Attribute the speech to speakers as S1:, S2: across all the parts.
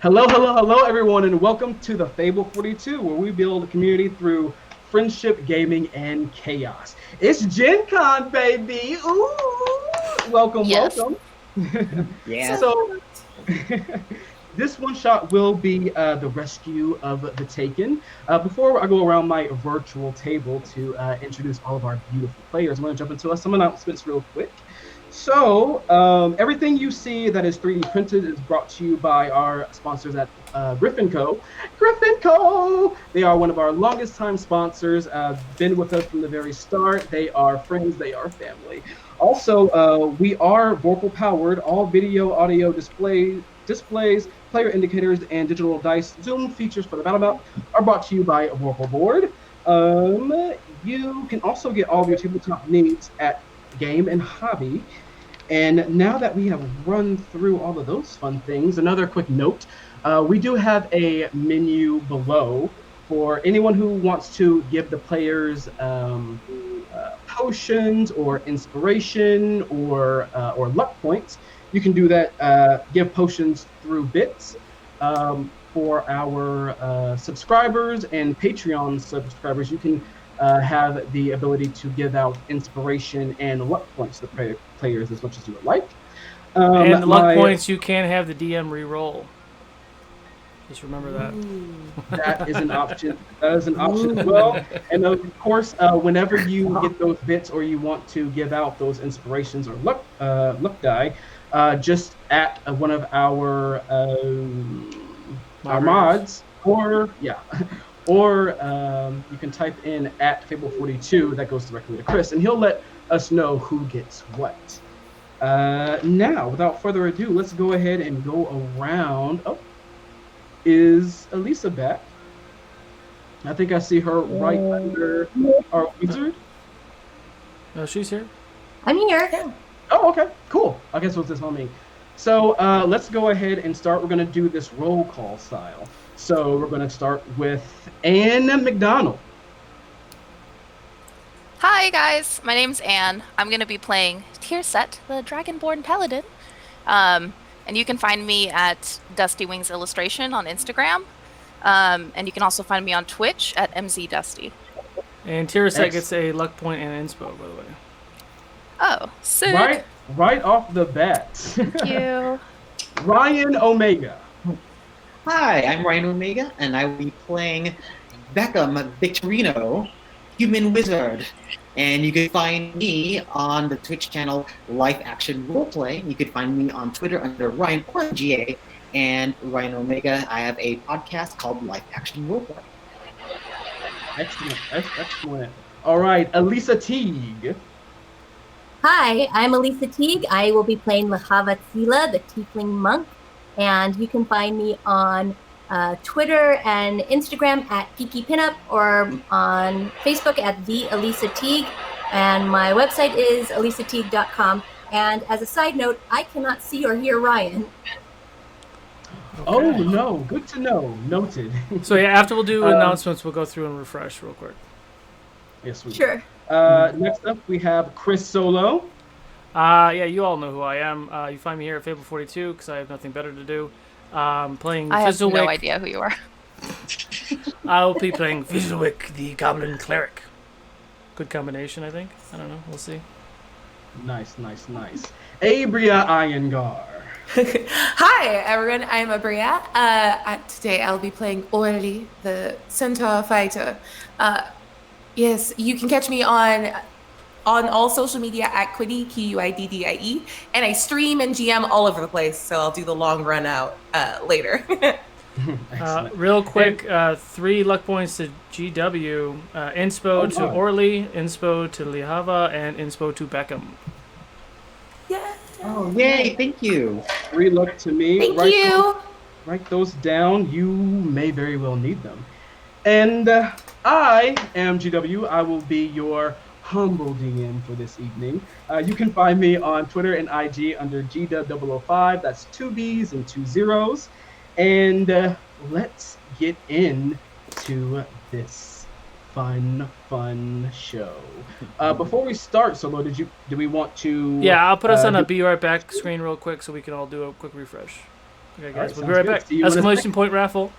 S1: Hello, hello, hello, everyone, and welcome to the Fable 42, where we build a community through friendship, gaming, and chaos. It's GenCon, baby! Ooh! Welcome,
S2: Yes.
S1: welcome.
S3: Yeah.
S1: So, this one shot will be the rescue of the Taken. Before I go around my virtual table to introduce all of our beautiful players, I'm going to jump into some announcements real quick. So, everything you see that is 3D printed is brought to you by our sponsors at Griffin Co. Griffin Co. They are one of our longest time sponsors. Been with us from the very start. They are friends. They are family. Also, we are Vorpal powered. All video, audio displays, player indicators, and digital dice zoom features for the battle map are brought to you by Vorpal Board. You can also get all of your tabletop needs at Game and Hobby. And now that we have run through all of those fun things, another quick note, we do have a menu below for anyone who wants to give the players potions or inspiration or luck points. You can do that, give potions through bits. For our subscribers and Patreon subscribers, you can have the ability to give out inspiration and luck points to players as much as you would like.
S4: And luck points, you can have the DM re-roll. Just remember that.
S1: That is an option. That is an option as well. And of course, whenever you get those bits or you want to give out those inspirations or luck die, just at one of our mods, or or you can type in at Fable42. That goes directly to Chris, and he'll let us know who gets what. Now, without further ado, let's go ahead and go around. Oh, is Elisa back? I think I see her right under our wizard.
S4: Oh, she's here.
S2: I'm here.
S1: Oh, okay, cool. I guess what's this on me? So let's go ahead and start. We're going to do this roll call style. So we're going to start with Anne McDonald.
S2: Hi, guys. My name's Anne. I'm going to be playing Tierset, the Dragonborn Paladin. And you can find me at Dusty Wings Illustration on Instagram. And you can also find me on Twitch at MZDusty.
S4: And Tierset gets a luck point and inspo, by the way.
S2: Oh, sick.
S1: Right off the bat.
S2: Thank you.
S1: Ryan Omega.
S3: Hi, I'm Ryan Omega, and I will be playing Beckham Victorino, Human Wizard. And you can find me on the Twitch channel Life Action Roleplay. You can find me on Twitter under Ryan GA and Ryan Omega. I have a podcast called Life Action Roleplay.
S1: Excellent. All right, Elisa Teague.
S5: Hi, I'm Elisa Teague. I will be playing Lahavatsila, the Tiefling Monk, and you can find me on Twitter and Instagram at Geeky Pinup or on Facebook at The Elisa Teague, and my website is elisateague.com. And as a side note, I cannot see or hear Ryan.
S4: Okay.
S1: Oh, no. Good to know. Noted.
S4: So, yeah, after we'll do announcements, we'll go through and refresh real quick.
S1: Yes, we
S5: Sure.
S1: Next up, we have Chris Solo.
S4: Yeah, you all know who I am. You find me here at Fable42 because I have nothing better to do. Playing
S2: I have
S4: Fizzlewick.
S2: no idea who you are.
S4: I'll be playing Fizzlewick, the Goblin Cleric. Good combination, I think. I don't know. We'll see.
S1: Nice. Abria Iyengar.
S6: Hi, everyone. I'm Abria. Today I'll be playing Orly, the Centaur Fighter. Yes, you can catch me on all social media at Quiddy, Qiddie, and I stream and GM all over the place, so I'll do the long run out later.
S4: Real quick, 3 luck points to GW, inspo to Orly, inspo to Lihava, and inspo to Beckham.
S6: Yeah.
S3: Oh, yay, thank you.
S1: 3 luck to me.
S6: Thank you.
S1: Write those down. You may very well need them. And I am GW. I will be your humble DM for this evening. You can find me on Twitter and IG under GW005. That's 2 B's and 2 zeros. And let's get into this fun show. Before we start, Solo, do we want to?
S4: Yeah, I'll put us on a be right back screen real quick so we can all do a quick refresh. Okay, guys,
S1: right,
S4: we'll be
S1: sounds
S4: right
S1: good.
S4: back.
S1: See you in a
S4: Exclamation point raffle.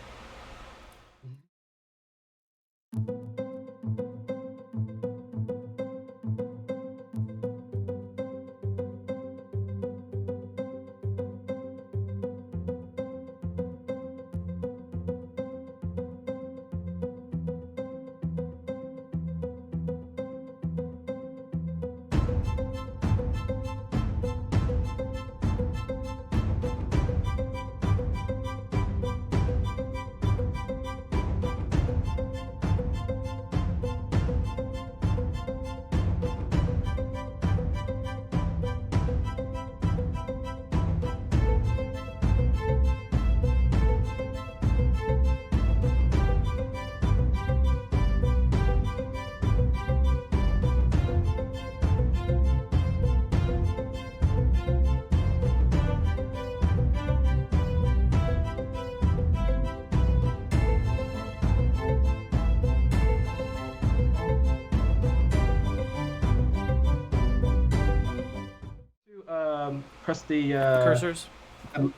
S1: Press the
S4: Cursors.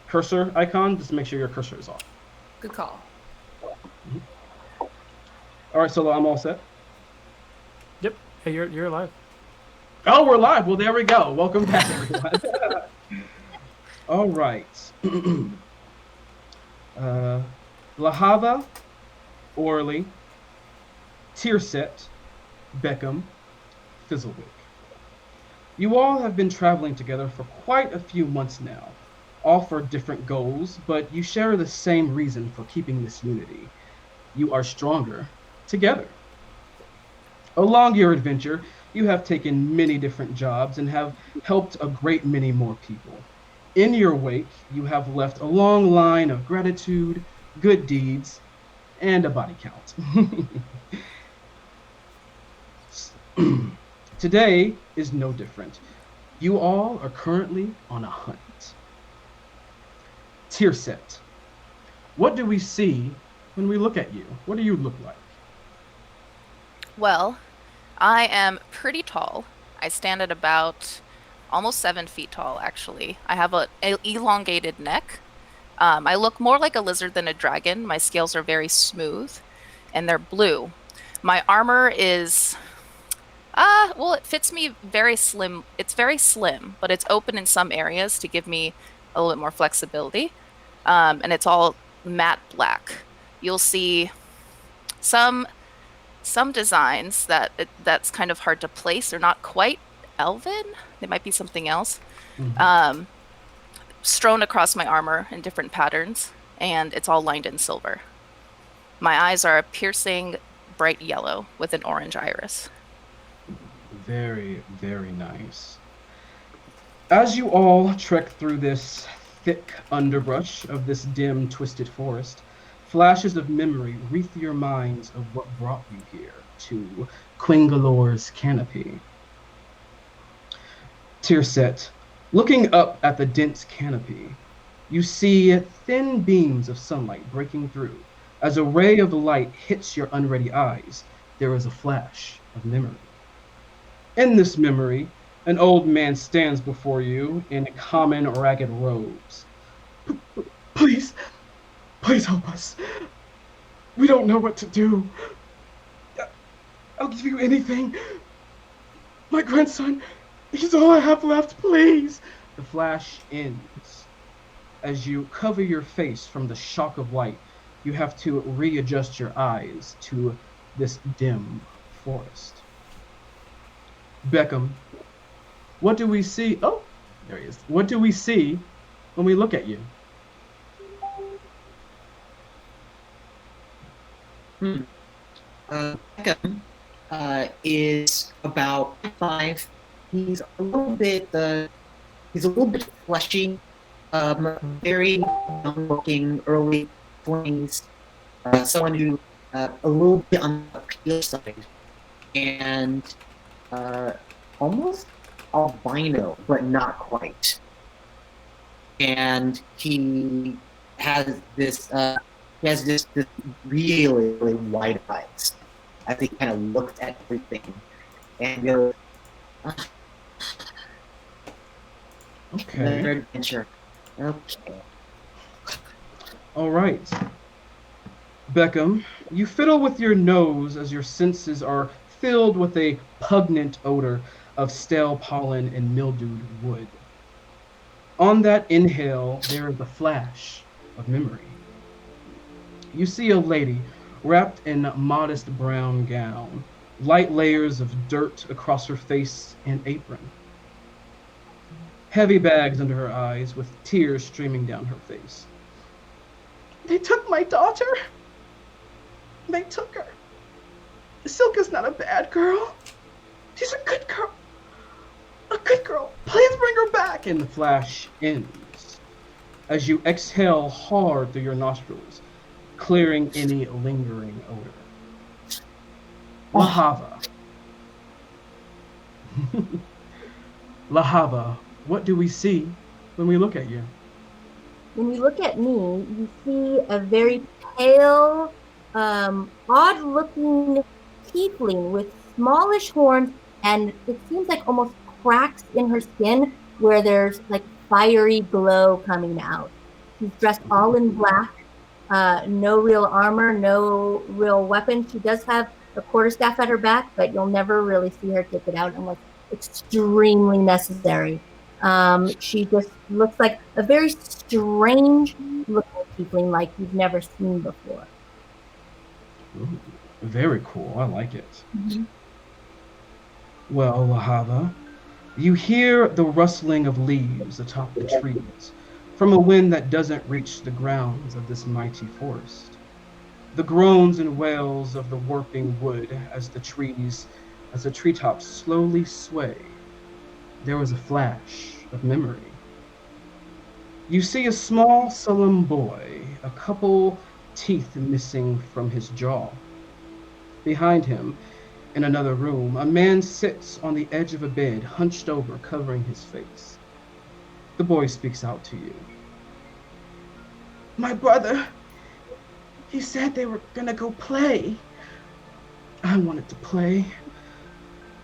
S1: cursor icon. Just make sure your cursor is off.
S6: Good call.
S1: All right, Solo, I'm all set.
S4: Yep. Hey, you're alive.
S1: Oh, we're live. Well, there we go. Welcome back, everyone. All right. Lahava, Orly, Tierset, Beckham, Fizzlewick. You all have been traveling together for quite a few months now, all for different goals, but you share the same reason for keeping this unity. You are stronger together. Along your adventure, you have taken many different jobs and have helped a great many more people. In your wake, you have left a long line of gratitude, good deeds, and a body count. Today is no different. You all are currently on a hunt. Tierset. What do we see when we look at you? What do you look like?
S2: Well, I am pretty tall. I stand at about almost 7 feet tall, actually. I have an elongated neck. I look more like a lizard than a dragon. My scales are very smooth, and they're blue. My armor is, well, it fits me very slim. It's very slim, but it's open in some areas to give me a little bit more flexibility. And it's all matte black. You'll see some designs that's kind of hard to place. They're not quite elven. They might be something else.
S1: Mhm.
S2: Strewn across my armor in different patterns, and it's all lined in silver. My eyes are a piercing bright yellow with an orange iris.
S1: Very, very nice. As you all trek through this thick underbrush of this dim, twisted forest, flashes of memory wreath your minds of what brought you here to Quingalore's canopy. Tierset, looking up at the dense canopy, you see thin beams of sunlight breaking through. As a ray of light hits your unready eyes, there is a flash of memory. In this memory, an old man stands before you in common ragged robes. Please, please help us. We don't know what to do. I'll give you anything. My grandson, he's all I have left, please. The flash ends. As you cover your face from the shock of light, you have to readjust your eyes to this dim forest. Beckham, what do we see? Oh, there he is. What do we see when we look at you?
S3: Beckham is about 5. He's a little bit fleshy, very young-looking, early 20s. Someone who a little bit on the pale side, and almost albino, but not quite. And he has this really, really wide eyes as he kind of looked at everything and goes,
S1: Okay.
S3: another adventure. Okay.
S1: All right. Beckham, you fiddle with your nose as your senses are filled with a pungent odor of stale pollen and mildewed wood. On that inhale, there is a flash of memory. You see a lady wrapped in a modest brown gown, light layers of dirt across her face and apron, heavy bags under her eyes with tears streaming down her face. They took my daughter. They took her. Silk is not a bad girl. She's a good girl. A good girl. Please bring her back. And the flash ends as you exhale hard through your nostrils, clearing any lingering odor. Lahava. Lahava, what do we see when we look at you?
S5: When you look at me, you see a very pale, odd-looking tiefling with smallish horns, and it seems like almost cracks in her skin where there's like fiery glow coming out. She's dressed all in black, no real armor, no real weapon. She does have a quarterstaff at her back, but you'll never really see her take it out unless extremely necessary. She just looks like a very strange looking tiefling like you've never seen before.
S1: Ooh, very cool. I like it. Mm-hmm. Well, Lahava, you hear the rustling of leaves atop the trees from a wind that doesn't reach the grounds of this mighty forest. The groans and wails of the warping wood as the treetops slowly sway. There was a flash of memory. You see a small, sullen boy, a couple teeth missing from his jaw. Behind him, in another room, a man sits on the edge of a bed, hunched over, covering his face. The boy speaks out to you. My brother, he said they were gonna go play. I wanted to play,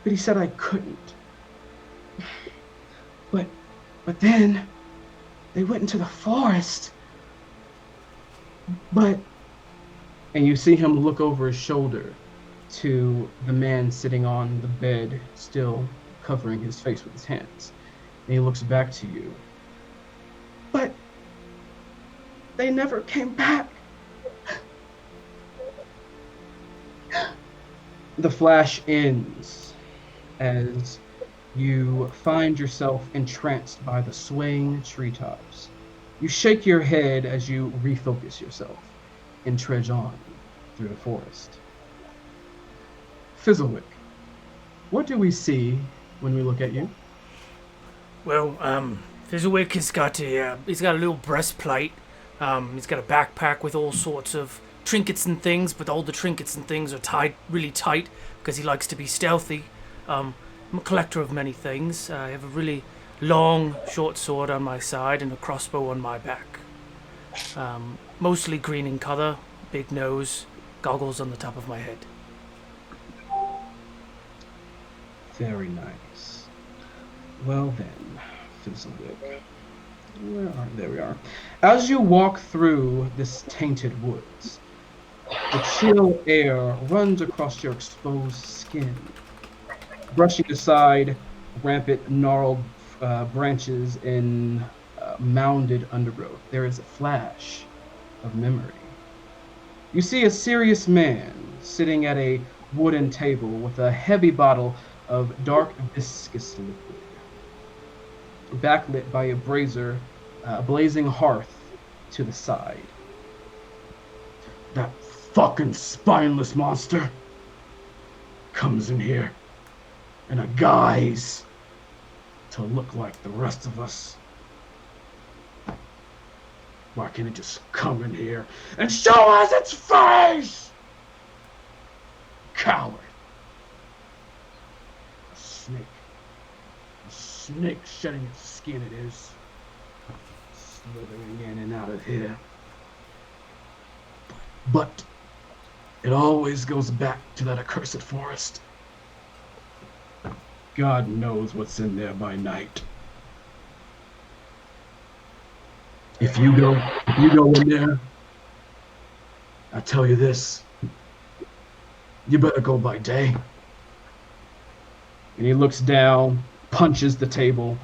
S1: but he said I couldn't. But then they went into the forest. And you see him look over his shoulder to the man sitting on the bed, still covering his face with his hands. And he looks back to you. But they never came back. The flash ends as you find yourself entranced by the swaying treetops. You shake your head as you refocus yourself and trudge on through the forest. Fizzlewick, what do we see when we look at you?
S4: Well, Fizzlewick has got he's got a little breastplate. He's got a backpack with all sorts of trinkets and things, but all the trinkets and things are tied really tight because he likes to be stealthy. I'm a collector of many things. I have a really long, short sword on my side and a crossbow on my back. Mostly green in color, big nose, goggles on the top of my head.
S1: Very nice. Well then, Fizzlewick. There we are. As you walk through this tainted woods, the chill air runs across your exposed skin, brushing aside rampant gnarled branches and mounded undergrowth. There is a flash of memory. You see a serious man sitting at a wooden table with a heavy bottle of dark viscous liquid, backlit by a blazing hearth to the side. That fucking spineless monster comes in here in a guise to look like the rest of us. Why can't it just come in here and show us its face? Coward. A snake shedding its skin it is. Slithering in and out of here. But it always goes back to that accursed forest. God knows what's in there by night. If you go in there, I tell you this, you better go by day. And he looks down, punches the table,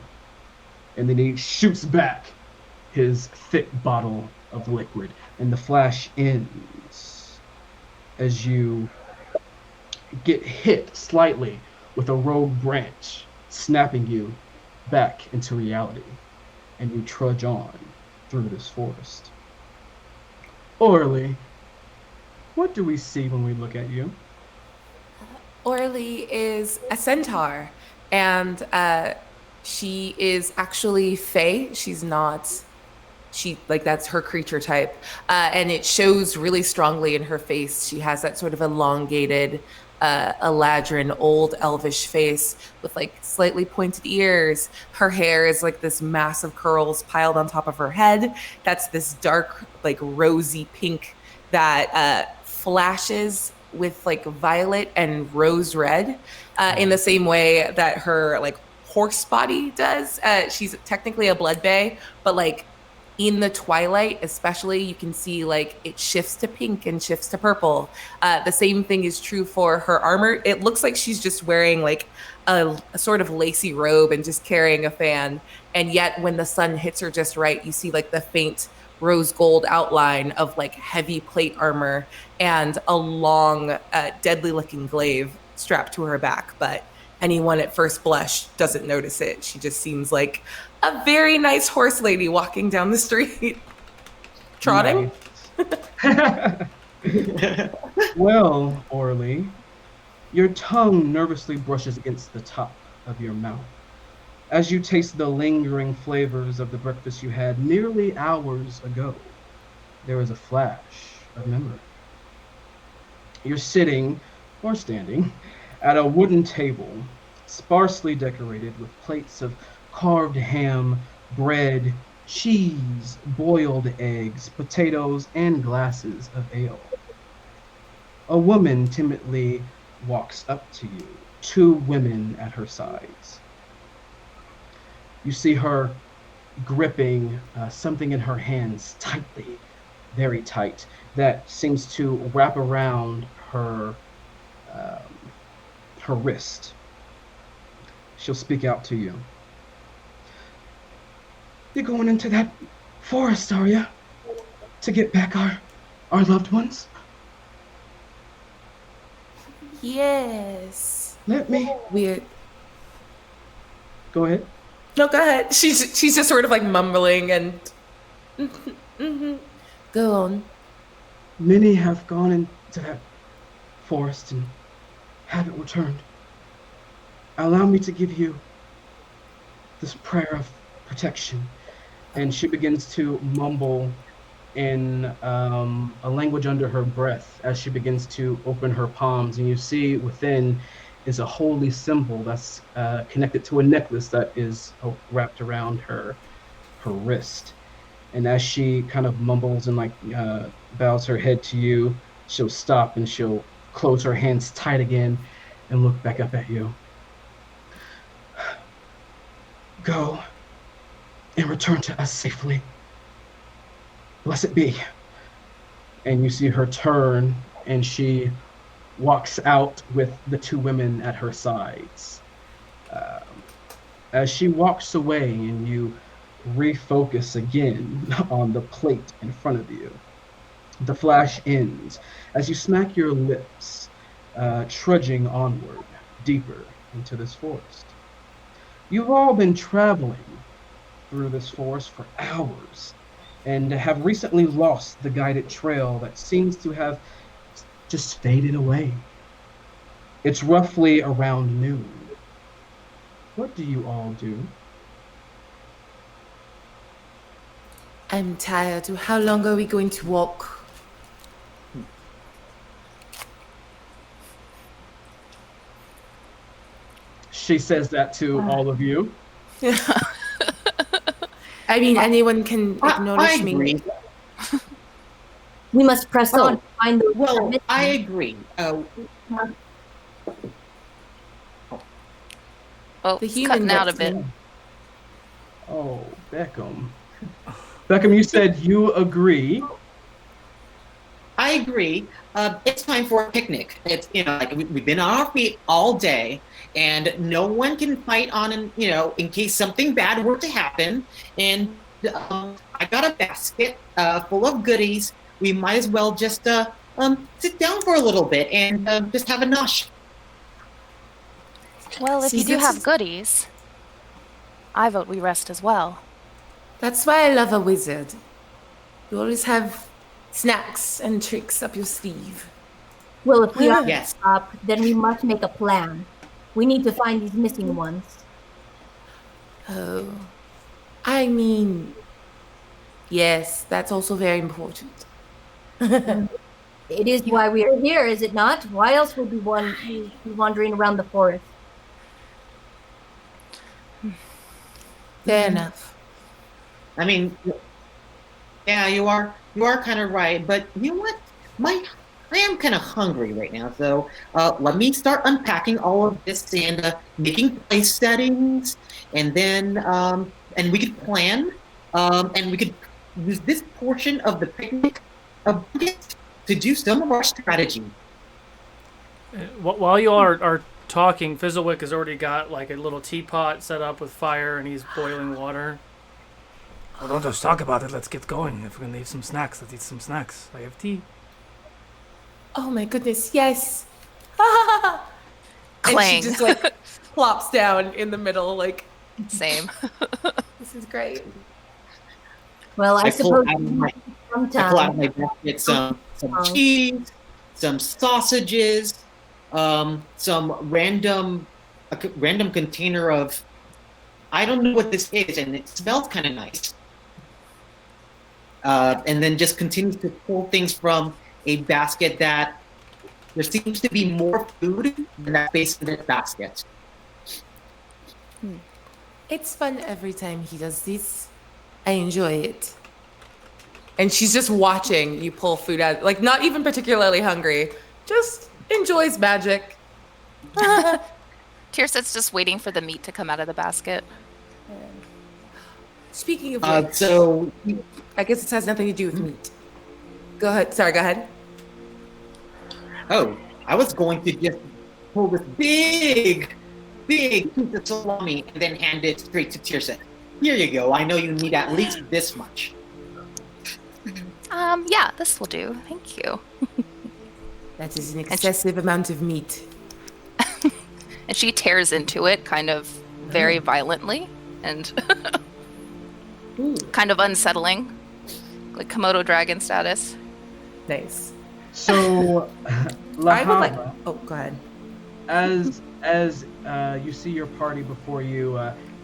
S1: and then he shoots back his thick bottle of liquid. And the flash ends as you get hit slightly with a rogue branch, snapping you back into reality. And you trudge on through this forest. Orly, what do we see when we look at you?
S6: Orly is a centaur, and she is actually Fae. She's not. She that's her creature type, and it shows really strongly in her face. She has that sort of elongated, Eladrin, old elvish face with like slightly pointed ears. Her hair is like this mass of curls piled on top of her head. That's this dark, like rosy pink that flashes with like violet and rose red, in the same way that her like horse body does. She's technically a blood bay, but like in the twilight especially, you can see like it shifts to pink and shifts to purple. The same thing is true for her armor. It looks like she's just wearing like a sort of lacy robe and just carrying a fan, and yet when the sun hits her just right, you see like the faint rose gold outline of like heavy plate armor and a long, deadly looking glaive strapped to her back. But anyone at first blush doesn't notice it. She just seems like a very nice horse lady walking down the street. Trotting.
S1: Nice. Well, Orly, your tongue nervously brushes against the top of your mouth as you taste the lingering flavors of the breakfast you had nearly hours ago. There is a flash of memory. You're sitting, or standing, at a wooden table, sparsely decorated with plates of carved ham, bread, cheese, boiled eggs, potatoes, and glasses of ale. A woman timidly walks up to you, two women at her sides. You see her gripping something in her hands tightly, very tight, that seems to wrap around her her wrist. She'll speak out to you. You're going into that forest, are you? To get back our loved ones?
S6: Yes.
S1: Let me.
S6: Weird.
S1: Go ahead.
S6: No, go ahead. She's just sort of like mumbling and. Go on.
S1: Many have gone into that forest and haven't returned. Allow me to give you this prayer of protection. And she begins to mumble in a language under her breath as she begins to open her palms. And you see within is a holy symbol that's connected to a necklace that is wrapped around her wrist. And as she kind of mumbles and like bows her head to you, she'll stop and she'll close her hands tight again and look back up at you. Go and return to us safely. Blessed be. And you see her turn and she walks out with the two women at her sides. As she walks away and you refocus again on the plate in front of you, the flash ends as you smack your lips, trudging onward, deeper into this forest. You've all been traveling through this forest for hours and have recently lost the guided trail that seems to have just faded away. It's roughly around noon. What do you all do?
S6: I'm tired. How long are we going to walk?
S1: She says that to all of you.
S6: I mean, anyone can acknowledge me.
S3: agree.
S5: We must press on to find the
S3: Well, I agree.
S2: Oh,
S6: The
S2: it's
S6: human
S2: cutting out a
S6: next
S2: bit.
S6: to
S1: Oh, Beckham. Beckham, you said you agree.
S3: I agree. It's time for a picnic. It's like we've been on our feet all day, and no one can fight on, in case something bad were to happen. And I got a basket full of goodies. We might as well just sit down for a little bit and just have a nosh.
S2: Well, if
S6: See,
S2: you do
S6: this
S2: have
S6: is-
S2: goodies, I vote we rest as well.
S6: That's why I love a wizard. You always have snacks and tricks up your sleeve.
S5: Well, if we are
S3: Yes.
S5: up, then we must make a plan. We need to find these missing ones.
S6: Oh, I mean, yes, that's also very important.
S5: It is why we are here, is it not? Why else would we be wandering around the forest?
S6: Fair enough.
S3: I mean, yeah, you are kind of right, but you know what? I am kind of hungry right now, so let me start unpacking all of this and making place settings, and then and we could plan, and we could use this portion of the picnic to do some of our strategy.
S4: While you all are talking, Fizzlewick has already got like a little teapot set up with fire, and he's boiling water. Well, don't just talk about it. Let's get going. If we're gonna eat some snacks, let's eat some snacks. I have tea.
S6: Oh my goodness, yes. And
S2: Clang.
S6: she just like plops down in the middle, like,
S2: Same.
S6: this is great.
S5: Well, I
S3: I pull
S5: suppose
S3: out of my- I pull out
S5: sometime.
S3: of my basket some cheese, some sausages, some random container of, I don't know what this is, and it smells kind of nice. And then just continues to pull things from a basket that there seems to be more food than that space in the basket.
S6: It's fun every time he does this. I enjoy it. And she's just watching you pull food out, like not even particularly hungry, just enjoys magic.
S2: Tierset's just waiting for the meat to come out of the basket.
S6: Speaking of which,
S3: So
S6: I guess this has nothing to do with meat. Go ahead. Sorry, go ahead.
S3: Oh, I was going to just pull this big piece of salami and then hand it straight to Tirsa. Here you go. I know you need at least this much.
S2: Yeah, this will do. Thank you.
S6: That is an excessive amount of meat.
S2: And she tears into it kind of very violently and kind of unsettling. Like Komodo dragon status.
S6: Nice.
S1: So,
S6: I would like.
S1: Lahava,
S6: Oh, go ahead.
S1: as you see your party before you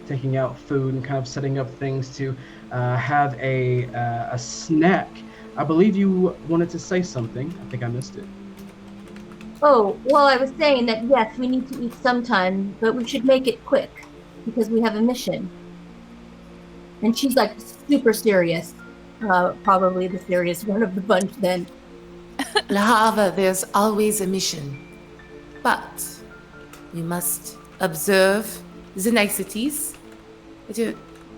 S1: taking out food and kind of setting up things to have a snack, I believe you wanted to say something. I think I missed it.
S5: Oh, well, I was saying that yes, we need to eat sometime, but we should make it quick because we have a mission. And she's like super serious. Probably the serious one of the bunch then.
S6: Lahava, there's always a mission. But you must observe the niceties.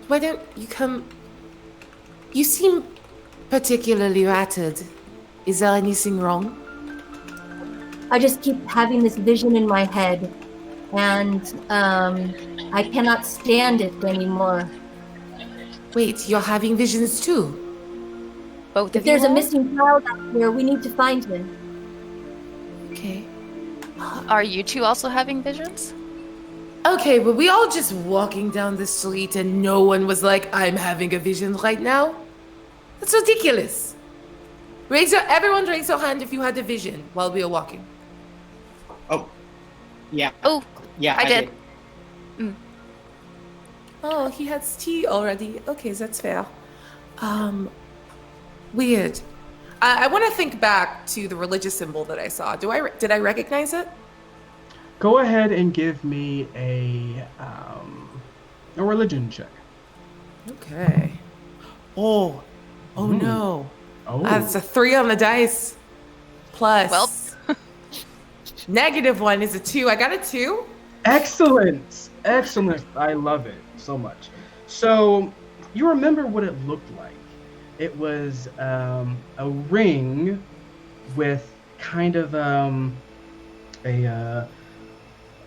S6: Why don't you come? You seem particularly rattled. Is there anything wrong?
S5: I just keep having this vision in my head, and I cannot stand it anymore.
S6: Wait, you're having visions too?
S2: Both
S5: If
S2: of you
S5: there's a
S2: all?
S5: missing child out there, we need to find him.
S6: Okay.
S2: Are you two also having visions?
S6: Okay, but we all just walking down the street and no one was like, I'm having a vision right now? That's ridiculous. Everyone raise your hand if you had a vision while we were walking.
S3: Oh, yeah.
S2: Oh,
S3: Yeah,
S2: I did.
S6: Oh, he has tea already. Okay, that's fair. Weird. I want to think back to the religious symbol that I saw. Did I recognize it?
S1: Go ahead and give me a religion check.
S6: Okay. Oh no.
S1: Oh,
S6: That's a 3 on the dice. Plus.
S2: Well.
S6: -1 is a 2. I got a 2.
S1: excellent, excellent. I love it so much. So you remember what it looked like? It was a ring with kind of a, uh,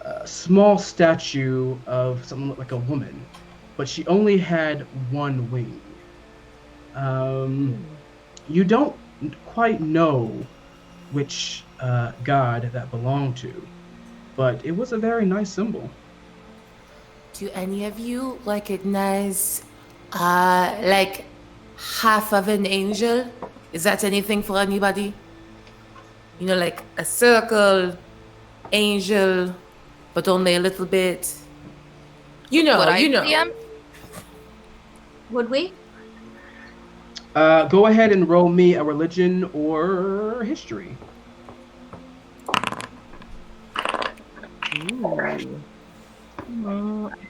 S1: a small statue of something like a woman, but she only had one wing. You don't quite know which god that belonged to, but it was a very nice symbol.
S6: Do any of you recognize, like, half of an angel? Is that anything for anybody? You know, like a circle, angel, but only a little bit. You know,
S2: Would I
S6: you know.
S2: DM?
S5: Would we?
S1: Go ahead and roll me a religion or history.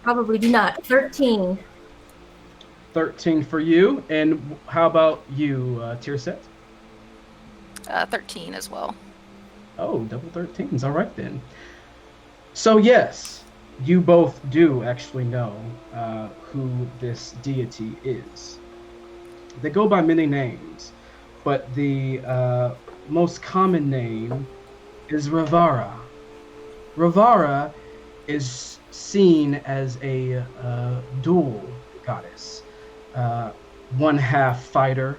S5: Probably do not. 13.
S1: 13 for you. And how about you, Tierset?
S2: 13 as well.
S1: Oh, double 13s. All right, then. So, yes, you both do actually know who this deity is. They go by many names, but the most common name is Ravara. Ravara is seen as a dual goddess, one half fighter,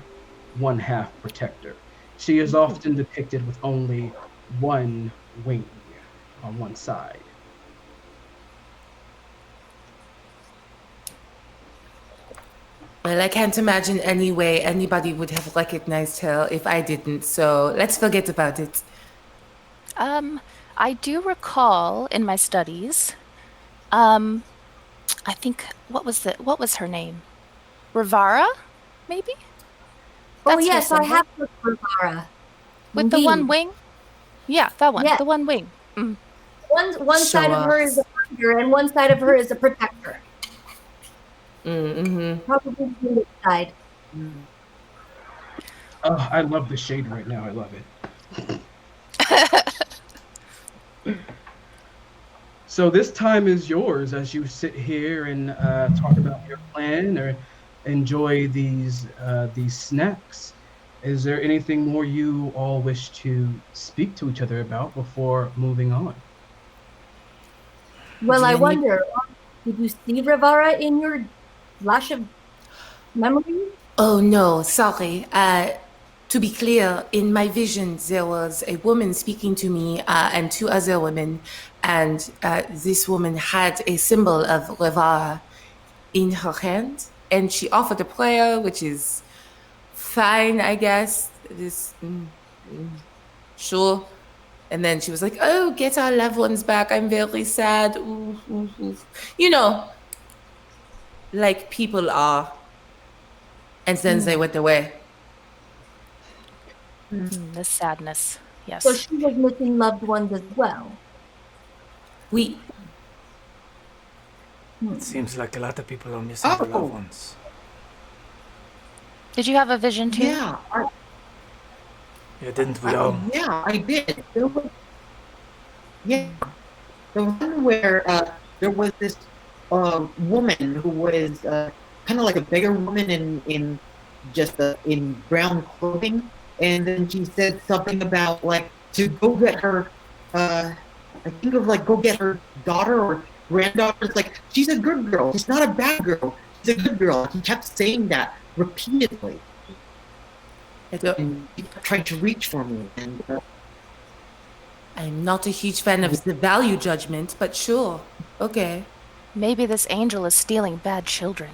S1: one half protector. She is often depicted with only one wing on one side.
S6: Well, I can't imagine any way anybody would have recognized her if I didn't, so let's forget about it.
S2: I do recall in my studies, I think, what was her name? Rivara, maybe?
S5: Oh,
S2: That's her
S5: yes, I
S2: symbol.
S5: have the Rivara.
S2: With the one wing? Yeah, that one.
S5: Yeah.
S2: The one wing. Mm.
S5: One side of her is a fighter and one side of her is a protector.
S6: Mm-hmm.
S5: Probably the side.
S1: Oh, I love the shade right now. I love it. So this time is yours as you sit here and talk about your plan or enjoy these snacks. Is there anything more you all wish to speak to each other about before moving on?
S5: Well, I wonder, did you see Rivara in your flash of memory?
S6: Oh, no, sorry. To be clear, in my vision, there was a woman speaking to me and two other women, and this woman had a symbol of Rivara in her hand, and she offered a prayer, which is fine, I guess. Sure. And then she was like, "Oh, get our loved ones back. I'm very sad." Ooh, ooh, ooh. You know, like people are. And then they went away.
S2: The sadness. Yes.
S5: So she was missing loved ones as well.
S6: We.
S4: It seems like a lot of people are missing their loved ones.
S2: Did you have a vision too?
S3: Yeah,
S4: Yeah, didn't we all?
S3: yeah, I did. The one where there was this woman who was kind of like a bigger woman in just in brown clothing, and then she said something about like to go get her. I think of like go get her daughter or granddaughter. It's like she's a good girl. She's not a bad girl. She's a good girl. He kept saying that repeatedly. And he tried to reach for me, and
S6: I'm not a huge fan of the value judgment, but sure. Okay.
S2: Maybe this angel is stealing bad children.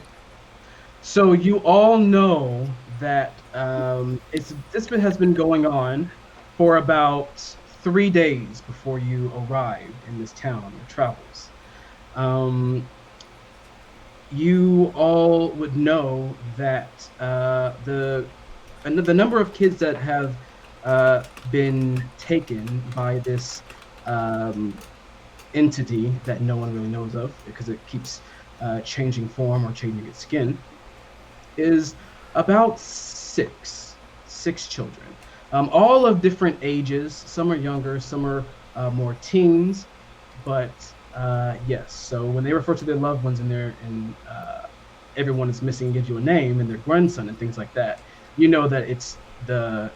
S1: So you all know that this has been going on for about 3 days before you arrived in this town on your travels. You all would know that the number of kids that have been taken by this entity that no one really knows of because it keeps changing form or changing its skin is about six children, all of different ages. Some are younger, some are more teens, but yes. So when they refer to their loved ones and everyone is missing and gives you a name and their grandson and things like that, you know that it's the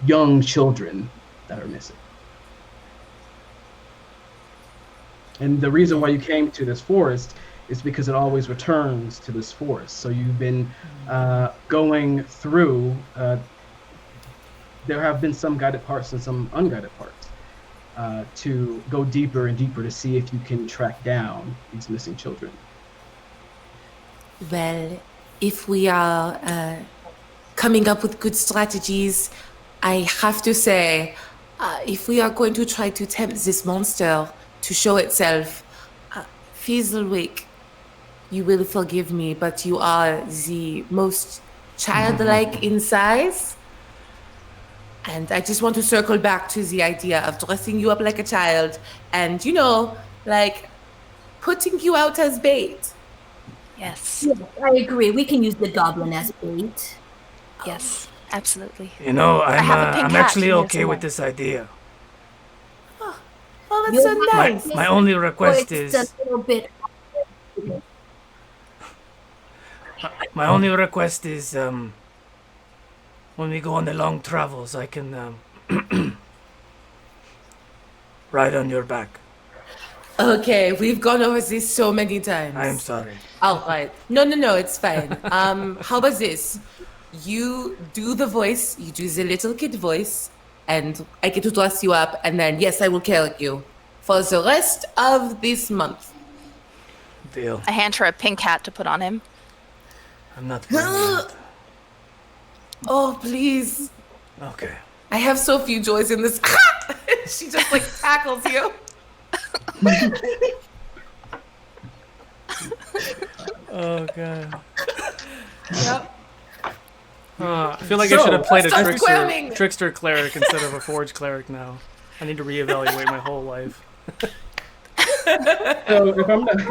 S1: young children that are missing. And the reason why you came to this forest is because it always returns to this forest. So you've been going through. There have been some guided parts and some unguided parts to go deeper and deeper to see if you can track down these missing children.
S6: Well, if we are coming up with good strategies, I have to say, if we are going to try to tempt this monster to show itself, Fizzlewick, you will forgive me, but you are the most childlike in size. And I just want to circle back to the idea of dressing you up like a child and, like putting you out as bait.
S2: Yes.
S5: Yes, I agree. We can use the goblin as bait.
S2: Yes. Absolutely.
S4: I'm
S2: have a pink
S4: I'm
S2: hat
S4: actually
S2: here
S4: okay with
S2: somewhere.
S4: this idea.
S6: Oh, that's so nice.
S4: My only
S5: Or
S4: request
S5: it's
S4: is
S5: a little bit.
S4: when we go on the long travels, I can ride on your back.
S6: Okay, we've gone over this so many times.
S4: I am sorry.
S6: All right. No, it's fine. How about this? You do the voice, you do the little kid voice, and I get to dress you up, and then, yes, I will carry you for the rest of this month.
S4: Deal.
S2: I hand her a pink hat to put on him.
S4: I'm not wearing that.
S6: Oh, please.
S4: Okay.
S6: I have so few joys in this. She just like tackles you.
S4: Oh god.
S6: Yep.
S4: I feel like I should have played a
S6: Stop squirming.
S4: trickster cleric instead of a forge cleric now. I need to reevaluate my whole life.
S1: So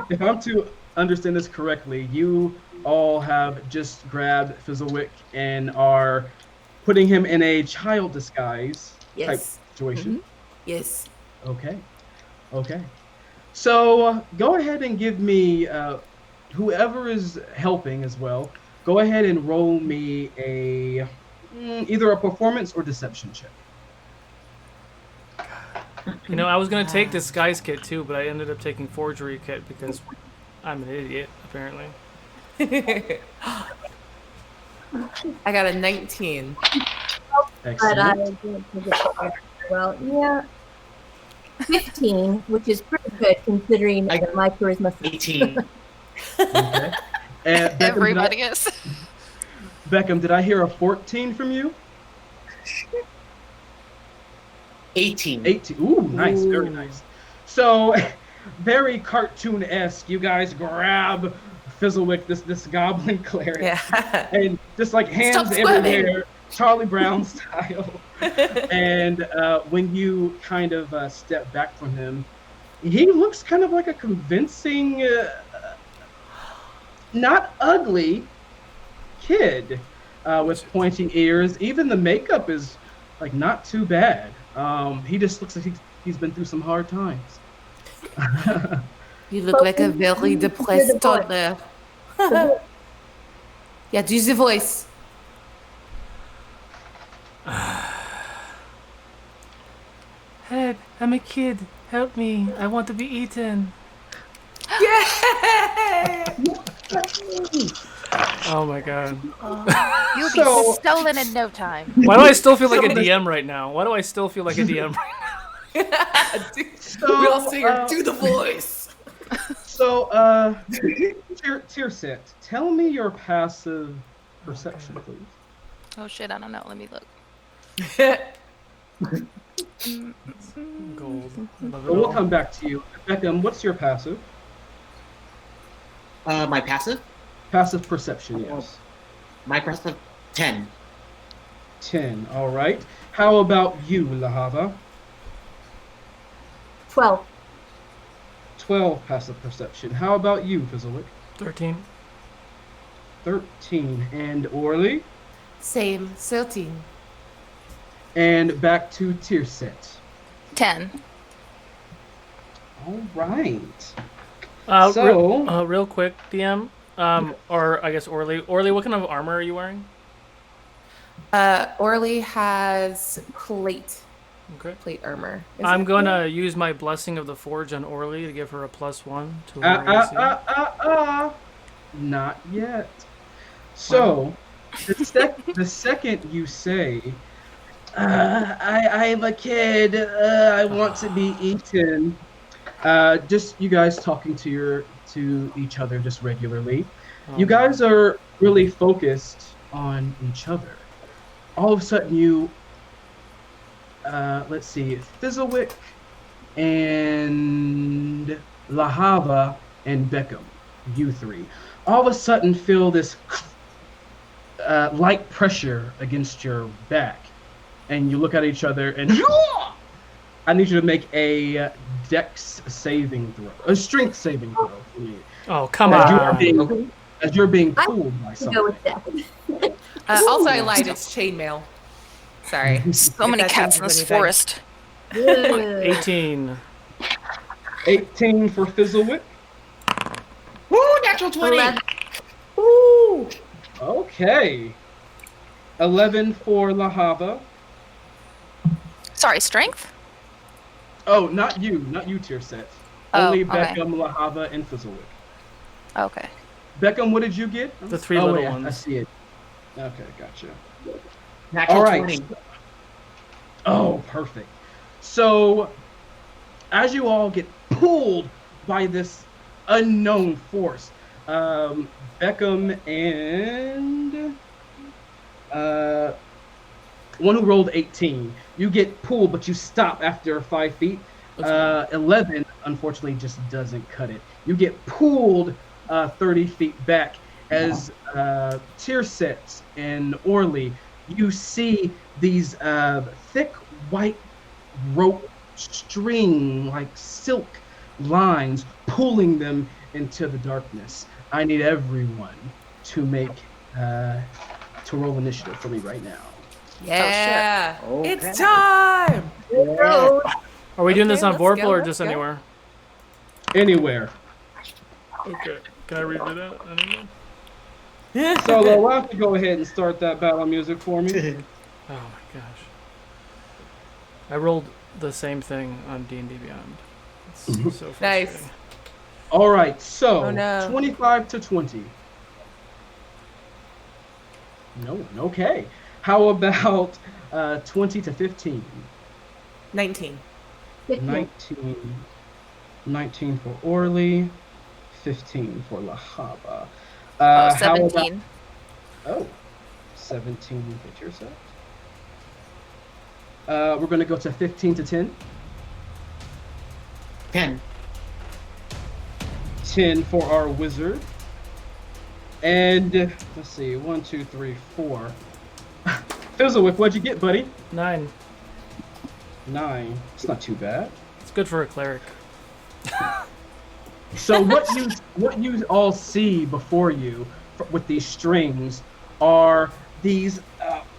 S1: if I'm to understand this correctly, you all have just grabbed Fizzlewick and are putting him in a child disguise type
S6: Yes.
S1: situation.
S6: Yes.
S1: Okay. So go ahead and give me whoever is helping as well. Go ahead and roll me either a performance or deception check.
S4: I was gonna take disguise kit too, but I ended up taking forgery kit because I'm an idiot, apparently.
S6: I got a 19.
S5: But I
S1: Excellent.
S5: didn't think it well, yeah. 15, which is pretty good considering my charisma.
S3: 18.
S1: Okay. And Beckham,
S2: Everybody is.
S1: Beckham, did I hear a 14 from you?
S3: 18.
S1: 18. Ooh, nice, very nice. So, very cartoon-esque. You guys grab Fizzlewick, this goblin cleric,
S6: Yeah.
S1: and just like hands
S6: Stop squirming.
S1: everywhere, Charlie Brown style. And when you kind of step back from him, he looks kind of like a convincing, not ugly kid with pointy ears. Even the makeup is like not too bad. He just looks like he's been through some hard times.
S6: You look like a very depressed toddler. Yeah, do the voice.
S4: Hey, I'm a kid. Help me. I want to be eaten.
S6: Yeah.
S4: Oh my god.
S2: You'll
S1: So-
S2: be stolen in no time.
S4: Why do I still feel like a DM right now? Why do I still feel like a DM right
S6: We all sing her, do the voice.
S1: So, tier set. Tell me your passive perception, please.
S2: Oh shit, I don't know. Let me look.
S4: now? Gold. I love it
S1: We'll
S4: all.
S1: come back to you. Beckham, what's your passive?
S3: My passive?
S1: Passive perception, yes.
S3: My passive, 10.
S1: 10, all right. How about you, Lahava?
S5: 12.
S1: 12 passive perception. How about you, Fizzlewick?
S4: 13.
S1: 13. And Orly?
S6: Same, 13.
S1: And back to tier set.
S2: 10.
S1: All right.
S4: Real quick, DM. Or I guess Orly. Orly, what kind of armor are you wearing?
S6: Orly has plate armor.
S4: I'm gonna use my Blessing of the Forge on Orly to give her a +1 to her AC.
S1: Not yet. So, the second you say, I'm a kid, I want to be eaten. Just you guys talking to each other just regularly. You guys are really focused on each other. All of a sudden, you let's see, Fizzlewick and Lahava and Beckham, you three, all of a sudden feel this light pressure against your back, and you look at each other and I need you to make a dex saving throw, a strength saving throw for me.
S4: Oh, come on.
S1: As you're being pulled by something.
S6: Also, I lied. It's chainmail. Sorry.
S2: So many cats in this forest.
S4: 18.
S1: 18 for Fizzlewick.
S3: Woo, natural 20.
S5: 11.
S3: Woo.
S1: Okay. 11 for Lahava.
S2: Sorry, strength?
S1: Oh, not you, tier set.
S2: Oh,
S1: Only
S2: okay.
S1: Beckham, Lahava, and Fizzlewick.
S2: Okay.
S1: Beckham, what did you get?
S4: The three little
S1: yeah,
S4: ones.
S1: I see it. Okay, gotcha.
S3: Natural
S1: All right.
S3: 20.
S1: Oh, perfect. So, as you all get pulled by this unknown force, Beckham and one who rolled 18, you get pulled, but you stop after 5 feet. 11, unfortunately, just doesn't cut it. You get pulled 30 feet back as Tearsets and Orly, you see these thick white rope string, like silk lines, pulling them into the darkness. I need everyone to make to roll initiative for me right now.
S6: Yeah.
S3: Oh, shit.
S6: It's time.
S3: Yeah.
S4: Are we doing this on
S6: let's
S4: Vorpal
S6: go,
S4: or
S6: let's
S4: just
S6: go.
S4: anywhere?
S1: Anywhere.
S4: Okay. Can I redo that? Anyone?
S1: Solo, why don't you go ahead and start that battle music for me?
S4: Oh my gosh. I rolled the same thing on D&D Beyond. It's so frustrating.
S6: Nice.
S1: All right, so
S6: Oh, no.
S1: 25 to 20. No one. Okay. How about 20 to 15?
S6: 19.
S1: 19. 19 for Orly. 15 for Lahaba.
S2: Oh,
S1: How about
S2: 17.
S1: 17 for your set. We're going to go to 15 to 10.
S3: 10.
S1: 10 for our wizard. And let's see, 1, 2, 3, 4. Fizzlewick, what'd you get, buddy?
S4: 9.
S1: 9. It's not too bad.
S4: It's good for a cleric.
S1: So what you all see before you with these strings are these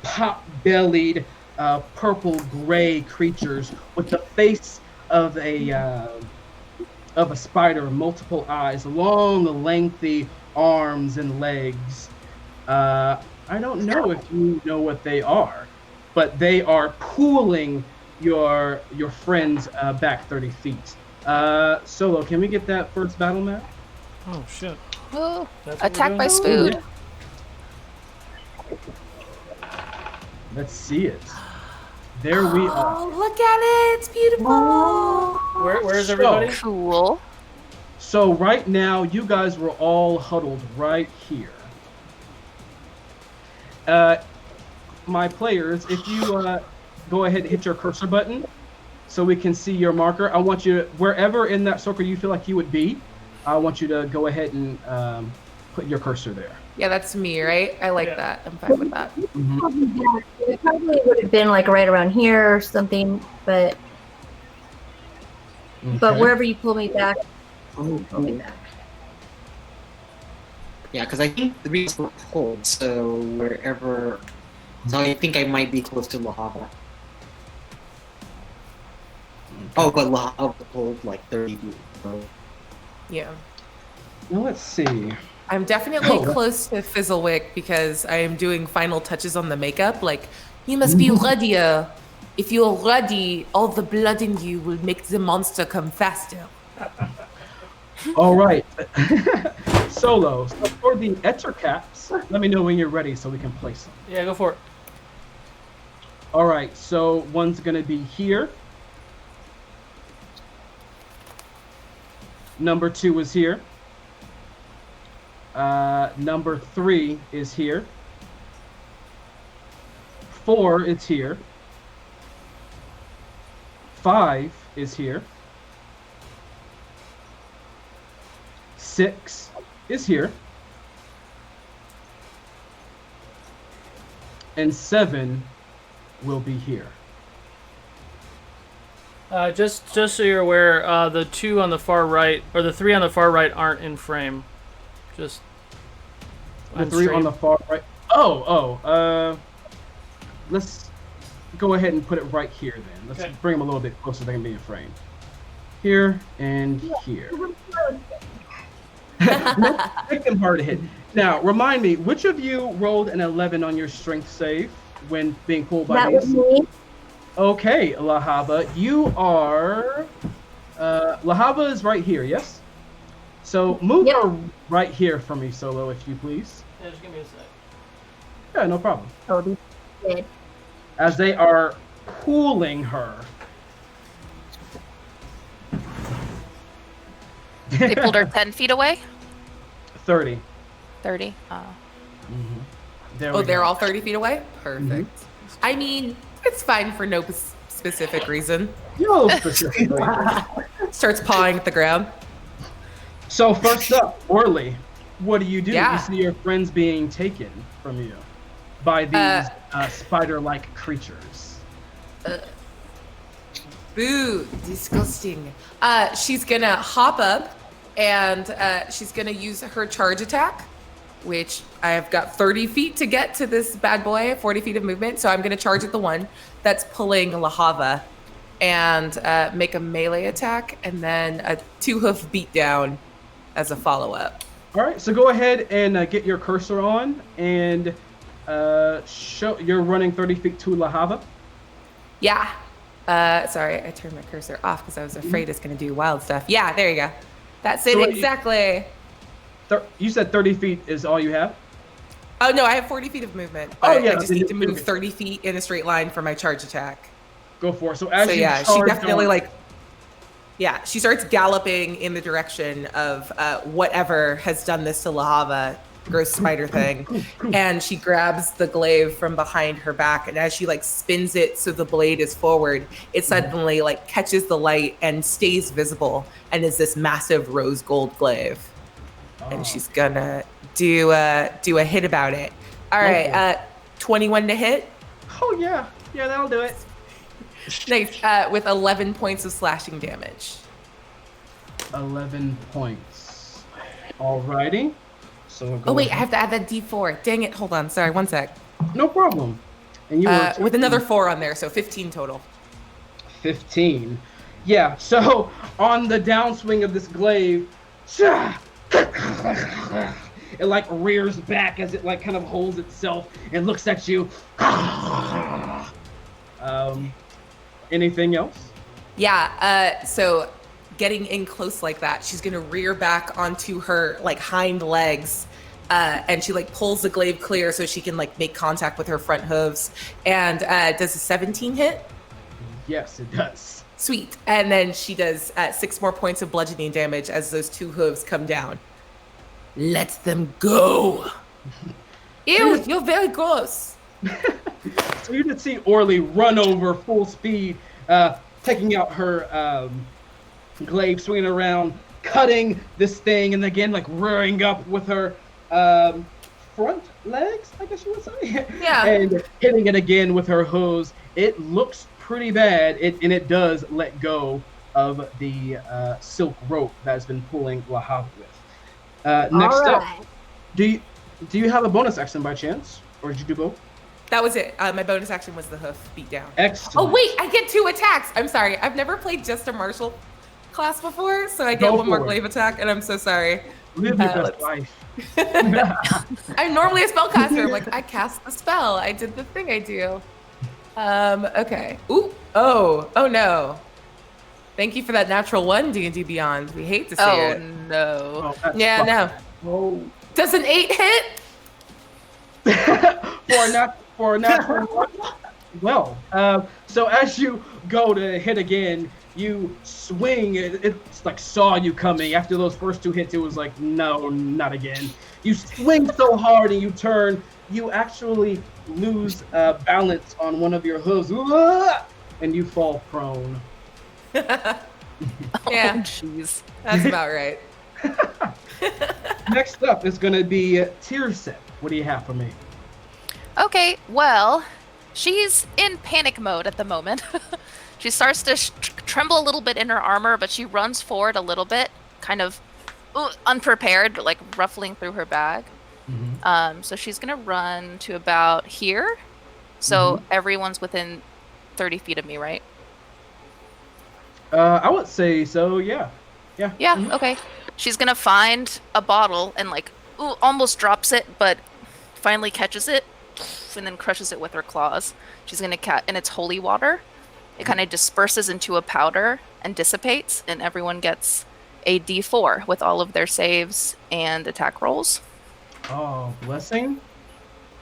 S1: pot-bellied purple-gray creatures with the face of a spider, multiple eyes, long, lengthy arms and legs. I don't know if you know what they are, but they are pulling your friends back 30 feet. Solo, can we get that first battle map?
S4: Oh shit.
S2: Oh,
S4: That's what
S2: attack
S4: we're
S2: by
S4: doing?
S2: Spood.
S1: Let's see it. There we are.
S6: Oh, look at it. It's beautiful.
S4: Where's everybody?
S2: Cool.
S1: So right now, you guys were all huddled right here. My players, if you go ahead and hit your cursor button so we can see your marker, I want you to, wherever in that circle you feel like you would be, I want you to go ahead and put your cursor there.
S6: Yeah, that's me, right? I like that. I'm fine with that.
S5: It probably would have been like right around here or something, but
S1: Okay.
S5: wherever you pull me back, pull me back.
S3: Yeah, because I think the reasons were pulled, so wherever. So I think I might be close to Lahava. Oh, but Lahava pulled like 30 feet. So.
S6: Yeah.
S1: Now let's see.
S6: I'm definitely
S1: Oh.
S6: close to Fizzlewick because I am doing final touches on the makeup. Like, you must be readier. If you're ready, all the blood in you will make the monster come faster.
S1: All right. Solo. So for the etcher caps, let me know when you're ready so we can place them.
S4: Yeah, go for it.
S1: All right. So one's going to be here. Number 2 is here. Number 3 is here. 4 is here. 5 is here. 6 is here. And 7 will be here.
S4: Just so you're aware, the 2 on the far right, or the 3 on the far right aren't in frame. Just
S1: The 3 on the far right. Let's go ahead and put it right here then. Let's bring them a little bit closer so they can be in frame. Here and here. Make them hard to hit. Now, remind me, which of you rolled an 11 on your strength save when being pulled by
S5: That
S1: these?
S5: was me.
S1: Okay, Lahava, you are... Lahava is right here, yes? So move her right here for me, Solo, if you please.
S4: Yeah, just give me a sec.
S1: Yeah, no problem.
S5: Oh, these did.
S1: As they are pulling her.
S2: They pulled her 10 feet away?
S1: 30.
S2: 30?
S1: There
S6: Oh,
S1: we
S6: they're
S1: go.
S6: all 30 feet away? Perfect. I mean, it's fine for no specific reason.
S1: No specifically.
S6: Starts pawing at the ground.
S1: So first up, Orly, what do?
S6: Yeah.
S1: You see your friends being taken from you by these spider-like creatures.
S6: Boo, disgusting. She's gonna hop up and she's gonna use her charge attack, which I've got 30 feet to get to this bad boy, 40 feet of movement. So I'm gonna charge at the one that's pulling Lahava and make a melee attack and then a 2-hoof beatdown as a follow-up.
S1: All right, so go ahead and get your cursor on and show you're running 30 feet to Lahava.
S6: Yeah. Sorry, I turned my cursor off because I was afraid it's going to do wild stuff. Yeah, there you go. That's it
S1: So what
S6: exactly.
S1: You said 30 feet is all you have?
S6: Oh, no, I have 40 feet of movement.
S1: Oh,
S6: But
S1: yeah,
S6: I just
S1: then
S6: need to
S1: you're
S6: move
S1: good.
S6: 30 feet in a straight line for my charge attack.
S1: Go for it. So as
S6: So
S1: you
S6: yeah, she
S1: charge
S6: definitely
S1: on-
S6: she starts galloping in the direction of whatever has done this to Lahava, gross spider thing, and she grabs the glaive from behind her back, and as she spins it so the blade is forward, it suddenly catches the light and stays visible, and is this massive rose gold glaive, and she's gonna do a hit about it. All right, 21 to hit.
S1: Oh yeah, that'll do it.
S6: Nice, with 11 points of slashing damage.
S1: 11 points. Alrighty. So we'll go
S6: Oh wait, I
S1: ahead-
S6: have to add that D4. Dang it! Hold on. Sorry, one sec.
S1: No problem. And you were
S6: With another 4 on there, so 15 total.
S1: 15. Yeah. So on the downswing of this glaive, it rears back as it kind of holds itself and looks at you. Anything else?
S6: Yeah. So getting in close like that, she's gonna rear back onto her hind legs, and she like pulls the glaive clear so she can like make contact with her front hooves. And does a 17 hit?
S1: Yes, it does.
S6: Sweet. And then she does 6 more points of bludgeoning damage as those 2 hooves come down. Let them go. Ew, you're very gross.
S1: So you did see Orly run over full speed, taking out her glaive, swinging around, cutting this thing, and again like rearing up with her front legs, I guess you would say.
S6: Yeah.
S1: And hitting it again with her hooves. It looks pretty bad, and it does let go of the silk rope that's been pulling Lahab with. Next up, do you have a bonus action by chance, or did you do both?
S6: That was it. My bonus action was the hoof beat down.
S1: Excellent.
S6: Oh wait, I get 2 attacks. I'm sorry. I've never played just a martial class before, so I get one more glaive attack, and I'm so sorry.
S1: Live your best life.
S6: I'm normally a spellcaster. I'm like, I cast the spell. I did the thing I do. Okay. Ooh. Oh no. Thank you for that natural one, D&D Beyond. We hate to see it.
S2: Oh no.
S6: Yeah, no.
S1: Oh.
S6: Does an 8 hit?
S1: for a natural one. Well, so as you go to hit again, you swing. It's like saw you coming. After those first 2 hits, it was like, no, not again. You swing so hard and you turn. You actually lose balance on one of your hooves, and you fall prone.
S6: Yeah.
S2: Jeez.
S6: That's about right.
S1: Next up is going to be Tearset. What do you have for me?
S2: Okay, well, she's in panic mode at the moment. She starts to tremble a little bit in her armor, but she runs forward a little bit, kind of unprepared, but like ruffling through her bag.
S1: Mm-hmm.
S2: So she's gonna run to about here. So everyone's within 30 feet of me, right?
S1: I would say so, yeah.
S2: Yeah, okay. She's gonna find a bottle and like almost drops it, but finally catches it and then crushes it with her claws. She's gonna and it's holy water. It kind of disperses into a powder and dissipates, and everyone gets a D4 with all of their saves and attack rolls.
S1: Oh, blessing?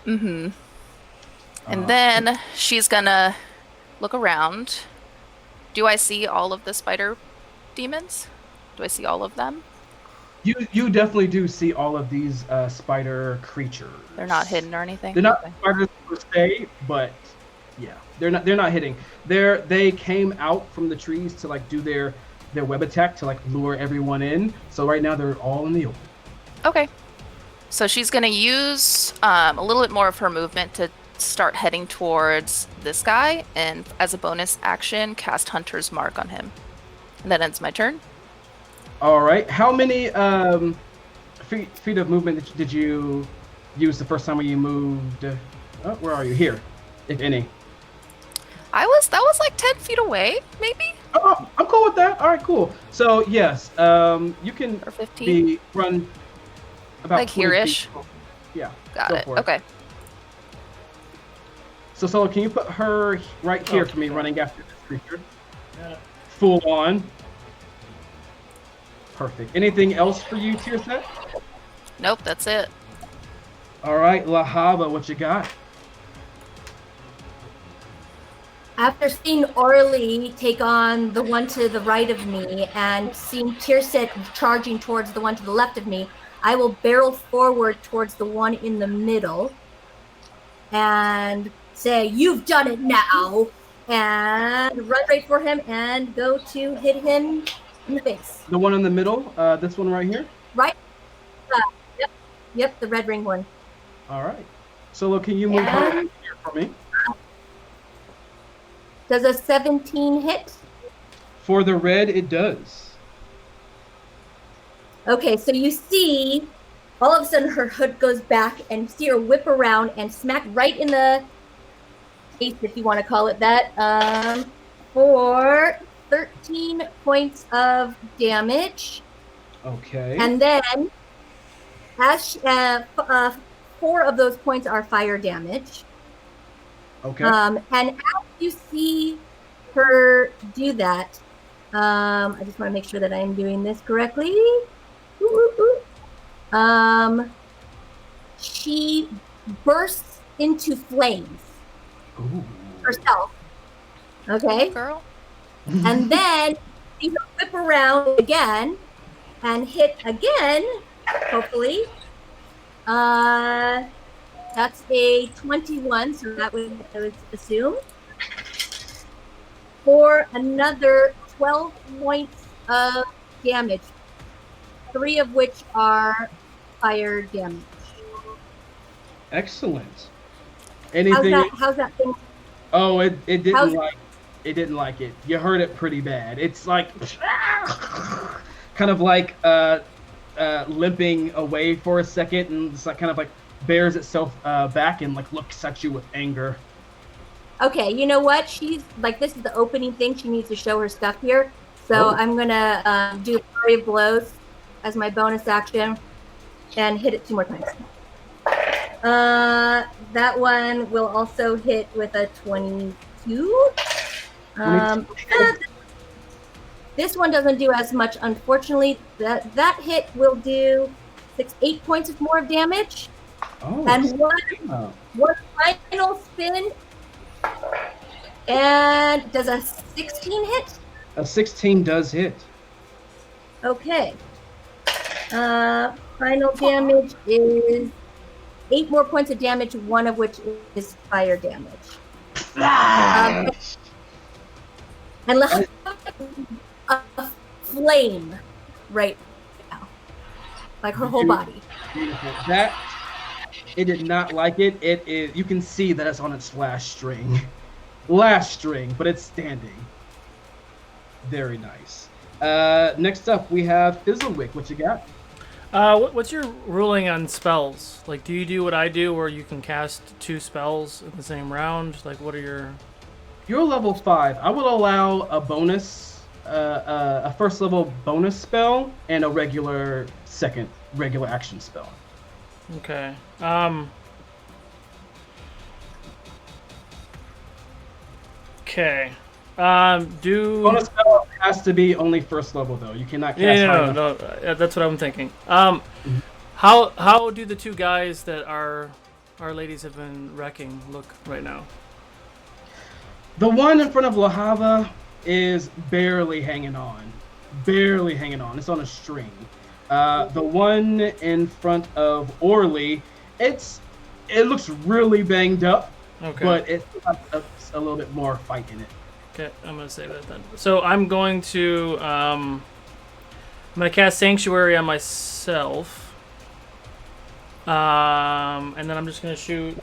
S2: And then she's gonna look around. Do I see all of the spider demons? Do I see all of them?
S1: You definitely do see all of these spider creatures.
S2: They're not hidden or anything?
S1: They're not spiders per se, but yeah, they're not hitting. They came out from the trees to like do their web attack to like lure everyone in. So right now they're all in the open.
S2: Okay. So she's gonna use a little bit more of her movement to start heading towards this guy, and as a bonus action, cast Hunter's Mark on him. And that ends my turn.
S1: All right. How many feet of movement did you use the first time when you moved? Where are you? Here, if any.
S2: That was like 10 feet away, maybe?
S1: Oh, I'm cool with that. All right, cool. So yes, you can
S2: Or 15?
S1: run about
S2: Like
S1: 20
S2: here-ish?
S1: feet. Yeah.
S2: Got
S1: go
S2: it.
S1: for
S2: Okay.
S1: So Solo, can you put her right here for me, running after this creature? Full on. Perfect. Anything else for you, Tearset?
S2: Nope, that's it.
S1: All right, Lahaba, what you got?
S5: After seeing Orly take on the one to the right of me and seeing Tearset charging towards the one to the left of me, I will barrel forward towards the one in the middle and say, "You've done it now," and run right for him and go to hit him in the face.
S1: The one in the middle, this one right here?
S5: Right? Yep, the red ring one.
S1: All right. Solo, can you move her here for me?
S5: Does a 17 hit?
S1: For the red, it does.
S5: Okay, so you see, all of a sudden her hood goes back and you see her whip around and smack right in the face, if you want to call it that, for 13 points of damage.
S1: Okay.
S5: And then, as 4 of those points are fire damage.
S1: Okay.
S5: And as you see her do that, I just want to make sure that I am doing this correctly. She bursts into flames herself. Okay.
S2: Girl.
S5: And then you whip around again and hit again, hopefully. That's a 21, so that would, I would assume. For another 12 points of damage, 3 of which are fire damage.
S1: Excellent. Anything?
S5: How's that thing?
S1: Oh, it didn't like it. You heard it pretty bad. It's like kind of like limping away for a second, and it's like kind of like bears itself back and like looks at you with anger.
S5: Okay, you know what? She's like, this is the opening thing. She needs to show her stuff here. So I'm gonna do Flurry of Blows as my bonus action and hit it 2 more times. That one will also hit with a 22. This one doesn't do as much, unfortunately. That hit will do 8 points of more damage. And one final spin. And does a 16 hit?
S1: A 16 does hit.
S5: Okay. Final damage is 8 more points of damage, one of which is fire damage. And let's a flame right now, like her whole body.
S1: Beautiful. That it did not like it. It is. You can see that it's on its last string, but it's standing. Very nice. Next up, we have Fizzlewick. What you got?
S4: What's your ruling on spells? Like, do you do what I do, where you can cast 2 spells in the same round? Like, what are your...
S1: You're level 5. I will allow a bonus, a first level bonus spell, and a regular action spell.
S4: Okay. Okay.
S1: Bonus spell has to be only first level though. You cannot cast.
S4: No. That's what I'm thinking. How do the 2 guys that our ladies have been wrecking look right now?
S1: The one in front of Lahava is barely hanging on. It's on a string. The one in front of Orly, it looks really banged up, but it's got a little bit more fight in it.
S4: Okay, I'm gonna save that then. So I'm going to cast Sanctuary on myself, and then I'm just gonna shoot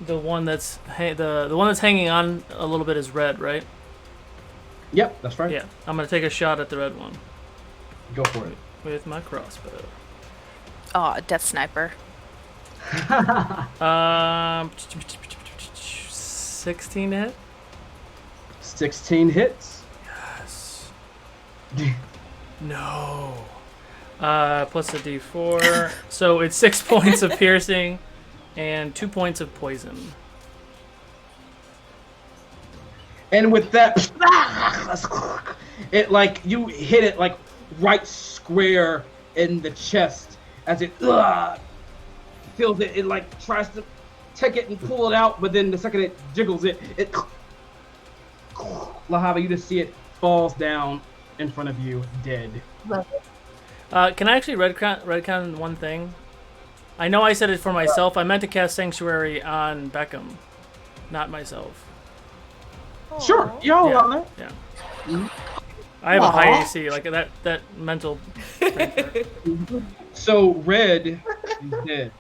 S4: the one that's the one that's hanging on a little bit is red, right?
S1: Yep, that's right.
S4: Yeah, I'm gonna take a shot at the red one.
S1: Go for it
S4: with my crossbow.
S2: Oh, Death Sniper.
S4: 16 hit.
S1: 16 hits.
S4: Yes. No. Plus a d4. So it's 6 points of piercing and 2 points of poison.
S1: And with that, it like you hit it like right square in the chest as it feels it. It like tries to take it and pull it out, but then the second it jiggles it Lahava, you just see it falls down in front of you, dead.
S4: Can I actually redcon one thing? I know I said it for myself. I meant to cast Sanctuary on Beckham, not myself.
S1: Sure, you're all on that.
S4: Yeah. I have a high AC, like that mental.
S1: So Red is dead.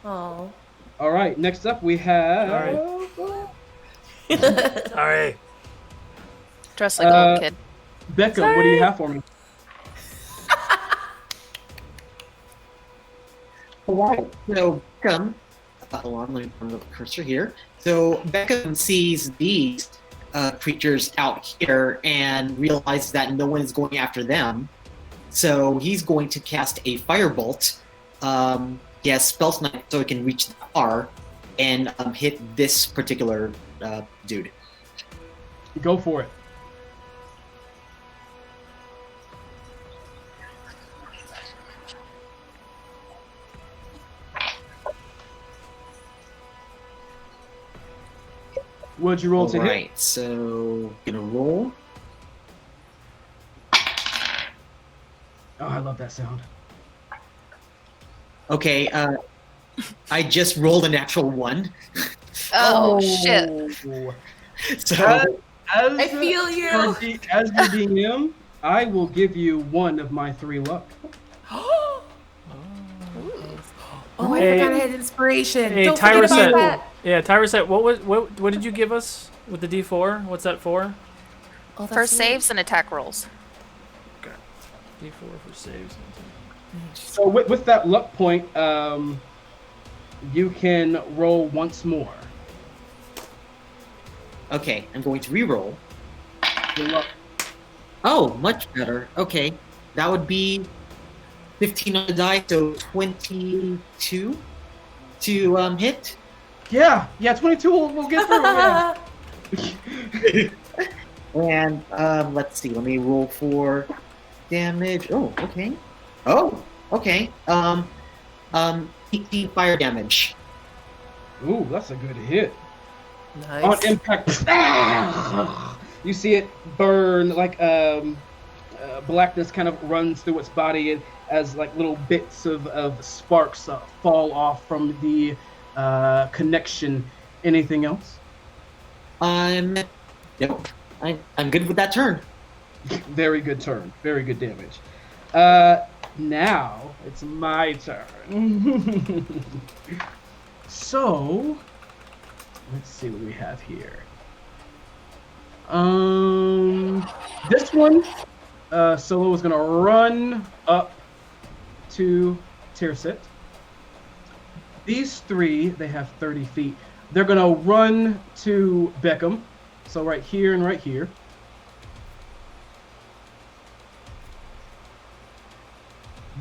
S6: Oh.
S1: All right. Next up, we have.
S4: Sorry.
S2: Dressed like a little kid.
S1: Becca, what do you have for me?
S3: Alright, so Beckham, hold on, let me put the cursor here. So Beckham sees these creatures out here and realizes that no one is going after them. So he's going to cast a firebolt. He has spell snipe so he can reach the car and hit this particular dude.
S1: Go for it. What'd you roll to hit?
S3: Alright, so gonna roll.
S1: Oh, I love that sound.
S3: Okay, I just rolled a natural 1.
S2: Oh, shit.
S3: So
S6: I feel you.
S1: As the DM, I will give you 1 of my 3 luck.
S6: Oh, I
S4: Hey.
S6: forgot I had inspiration.
S4: Hey,
S6: Don't forget about that.
S4: Yeah, Tyra, what did you give us with the D4? What's that for?
S6: Oh, that's
S2: For
S6: right.
S2: saves and attack rolls.
S4: Okay. D4 for saves.
S1: So with that luck point, you can roll once more.
S3: okay, I'm going to re-roll.
S1: Good luck.
S3: Oh, much better. Okay, that would be 15 on the die, so 22 to hit.
S1: Yeah, 22 will get through. Yeah.
S3: And let's see. Let me roll for damage. Oh, okay. Oh, okay. 18 fire damage.
S1: Ooh, that's a good hit.
S6: Nice.
S1: On impact, you see it burn like blackness kind of runs through its body, and as like little bits of sparks fall off from the connection. Anything else?
S3: No, I'm good with that turn.
S1: Very good turn. Very good damage. Now it's my turn. So let's see what we have here. This one, Solo is gonna run up to Tirsit. These three, they have 30 feet. They're gonna run to Beckham. So right here and right here.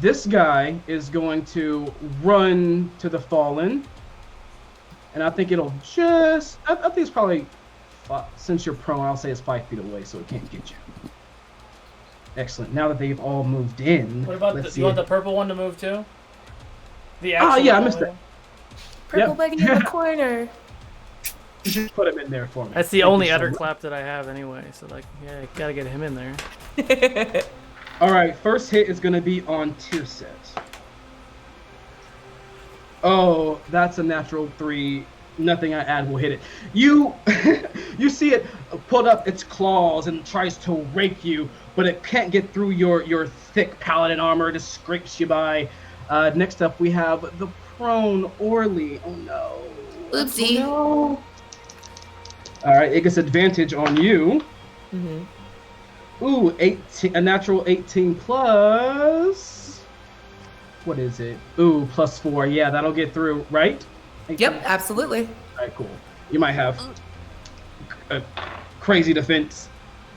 S1: This guy is going to run to the Fallen. And I think it'll just, I think it's probably, since you're prone, I'll say it's 5 feet away, so it can't get you. Excellent. Now that they've all moved in.
S4: What about you want the purple one to move too? The
S1: Oh, yeah, I missed that.
S6: Purple buddy in the corner.
S1: Just put him in there for me.
S4: That's the only utter clap that I have anyway, so like, yeah, gotta get him in there.
S1: All right, first hit is going to be on Tirsit. Oh, that's a natural 3. Nothing I add will hit it. You you see it put up its claws and tries to rake you, but it can't get through your thick paladin armor. It just scrapes you by. Next up, we have the prone Orly. Oh, no.
S6: Oopsie.
S1: Oh, no. All right, it gets advantage on you.
S6: Mm-hmm.
S1: Ooh, 18, a natural 18 plus. What is it? Ooh, +4. Yeah, that'll get through, right? 18?
S6: Yep, absolutely.
S1: All right, cool. You might have a crazy defense.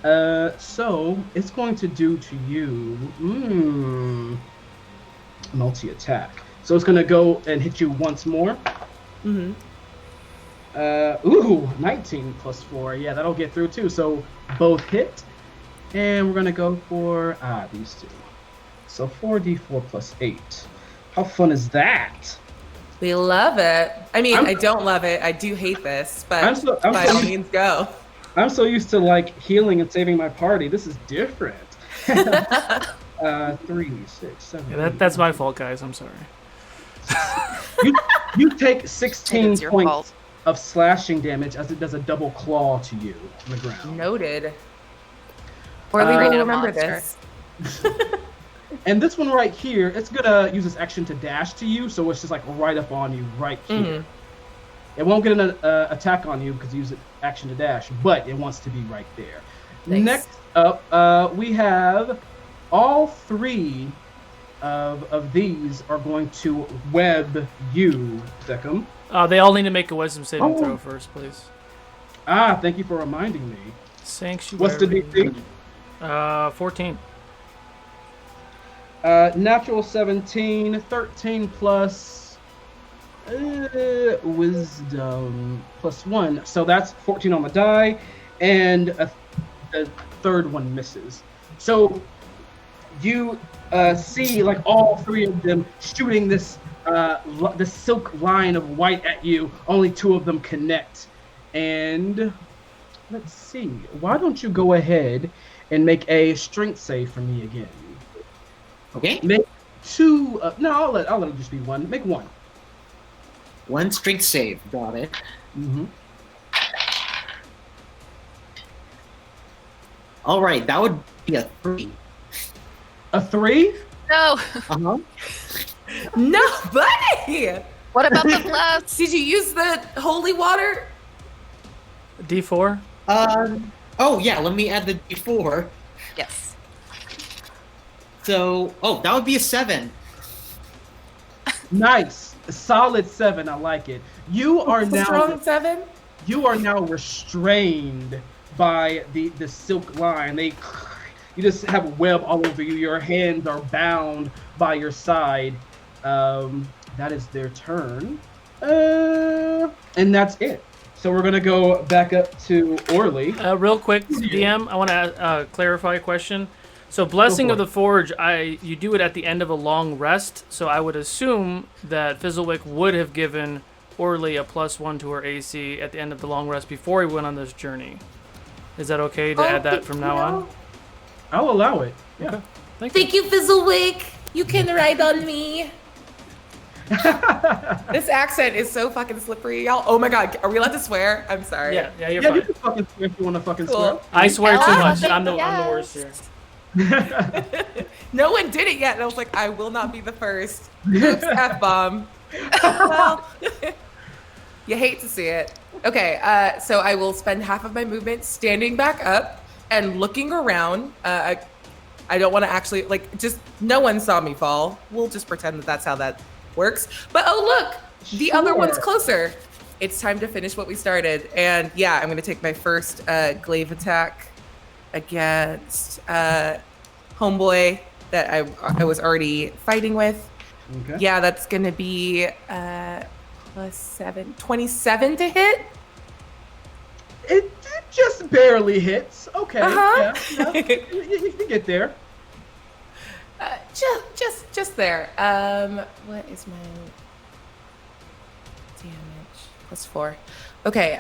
S1: So it's going to do to you multi-attack. So it's going to go and hit you once more.
S6: Mm-hmm.
S1: Ooh, 19 +4. Yeah, that'll get through too. So both hit. And we're going to go for these two. So 4d4 + 8. How fun is that?
S6: We love it. I mean, I don't love it. I do hate this, but by all means, go.
S1: I'm so used to like healing and saving my party. This is different. 3, 6, 7.
S4: Yeah, that's my fault, guys. I'm sorry.
S1: You take 16
S2: your
S1: points
S2: fault.
S1: of slashing damage as it does a double claw to you on the ground.
S6: Noted. Orly will remember this.
S1: And this one right here, it's gonna use its action to dash to you, so it's just like right up on you, right here.
S6: Mm-hmm.
S1: It won't get an attack on you because you use its action to dash, but it wants to be right there.
S6: Nice.
S1: Next up, we have all 3 of these are going to web you, Beckham.
S4: They all need to make a wisdom saving throw first, please.
S1: Thank you for reminding me.
S4: Sanctuary.
S1: What's the DC?
S4: 14.
S1: Natural 17, 13 plus wisdom +1. So that's 14 on the die, and the third one misses. So you see like all 3 of them shooting this the silk line of white at you. Only 2 of them connect. And let's see. Why don't you go ahead and make a strength save for me again?
S3: Okay.
S1: Make 2. No, I'll let it just be 1. Make 1.
S3: 1 strength save. Got it.
S1: Mm-hmm.
S3: All right, that would be a 3.
S1: A 3?
S2: No.
S3: Uh-huh.
S6: No, buddy!
S2: What about the plus?
S6: Did you use the holy water?
S4: D4?
S3: Oh, yeah, let me add the D4.
S2: Yes.
S3: So, that would be a 7.
S1: Nice. A solid 7. I like it. You are
S6: A
S1: now
S6: strong 7?
S1: You are now restrained by the silk line. You just have a web all over you. Your hands are bound by your side. That is their turn. And that's it. So we're gonna go back up to Orly.
S4: Real quick, DM, I want to clarify a question. So Blessing of the Forge, you do it at the end of a long rest. So I would assume that Fizzlewick would have given Orly a +1 to her AC at the end of the long rest before he went on this journey. Is that okay to add that from now on?
S1: I'll allow it. Yeah.
S4: Okay.
S6: Thank you, Fizzlewick. You can ride on me. This accent is so fucking slippery, y'all. Oh my god, are we allowed to swear? I'm sorry.
S4: Yeah, you're
S1: Yeah,
S4: fine.
S1: you can fucking swear if you want to fucking swear.
S4: I swear too much.
S2: Ella,
S4: I'm the worst here.
S6: No one did it yet, and I was like, I will not be the first. Oops, F-bomb. Well, you hate to see it. Okay, so I will spend half of my movement standing back up and looking around. I don't want to actually, like, just no one saw me fall. We'll just pretend that that's how that works. But oh, look, the other one's closer. It's time to finish what we started. And yeah, I'm going to take my first glaive attack against homeboy that I was already fighting with.
S1: Okay.
S6: Yeah, that's going to be +7, 27 to hit.
S1: It just barely hits. Okay.
S6: Uh-huh.
S1: Yeah. You can get there.
S6: Just there. What is my damage? +4. Okay,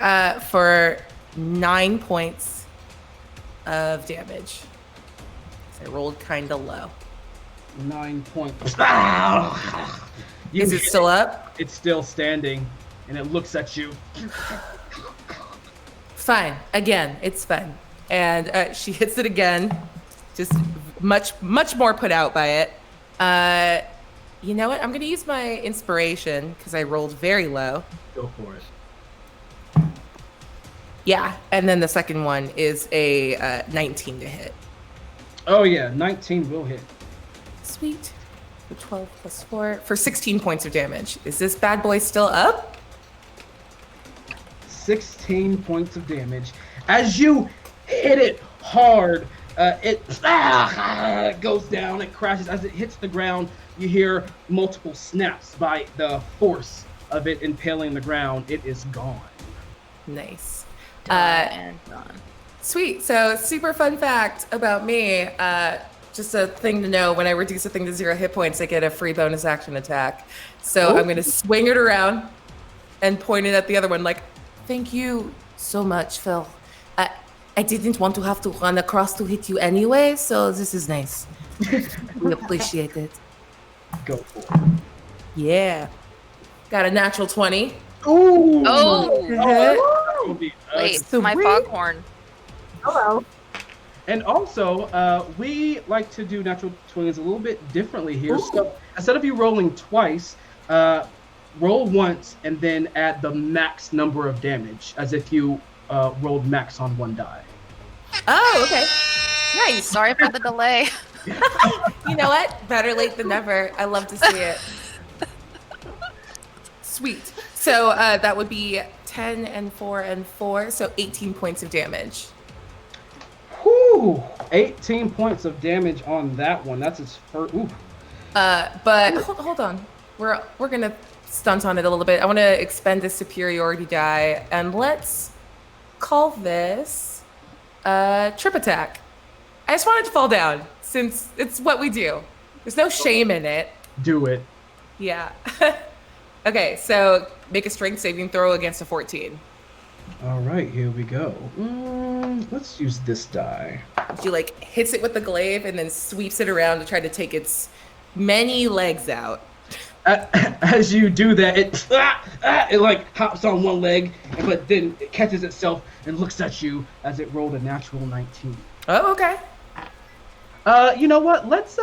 S6: for 9 points of damage. So I rolled kind of low.
S1: 9 points.
S6: Is it still up?
S1: It's still standing, and it looks at you.
S6: Fine. Again, it's fine. And she hits it again. Just much more put out by it. You know what? I'm going to use my inspiration because I rolled very low.
S1: Go for it.
S6: Yeah. And then the second one is a 19 to hit.
S1: Oh, yeah. 19 will hit.
S6: Sweet. So 12 +4 for 16 points of damage. Is this bad boy still up?
S1: 16 points of damage. As you hit it hard, it goes down, it crashes. As it hits the ground, you hear multiple snaps by the force of it impaling the ground. It is gone.
S6: Nice.
S2: And gone.
S6: Sweet. So super fun fact about me. Just a thing to know, when I reduce a thing to 0 hit points, I get a free bonus action attack. So I'm going to swing it around and point it at the other one like, thank you so much, Phil. I didn't want to have to run across to hit you anyway, so this is nice. We appreciate it.
S1: Go for it.
S6: Yeah. Got a natural 20.
S1: Ooh!
S2: Oh!
S1: That would be
S2: Wait,
S6: So
S2: my
S6: we-
S2: foghorn.
S5: Hello.
S1: And also, we like to do natural 20s a little bit differently here. So instead of you rolling twice, roll once and then add the max number of damage, as if you rolled max on one die.
S6: Oh, okay. Nice.
S2: Sorry for the delay.
S6: You know what? Better late than never. I love to see it. Sweet. So that would be 10 and 4 and 4, so 18 points of damage.
S1: Whew! 18 points of damage on that one. That's its first. Ooh.
S6: But hold on. We're gonna stunt on it a little bit. I want to expend this superiority die, and let's call this trip attack. I just wanted to fall down since it's what we do. There's no shame in it.
S1: Do it.
S6: Yeah. Okay, so make a strength saving throw against a 14.
S1: All right, here we go. Let's use this die.
S6: She like hits it with the glaive and then sweeps it around to try to take its many legs out.
S1: As you do that, it like hops on one leg, but then it catches itself and looks at you as it rolled a natural 19.
S6: Oh, okay.
S1: You know what? Let's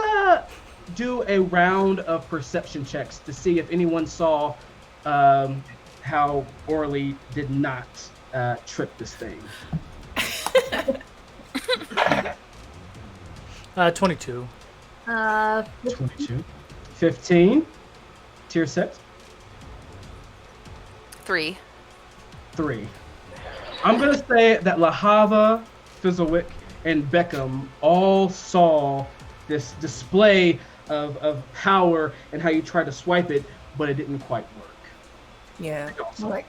S1: do a round of perception checks to see if anyone saw how Orly did not trip this thing.
S4: 22.
S1: 22. 15. Tier set.
S2: 3.
S1: 3. I'm gonna say that Lahava, Fizzlewick, and Beckham all saw this display of power and how you tried to swipe it, but it didn't quite work.
S6: Yeah.
S5: Like,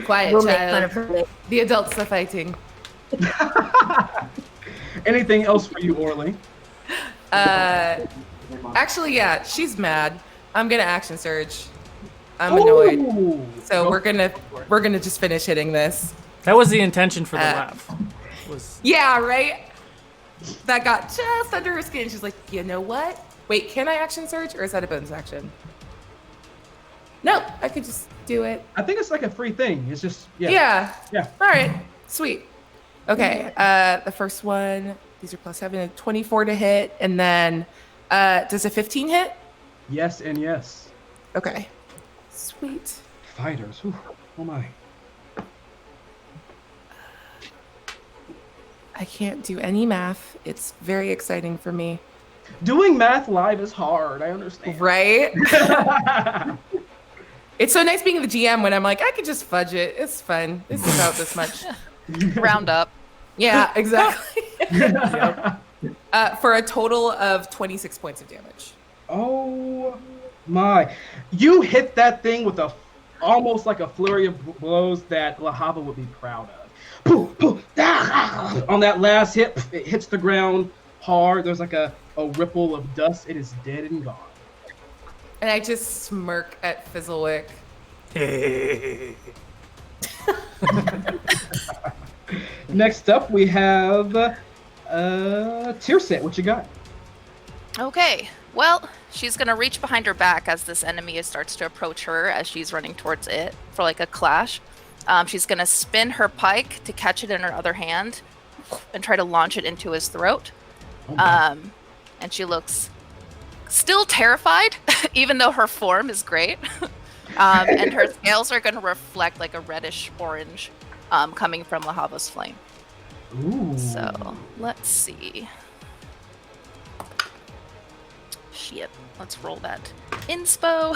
S6: Quiet,
S5: we'll make fun
S6: child.
S5: of her.
S6: The adults are fighting.
S1: Anything else for you, Orly?
S6: Actually, yeah, she's mad. I'm gonna action surge. I'm annoyed.
S1: Ooh.
S6: So we're gonna just finish hitting this.
S4: That was the intention for the laugh.
S6: Yeah, right? That got just under her skin. She's like, you know what? Wait, can I action surge or is that a bonus action? No, I could just do it.
S1: I think it's like a free thing. It's just
S6: Yeah.
S1: Yeah.
S6: All right. Sweet. Okay. The first one, these are +7, 24 to hit. And then does a 15 hit?
S1: Yes and yes.
S6: Okay. Sweet.
S1: Fighters. Whew. Oh my.
S6: I can't do any math. It's very exciting for me.
S1: Doing math live is hard. I understand.
S6: Right? It's so nice being the GM when I'm like, I could just fudge it. It's fun. It's about this much.
S2: Round up.
S6: Yeah, exactly. For a total of 26 points of damage.
S1: Oh my. You hit that thing with almost like a flurry of blows that Lahava would be proud of. Poof, poof, ah, on that last hit, it hits the ground hard. There's like a ripple of dust. It is dead and gone.
S6: And I just smirk at Fizzlewick.
S1: Next up, we have Tearset. What you got?
S2: Okay, well, she's gonna reach behind her back as this enemy starts to approach her as she's running towards it for like a clash. She's gonna spin her pike to catch it in her other hand and try to launch it into his throat. And she looks still terrified, even though her form is great. And her scales are gonna reflect like a reddish orange coming from Lahava's flame.
S1: Ooh.
S2: So let's see. Shit. Let's roll that inspo.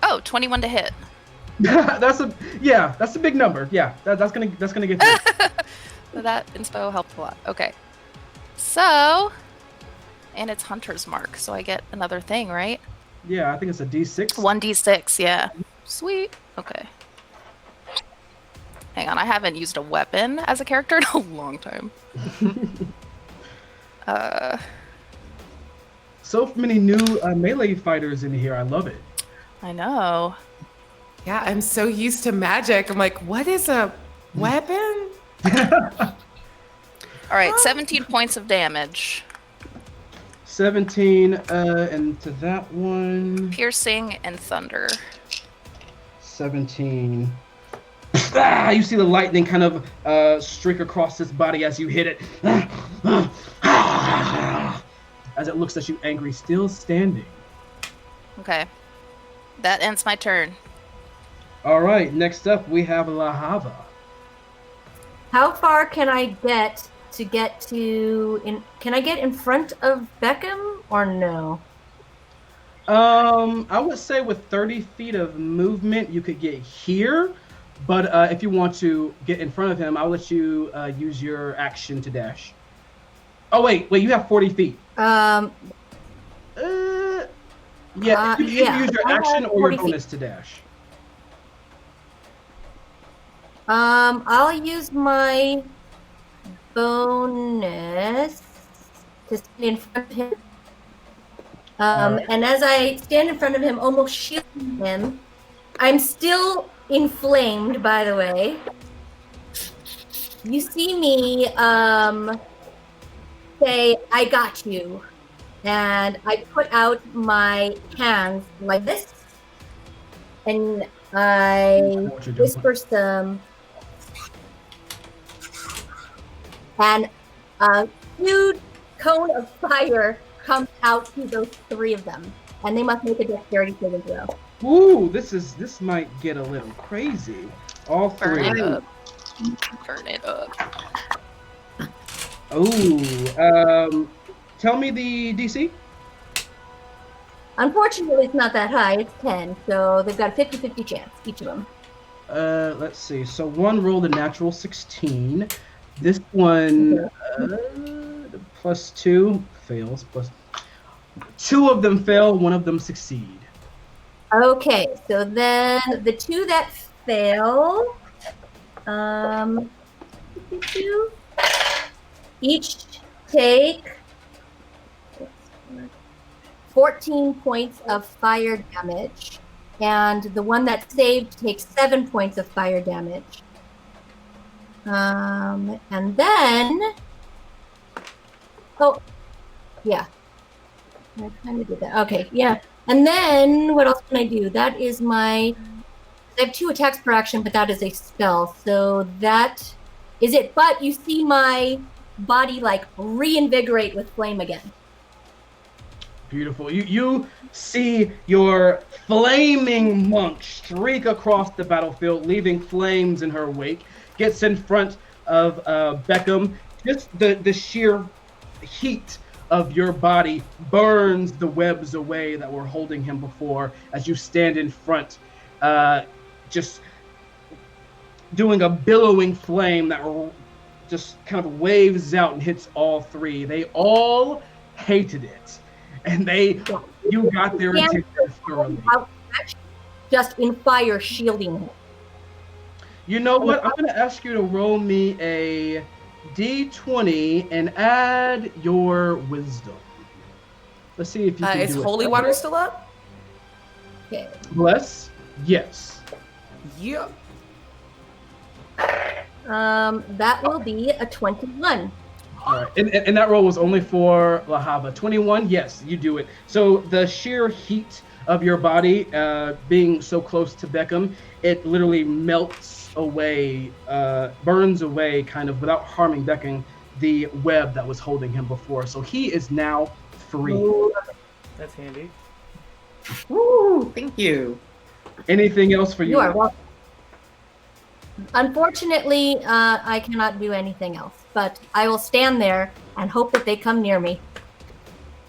S2: Oh, 21 to hit.
S1: that's a big number. Yeah, that's gonna get through.
S2: So that inspo helped a lot. Okay. So, and it's Hunter's Mark, so I get another thing, right?
S1: Yeah, I think it's a D6.
S2: 1d6, yeah. Sweet. Okay. Hang on, I haven't used a weapon as a character in a long time.
S1: So many new melee fighters in here. I love it.
S2: I know.
S6: Yeah, I'm so used to magic. I'm like, what is a weapon?
S2: All right, 17 points of damage.
S1: 17, and to that one,
S2: Piercing and thunder.
S1: 17. You see the lightning kind of streak across his body as you hit it. As it looks at you angry, still standing.
S2: Okay. That ends my turn.
S1: All right, next up we have Lahava.
S5: How far can I get to can I get in front of Beckham or no?
S1: I would say with 30 feet of movement, you could get here. But if you want to get in front of him, I'll let you use your action to dash. Oh, wait, you have 40 feet. Yeah, you can use your action or your bonus to dash.
S5: I'll use my bonus to stand in front of him. And as I stand in front of him, almost shielding him, I'm still inflamed, by the way. You see me say, I got you. And I put out my hands like this. And I whisper some. And a huge cone of fire comes out to those three of them. And they must make a dexterity saving throw.
S1: Ooh, this might get a little crazy. All three.
S2: Burn it up. Burn it up.
S1: Ooh, tell me the DC.
S5: Unfortunately, it's not that high. It's 10, so they've got a 50-50 chance, each of them.
S1: Let's see. So one rolled a natural 16. This one plus 2 fails. Plus 2 of them fail. 1 of them succeed.
S5: Okay, so then the 2 that fail, each take 14 points of fire damage, and the one that saved takes 7 points of fire damage. And then, oh, yeah, I kind of did that. Okay, yeah. And then what else can I do? That is I have 2 attacks per action, but that is a spell. So that is it. But you see my body like reinvigorate with flame again.
S1: Beautiful. You see your flaming monk streak across the battlefield, leaving flames in her wake. Gets in front of Beckham. Just the sheer heat of your body burns the webs away that were holding him before as you stand in front, just doing a billowing flame that just kind of waves out and hits all 3. They all hated it, and you got their attention thoroughly.
S5: Just in fire, shielding him.
S1: You know what? I'm going to ask you to roll me a D20 and add your wisdom. Let's see if you can
S6: Is
S1: do
S6: holy
S1: it.
S6: water still up?
S5: Okay.
S1: Bless? Yes.
S6: Yeah.
S5: That will be a 21.
S1: All right. And that roll was only for Lahava. 21? Yes, you do it. So the sheer heat of your body being so close to Beckham, it literally melts away, burns away kind of without harming Beckham, the web that was holding him before. So he is now free.
S4: That's handy.
S3: Woo! Thank you.
S1: Anything else for you?
S5: You are welcome. Unfortunately, I cannot do anything else, but I will stand there and hope that they come near me.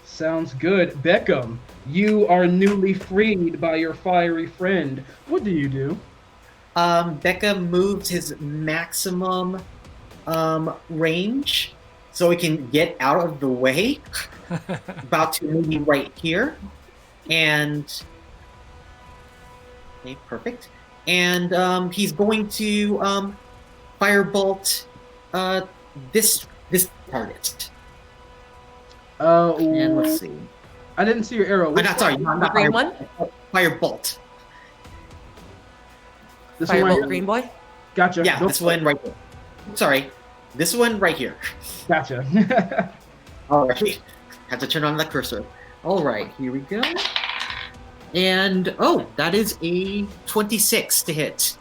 S1: Sounds good. Beckham, you are newly freed by your fiery friend. What do you do?
S3: Beckham moves his maximum range so he can get out of the way. About to maybe right here. And okay, perfect. And he's going to firebolt this target. And let's see.
S1: I didn't see your arrow.
S3: Not sorry, not
S6: green
S3: firebolt. Firebolt.
S1: This one right
S6: Firebolt
S1: here?
S6: green boy?
S1: Gotcha.
S3: Yeah,
S1: Go
S3: this
S1: for it.
S3: one right here. Sorry, this one right here.
S1: Gotcha.
S3: All right, have to turn on the cursor. All right, here we go. And oh, that is a 26 to hit.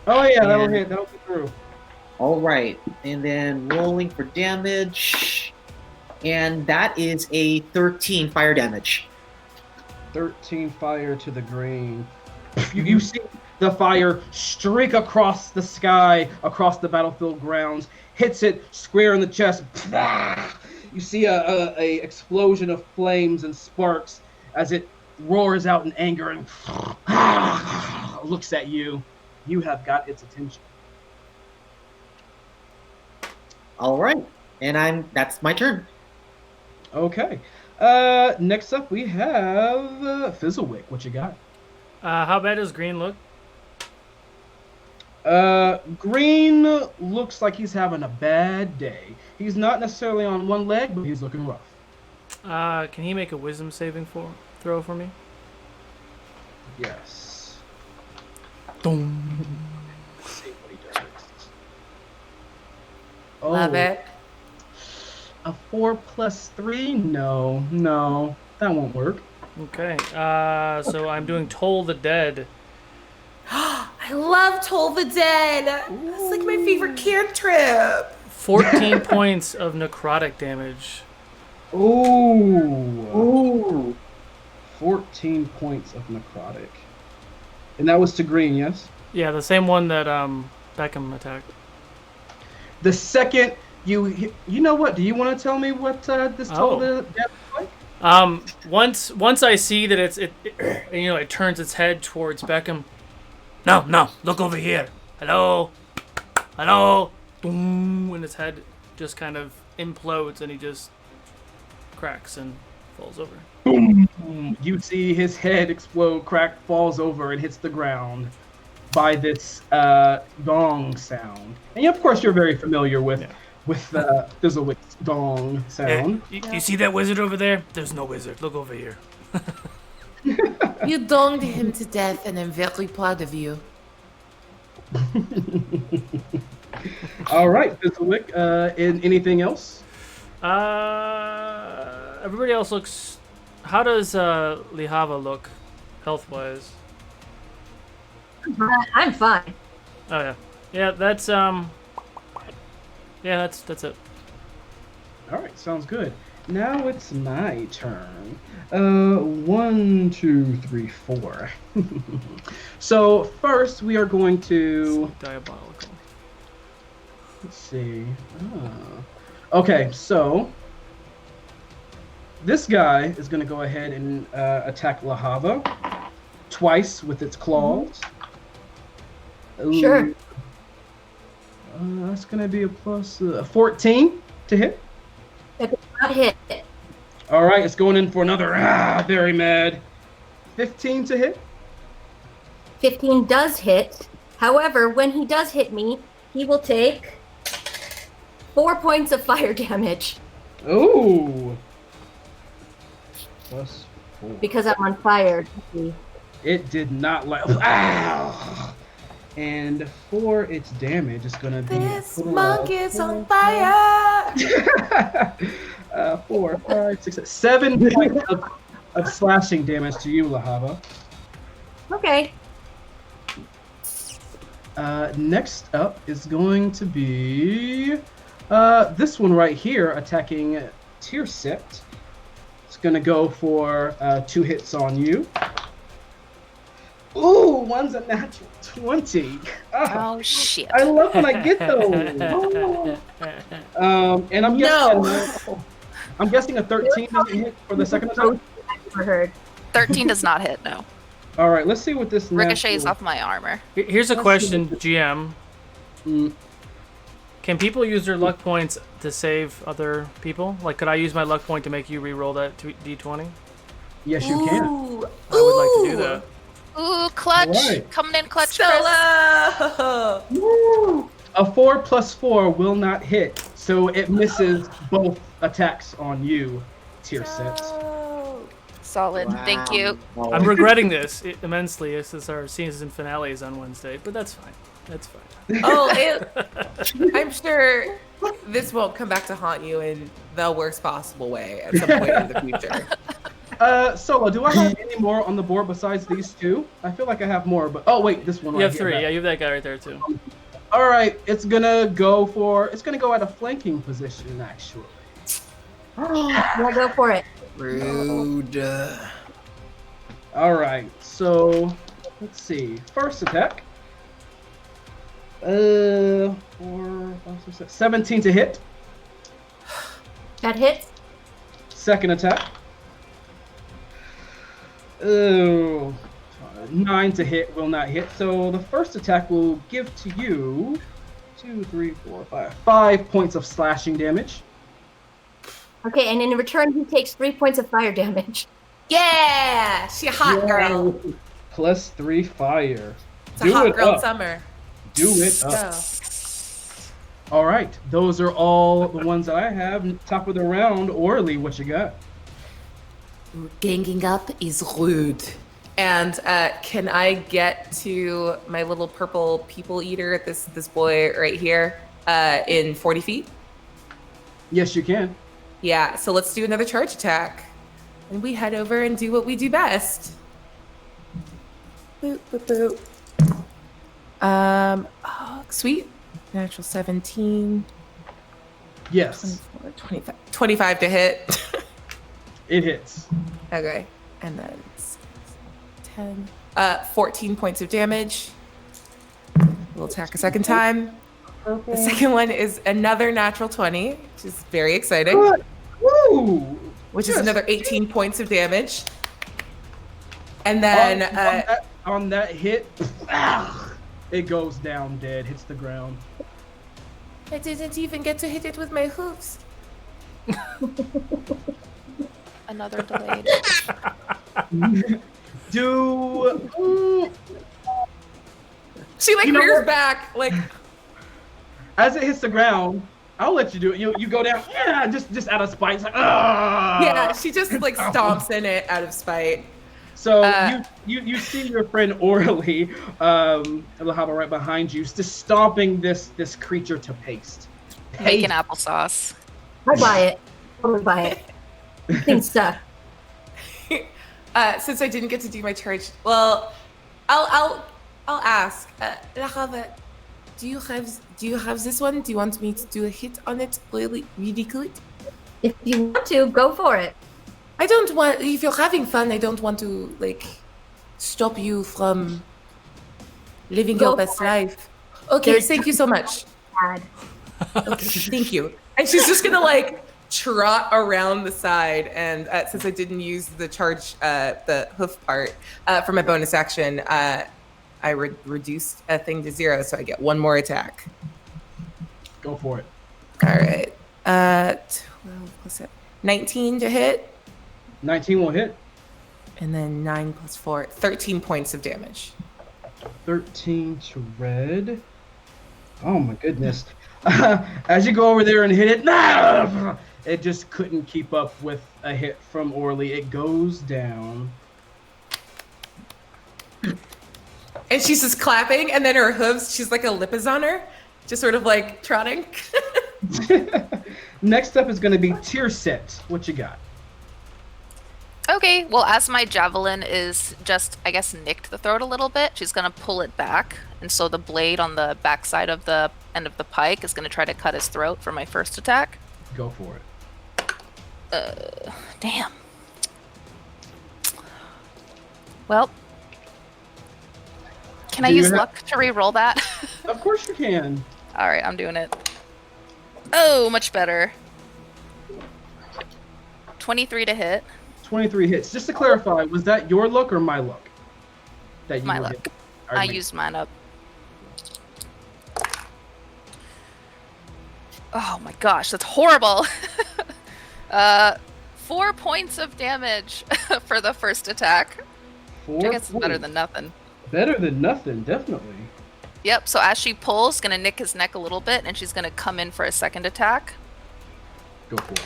S1: Oh yeah, that'll hit. That'll get through.
S3: All right, and then rolling for damage, and that is a 13 fire damage.
S1: 13 fire to the green. You see the fire streak across the sky, across the battlefield grounds, hits it square in the chest. You see a explosion of flames and sparks as it roars out in anger and looks at you. You have got its attention.
S3: All right, and that's my turn.
S1: Okay. Next up we have Fizzlewick. What you got?
S4: How bad does green look?
S1: Green looks like he's having a bad day. He's not necessarily on one leg, but he's looking rough.
S4: Can he make a wisdom saving throw for me?
S1: Yes.
S4: Boom.
S1: Let's see what he does. Oh,
S6: Love it.
S1: a 4 plus 3? No, that won't work.
S4: Okay. So I'm doing Toll the Dead.
S6: I love Toll the Dead. That's like my favorite cantrip.
S4: 14 points of necrotic damage.
S1: Ooh. 14 points of necrotic. And that was to green, yes?
S4: Yeah, the same one that Beckham attacked.
S1: The second you know what? Do you want to tell me what this total death is like?
S4: Once I see that it turns its head towards Beckham. No, look over here. Hello. Boom, and his head just kind of implodes, and he just cracks and falls over.
S1: Boom! You see his head explode, crack, falls over, and hits the ground by this gong sound. And of course, you're very familiar with Fizzlewick's gong sound.
S4: You see that wizard over there? There's no wizard. Look over here.
S6: You donged him to death, and I'm very proud of you.
S1: All right, Fizzlewick. Anything else?
S4: Everybody else looks. How does Lihava look, health-wise?
S5: I'm fine.
S4: Oh yeah. That's it.
S1: All right, sounds good. Now it's my turn. 1, 2, 3, 4. So first we are going to.
S4: Diabolical.
S1: Let's see. Okay, so this guy is going to go ahead and attack Lahava twice with its claws.
S5: Sure.
S1: That's going to be a plus 14 to hit.
S5: That does not hit.
S1: All right, it's going in for another very mad 15 to hit.
S5: 15 does hit. However, when he does hit me, he will take 4 points of fire damage.
S1: Ooh. Plus 4.
S5: Because I'm on fire.
S1: It did not like. Ow! And for its damage, it's gonna be.
S6: This monk is on fire!
S1: 4, 5, 6, 7 points of slashing damage to you, Lahava.
S5: Okay.
S1: Next up is going to be this one right here, attacking Tirset. It's gonna go for 2 hits on you. Ooh, one's a natural 20.
S2: Oh shit.
S1: I love when I get those. And I'm guessing, I'm guessing a 13 doesn't hit for the second attack.
S5: Never heard.
S2: 13 does not hit, no.
S1: All right, let's see what this
S2: Ricochets off my armor.
S4: Here's a question, GM.
S1: Mm.
S4: Can people use their luck points to save other people? Like, could I use my luck point to make you re-roll that D20?
S1: Yes, you can.
S6: Ooh,
S4: I would like to do that.
S2: Ooh, clutch.
S1: Right.
S2: Coming in clutch, Chris.
S6: Stella!
S1: Woo! A 4 plus 4 will not hit, so it misses both attacks on you, Tirset.
S2: Solid.
S3: Wow.
S2: Thank you.
S4: I'm regretting this immensely since our season finale is on Wednesday, but that's fine. That's fine.
S6: I'm sure this won't come back to haunt you in the worst possible way at some point in the future.
S1: Solo, do I have any more on the board besides these 2? I feel like I have more, but wait, this one.
S4: You
S1: right
S4: have
S1: here,
S4: 3.
S1: that-
S4: Yeah, you have that guy right there too.
S1: All right, it's gonna go at a flanking position actually.
S5: Yeah, go for it.
S3: Rude.
S1: All right, so let's see. First attack. 4, 5, 6, 7, 17 to hit.
S5: That hits.
S1: Second attack. 9 to hit, will not hit. So the first attack will give to you 5 points of slashing damage.
S5: Okay, and in return, he takes 3 points of fire damage.
S6: Yeah! She a hot girl.
S1: Plus 3 fire.
S6: It's a hot girl summer.
S1: Do it up.
S6: Go.
S1: All right, those are all the ones that I have. Top of the round, Orly, what you got?
S6: Ganging up is rude. And can I get to my little purple people eater, this boy right here, in 40 feet?
S1: Yes, you can.
S6: Yeah, so let's do another charge attack. And we head over and do what we do best. Boop, boop, boop. Oh, sweet. Natural 17.
S1: Yes,
S6: 24, 25 to hit.
S1: it hits.
S6: Okay. And then 10. 14 points of damage. We'll attack a second time.
S1: Purple.
S6: The second one is another natural 20, which is very exciting.
S1: What? Woo!
S6: which is
S1: Yes.
S6: another 18 points of damage. And then
S1: on that hit, it goes down dead, hits the ground.
S6: I didn't even get to hit it with my hooves.
S2: Another delayed.
S6: She like
S1: You know
S6: rears
S1: what?
S6: back, like
S1: As it hits the ground, I'll let you do it. You go down, yeah, just out of spite. It's like, ah.
S6: yeah, she just like stomps in it out of spite.
S1: So you see your friend Orly, Lahaba right behind you, just stomping this creature to paste.
S2: Making applesauce.
S5: I buy it. Totally buy it. Things suck.
S6: Since I didn't get to do my charge, well, I'll ask. Lahava, do you have this one? Do you want me to do a hit on it really good?
S5: If you want to, go for it.
S6: I don't want. If you're having fun, I don't want to like stop you from living
S5: Go
S6: your best
S5: for it.
S6: life. Okay,
S5: There's-
S6: thank you so much.
S5: Bad.
S6: Okay, thank you. And she's just gonna like trot around the side, and since I didn't use the charge, the hoof part for my bonus action, I reduced a thing to 0, so I get one more attack.
S1: Go for it.
S6: All right, 12 plus 7, 19 to hit,
S1: 19 will hit.
S6: and then 9 plus 4, 13 points of damage.
S1: 13 to red. Oh my goodness. As you go over there and hit it, it just couldn't keep up with a hit from Orly. It goes down.
S6: And she's just clapping, and then her hooves, she's like a Lipizzaner, just sort of like trotting.
S1: Next up is going to be Tierset. What you got?
S2: Okay, well, as my javelin is just, I guess, nicked the throat a little bit, she's going to pull it back. And so the blade on the backside of the end of the pike is going to try to cut his throat for my first attack.
S1: Go for it.
S2: Damn. Well, can I
S1: Do you
S2: use
S1: ha-
S2: luck to re-roll that?
S1: Of course you can.
S2: All right, I'm doing it. Oh, much better. 23 to hit.
S1: 23 hits. Just to clarify, was that your luck or my luck? That you
S2: My
S1: were
S2: luck.
S1: hitting?
S2: I used mine up. Oh my gosh, that's horrible. 4 points of damage for the first attack. Which I guess is better than nothing.
S1: Better than nothing, definitely.
S2: Yep, so as she pulls, gonna nick his neck a little bit, and she's gonna come in for a second attack.
S1: Go for it.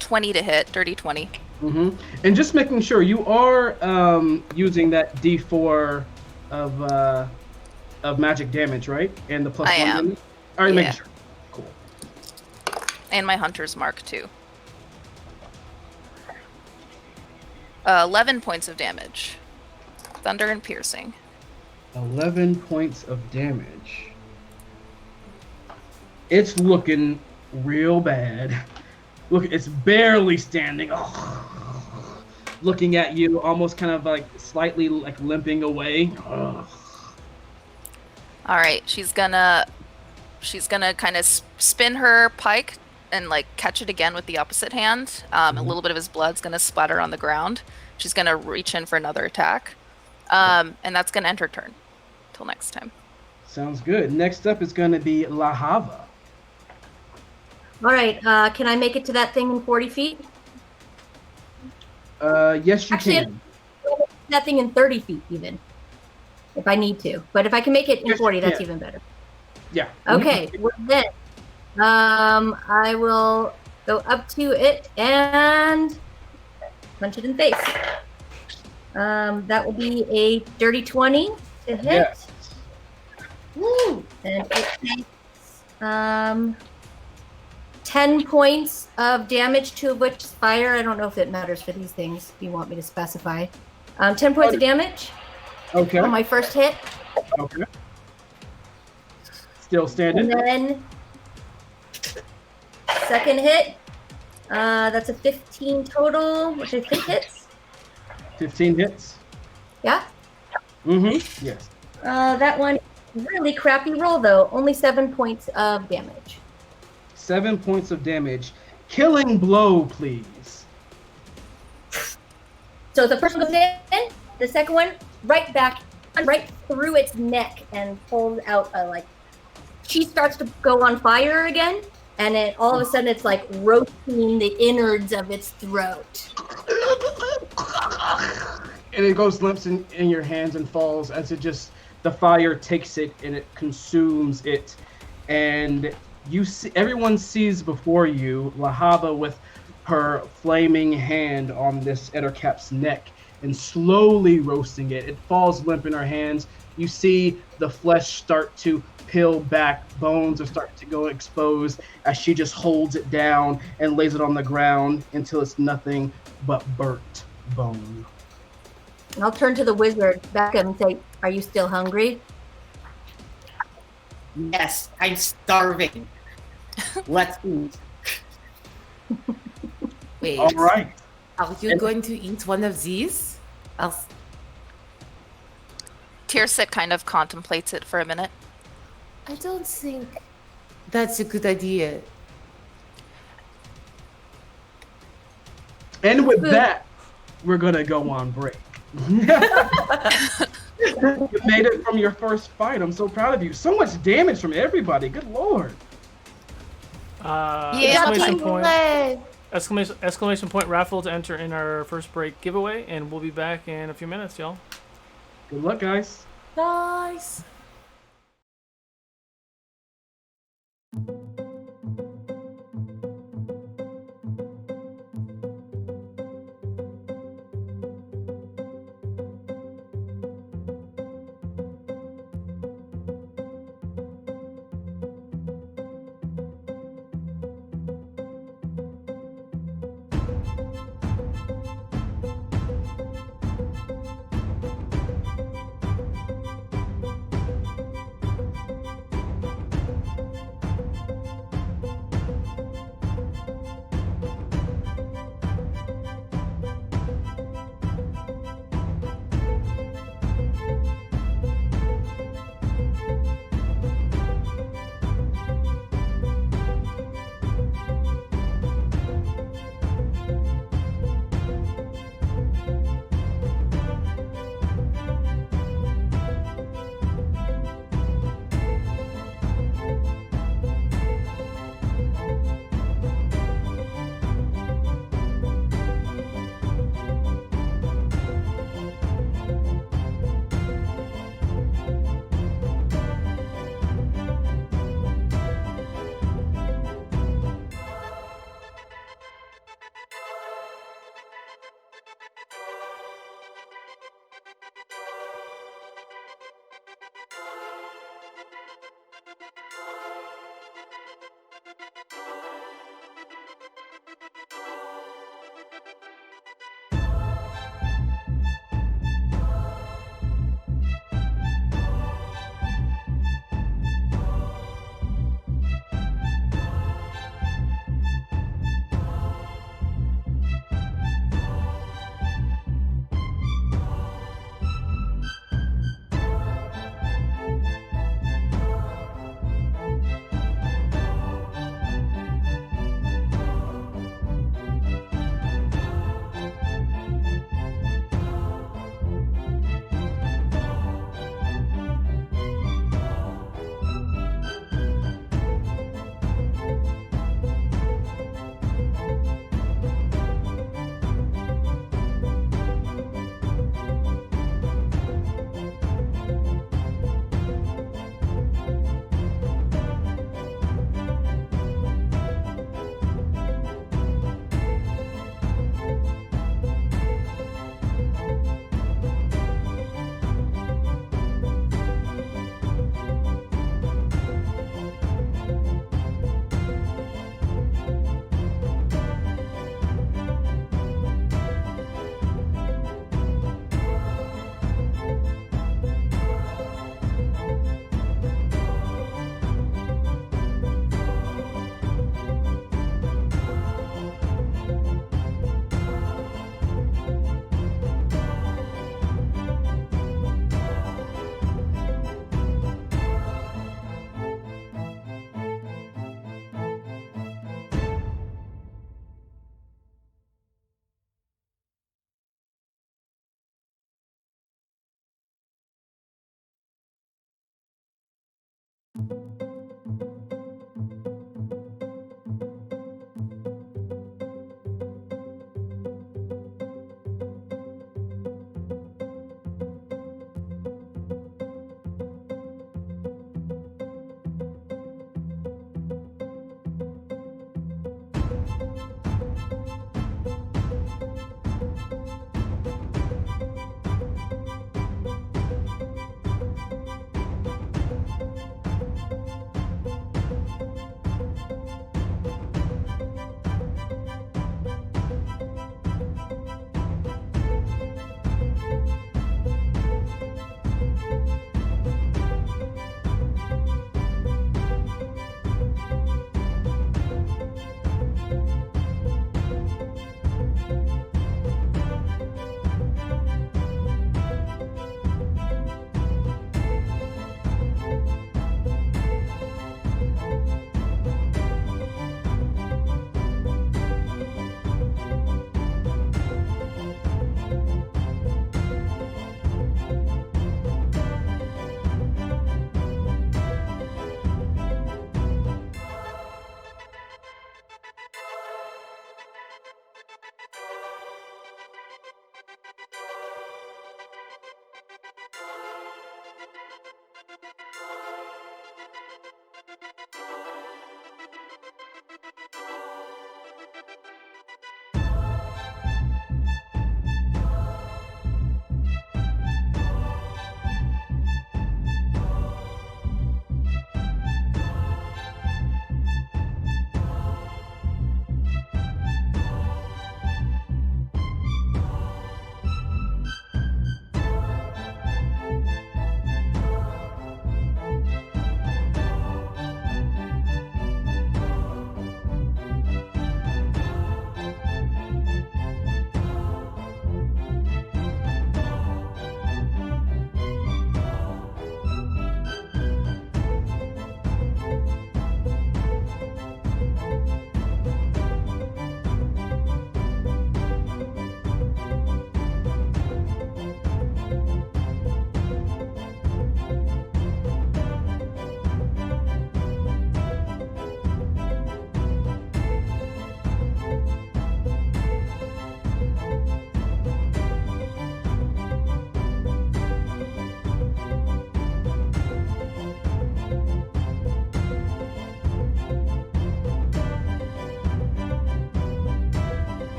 S2: 20 to hit, dirty 20.
S1: And just making sure you are using that D4 of magic damage, right? And the plus
S2: I
S1: 1
S2: am.
S1: damage? All right,
S2: Yeah.
S1: making sure. Cool.
S2: And my hunter's mark too. 11 points of damage. Thunder and piercing.
S1: 11 points of damage. It's looking real bad. Look, it's barely standing. Oh. Looking at you, almost kind of like slightly like limping away. Oh.
S2: All right, she's gonna kind of spin her pike and like catch it again with the opposite hand. A little bit of his blood's gonna splatter on the ground. She's gonna reach in for another attack, and that's gonna end her turn. Till next time.
S1: Sounds good. Next up is going to be Lahava.
S5: All right. Can I make it to that thing in 40 feet?
S1: Yes, you
S5: Actually,
S1: can.
S5: That thing in 30 feet, even. If I need to. But if I can make it in
S1: Yes,
S5: 40,
S1: you
S5: that's
S1: can.
S5: even better.
S1: Yeah.
S5: Okay. Well, then, I will go up to it and punch it in the face. That will be a dirty 20 to hit.
S1: Yes.
S5: Woo! And it takes 10 points of damage, 2 of which is fire. I don't know if it matters for these things, if you want me to specify. 10 points of damage
S1: Okay.
S5: on my first hit.
S1: Okay. Still
S5: And
S1: standing.
S5: then second hit. That's a 15 total, which I think hits.
S1: 15 hits.
S5: Yeah.
S1: Yes.
S5: That one, really crappy roll though. Only 7 points of damage.
S1: 7 points of damage. killing blow, please.
S5: So the first one goes in, the second one right back, right through its neck, and pulls out a like. She starts to go on fire again, and then all of a sudden it's like roasting the innards of its throat.
S1: And it goes limps in your hands and falls as the fire takes it and it consumes it. And you see, everyone sees before you Lahava with her flaming hand on this Ettercap's neck and slowly roasting it. It falls limp in her hands. You see the flesh start to peel back, bones are starting to go exposed as she just holds it down and lays it on the ground until it's nothing but burnt bone.
S5: And I'll turn to the wizard, Beckham, and say, "Are you still hungry?"
S3: Yes, I'm starving. Let's eat.
S6: Wait.
S1: All right.
S6: Are you going to eat one of these?
S2: Tirsit kind of contemplates it for a minute.
S6: I don't think that's a good idea.
S1: And with that, we're going to go on break. You made it from your first fight. I'm so proud of you. So much damage from everybody. Good lord.
S4: Exclamation point. Exclamation point raffle to enter in our first break giveaway, and we'll be back in a few minutes, y'all.
S1: Good luck, guys.
S6: Nice.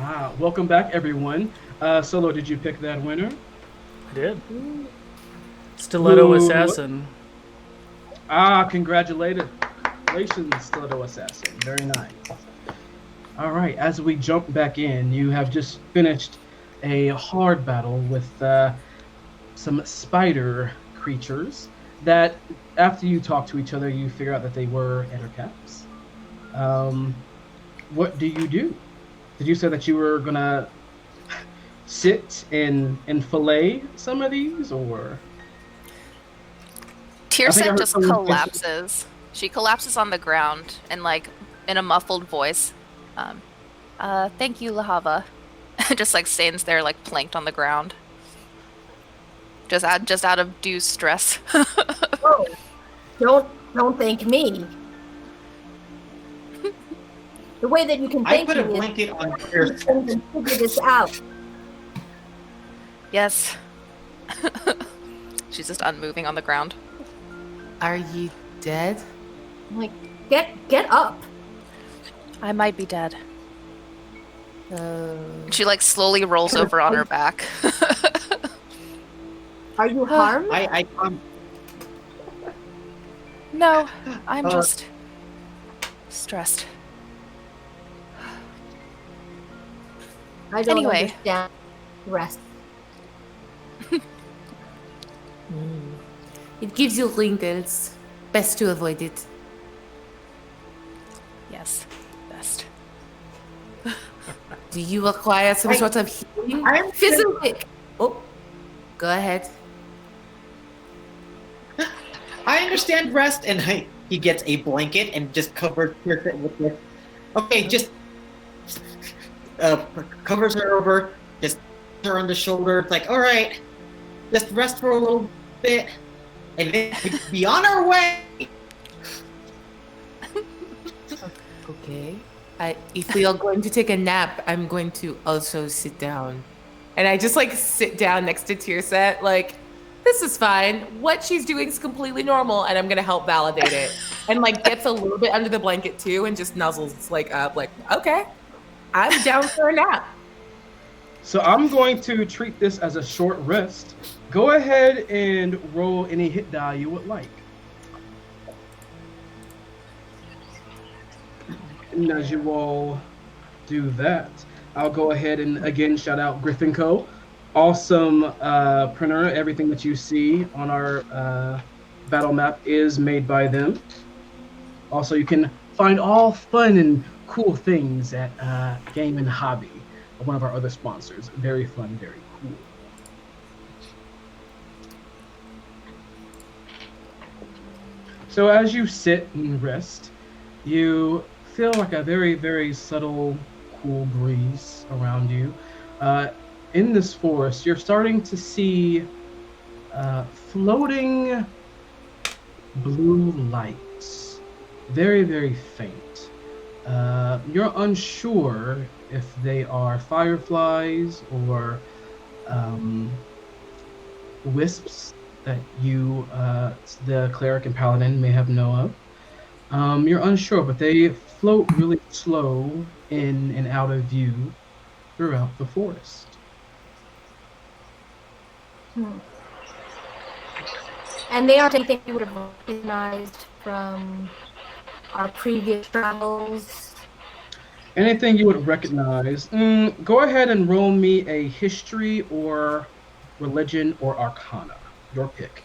S1: Welcome back, everyone. Solo, did you pick that winner?
S4: I did. Stiletto
S1: Ooh.
S4: Assassin.
S1: Congratulations, Stiletto Assassin. Very nice. All right, as we jump back in, you have just finished a hard battle with some spider creatures that, after you talk to each other, you figure out that they were ettercaps. What do you do? Did you say that you were gonna sit and fillet some of these, or?
S2: Tearset just collapses. She collapses on the ground and, like, in a muffled voice, thank you, Lahava. Just like stands there, like planked on the ground. Just out of due stress.
S5: Oh, don't thank me. The way that you can
S3: I
S5: thank
S3: put a
S5: me
S3: blanket
S5: is
S3: on
S5: you
S3: your.
S5: can figure this out.
S2: Yes. She's just unmoving on the ground.
S6: Are you dead?
S5: I'm like, get up.
S2: I might be dead. She like slowly rolls over on her back.
S5: Are you harmed?
S3: I
S2: No, I'm just stressed.
S5: I don't
S2: Anyway.
S5: understand. Rest.
S6: It gives you wrinkles. Best to avoid it.
S2: Yes, best.
S6: Do you require some sort of healing?
S3: I'm
S6: Physically. Oh, go ahead.
S3: I understand rest, and he gets a blanket and just covers her with this. Okay, just covers her over, just her on the shoulder. It's like, all right, just rest for a little bit, and then we be on our way.
S6: Okay. If we are going to take a nap, I'm going to also sit down. And I just like sit down next to Tearset, like, this is fine. What she's doing is completely normal, and I'm gonna help validate it. And like gets a little bit under the blanket too, and just nuzzles like up, like, okay, I'm down for a nap.
S1: So I'm going to treat this as a short rest. Go ahead and roll any hit die you would like. And as you all do that, I'll go ahead and again shout out Griffin Co. Awesome printer. Everything that you see on our battle map is made by them. Also, you can find all fun and cool things at Game and Hobby, one of our other sponsors. Very fun, very cool. So as you sit and rest, you feel like a very, very subtle, cool breeze around you. In this forest, you're starting to see floating blue lights, very, very faint. You're unsure if they are fireflies or wisps that you, the cleric and paladin, may have know of. You're unsure, but they float really slow in and out of view throughout the forest.
S5: And they aren't anything you would have recognized from our previous travels.
S1: Anything you would recognize. Go ahead and roll me a history or religion or arcana. Your pick.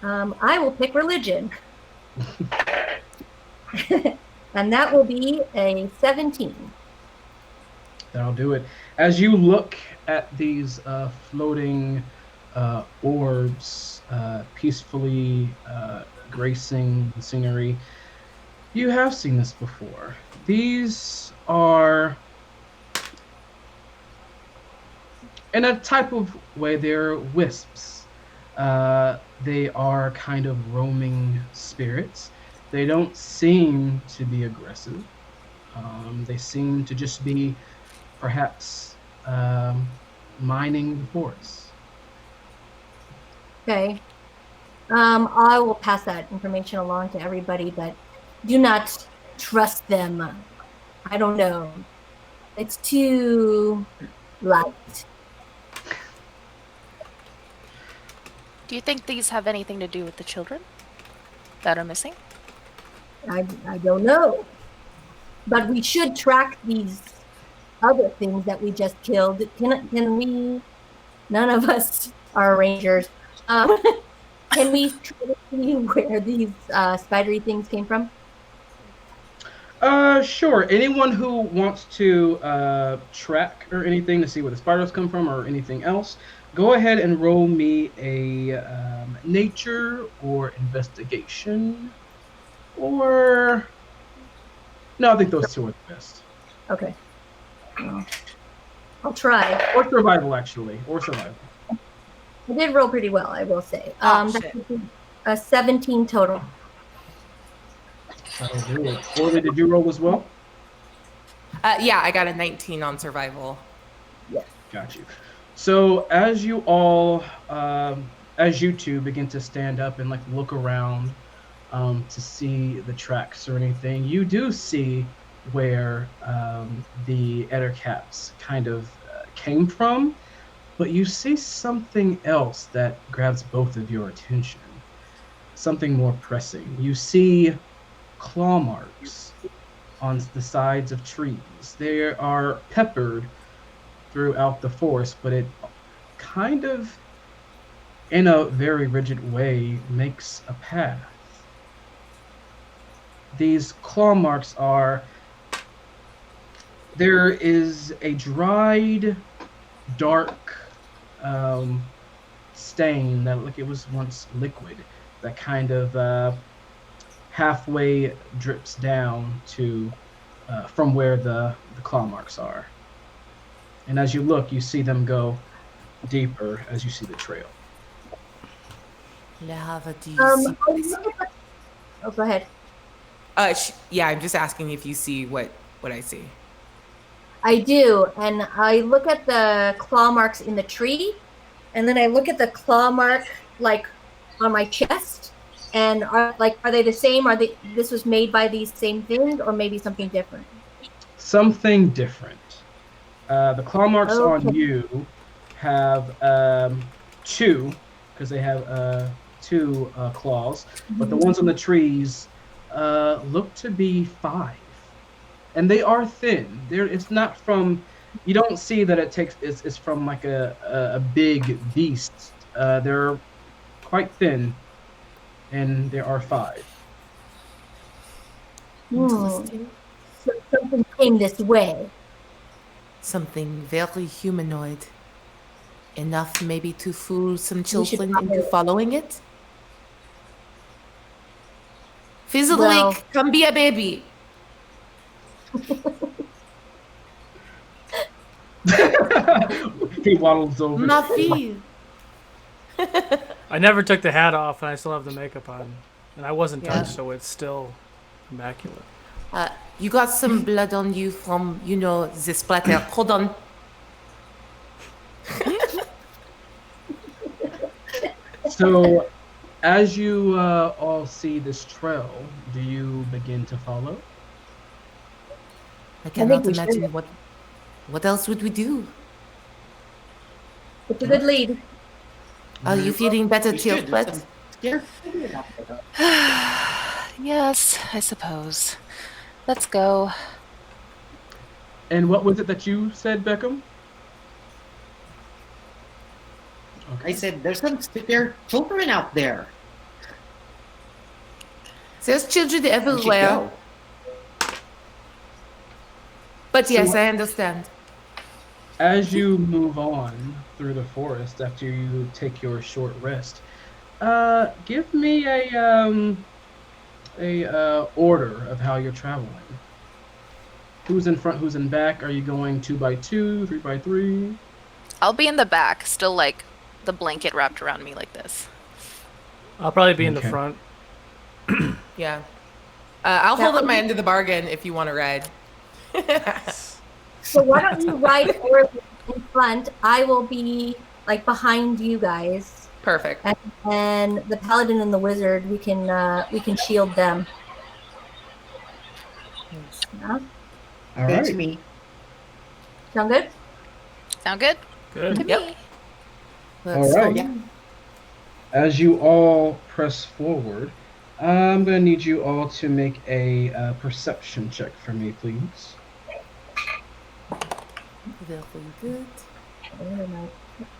S5: I will pick religion. And that will be a 17.
S1: That'll do it. As you look at these floating orbs peacefully gracing the scenery, you have seen this before. These are, in a type of way, they're wisps. They are kind of roaming spirits. They don't seem to be aggressive. They seem to just be perhaps mining the forest.
S5: Okay. I will pass that information along to everybody, but do not trust them. I don't know. It's too light.
S2: Do you think these have anything to do with the children that are missing?
S5: I don't know. But we should track these other things that we just killed. Can we? None of us are rangers. Can we try to see where these spidery things came from?
S1: Sure. Anyone who wants to track or anything to see where the spiders come from or anything else, go ahead and roll me a nature or investigation. Or no, I think those two are the best.
S5: Okay. Well, I'll try.
S1: Or survival, actually. Or survival.
S5: I did roll pretty well, I will say.
S2: Shit.
S5: A 17 total.
S1: That'll do it. Orly, did you roll as well?
S6: Yeah, I got a 19 on survival.
S1: Got you. So as you all, as you two begin to stand up and like look around to see the tracks or anything, you do see where the Ettercaps kind of came from, but you see something else that grabs both of your attention. Something more pressing. You see claw marks on the sides of trees. They are peppered throughout the forest, but it kind of, in a very rigid way, makes a path. These claw marks are, there is a dried, dark stain that like it was once liquid that kind of halfway drips down to from where the claw marks are. And as you look, you see them go deeper as you see the trail.
S5: Oh, go ahead.
S6: Yeah, I'm just asking if you see what I see.
S5: I do, and I look at the claw marks in the tree, and then I look at the claw mark like on my chest, and are they the same? This was made by these same things, or maybe something different?
S1: Something different. The claw marks
S5: Okay.
S1: on you have two, because they have two claws, but the ones on the trees look to be 5. And they are thin. It's not from, you don't see that it's from like a big beast. They're quite thin, and there are 5.
S6: Interesting.
S5: So something came this way.
S6: Something very humanoid. Enough maybe to fool some
S5: should
S6: children
S5: follow
S6: into
S5: it.
S6: following it? Fizzle
S5: Well-
S6: Lake, come be a baby.
S1: He waddles over.
S6: Ma fille.
S4: I never took the hat off, and I still have the makeup on, and I wasn't
S6: Yeah.
S4: touched, so it's still immaculate.
S6: You got some blood on you from, the splatter. Hold on.
S1: So, as you all see this trail, do you begin to follow?
S6: I cannot
S5: we should.
S6: imagine what else would we do.
S5: It's a good lead.
S6: Are you feeling better,
S3: We should.
S6: Teal?
S3: There's some scare figures out there.
S2: Yes, I suppose. Let's go.
S1: And what was it that you said, Beckham?
S3: I said, there's some scare children out there.
S6: There's children
S3: We should
S6: everywhere.
S3: go.
S6: But
S1: So
S6: yes,
S1: what-
S6: I understand.
S1: As you move on through the forest after you take your short rest, give me a order of how you're traveling. Who's in front? Who's in back? Are you going 2 by 2, 3 by 3?
S2: I'll be in the back, still like the blanket wrapped around me like this.
S4: I'll probably be in the
S1: Okay.
S4: front.
S6: Yeah. I'll hold up my end of the bargain if you want to ride.
S5: So why don't you ride forward in front? I will be like behind you guys,
S6: Perfect.
S5: and the paladin and the wizard. We can shield them. Yeah?
S1: All
S3: Good
S1: right.
S3: to me.
S5: Sound good?
S2: Sound good?
S4: Good.
S2: To me.
S1: All right.
S3: Yeah.
S1: As you all press forward, I'm going to need you all to make a perception check for me, please.
S6: Very good.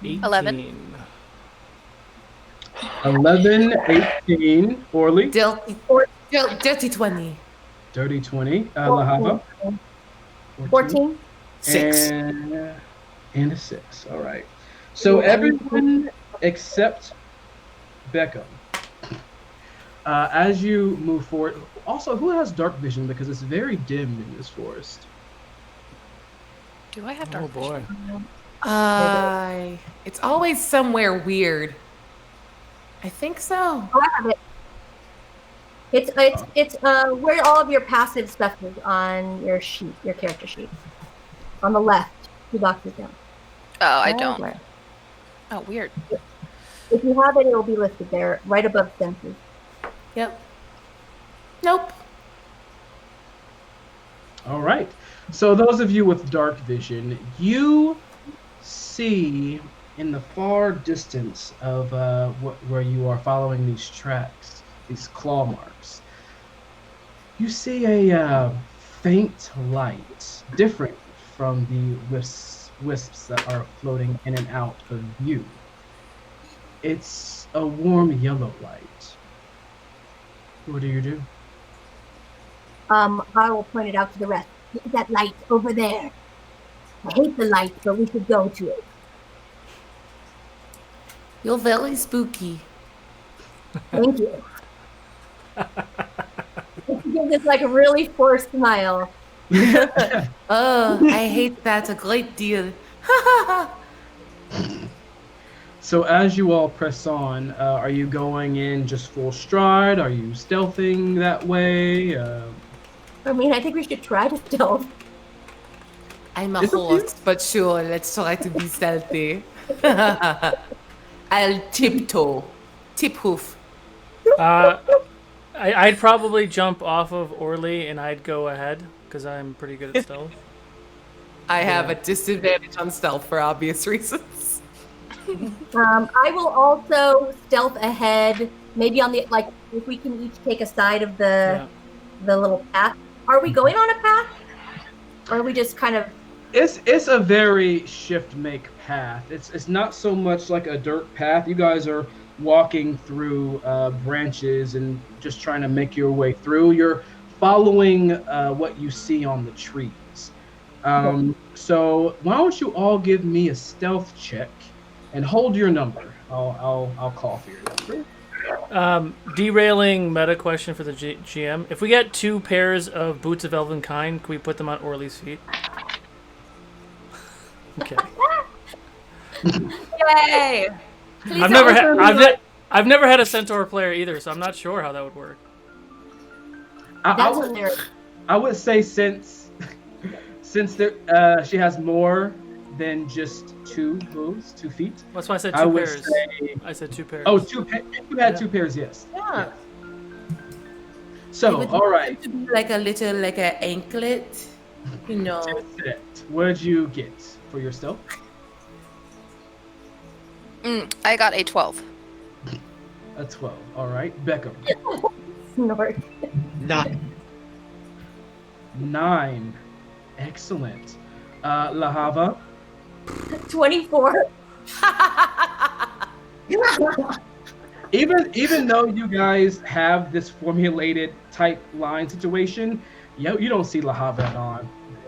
S4: 18.
S2: 11.
S1: 11, 18, Orly.
S6: Dirty 20.
S1: Dirty 20, Lahava.
S5: 14.
S3: 6.
S1: And a 6. All right. So everyone except Beckham. As you move forward, also, who has dark vision? Because it's very dim in this forest.
S2: Do I have
S4: Oh
S2: dark
S4: boy.
S2: vision?
S6: It's always somewhere weird. I think so.
S5: Oh, I have it. It's where all of your passive stuff is on your sheet, your character sheet. On the left, 2 boxes down.
S2: Oh, I don't.
S6: Okay.
S2: Oh, weird.
S5: If you have it, it will be listed there, right above senses.
S6: Yep. Nope.
S1: All right. So those of you with dark vision, you see in the far distance of where you are following these tracks, these claw marks, you see a faint light, different from the wisps that are floating in and out of view. It's a warm yellow light. What do you do?
S5: I will point it out to the rest. Look at that light over there. I hate the light, but we should go to it.
S6: You're very spooky.
S5: Thank you. Give this like a really forced smile.
S6: Oh, I hate that a great deal.
S1: So as you all press on, are you going in just full stride? Are you stealthing that way?
S5: I mean, I think we should try to stealth.
S6: I'm a
S1: It's up to you.
S6: horse, but sure, let's try to be stealthy. I'll tiptoe. Tip hoof.
S4: I'd probably jump off of Orly and I'd go ahead because I'm pretty good at stealth.
S6: I have a disadvantage on stealth for obvious reasons.
S5: I will also stealth ahead, maybe on the, like, if we can each take a side of the little path. Are we going on a path? Or are we just kind of...
S1: It's a very shift make path. It's not so much like a dirt path. You guys are walking through branches and just trying to make your way through. You're following what you see on the trees. So why don't you all give me a stealth check and hold your number. I'll call for your number.
S4: Derailing meta question for the GM. If we get 2 pairs of boots of elven kind, can we put them on Orly's feet? Okay.
S6: Yay! Please
S4: I've never had a centaur player either, so I'm not sure how that would work.
S1: I would say since there she has more than just 2 hooves, 2 feet.
S4: That's why I said 2 pairs. I said 2 pairs.
S1: Oh, you had 2 pairs, yes.
S6: Yeah.
S1: Yes. So, all right.
S6: To be like a little, like an anklet, you know.
S1: What did you get for your stealth?
S2: I got a 12.
S1: A 12. All right. Beckham.
S5: Snort.
S1: 9. Excellent. Lahava.
S5: 24.
S1: Even though you guys have this formulated type line situation, you don't see Lahava at all.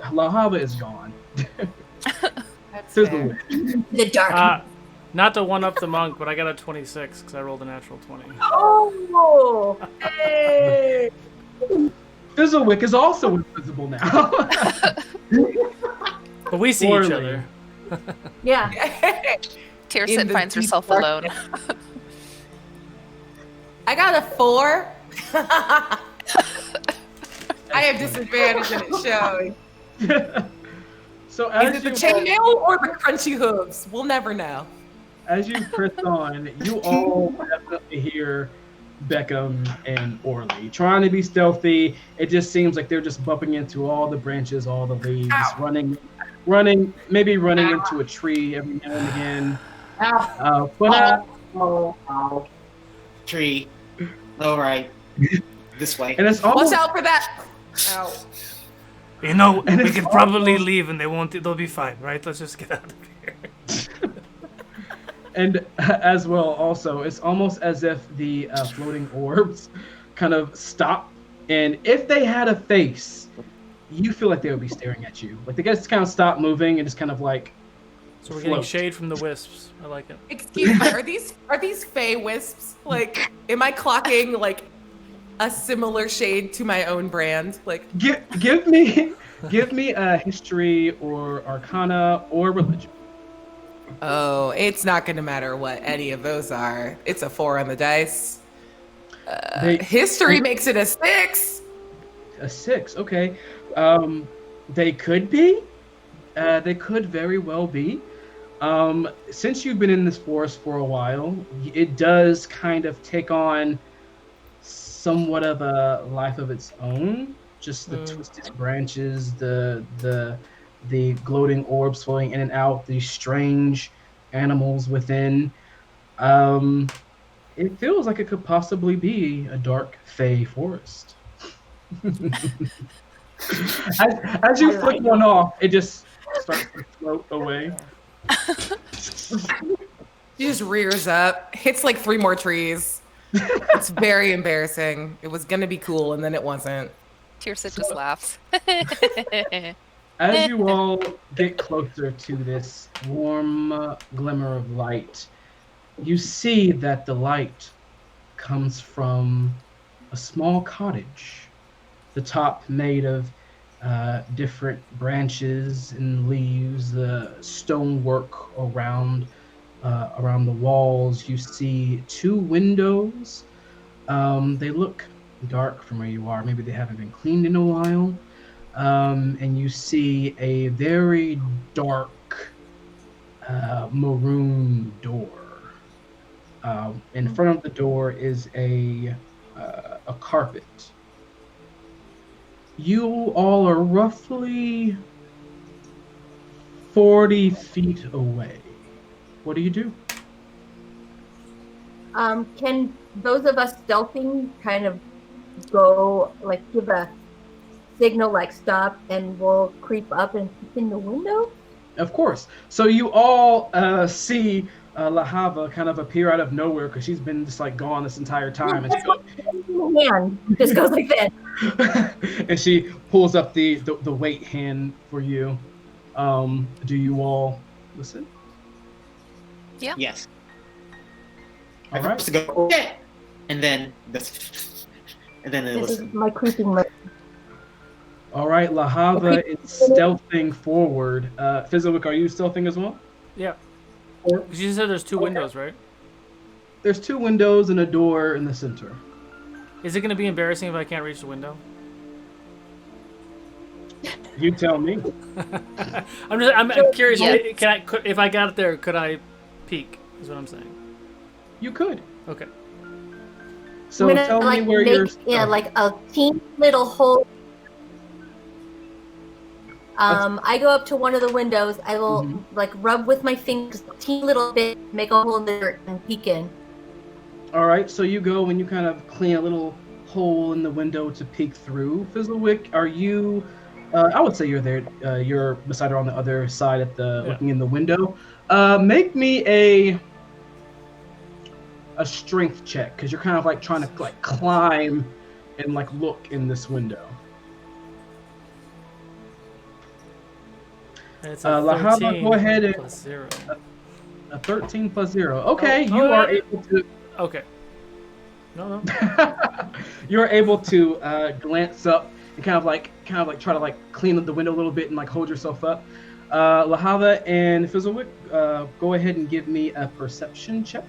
S1: Lahava is gone.
S6: That's
S1: There's
S6: fair.
S5: The dark.
S4: Not to one up the monk, but I got a 26 because I rolled a natural 20.
S5: Oh! Hey!
S1: Fizzlewick is also invisible now.
S4: But we see each other.
S5: Yeah.
S2: Tirsit finds herself alone.
S6: I got a 4. I have disadvantage and it's showing.
S1: So as
S6: Is it the chainmail or the crunchy hooves? We'll never know.
S1: As you press on, you all definitely hear Beckham and Orly trying to be stealthy. It just seems like they're just bumping into all the branches, all the leaves, running maybe running into a tree every now and again.
S3: Ow.
S1: But
S3: Ow. Tree. All right. This way.
S1: and it's
S6: Watch
S1: almost
S6: out for that. Ow.
S4: You know,
S1: And
S4: we
S1: it's
S4: can probably
S1: almost-
S4: leave and they'll be fine, right? Let's just get out of here.
S1: and as well also it's almost as if the floating orbs kind of stop, and if they had a face, you feel like they would be staring at you. Like they just kind of stop moving and just kind of like
S4: So we're getting
S1: float.
S4: shade from the wisps. I like it.
S6: Excuse me, are these fey wisps? Like, am I clocking like a similar shade to my own brand? Like,
S1: Give me a history or arcana or religion.
S6: oh, it's not gonna matter what any of those are. It's a 4 on the dice. History makes it a 6.
S1: A 6, okay. They could be. They could very well be. Since you've been in this forest for a while, it does kind of take on somewhat of a life of its own. Just the twisted branches, the gloating orbs flowing in and out, these strange animals within. It feels like it could possibly be a dark fey forest. as you flick one off, it just starts to float away.
S6: She just rears up, hits like 3 more trees. It's very embarrassing. It was gonna be cool, and then it wasn't.
S2: Tirsit just laughs.
S1: As you all get closer to this warm glimmer of light, you see that the light comes from a small cottage. The top made of different branches and leaves, the stonework around the walls. You see 2 windows. They look dark from where you are. Maybe they haven't been cleaned in a while. And you see a very dark maroon door. In front of the door is a carpet. You all are roughly 40 feet away. What do you do?
S5: Can those of us stealthing kind of go, like, give a signal, like, stop, and we'll creep up and peek in the window?
S1: Of course. So you all see Lahava kind of appear out of nowhere because she's been just like gone this entire time. And
S5: Hand just goes like that.
S1: and she pulls up the weight hand for you. Do you all listen?
S2: Yeah.
S3: Yes.
S1: All
S3: I
S1: right.
S3: first go, okay. And then this. And then they
S5: This is
S3: listen.
S5: my creeping mode.
S1: All right. Lahava is stealthing forward. Fizzowick, are you stealthing as well?
S4: Yeah. Because you said there's 2 windows, right?
S1: There's 2 windows and a door in the center.
S4: Is it going to be embarrassing if I can't reach the window?
S1: You tell me.
S4: I'm curious.
S2: Yes.
S4: If I got it there, could I peek? Is what I'm saying.
S1: You could.
S4: Okay.
S1: So
S5: I'm gonna,
S1: tell
S5: like,
S1: me where
S5: make,
S1: you're.
S5: yeah, like a teeny little hole. I go up to one of the windows. I will like rub with my fingers a teeny little bit, make a hole in the dirt, and peek in.
S1: All right. So you go and you kind of clean a little hole in the window to peek through. Fizzlewick, are you? I would say you're there. You're beside her on the other side at the looking in the window. Make me a strength check because you're kind of like trying to like climb and like look in this window.
S4: And it's a
S1: Lahava,
S4: 13
S1: go ahead and
S4: plus 0.
S1: a 13 plus 0. Okay,
S4: Oh,
S1: you are
S4: yeah.
S1: able to.
S4: Okay. No.
S1: You're able to glance up and kind of like try to like clean up the window a little bit and like hold yourself up. Lahava and Fizzlewick, go ahead and give me a perception check.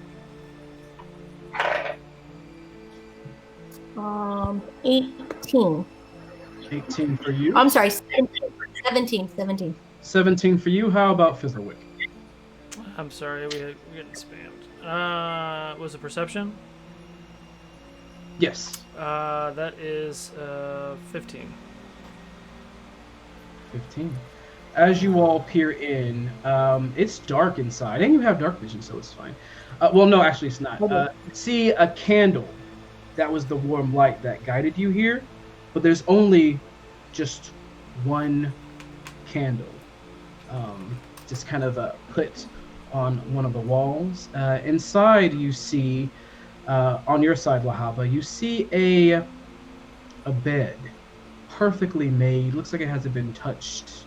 S5: 18.
S1: 18 for you.
S5: I'm sorry, 17.
S1: 17 for you. How about Fizzlewick?
S4: I'm sorry, we're getting spammed. Was it perception?
S1: Yes.
S4: That is 15.
S1: 15. as you all peer in, it's dark inside, and you have dark vision, so it's fine. Well, no, actually, it's not. You see a candle. That was the warm light that guided you here, but there's only just one candle, just kind of put on one of the walls. Inside, you see, on your side, Lahaba, you see a bed, perfectly made. Looks like it hasn't been touched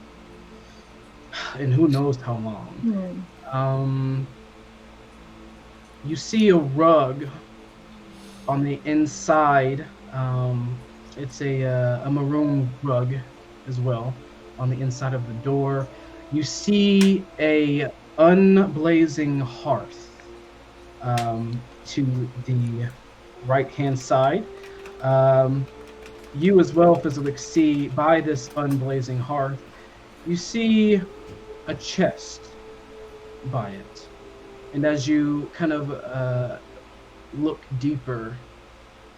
S1: in who knows how long. You see a rug on the inside. It's a maroon rug as well on the inside of the door. You see a unblazing hearth to the right-hand side. You as well, Physics, see by this unblazing hearth, you see a chest by it. And as you kind of look deeper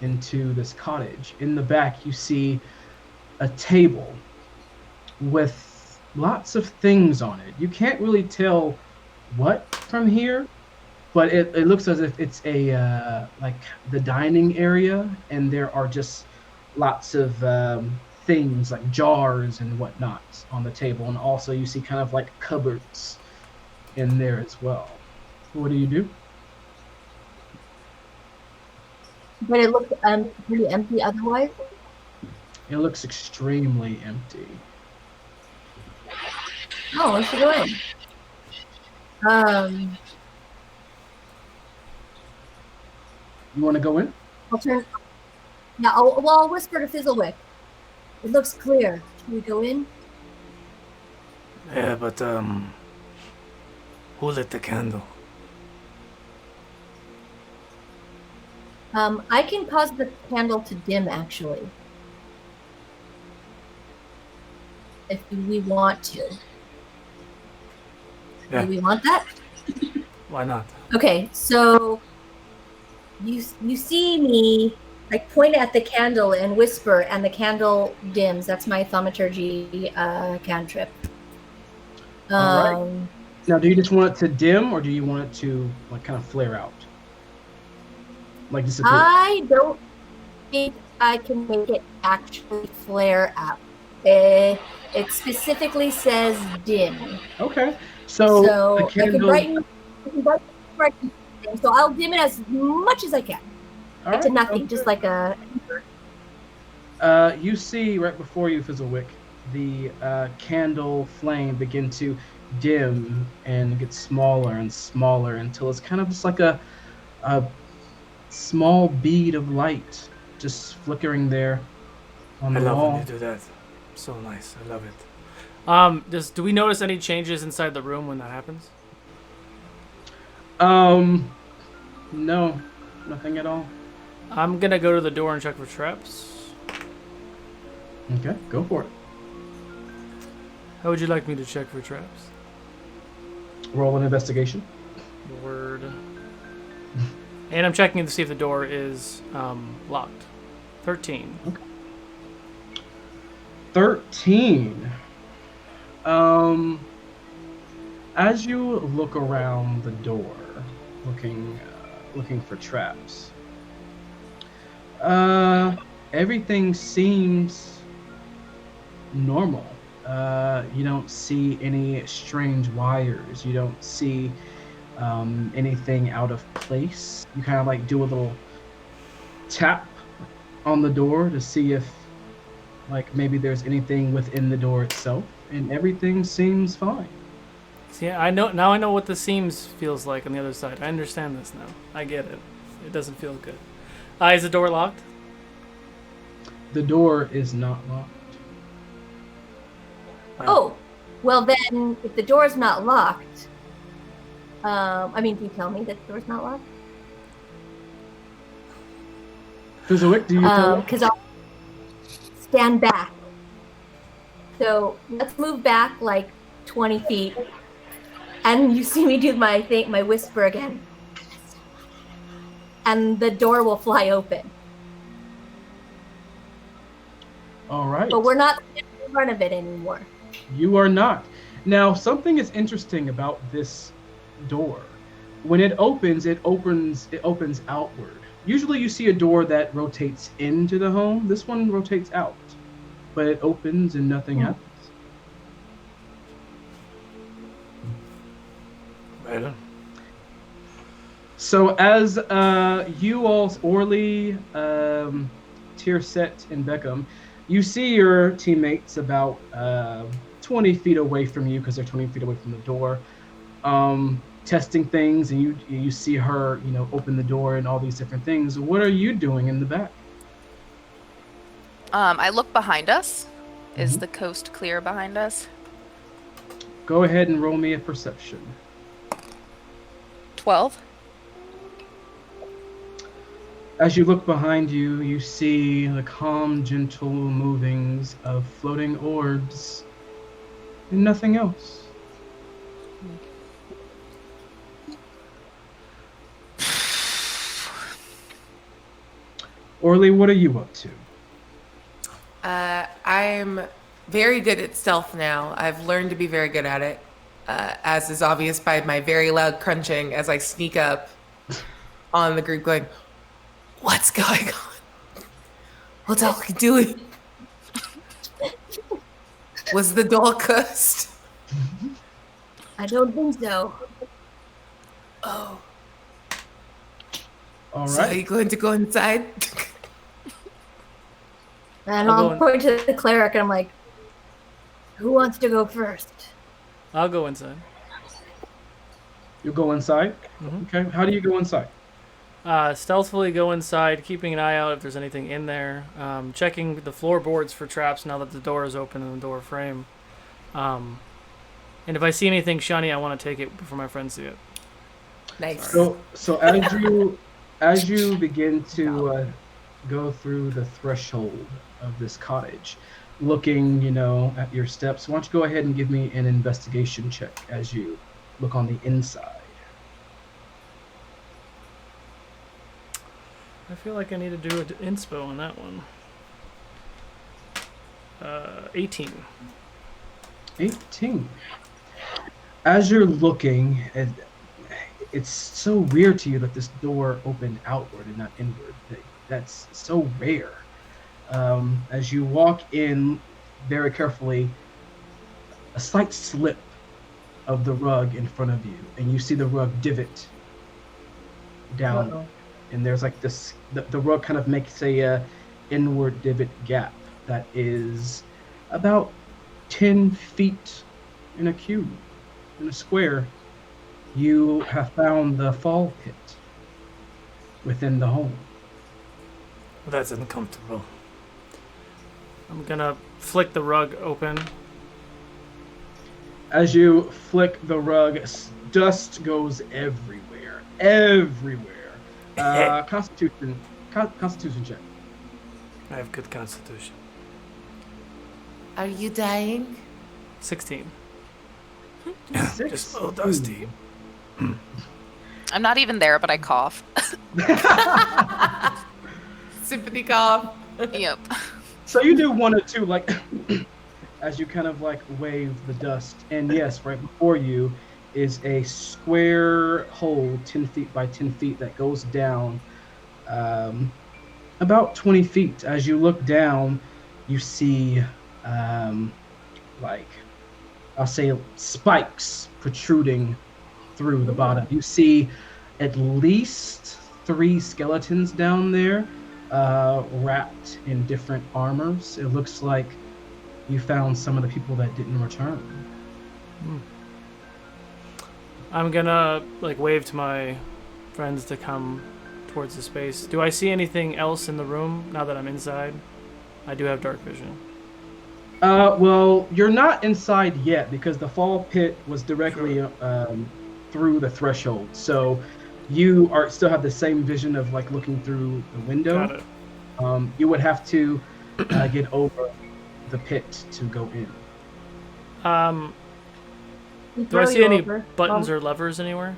S1: into this cottage, in the back you see a table with lots of things on it. You can't really tell what from here, but it looks as if it's a like the dining area, and there are just lots of things like jars and whatnot on the table, and also you see kind of like cupboards in there as well. What do you do?
S5: But it looks pretty empty otherwise.
S1: It looks extremely empty.
S5: Oh, let's go in.
S1: You want to go in?
S5: I'll turn. Yeah, I'll whisper to Fizzlewick. It looks clear. Should we go in?
S4: Yeah, but who lit the candle?
S5: I can cause the candle to dim, actually. If we want to.
S4: Yeah.
S5: Do we want that?
S4: Why not?
S5: Okay, so you see me like point at the candle and whisper, and the candle dims. That's my thaumaturgy cantrip.
S1: All right. Now, do you just want it to dim, or do you want it to like kind of flare out? Like disappear?
S5: I don't think I can make it actually flare out. It specifically says dim.
S1: Okay. So the candle...
S5: I can brighten, so I'll dim it as much as I can.
S1: All right,
S5: to nothing, just like a...
S1: You see right before you, Fizzlewick, the candle flame begin to dim and get smaller and smaller until it's kind of just like a small bead of light just flickering there on the wall.
S4: I love when you do that. So nice. I love it. Do we notice any changes inside the room when that happens?
S1: No, nothing at all.
S4: I'm gonna go to the door and check for traps.
S1: Okay, go for it.
S4: How would you like me to check for traps?
S1: Roll an investigation.
S4: Word. And I'm checking to see if the door is locked. 13.
S1: Okay. 13. As you look around the door, looking for traps, everything seems normal. You don't see any strange wires. You don't see anything out of place. You kind of like do a little tap on the door to see if like maybe there's anything within the door itself, and everything seems fine.
S4: See, I know what the seams feels like on the other side. I understand this now. I get it. It doesn't feel good. Is the door locked?
S1: The door is not locked.
S4: Wow.
S5: Oh, well then, if the door is not locked, can you tell me that the door's not locked?
S1: Fizzlewick, do you tell?
S5: Because I'll stand back. So let's move back like 20 feet, and you see me do my whisper again, and the door will fly open.
S1: All right.
S5: But we're not in front of it anymore.
S1: You are not. Now, something is interesting about this door. When it opens outward. Usually you see a door that rotates into the home. This one rotates out, but it opens and nothing happens.
S4: Well,
S1: So as you all, Orly, Tierset, and Beckham, you see your teammates about 20 feet away from you because they're 20 feet away from the door, testing things, and you see her, open the door and all these different things. What are you doing in the back?
S2: I look behind us. Is
S1: Mhm.
S2: the coast clear behind us?
S1: Go ahead and roll me a perception.
S2: 12.
S1: As you look behind you, you see the calm, gentle movings of floating orbs and nothing else. Orly, what are you up to?
S6: I'm very good at stealth now. I've learned to be very good at it, as is obvious by my very loud crunching as I sneak up on the group going, "What's going on? What's all we doing? Was the door cursed?"
S5: I don't think so.
S6: Oh,
S1: All
S6: so are
S1: right.
S6: you going to go inside?
S5: And
S4: I'll
S5: I'll
S4: go in.
S5: point to the cleric and I'm like, who wants to go first?
S4: I'll go inside.
S1: You go inside?
S4: Mhm.
S1: Okay. How do you go inside?
S4: Stealthily go inside, keeping an eye out if there's anything in there. Checking the floorboards for traps now that the door is open in the door frame. And if I see anything shiny, I want to take it before my friends see it.
S6: Nice.
S1: So as you begin to go through the threshold of this cottage, looking, at your steps, why don't you go ahead and give me an investigation check as you look on the inside.
S4: I feel like I need to do an inspo on that one. 18.
S1: 18. As you're looking, it's so weird to you that this door opened outward and not inward. That's so rare. As you walk in very carefully, a slight slip of the rug in front of you, and you see the rug divot down.
S5: Uh-oh.
S1: And there's like this, the rug kind of makes a inward divot gap that is about 10 feet in a cube, in a square. You have found the fall pit within the home.
S4: That's uncomfortable. I'm gonna flick the rug open.
S1: As you flick the rug, dust goes everywhere. Constitution check.
S4: I have good constitution.
S6: Are you dying?
S4: 16.
S1: Six.
S4: Just a little dusty.
S2: I'm not even there, but I cough.
S6: Sympathy cough.
S2: Yep.
S1: So you do one or two, like, as you kind of like wave the dust. And yes, right before you is a square hole, 10 feet by 10 feet, that goes down about 20 feet. As you look down, you see, like, I'll say spikes protruding through the bottom. You see at least 3 skeletons down there, wrapped in different armors. It looks like you found some of the people that didn't return.
S4: I'm gonna wave to my friends to come towards the space. Do I see anything else in the room now that I'm inside? I do have dark vision.
S1: Well, you're not inside yet because the fall pit was directly through the threshold. So you still have the same vision of like looking through the window.
S4: Got it.
S1: You would have to get over the pit to go in.
S4: Do I see any buttons or levers anywhere?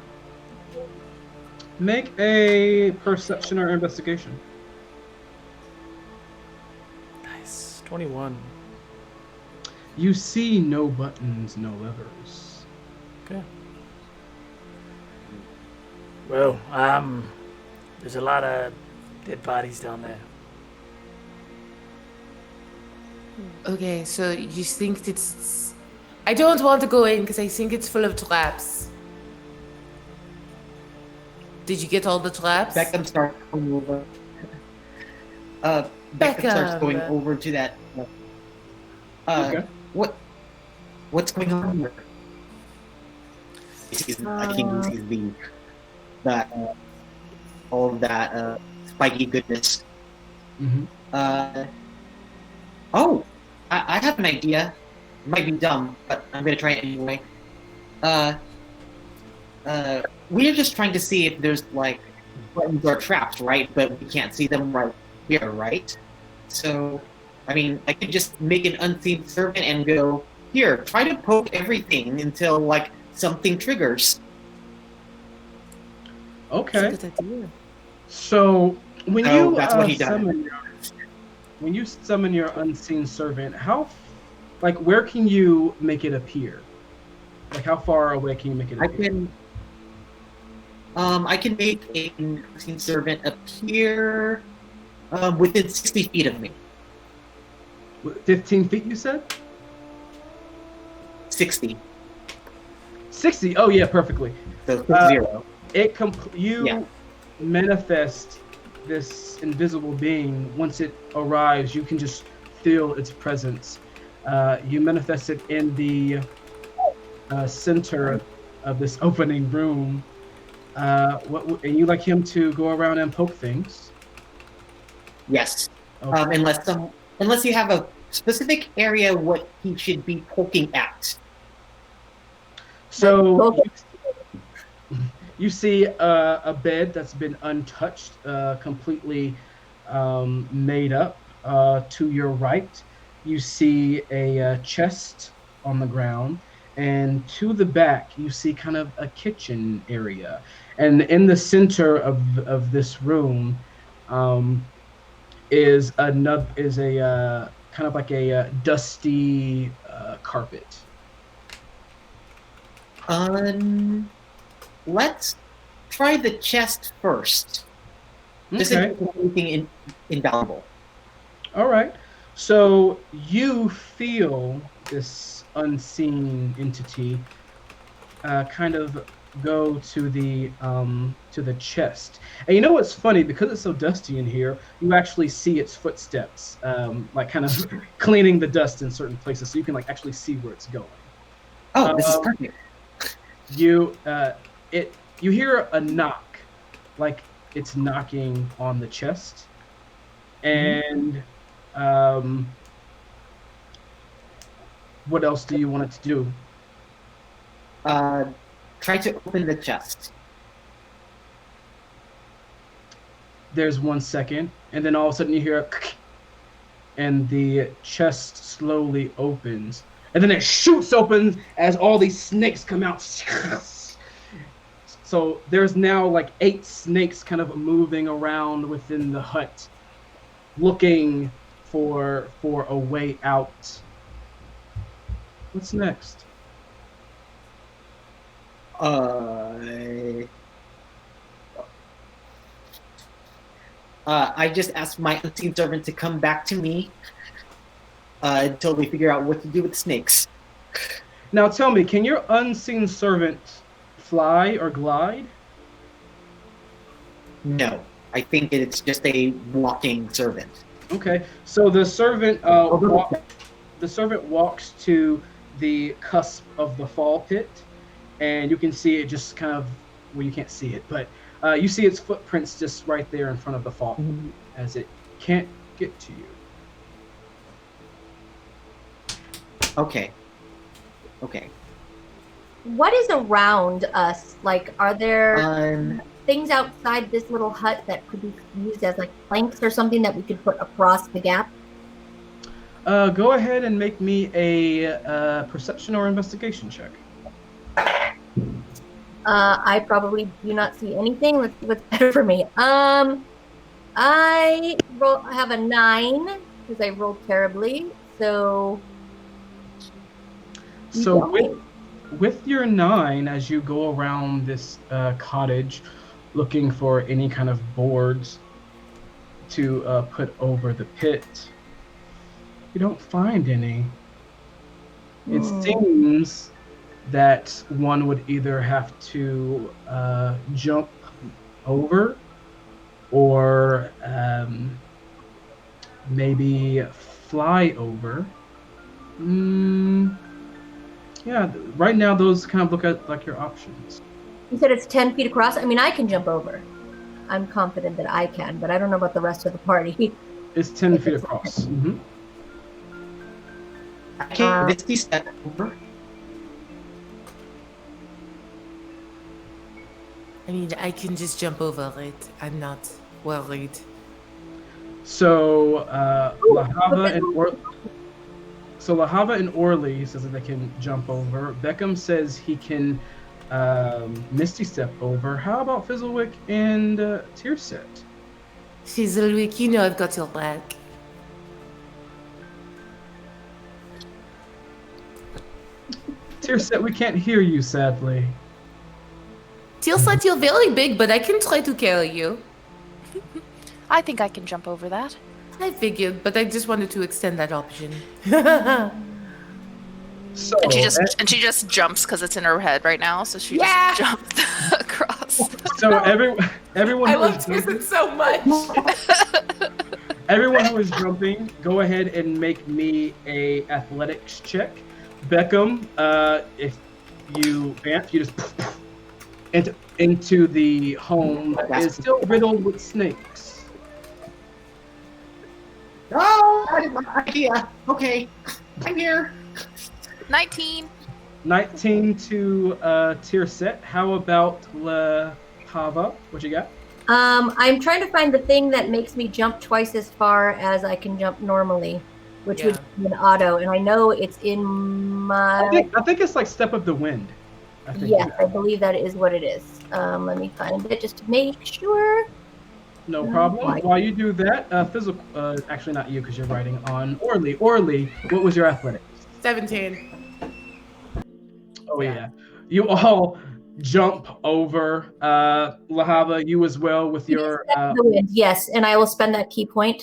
S1: Make a perception or investigation.
S4: Nice. 21.
S1: You see no buttons, no levers.
S4: Okay. Well, there's a lot of dead bodies down there.
S6: Okay, so you think it's... I don't want to go in because I think it's full of traps. Did you get all the traps?
S3: Beckham starts going over. Beckham starts going over to that.
S1: Okay.
S3: What's going on here? He sees all of that spiky goodness.
S1: Mm-hmm.
S3: I have an idea. It might be dumb, but I'm gonna try it anyway. We're just trying to see if there's like buttons or traps, right? But we can't see them right here, right? So, I mean, I could just make an unseen servant and go, here, try to poke everything until like something triggers.
S1: Okay.
S6: That's a good idea.
S1: So when
S3: So
S1: you
S3: that's what he does.
S1: when you summon your unseen servant, where can you make it appear? Like how far away can you make it appear?
S3: I can make a unseen servant appear within 60 feet of me.
S1: 15 feet, you said?
S3: 60.
S1: 60. Oh yeah, perfectly.
S3: So 0.
S1: You manifest this invisible being. Once it arrives, you can just feel its presence. You manifest it in the center of this opening room. And you like him to go around and poke things?
S3: Yes.
S1: Okay.
S3: Unless you have a specific area what he should be poking at.
S1: So you see a bed that's been untouched, completely made up. To your right, you see a chest on the ground, and to the back, you see kind of a kitchen area. And in the center of this room is a kind of like a dusty carpet.
S3: Let's try the chest first. Just
S1: Okay.
S3: anything invaluable.
S1: All right. So you feel this unseen entity kind of go to the chest. And you know what's funny? Because it's so dusty in here, you actually see its footsteps, like kind of cleaning the dust in certain places, so you can like actually see where it's going.
S3: Oh, this is perfect.
S1: You hear a knock, like it's knocking on the chest, and what else do you want it to do?
S3: Try to open the chest.
S1: There's 1 second, and then all of a sudden you hear and the chest slowly opens, and then it shoots open as all these snakes come out. So there's now like 8 snakes kind of moving around within the hut, looking for a way out. What's next?
S3: I just asked my unseen servant to come back to me until we figure out what to do with snakes.
S1: Now tell me, can your unseen servant fly or glide?
S3: No, I think it's just a walking servant.
S1: Okay, so the servant walks to the cusp of the fall pit, and you can see it just kind of, well, you can't see it, but you see its footprints just right there in front of the fall pit, as it can't get to you.
S3: Okay.
S5: What is around us? Like, are there things outside this little hut that could be used as like planks or something that we could put across the gap?
S1: Go ahead and make me a perception or investigation check.
S5: I probably do not see anything. What's better for me? I have a 9 because I rolled terribly. So
S1: So with your 9, as you go around this cottage, looking for any kind of boards to put over the pit, you don't find any. It seems that one would either have to jump over or maybe fly over. Yeah, right now those kind of look at like your options.
S5: You said it's 10 feet across. I mean, I can jump over. I'm confident that I can, but I don't know about the rest of the party.
S1: It's 10 feet across. Mm-hmm.
S3: I can Misty step over.
S6: I mean, I can just jump over it. I'm not worried.
S1: So Lahava and Orly says that they can jump over. Beckham says he can Misty step over. How about Fizzlewick and Tierset?
S6: Fizzlewick, you know I've got your back.
S1: Tierset, we can't hear you, sadly.
S6: Tierset, you're very big, but I can try to carry you.
S2: I think I can jump over that.
S6: I figured, but I just wanted to extend that option.
S1: So,
S2: and she just jumps because it's in her head right now, so she just jumped across.
S1: So everyone
S6: I
S1: who
S6: love
S1: is
S6: Tierset so much.
S1: everyone who is jumping, go ahead and make me a athletics check. Beckham, if you vamp, you just into the home that is still riddled with snakes.
S3: Oh, that is my idea. Okay, I'm here.
S2: 19.
S1: 19 to Tierset. How about Hava? What you got?
S5: I'm trying to find the thing that makes me jump twice as far as I can jump normally, which would be an auto, and I know it's in my.
S1: I think it's like Step of the Wind.
S5: Yes, I believe that is what it is. Let me find it just to make sure.
S1: No problem. While you do that, physical. Actually, not you because you're writing on Orly. Orly, what was your athletics?
S6: 17.
S1: Oh yeah. You all jump over. Lahava, you as well with your.
S5: Yes, and I will spend that key point.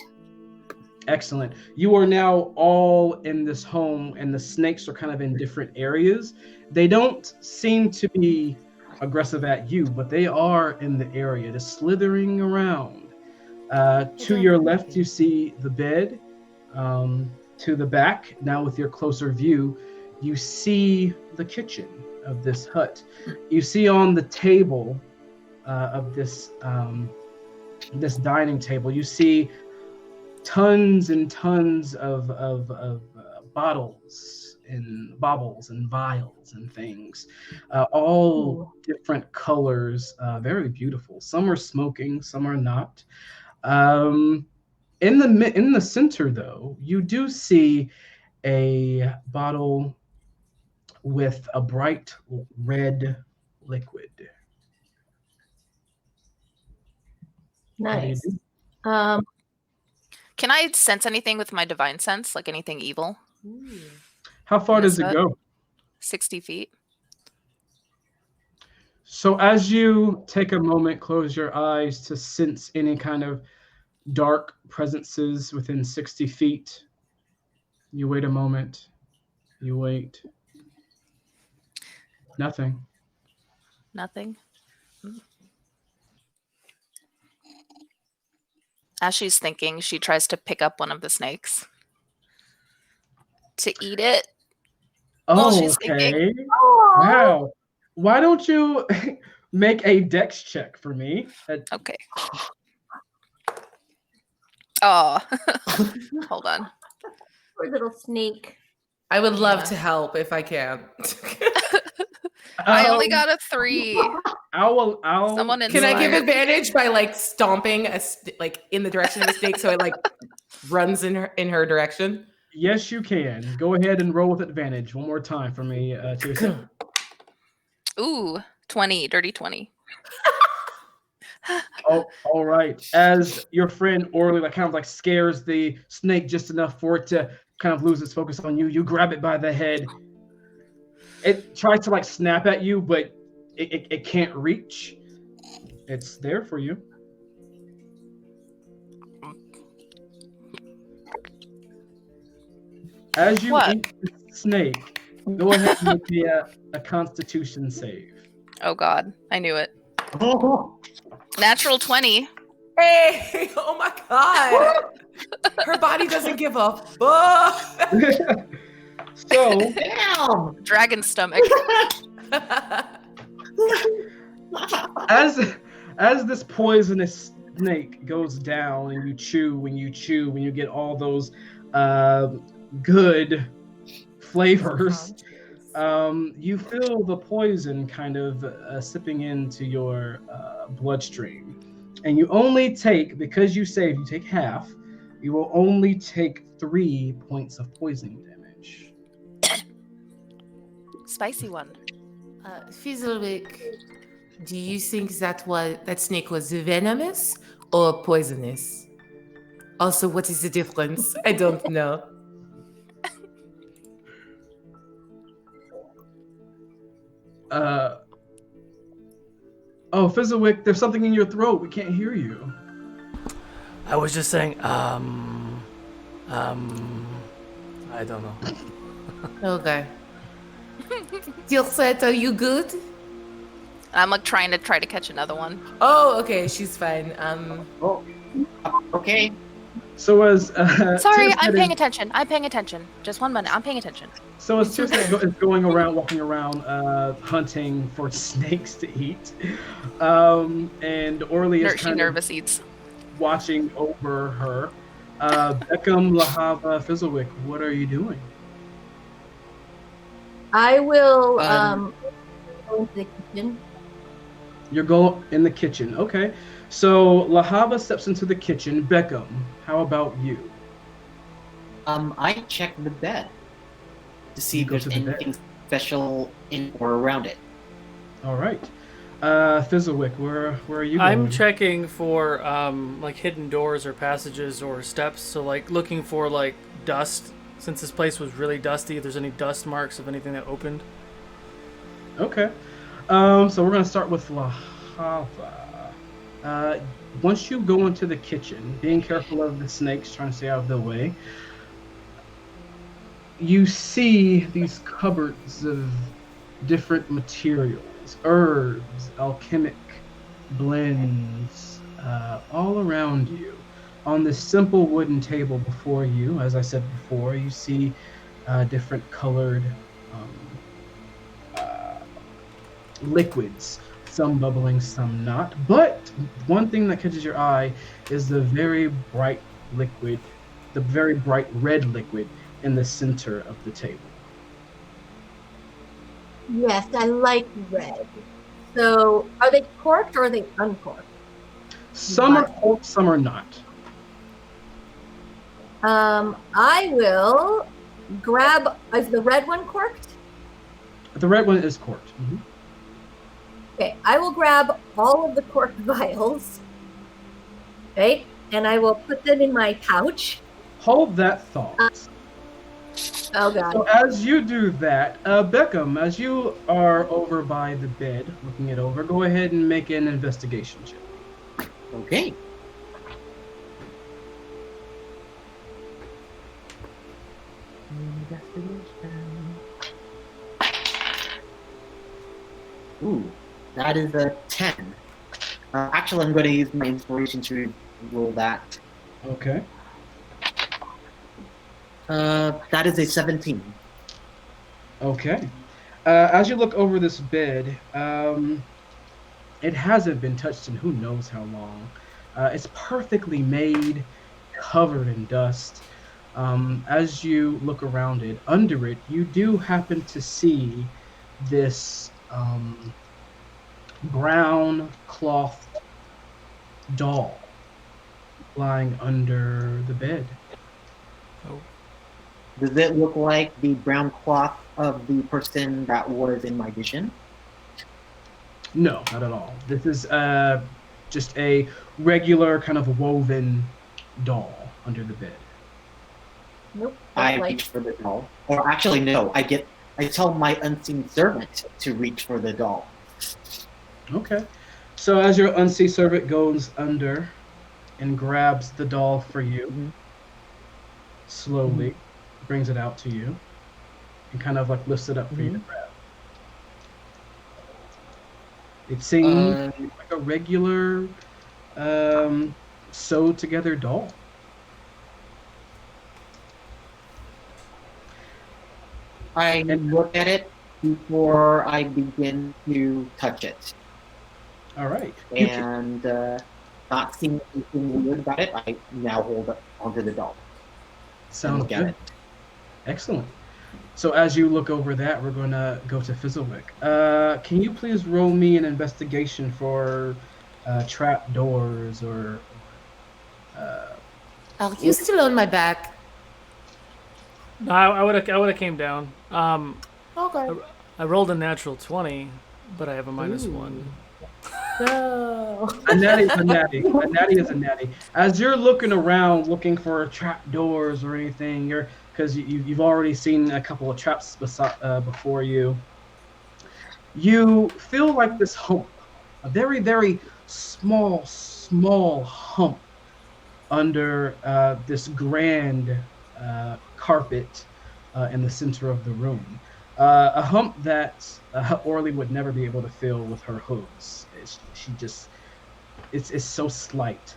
S1: Excellent. You are now all in this home, and the snakes are kind of in different areas. They don't seem to be aggressive at you, but they are in the area, just slithering around. To your left, you see the bed. To the back, now with your closer view, you see the kitchen of this hut. You see on the table of this this dining table, you see tons and tons of bottles and baubles and vials and things, all different colors, very beautiful. Some are smoking, some are not. In the center, though, you do see a bottle with a bright red liquid.
S5: Nice.
S2: Can I sense anything with my divine sense, like anything evil?
S1: How far does it go?
S2: 60 feet.
S1: So as you take a moment, close your eyes to sense any kind of dark presences within 60 feet. You wait a moment. You wait. Nothing.
S2: Nothing. As she's thinking, she tries to pick up one of the snakes to eat it.
S1: Oh, okay. Wow. Why don't you make a dex check for me?
S2: Okay. Oh, hold on.
S5: Poor little snake.
S6: I would love to help if I can.
S2: I only got a 3.
S1: I'll.
S2: Someone
S6: Can I give advantage by like stomping like in the direction of the snake so it like runs in her direction?
S1: Yes, you can. Go ahead and roll with advantage one more time for me, Tirsa.
S2: Ooh, 20, dirty 20.
S1: Oh, all right. As your friend Orly kind of like scares the snake just enough for it to kind of lose its focus on you, you grab it by the head. It tries to like snap at you, but it can't reach. It's there for you. As you
S2: What?
S1: eat the snake, go ahead and make me a Constitution save.
S2: Oh God, I knew it.
S3: Oh,
S2: Natural 20.
S6: Hey! Oh my God! Her body doesn't give a fuck.
S1: So
S3: damn!
S2: Dragon stomach.
S1: as this poisonous snake goes down, and you chew, when you get all those good flavors, you feel the poison kind of sipping into your bloodstream. And you only take, because you saved, you take half, you will only take 3 points of poison damage.
S2: Spicy one.
S6: Fizzlewick, do you think that snake was venomous or poisonous? Also, what is the difference? I don't know.
S1: Oh, Fizzlewick, there's something in your throat. We can't hear you.
S4: I was just saying, I don't know.
S6: Okay. Tilset, are you good?
S2: I'm like trying to catch another one.
S6: Oh, okay, she's fine.
S3: Oh, okay.
S1: So as
S2: Sorry,
S1: Tears
S2: I'm
S1: getting-
S2: I'm paying attention. Just 1 minute. I'm paying attention.
S1: So as Tears is going around, walking around, hunting for snakes to eat, and Orly is
S2: She
S1: kind
S2: nervous eats.
S1: of watching over her. Beckham, Lahava, Fizzlewick, what are you doing?
S5: I will go into the kitchen.
S1: You're going in the kitchen. Okay. So Lahava steps into the kitchen. Beckham, how about you?
S3: I check the bed to see
S1: You
S3: if
S1: go
S3: there's
S1: to the bed.
S3: anything special in or around it.
S1: All right. Fizzlewick, where are you going?
S4: I'm checking for like hidden doors or passages or steps. So like looking for like dust. Since this place was really dusty, if there's any dust marks of anything that opened.
S1: Okay. So we're gonna start with Lahava. Once you go into the kitchen, being careful of the snakes, trying to stay out of the way, you see these cupboards of different materials, herbs, alchemic blends, all around you. On this simple wooden table before you, as I said before, you see different colored liquids, some bubbling, some not. But one thing that catches your eye is the very bright liquid, the very bright red liquid in the center of the table.
S5: Yes, I like red. So, are they corked or are they uncorked?
S1: Some are corked, some are not.
S5: I will grab. Is the red one corked?
S1: The red one is corked.
S5: Okay, I will grab all of the corked vials. Okay, and I will put them in my pouch.
S1: Hold that thought.
S5: Oh god.
S1: So as you do that, Beckham, as you are over by the bed, looking it over, go ahead and make an investigation check.
S3: Okay. Ooh, that is a 10. Actually, I'm going to use my inspiration to roll that.
S1: Okay.
S3: That is a 17.
S1: Okay. As you look over this bed, it hasn't been touched in who knows how long. It's perfectly made, covered in dust. As you look around it, under it, you do happen to see this brown cloth doll lying under the bed.
S3: Does it look like the brown cloth of the person that was in my vision?
S1: No, not at all. This is just a regular kind of woven doll under the bed.
S5: Nope.
S3: I
S5: Like,
S3: reach for the doll. Or actually, no, I get I tell my unseen servant to reach for the doll.
S1: Okay. So as your unseen servant goes under and grabs the doll for you,
S3: Mhm.
S1: slowly brings it out to you, and kind of like lifts it up for you to
S3: Mhm.
S1: grab. It seems
S3: Uh,
S1: like a regular sewed together doll.
S3: I
S1: And
S3: look at it before I begin to touch it.
S1: all right,
S3: And not seeing anything weird about it, I now hold it onto the doll and
S1: sounds
S3: look at
S1: good.
S3: it.
S1: Excellent. So as you look over that, we're going to go to Fizzlewick. Can you please roll me an investigation for trap doors or
S6: Oh, you're still on my back.
S4: No, I would have came down.
S6: Okay.
S4: I rolled a natural 20, but I have a -1.
S6: No.
S1: a natty is a natty. A natty is a natty. As you're looking around, looking for trap doors or anything, because you've already seen a couple of traps before you. You feel like this hump, a very, very small hump under this grand carpet in the center of the room. A hump that Orly would never be able to fill with her hooves. It's so slight.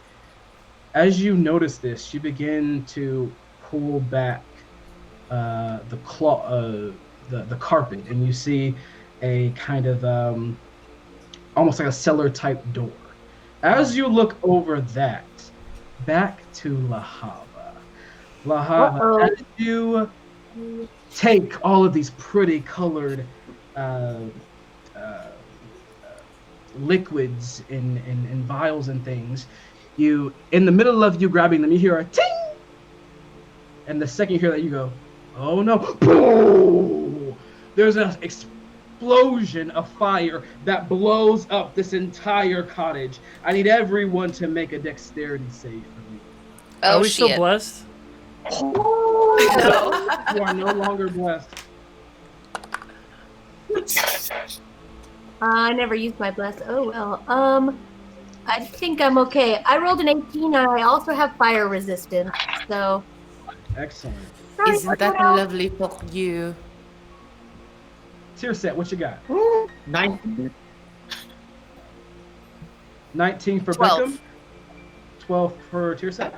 S1: As you notice this, you begin to pull back the carpet, and you see a kind of almost like a cellar type door. As you look over that, back to Lahava. Lahava,
S5: Uh-oh.
S1: as you take all of these pretty colored uh, uh, liquids in vials and things, you, in the middle of you grabbing them, you hear a ting! And the second you hear that, you go, oh no, boom! There's an explosion of fire that blows up this entire cottage. I need everyone to make a dexterity save for me.
S2: Oh,
S4: Are we still
S2: shit.
S4: blessed?
S2: No.
S1: You are no longer blessed.
S5: I never used my bless. Oh well. I think I'm okay. I rolled an 18 and I also have fire resistance. So
S1: Excellent.
S5: sorry,
S6: Isn't that lovely for you?
S1: Tier set, what you got?
S3: 19.
S1: 19 for
S2: 12.
S1: Beckham. 12 for tier set.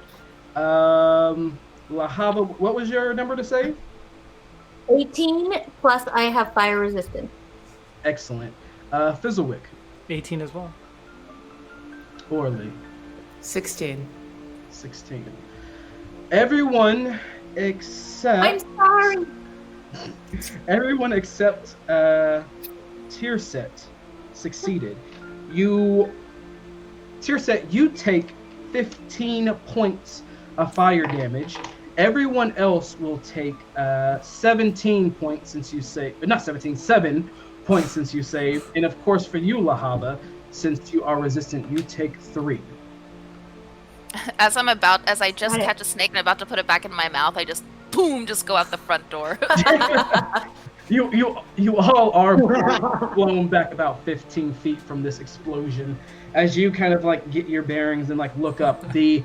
S1: Lahava, what was your number to save?
S5: 18 plus I have fire resistance.
S1: Excellent. Fizzlewick,
S4: 18 as well.
S1: Orly,
S6: 16.
S1: 16. Everyone
S5: I'm
S1: except
S5: sorry.
S1: everyone except tier set succeeded. Tier set, you take 15 points of fire damage. Everyone else will take 17 points since you save, not 17, 7 points since you save. And of course, for you, Lahava, since you are resistant, you take 3.
S2: As I just catch a snake and I'm about to put it back in my mouth, I just boom, just go out the front door.
S1: You all are blown back about 15 feet from this explosion. As you kind of like get your bearings and like look up, the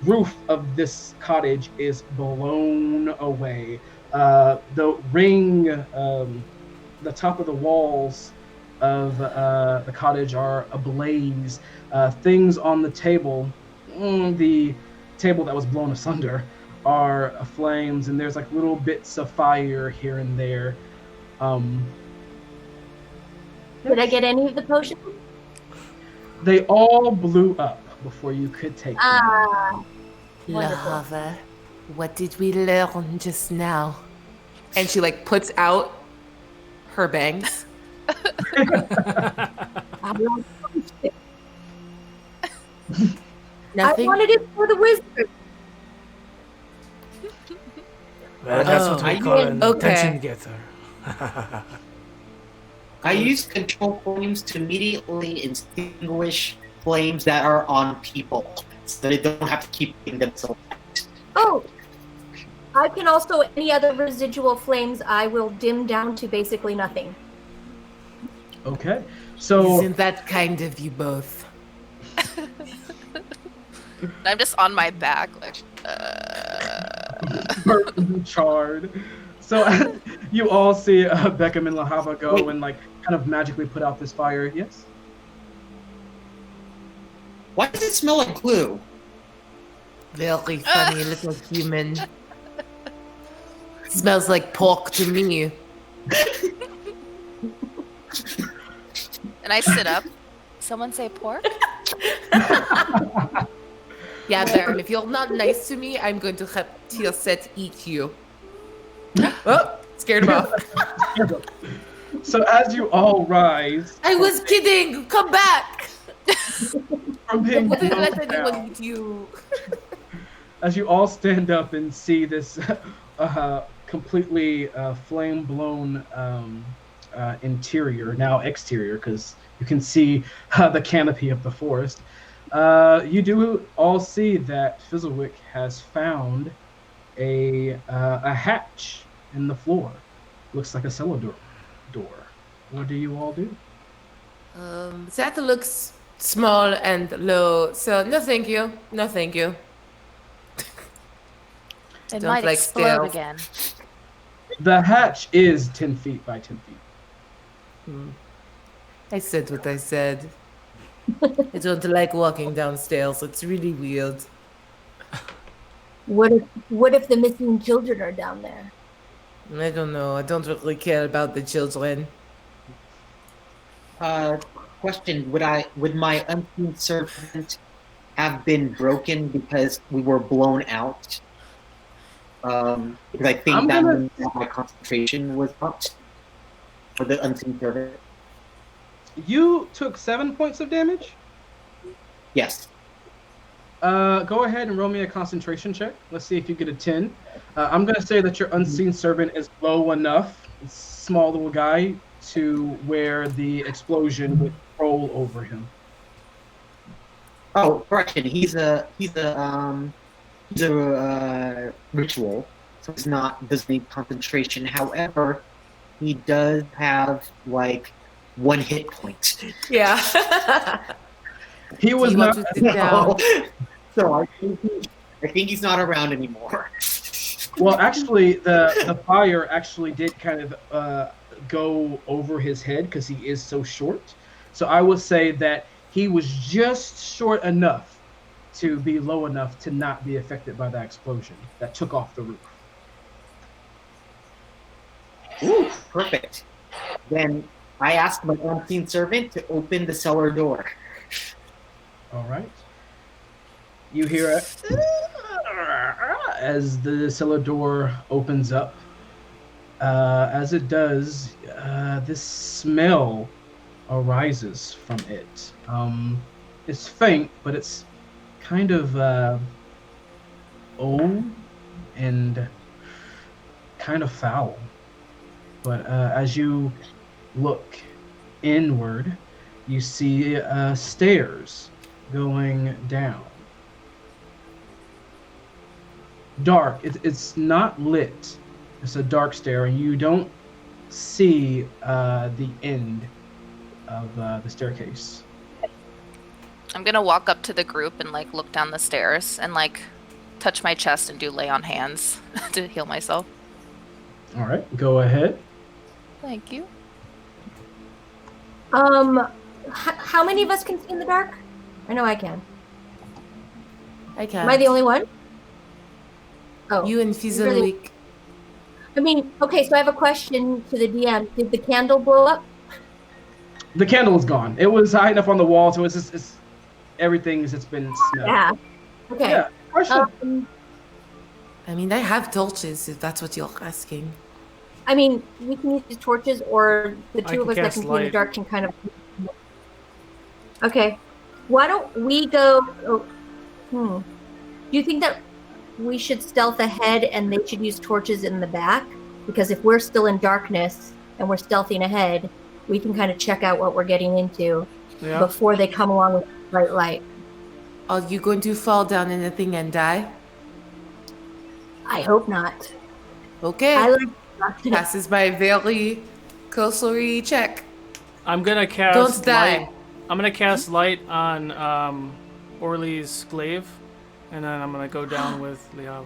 S1: roof of this cottage is blown away. The ring, the top of the walls of the cottage are ablaze. Things on the table that was blown asunder, are flames, and there's like little bits of fire here and there.
S5: Did I get any of the potions?
S1: They all blew up before you could take them.
S5: Ah, wonderful.
S6: Lahava, what did we learn just now? And she like puts out her bangs.
S5: I don't know. I
S6: Nothing.
S5: wanted it for the wizard.
S4: Well, that's what we call an
S6: Okay.
S4: attention getter.
S3: I use control flames to immediately extinguish flames that are on people, so they don't have to keep themselves.
S5: Oh, I can also, any other residual flames, I will dim down to basically nothing.
S1: Okay. So
S6: Isn't that kind of you both?
S2: I'm just on my back, like,
S1: burnt and charred. So you all see Beckham and Lahava go and like kind of magically put out this fire. Yes.
S3: Why does it smell like glue?
S6: Very funny little human. Smells like pork to me.
S2: and I sit up. Someone say pork?
S6: Yeah, Baron, if you're not nice to me, I'm going to have Tirset eat you. Oh, scared him off.
S1: So as you all rise
S6: I was kidding! Come back!
S1: from being
S6: Wouldn't
S1: blown
S6: let anyone
S1: down,
S6: eat you.
S1: as you all stand up and see this completely flame-blown interior, now exterior, because you can see the canopy of the forest. You do all see that Fizzlewick has found a hatch in the floor. Looks like a cellar door. What do you all do?
S6: That looks small and low, so no thank you. No thank you.
S2: It
S6: Don't
S2: might
S6: like
S2: explode
S6: stairs.
S2: again.
S1: The hatch is 10 feet by 10 feet.
S6: I said what I said. I don't like walking downstairs. It's really weird.
S5: What if the missing children are down there?
S6: I don't know. I don't really care about the children.
S3: Question: would my unseen servant have been broken because we were blown out? Because I think that means that my concentration was up for the unseen servant.
S1: You took 7 points of damage.
S3: Yes.
S1: Go ahead and roll me a concentration check. Let's see if you get a 10. I'm going to say that your unseen servant is low enough, small little guy, to where the explosion would roll over him.
S3: Oh, correction. He's a ritual, so he's doesn't need concentration. However, he does have like 1 hit point.
S6: Yeah.
S1: He was
S6: You
S1: not.
S6: want to sit down?
S3: So I think he's not around anymore.
S1: Well, actually, the fire actually did kind of go over his head because he is so short. So I would say that he was just short enough to be low enough to not be affected by that explosion that took off the roof.
S3: Ooh, perfect. Then I asked my unseen servant to open the cellar door.
S1: All right. You hear it as the cellar door opens up. As it does, this smell arises from it. It's faint, but it's kind of old and kind of foul. But as you look inward, you see stairs going down. Dark. It's not lit. It's a dark stair, and you don't see the end of the staircase.
S2: I'm gonna walk up to the group and like look down the stairs and like touch my chest and do lay on hands to heal myself.
S1: All right, go ahead.
S2: Thank you.
S5: How many of us can see in the dark? I know I can.
S6: I can.
S5: Am I the only one? Oh,
S6: You and Fizzlewick.
S5: I mean, okay, so I have a question to the DM. Did the candle blow up?
S1: The candle is gone. It was high enough on the wall, so it's everything is it's been snubbed.
S5: Yeah. Okay.
S1: Yeah. Question.
S6: I mean, I have torches if that's what you're asking.
S5: I mean, we can use the torches, or the
S4: I
S5: two of
S4: can
S5: us that
S4: cast
S5: can see in the
S4: light.
S5: dark can kind of. Okay. Why don't we go? Do you think that we should stealth ahead and they should use torches in the back? Because if we're still in darkness and we're stealthing ahead, we can kind of check out what we're getting into
S4: Yeah.
S5: before they come along with bright light.
S6: Are you going to fall down in the thing and die?
S5: I hope not.
S6: Okay.
S5: I like
S6: Passes my very cursory check.
S4: I'm gonna cast
S6: Don't die.
S4: light. I'm gonna cast light on Orly's glaive, and then I'm gonna go down with Liava.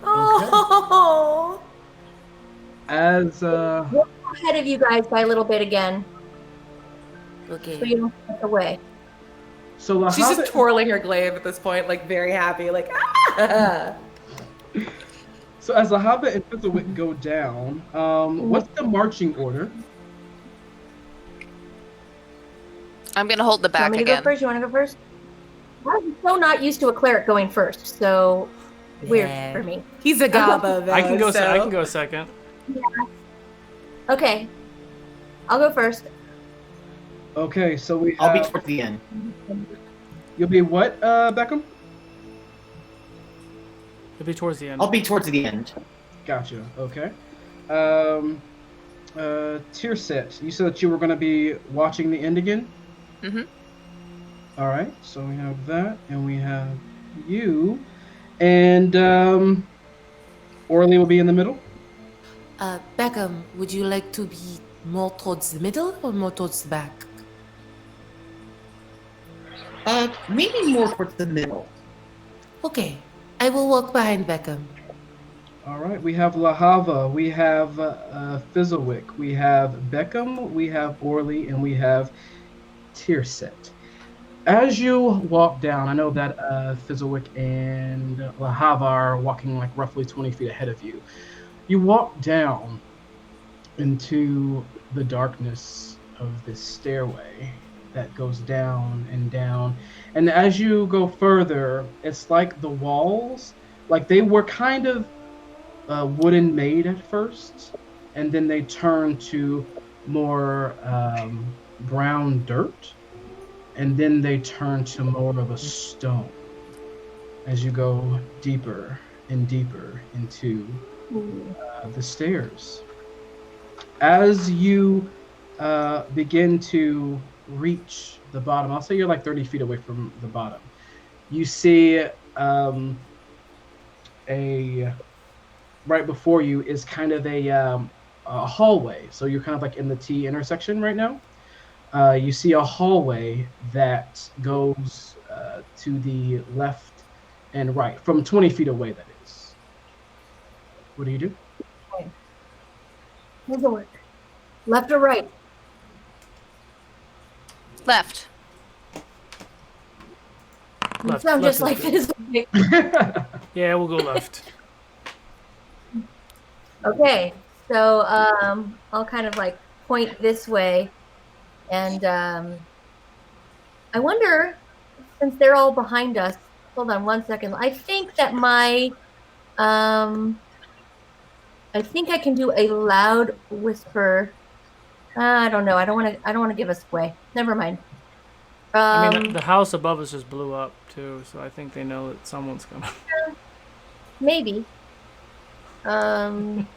S6: Oh.
S1: As
S5: ahead of you guys by a little bit again, so
S6: Okay.
S5: you don't get away.
S1: so
S6: She's
S1: Lahava,
S6: just twirling her glaive at this point, like very happy, like ah.
S1: so as Lahava and Fizzlewick go down, what's the marching order?
S2: I'm gonna hold the
S5: You
S2: back
S5: want me to
S2: again.
S5: go first? You want to go first? I'm so not used to a cleric going first, so weird
S6: Yeah.
S5: for me.
S6: He's a gaba though.
S4: I can go.
S6: So.
S4: I can go second.
S5: Okay, I'll go first.
S1: Okay, so we
S3: I'll be
S1: have,
S3: towards the end.
S1: you'll be what, Beckham?
S4: It'll be towards the end.
S3: I'll be towards the end.
S1: Gotcha. Okay. Tier set. You said that you were going to be watching the end again.
S2: Mm-hmm.
S1: All right. So we have that, and we have you, and Orly will be in the middle.
S6: Beckham, would you like to be more towards the middle or more towards the back?
S3: Maybe more towards the middle.
S6: Okay, I will walk behind Beckham.
S1: All right. We have Lahava. We have Fizzlewick. We have Beckham. We have Orly, and we have tier set. As you walk down, I know that Fizzlewick and Lahava are walking like roughly 20 feet ahead of you. You walk down into the darkness of this stairway that goes down and down. And as you go further, it's like the walls, like they were kind of wooden made at first, and then they turn to more brown dirt, and then they turn to more of a stone as you go deeper and deeper into the stairs. As you begin to reach the bottom, I'll say you're like 30 feet away from the bottom, you see a right before you is kind of a hallway. So you're kind of like in the T intersection right now. You see a hallway that goes to the left and right, from 20 feet away, that is. What do you do?
S5: Doesn't work. Left or right?
S2: Left.
S5: You
S4: Left.
S5: sound just
S4: Left
S5: like
S4: is
S5: this.
S4: Yeah, we'll go left.
S5: Okay, so I'll kind of like point this way, and I wonder, since they're all behind us, hold on one second. I think that my I think I can do a loud whisper. I don't know. I don't want to give us away. Never mind.
S4: I mean, the house above us just blew up too, so I think they know that someone's coming.
S5: Maybe. Um,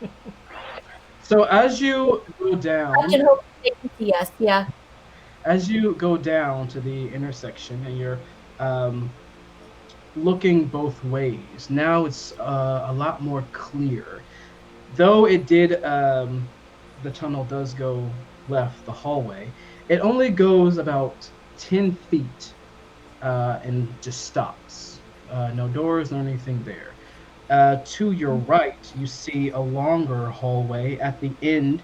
S1: So as you go
S5: I
S1: down,
S5: can hope they can see us. Yeah.
S1: as you go down to the intersection and you're looking both ways, now it's a lot more clear. Though it did, the tunnel does go left, the hallway, it only goes about 10 feet and just stops. No doors, no anything there. To your right, you see a longer hallway at the end.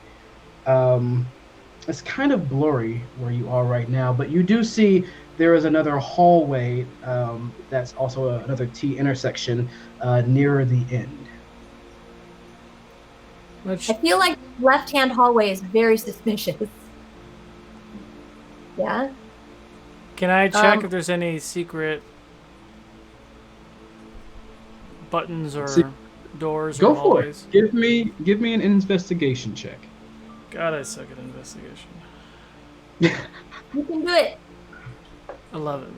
S1: It's kind of blurry where you are right now, but you do see there is another hallway that's also another T intersection nearer the end.
S4: Which
S5: I feel like left-hand hallway is very suspicious. Yeah.
S4: can I check if there's any secret buttons or
S1: See-
S4: doors
S1: Go
S4: or
S1: for
S4: hallways?
S1: it. Give me an investigation check.
S4: God, I suck at investigation.
S5: You can do it.
S4: 11.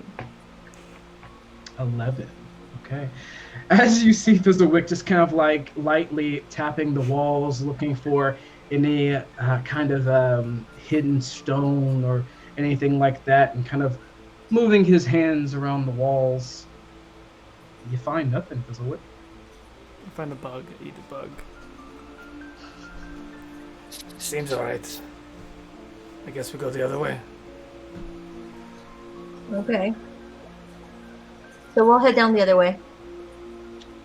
S1: 11. Okay. As you see Fizzlewick just kind of like lightly tapping the walls, looking for any kind of hidden stone or anything like that, and kind of moving his hands around the walls, you find nothing, Fizzlewick.
S4: Find a bug. Eat a bug. Seems alright. I guess we go the other way.
S5: Okay. So we'll head down the other way.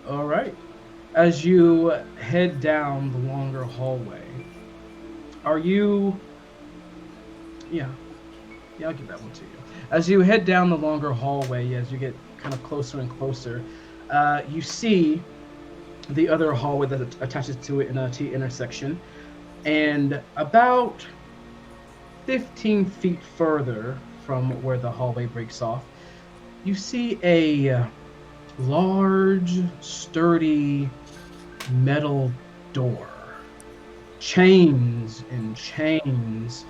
S1: All right. As you head down the longer hallway, are you... Yeah, I'll give that one to you. As you head down the longer hallway, as you get kind of closer and closer, you see the other hallway that attaches to it in a T intersection. And about 15 feet further from where the hallway breaks off, you see a large, sturdy metal door. Chains and chains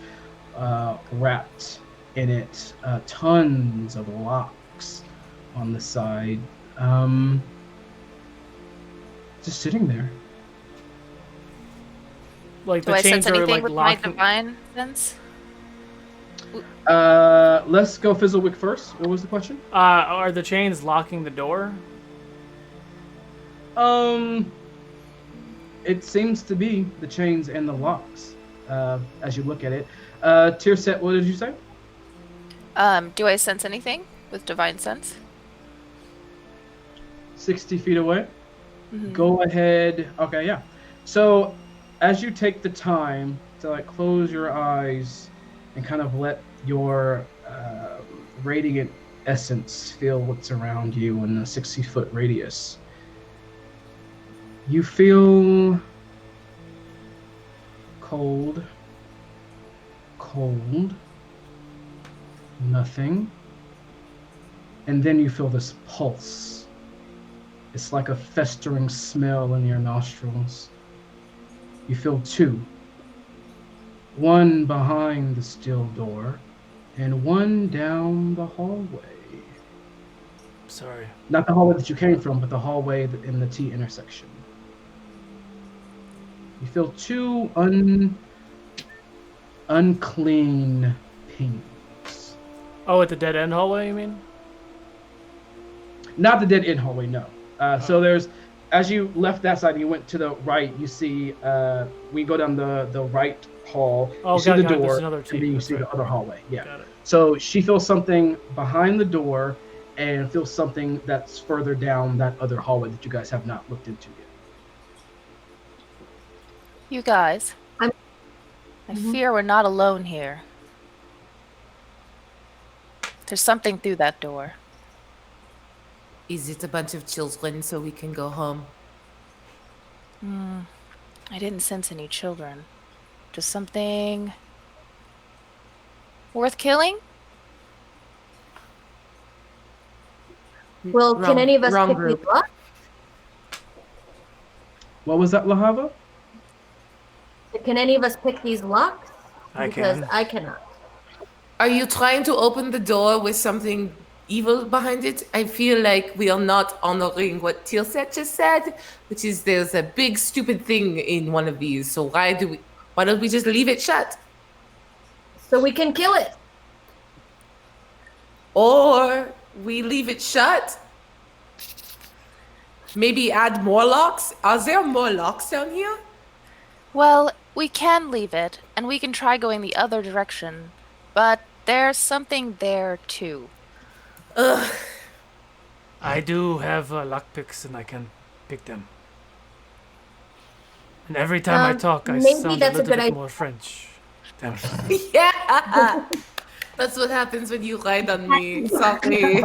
S1: wrapped in it. Tons of locks on the side. Just sitting there.
S4: Like
S2: Do
S4: the
S2: I sense
S4: chains are
S2: anything
S4: like
S2: with my
S4: locked.
S2: divine sense?
S1: Let's go Fizzlewick first. What was the question?
S4: Are the chains locking the door?
S1: It seems to be the chains and the locks, as you look at it. Tierset, what did you say?
S2: Do I sense anything with divine sense?
S1: 60 feet away. Go ahead. Okay, yeah. So as you take the time to like close your eyes and kind of let your radiant essence feel what's around you in a 60-foot radius, you feel cold, nothing, and then you feel this pulse. It's like a festering smell in your nostrils. You feel two. One behind the steel door, and one down the hallway.
S4: Sorry.
S1: Not the hallway that you came from, but the hallway in the T intersection. You feel two unclean pings.
S4: Oh, at the dead end hallway, you mean?
S1: Not the dead end hallway, no. So there's, as you left that side and you went to the right, you see, we go down the right hall,
S4: Oh,
S1: you see
S4: got
S1: the
S4: it.
S1: door,
S4: There's another
S1: and
S4: T.
S1: then you
S4: That's
S1: see the
S4: right.
S1: other hallway. Yeah.
S4: Got it.
S1: So she feels something behind the door and feels something that's further down that other hallway that you guys have not looked into yet.
S2: You guys. I fear we're not alone here. There's something through that door.
S6: Is it a bunch of children so we can go home?
S2: I didn't sense any children. Just something worth killing?
S5: Well, can any of us
S6: wrong
S5: pick
S6: group.
S5: these locks?
S1: What was that, Lahava?
S5: Can any of us pick these locks?
S4: I
S5: Because
S4: can.
S5: I cannot.
S6: Are you trying to open the door with something evil behind it? I feel like we are not honoring what Tilset just said, which is there's a big stupid thing in one of these. So why don't we just leave it shut?
S5: So we can kill it.
S6: Or we leave it shut? Maybe add more locks? Are there more locks down here?
S2: Well, we can leave it, and we can try going the other direction. But there's something there, too.
S6: Ugh.
S4: I do have lockpicks and I can pick them. And every time I talk, I
S5: maybe
S4: sound a
S5: that's a
S4: little
S5: good
S4: bit
S5: idea.
S4: more French. Damn it.
S6: Yeah. That's what happens when you ride on me. Sorry.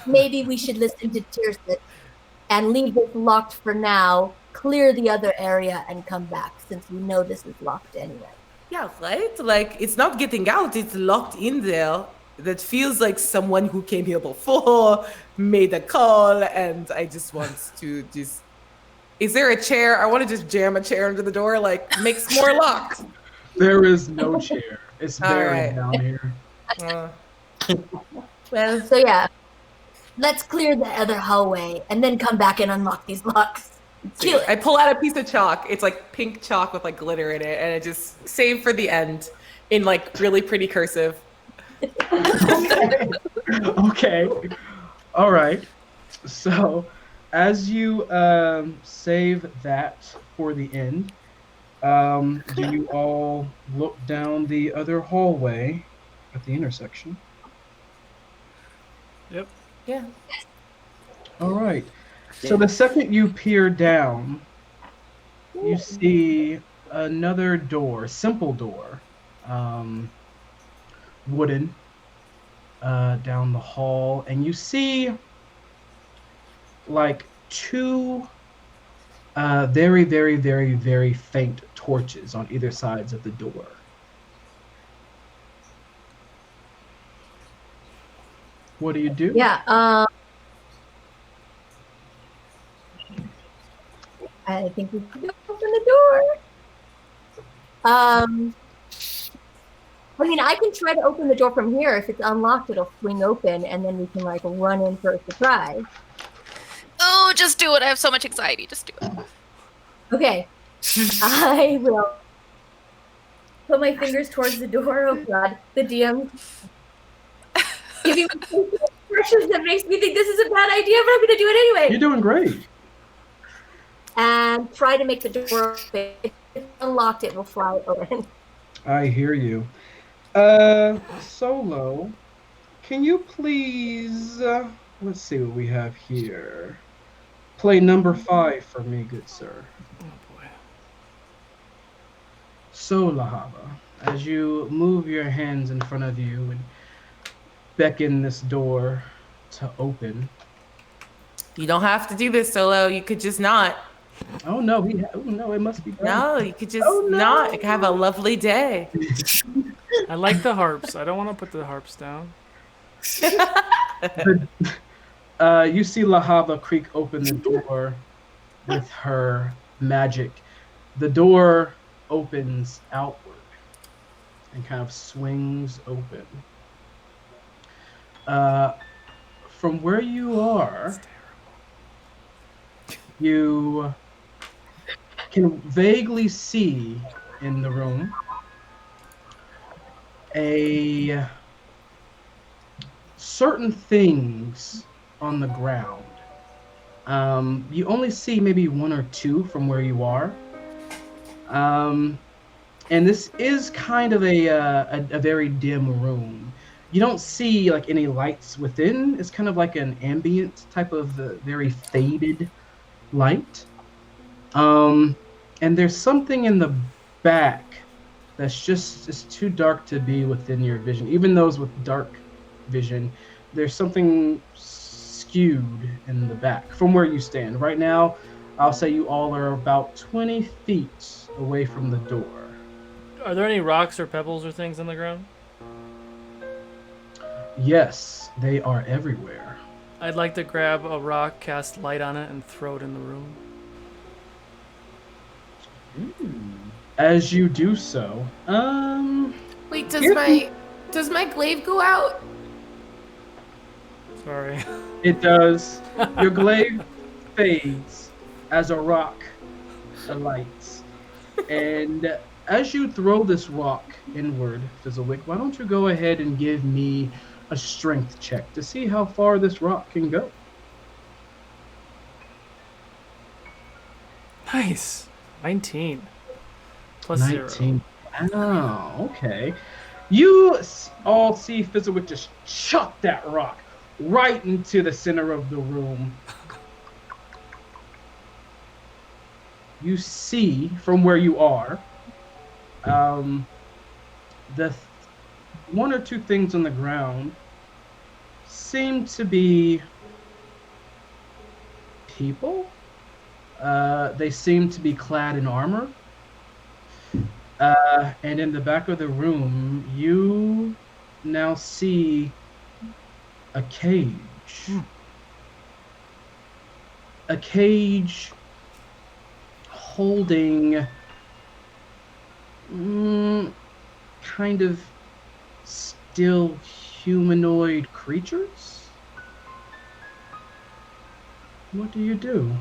S5: Maybe we should listen to Tirsit and leave this locked for now, clear the other area, and come back, since we know this is locked anyway.
S6: Yeah, right? Like, it's not getting out, it's locked in there. That feels like someone who came here before made a call, and I just want to just. Is there a chair? I want to just jam a chair into the door, like, makes more locked.
S1: There is no chair. It's
S6: All
S1: buried
S6: right.
S1: down here.
S6: Well,
S5: So yeah, let's clear the other hallway and then come back and unlock these locks. Kill it.
S6: I pull out a piece of chalk. It's like pink chalk with like glitter in it, and I just save for the end in like really pretty cursive.
S1: Okay. All right. So, as you save that for the end, do you all look down the other hallway at the intersection?
S4: Yep.
S6: Yeah.
S1: All right. So the second you peer down, you see another door, simple door, um, wooden, down the hall, and you see like two very, very, very, very faint torches on either sides of the door. What do you do?
S5: Yeah. I think we should open the door. I mean, I can try to open the door from here. If it's unlocked, it'll swing open, and then we can like run in for a surprise.
S2: Oh, just do it. I have so much anxiety. Just do it.
S5: Okay, I will put my fingers towards the door. Oh God, the DM giving me expressions that makes me think this is a bad idea, but I'm going to do it anyway.
S1: You're doing great.
S5: And try to make the door open. If it's unlocked, it will fly open.
S1: I hear you. Solo, can you please, let's see what we have here. Play number 5 for me, good sir.
S4: Oh boy.
S1: So, Lahava, as you move your hands in front of you and beckon this door to open.
S6: You don't have to do this, Solo. You could just not.
S1: Oh no, oh no, it must be done.
S6: No, you could just
S1: Oh, no.
S6: not have a lovely day.
S4: I like the harps. I don't want to put the harps down.
S1: You see Lahava Creek open the door with her magic. The door opens outward and kind of swings open. From where you are, you can vaguely see in the room a certain things on the ground. You only see maybe 1 or 2 from where you are. And this is kind of a very dim room. You don't see like any lights within. It's kind of like an ambient type of very faded light. And there's something in the back that's just too dark to be within your vision. Even those with dark vision, there's something skewed in the back from where you stand. Right now, I'll say you all are about 20 feet away from the door.
S4: Are there any rocks or pebbles or things on the ground?
S1: Yes, they are everywhere.
S4: I'd like to grab a rock, cast light on it, and throw it in the room.
S1: As you do so,
S6: Wait, does my glaive go out?
S4: Sorry.
S1: it does. Your glaive fades as a rock alights. And as you throw this rock inward, Fizzlewick, why don't you go ahead and give me a strength check to see how far this rock can go?
S4: Nice. 19. Plus
S1: 19.
S4: 0.
S1: Oh, okay. You all see Fizzlewick just chuck that rock right into the center of the room. You see from where you are, the 1 or 2 things on the ground seem to be people. They seem to be clad in armor. And in the back of the room, you now see a cage. A cage holding kind of still humanoid creatures. What do you do?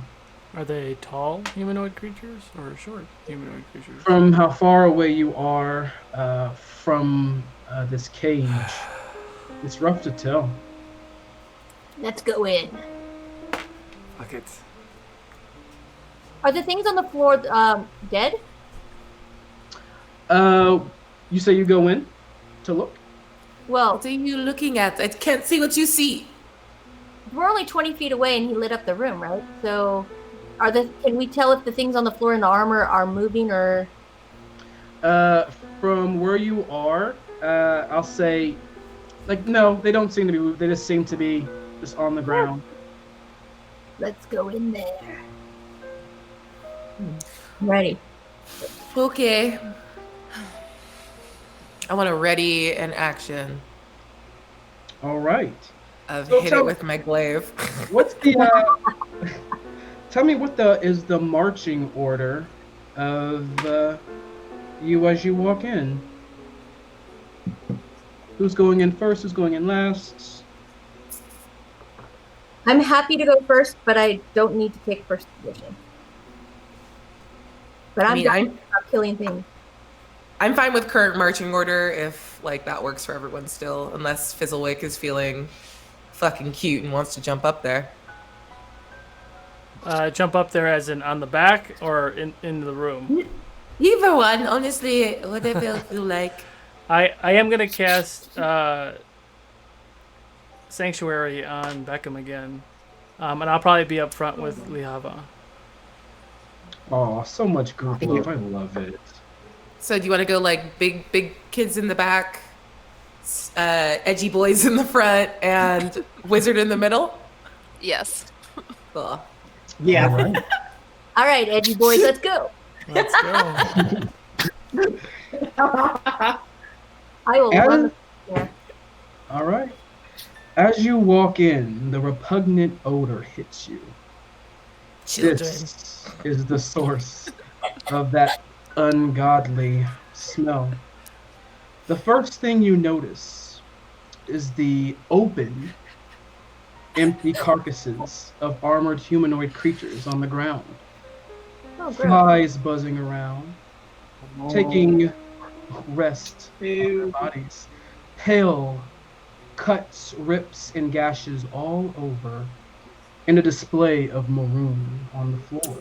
S4: Are they tall humanoid creatures or short humanoid creatures?
S1: From how far away you are from this cage, it's rough to tell.
S5: Let's go in.
S4: Fuck it.
S5: Are the things on the floor dead?
S1: You say you go in to look?
S5: Well,
S6: What are you looking at? I can't see what you see.
S5: we're only 20 feet away and he lit up the room, right? So can we tell if the things on the floor in the armor are moving or?
S1: From where you are, I'll say, like, no, they don't seem to be. They just seem to be just on the ground.
S5: Let's go in there. I'm ready.
S6: Okay. I want to ready an action
S1: All right.
S6: of
S1: So
S6: hit
S1: tell-
S6: it with my glaive.
S1: What's the? Tell me what is the marching order of you as you walk in. Who's going in first? Who's going in last?
S5: I'm happy to go first, but I don't need to take first position. But I'm down about killing things.
S6: I'm fine with current marching order if like that works for everyone still, unless Fizzlewick is feeling fucking cute and wants to jump up there.
S4: Jump up there as in on the back or in the room?
S6: Either one, honestly, whatever you feel like.
S4: I am going to cast Sanctuary on Beckham again. And I'll probably be up front with Lihava.
S1: Oh, so much group love. I love it.
S6: So do you want to go like big kids in the back, edgy boys in the front, and wizard in the middle?
S2: Yes.
S6: Cool.
S3: Yeah.
S1: All right.
S5: All right, edgy boys, let's go.
S4: Let's go.
S5: I will run.
S1: All right. As you walk in, the repugnant odor hits you.
S6: Children.
S1: This is the source of that ungodly smell. The first thing you notice is the open, empty carcasses of armored humanoid creatures on the ground.
S5: Oh, gross.
S1: Flies buzzing around, taking rest on their bodies. Pale cuts, rips, and gashes all over, and a display of maroon on the floor.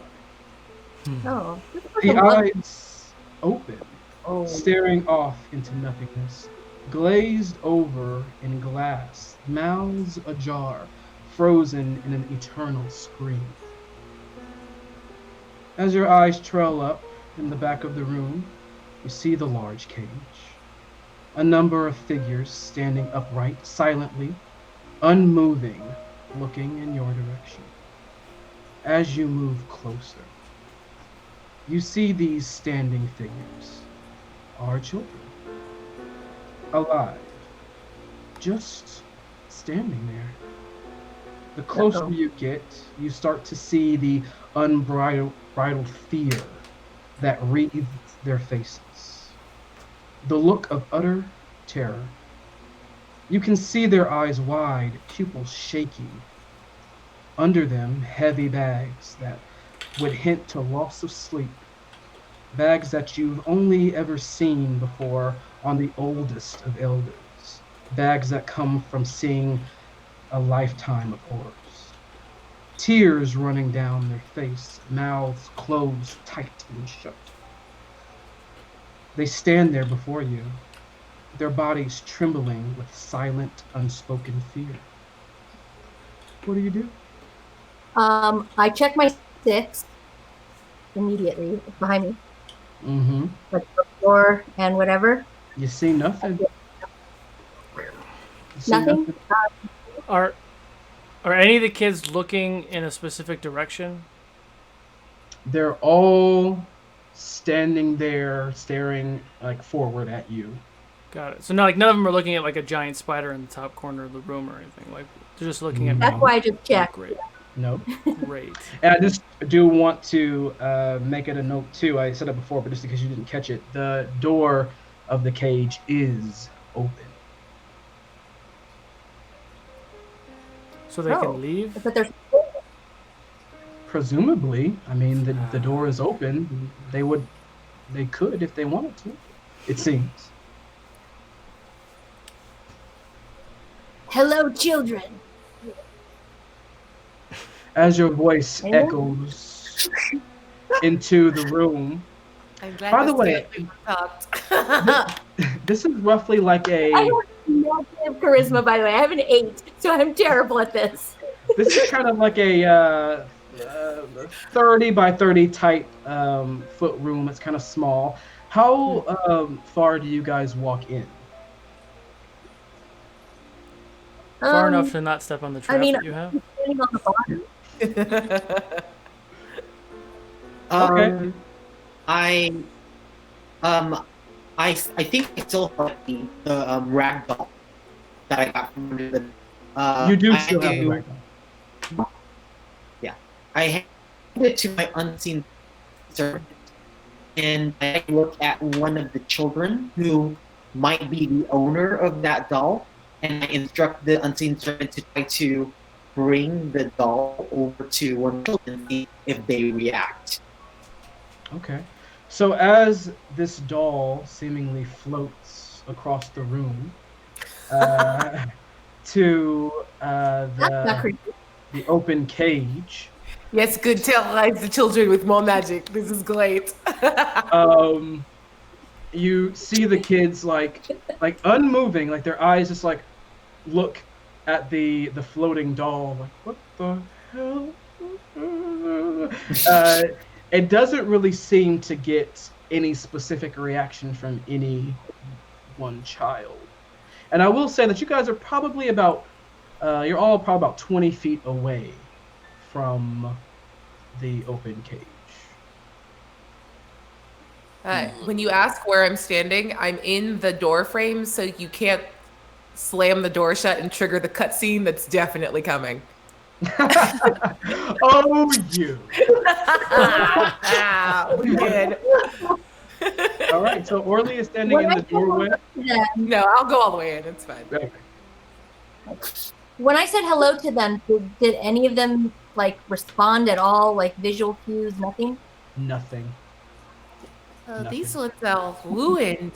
S5: Oh,
S1: The eyes open,
S5: Oh.
S1: staring off into nothingness, glazed over in glass, mouths ajar, frozen in an eternal scream. As your eyes trail up in the back of the room, you see the large cage. A number of figures standing upright, silently, unmoving, looking in your direction. As you move closer, you see these standing figures are children, alive, just standing there. The closer
S5: Uh-oh.
S1: you get, you start to see the unbridled fear that wreathes their faces. The look of utter terror. You can see their eyes wide, pupils shaky. Under them, heavy bags that would hint to loss of sleep. Bags that you've only ever seen before on the oldest of elders. Bags that come from seeing a lifetime of horrors. Tears running down their face, mouths closed tight and shut. They stand there before you, their bodies trembling with silent, unspoken fear. What do you do?
S5: I check my 6 immediately behind me,
S1: Mm-hmm.
S5: like the floor and whatever.
S1: You see nothing. You see
S5: Nothing.
S4: Are any of the kids looking in a specific direction?
S1: They're all standing there, staring like forward at you.
S4: Got it. So none of them are looking at like a giant spider in the top corner of the room or anything. Like they're just looking at me.
S5: That's why I just checked.
S4: Great.
S1: Nope.
S4: Great.
S1: And I just do want to make it a note too. I said it before, but just in case you didn't catch it, the door of the cage is open.
S4: So they
S5: Oh.
S4: can leave?
S5: But there's
S1: Presumably, I mean, the door is open. They could if they wanted to. It seems.
S5: hello, children.
S1: as your voice
S5: I know.
S1: echoes into the room.
S6: I'm glad
S1: By the
S6: this
S1: way,
S6: family talked.
S1: this is roughly like
S5: I
S1: a.
S5: have negative charisma, by the way. I have an 8, so I'm terrible at this.
S1: This is kind of like a 30 by 30 type foot room. It's kind of small. How far do you guys walk in?
S4: Far enough to not step on the trap that you have.
S5: I'm standing on the bottom.
S1: Okay.
S3: I think I still have the rag doll that I got from the.
S1: You do still have the
S3: do-
S1: right.
S3: Yeah, I hand it to my unseen servant, and I look at one of the children who might be the owner of that doll, and I instruct the unseen servant to try to bring the doll over to one of the children and see if they react.
S1: Okay. So as this doll seemingly floats across the room to
S5: That's not creepy.
S1: the open cage,
S6: Yes, good. Terrorize the children with more magic. This is great.
S1: you see the kids like unmoving, like their eyes just like look at the floating doll, like what the hell? It doesn't really seem to get any specific reaction from any one child. And I will say that you guys are probably about, you're all probably about 20 feet away from the open cage.
S6: When you ask where I'm standing, I'm in the door frame, so you can't slam the door shut and trigger the cutscene that's definitely coming.
S1: Oh, you.
S6: We did.
S1: All right, so Orly is standing in the doorway.
S6: No, I'll go all the way in. It's fine.
S1: Okay.
S5: When I said hello to them, did any of them like respond at all? Like visual cues, nothing?
S1: Nothing.
S6: These ones are ruined.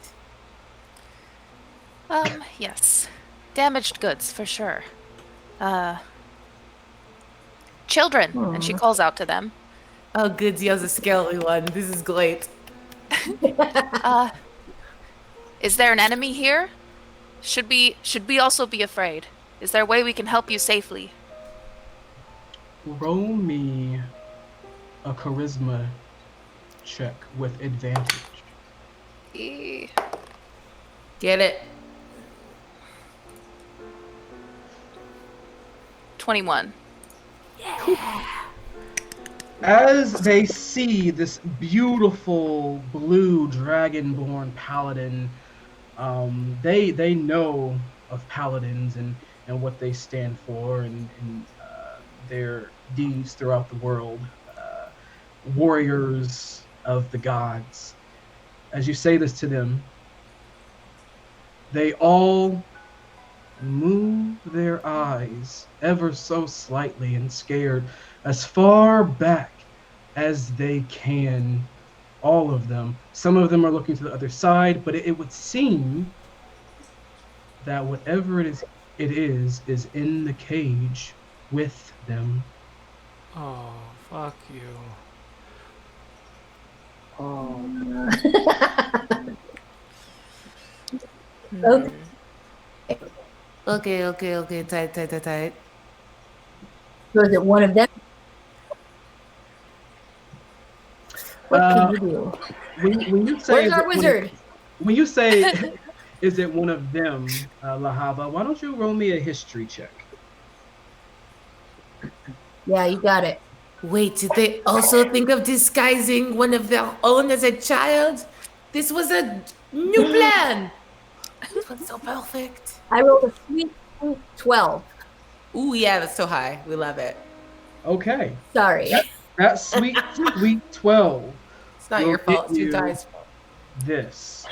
S2: Yes. Damaged goods, for sure. Children, and she calls out to them.
S6: Oh, good. You're the scary one. This is great.
S2: Is there an enemy here? Should we also be afraid? Is there a way we can help you safely?
S1: Roll me a charisma check with advantage.
S6: Get it?
S2: 21.
S1: As they see this beautiful blue dragonborn paladin, they know of paladins and what they stand for and their deeds throughout the world. Warriors of the gods. As you say this to them, they all move their eyes ever so slightly and scared as far back as they can, all of them. Some of them are looking to the other side, but it would seem that whatever it is in the cage with them.
S4: Oh, fuck you.
S6: Okay. Tight.
S5: So is it one of them? What can you do?
S1: When you say
S5: Where's our wizard?
S1: When you say is it one of them, Lahava, why don't you roll me a history check?
S5: Yeah, you got it.
S6: Wait, did they also think of disguising one of their own as a child? This was a new plan. This was so perfect.
S5: I rolled a sweet 12.
S6: Ooh, yeah, that's so high. We love it.
S1: Okay.
S5: Sorry.
S1: That sweet 12.
S6: It's not
S1: We'll
S6: your fault. It's
S1: get
S6: you
S1: you
S6: guys' fault.
S1: This.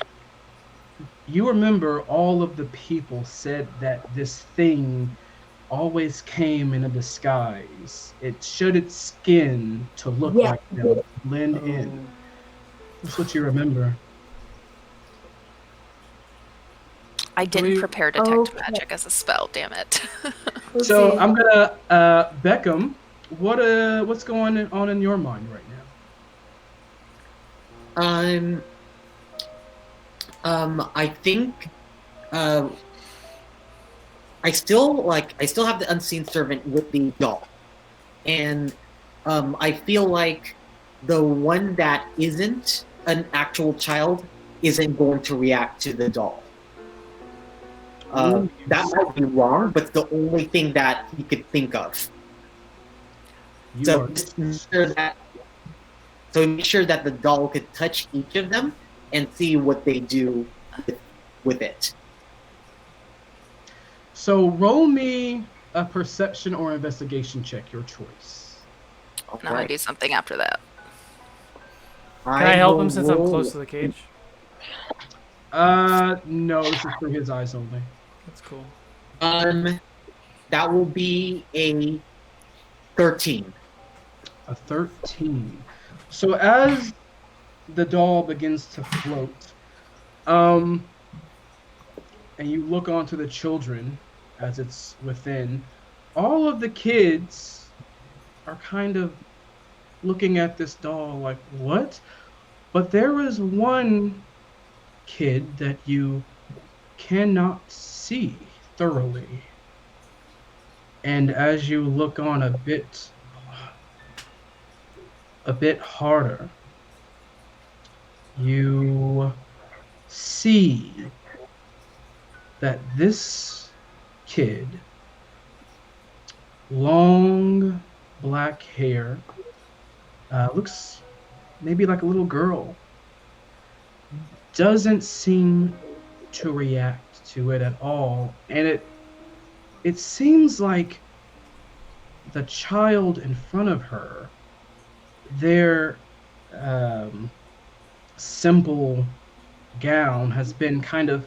S1: You remember all of the people said that this thing always came in a disguise. It shed its skin to look
S5: Yeah.
S1: like them, blend in. That's what you remember.
S2: I didn't
S1: We-
S2: prepare detect
S5: Okay.
S2: magic as a spell, damn it.
S5: Let's
S1: So
S5: see.
S1: I'm gonna Beckham. what's going on in your mind right now?
S3: I think I still have the unseen servant with the doll, and I feel like the one that isn't an actual child isn't going to react to the doll. That might be wrong, but it's the only thing that he could think of.
S1: You
S3: So
S1: are
S3: just make sure that the doll could touch each of them and see what they do with it.
S1: so roll me a perception or investigation check, your choice.
S2: And I'm gonna do something after that.
S4: Can I help him
S3: will
S4: since I'm
S3: roll-
S4: close to the cage?
S1: No, this is for his eyes only.
S4: That's cool.
S3: That will be a 13.
S1: A 13. So as the doll begins to float, and you look onto the children as it's within, all of the kids are kind of looking at this doll like, what? But there is one kid that you cannot see thoroughly. And as you look on a bit harder, you see that this kid, long black hair, looks maybe like a little girl, doesn't seem to react to it at all, and it seems like the child in front of her, their simple gown has been kind of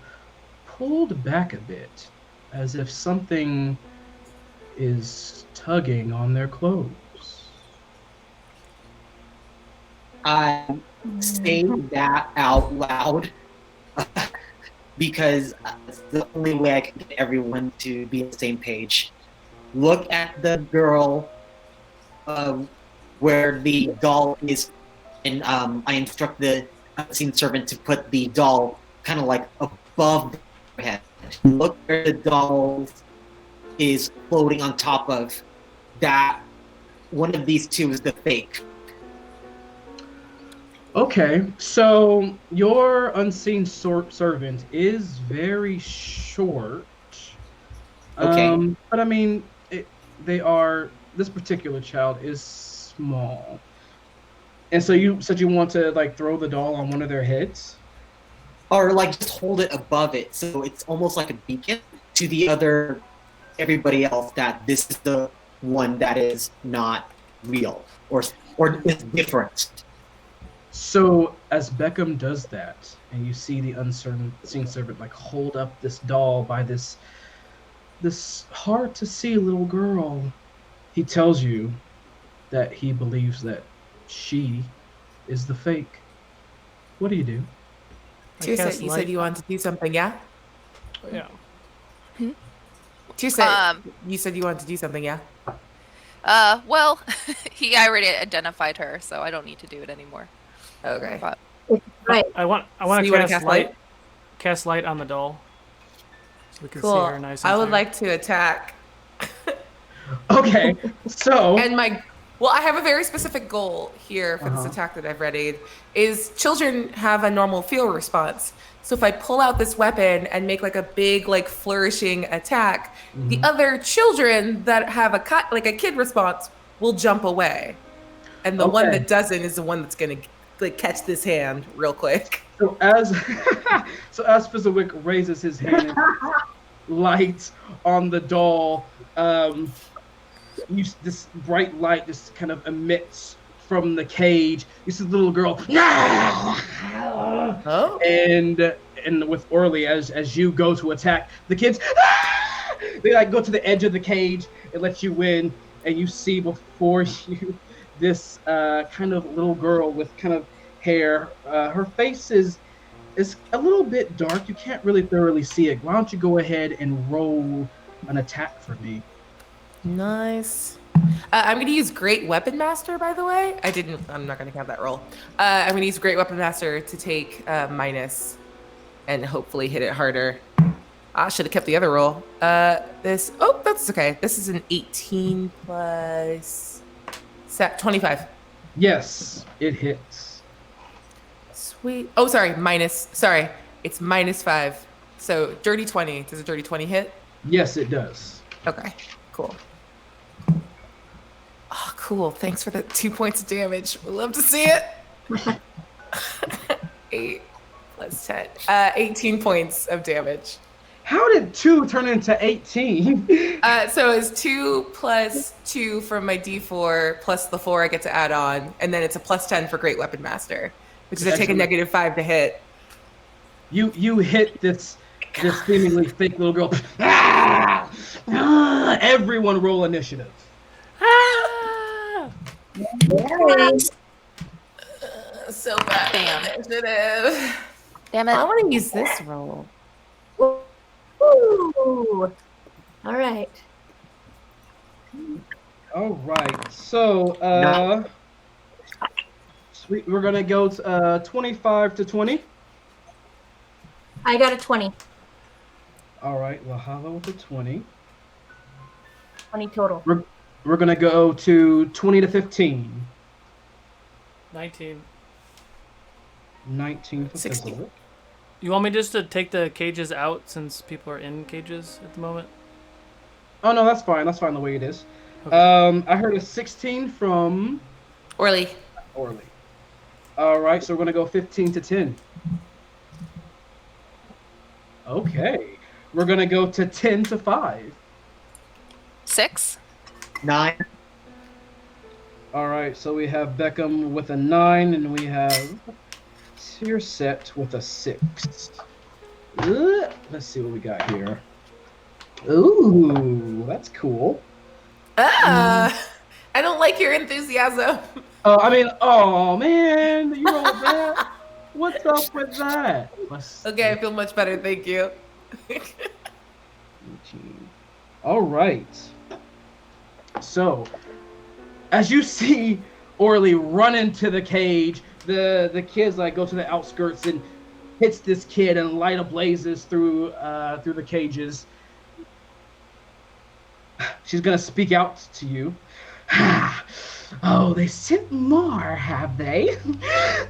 S1: pulled back a bit, as if something is tugging on their clothes.
S3: I say that out loud because it's the only way I can get everyone to be on the same page. Look at the girl where the doll is, and I instruct the unseen servant to put the doll kind of like above her head. Look where the doll is floating on top of. That one of these two is the fake.
S1: Okay, so your unseen servant is very short.
S3: Okay.
S1: But I mean, this particular child is small. And so you said you want to like throw the doll on one of their heads?
S3: Or like just hold it above it, so it's almost like a beacon to everybody else that this is the one that is not real or is different.
S1: So as Beckham does that, and you see the unseen servant like hold up this doll by this hard to see little girl, he tells you that he believes that she is the fake. What do you do?
S6: Tirsa, you said you wanted to do something, yeah?
S4: Yeah.
S6: Tirsa, you said you wanted to do something, yeah?
S2: Well, I already identified her, so I don't need to do it anymore.
S6: Okay.
S2: But
S5: Right.
S4: I want
S6: So
S4: to
S6: you wanna
S4: cast light. Cast light on the doll. So we can see
S6: Cool.
S4: her nice and
S6: I would
S4: clear.
S6: like to attack.
S1: Okay, so
S6: And I have a very specific goal here for this attack that I've readied, is children have a normal feel response. So if I pull out this weapon and make like a big, like flourishing attack, the other children that have a kid response will jump away. And the one
S1: Okay.
S6: that doesn't is the one that's gonna like catch this hand real quick.
S1: So as Fizzawick raises his hand and light on the doll, this bright light just kind of emits from the cage. You see the little girl,
S6: Oh.
S1: and with Orly, as you go to attack, the kids, they like go to the edge of the cage. It lets you in, and you see before you this kind of little girl with kind of hair. Her face is a little bit dark. You can't really thoroughly see it. Why don't you go ahead and roll an attack for me?
S6: Nice. I'm going to use Great Weapon Master, by the way. I'm not going to count that roll. I'm going to use Great Weapon Master to take minus and hopefully hit it harder. I should have kept the other roll. That's okay. This is an 18 plus 25.
S1: Yes, it hits.
S6: Sweet. Oh, sorry. It's -5. So dirty 20. Does a dirty 20 hit?
S1: Yes, it does.
S6: Okay, cool. Oh, cool. Thanks for the 2 points of damage. We'd love to see it. 8 plus 10. 18 points of damage.
S1: How did 2 turn into 18?
S6: So it's 2 plus 2 from my D4 plus the 4 I get to add on, and then it's a plus 10 for Great Weapon Master, which is I take a -5 to hit.
S1: You hit this seemingly fake little girl. Everyone roll initiative.
S6: So bad.
S2: Damn.
S6: Initiative.
S2: Damn
S6: I
S2: it.
S6: want to use this roll.
S5: Ooh. All right.
S1: All right. So, sweet. We're gonna go 25 to 20.
S5: I got a 20.
S1: All right. Lahava with a 20.
S5: 20 total.
S1: We're gonna go to 20 to 15.
S4: 19.
S1: 19 for
S6: 60.
S1: Fizzle.
S4: You want me just to take the cages out since people are in cages at the moment?
S1: Oh no, that's fine. That's fine the way it is.
S4: Okay.
S1: I heard a 16 from
S6: Orly.
S1: Orly. All right, so we're gonna go 15 to 10. Okay, we're gonna go to 10 to 5.
S2: 6.
S3: 9.
S1: All right, so we have Beckham with a 9, and we have Tearset with a 6. Let's see what we got here. Ooh, that's cool.
S6: I don't like your enthusiasm.
S1: Oh man, you rolled that. What's up with that?
S6: Okay, I feel much better. Thank you.
S1: All right. So, as you see Orly run into the cage, the kids like go to the outskirts and hits this kid and light ablazes through the cages. She's gonna speak out to you. Oh, they sent more, have they?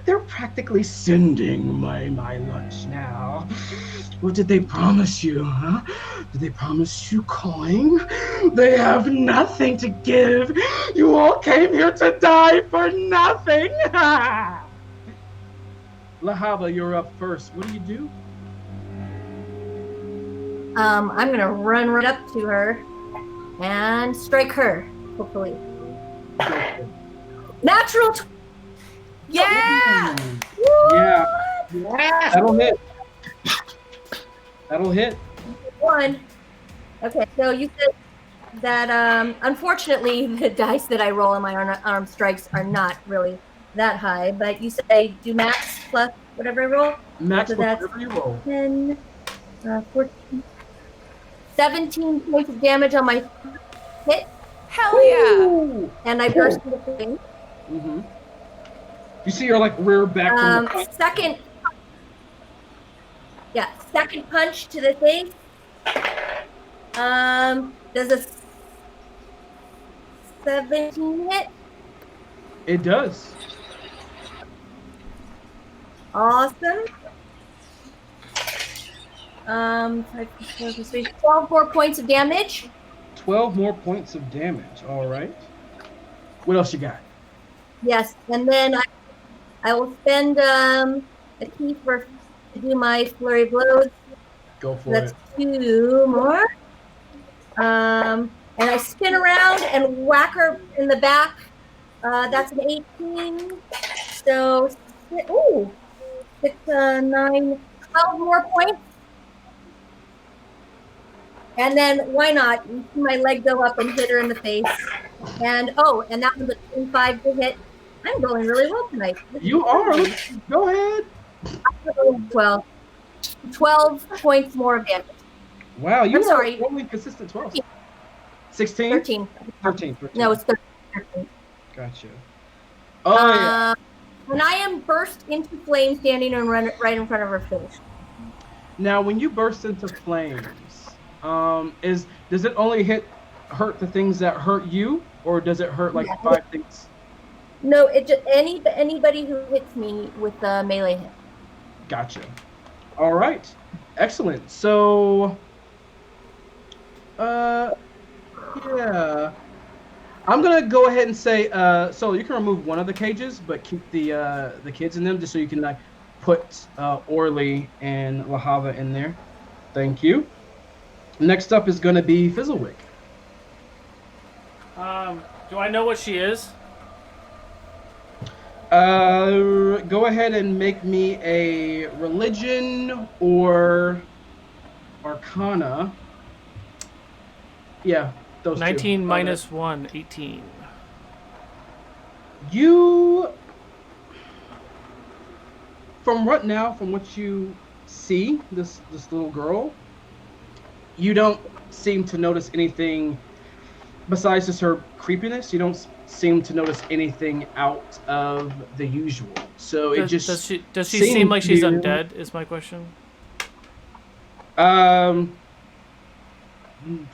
S1: They're practically sending my lunch now. What did they promise you, huh? Did they promise you coin? They have nothing to give. You all came here to die for nothing. Lahava, you're up first. What do?
S5: I'm gonna run right up to her and strike her, hopefully. Natural.
S6: Yeah.
S1: Yeah.
S3: Yes!
S1: That'll hit.
S5: 1. Okay, so you said that unfortunately the dice that I roll on my arm strikes are not really that high, but you say do max plus whatever I roll.
S1: Max
S5: So that's
S1: whatever you roll.
S5: 10, 14, 17 points of damage on my hit,
S6: Hell yeah.
S1: Ooh.
S5: and I burst into flame.
S1: Mm-hmm. You see her like rear back from the fight.
S5: Second punch to the face. Does a 17 hit?
S1: It does.
S5: Awesome. 12 more points of damage.
S1: 12 more points of damage. All right. What else you got?
S5: Yes, and then I will spend a key to do my flurry of blows.
S1: Go for
S5: That's
S1: it.
S5: 2 more. And I spin around and whack her in the back. That's an 18. So, 6, 9, 12 more points. And then why not? You see my leg go up and hit her in the face. And that was a 25 to hit. I'm going really well tonight.
S1: You are. Go ahead.
S5: Well, 12 points more of damage.
S1: Wow, you
S5: I'm sorry.
S1: are only consistent 12. 16?
S5: 13.
S1: 13.
S5: No, it's 13.
S1: Gotcha. Oh, yeah.
S5: And I am burst into flame standing right in front of her face.
S1: Now, when you burst into flames, does it only hurt the things that hurt you, or does it hurt like 5 things?
S5: No, it just anybody who hits me with a melee hit.
S1: Gotcha. All right. Excellent. So, yeah. I'm gonna go ahead and say, so you can remove one of the cages, but keep the kids in them, just so you can like put Orly and Lahava in there. Thank you. Next up is gonna be Fizzlewick.
S4: Do I know what she is?
S1: Go ahead and make me a religion or Arcana. Yeah, those
S4: 19
S1: two.
S4: minus 1, 18.
S1: You, from what you see, this little girl, you don't seem to notice anything besides just her creepiness. You don't seem to notice anything out of the usual. So
S4: does she seem like she's undead? Is my question.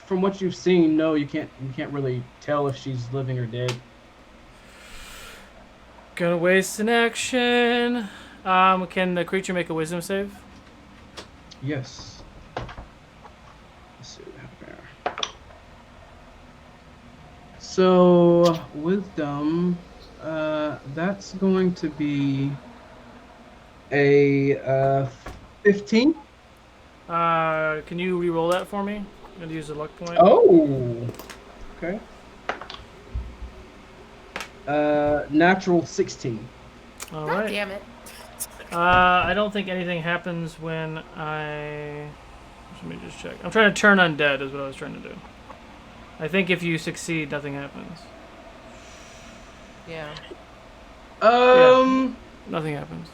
S1: From what you've seen, no, you can't really tell if she's living or dead.
S4: Gonna waste an action. Can the creature make a wisdom save?
S1: Yes. Let's see what we have there. So wisdom, that's going to be a 15.
S4: Can you re-roll that for me? I'm gonna use a luck point.
S1: Oh, okay. Natural 16.
S4: All
S6: God
S4: right.
S6: damn it.
S4: I don't think anything happens when I. Let me just check. I'm trying to turn undead, is what I was trying to do. I think if you succeed, nothing happens.
S6: Yeah.
S4: Nothing happens.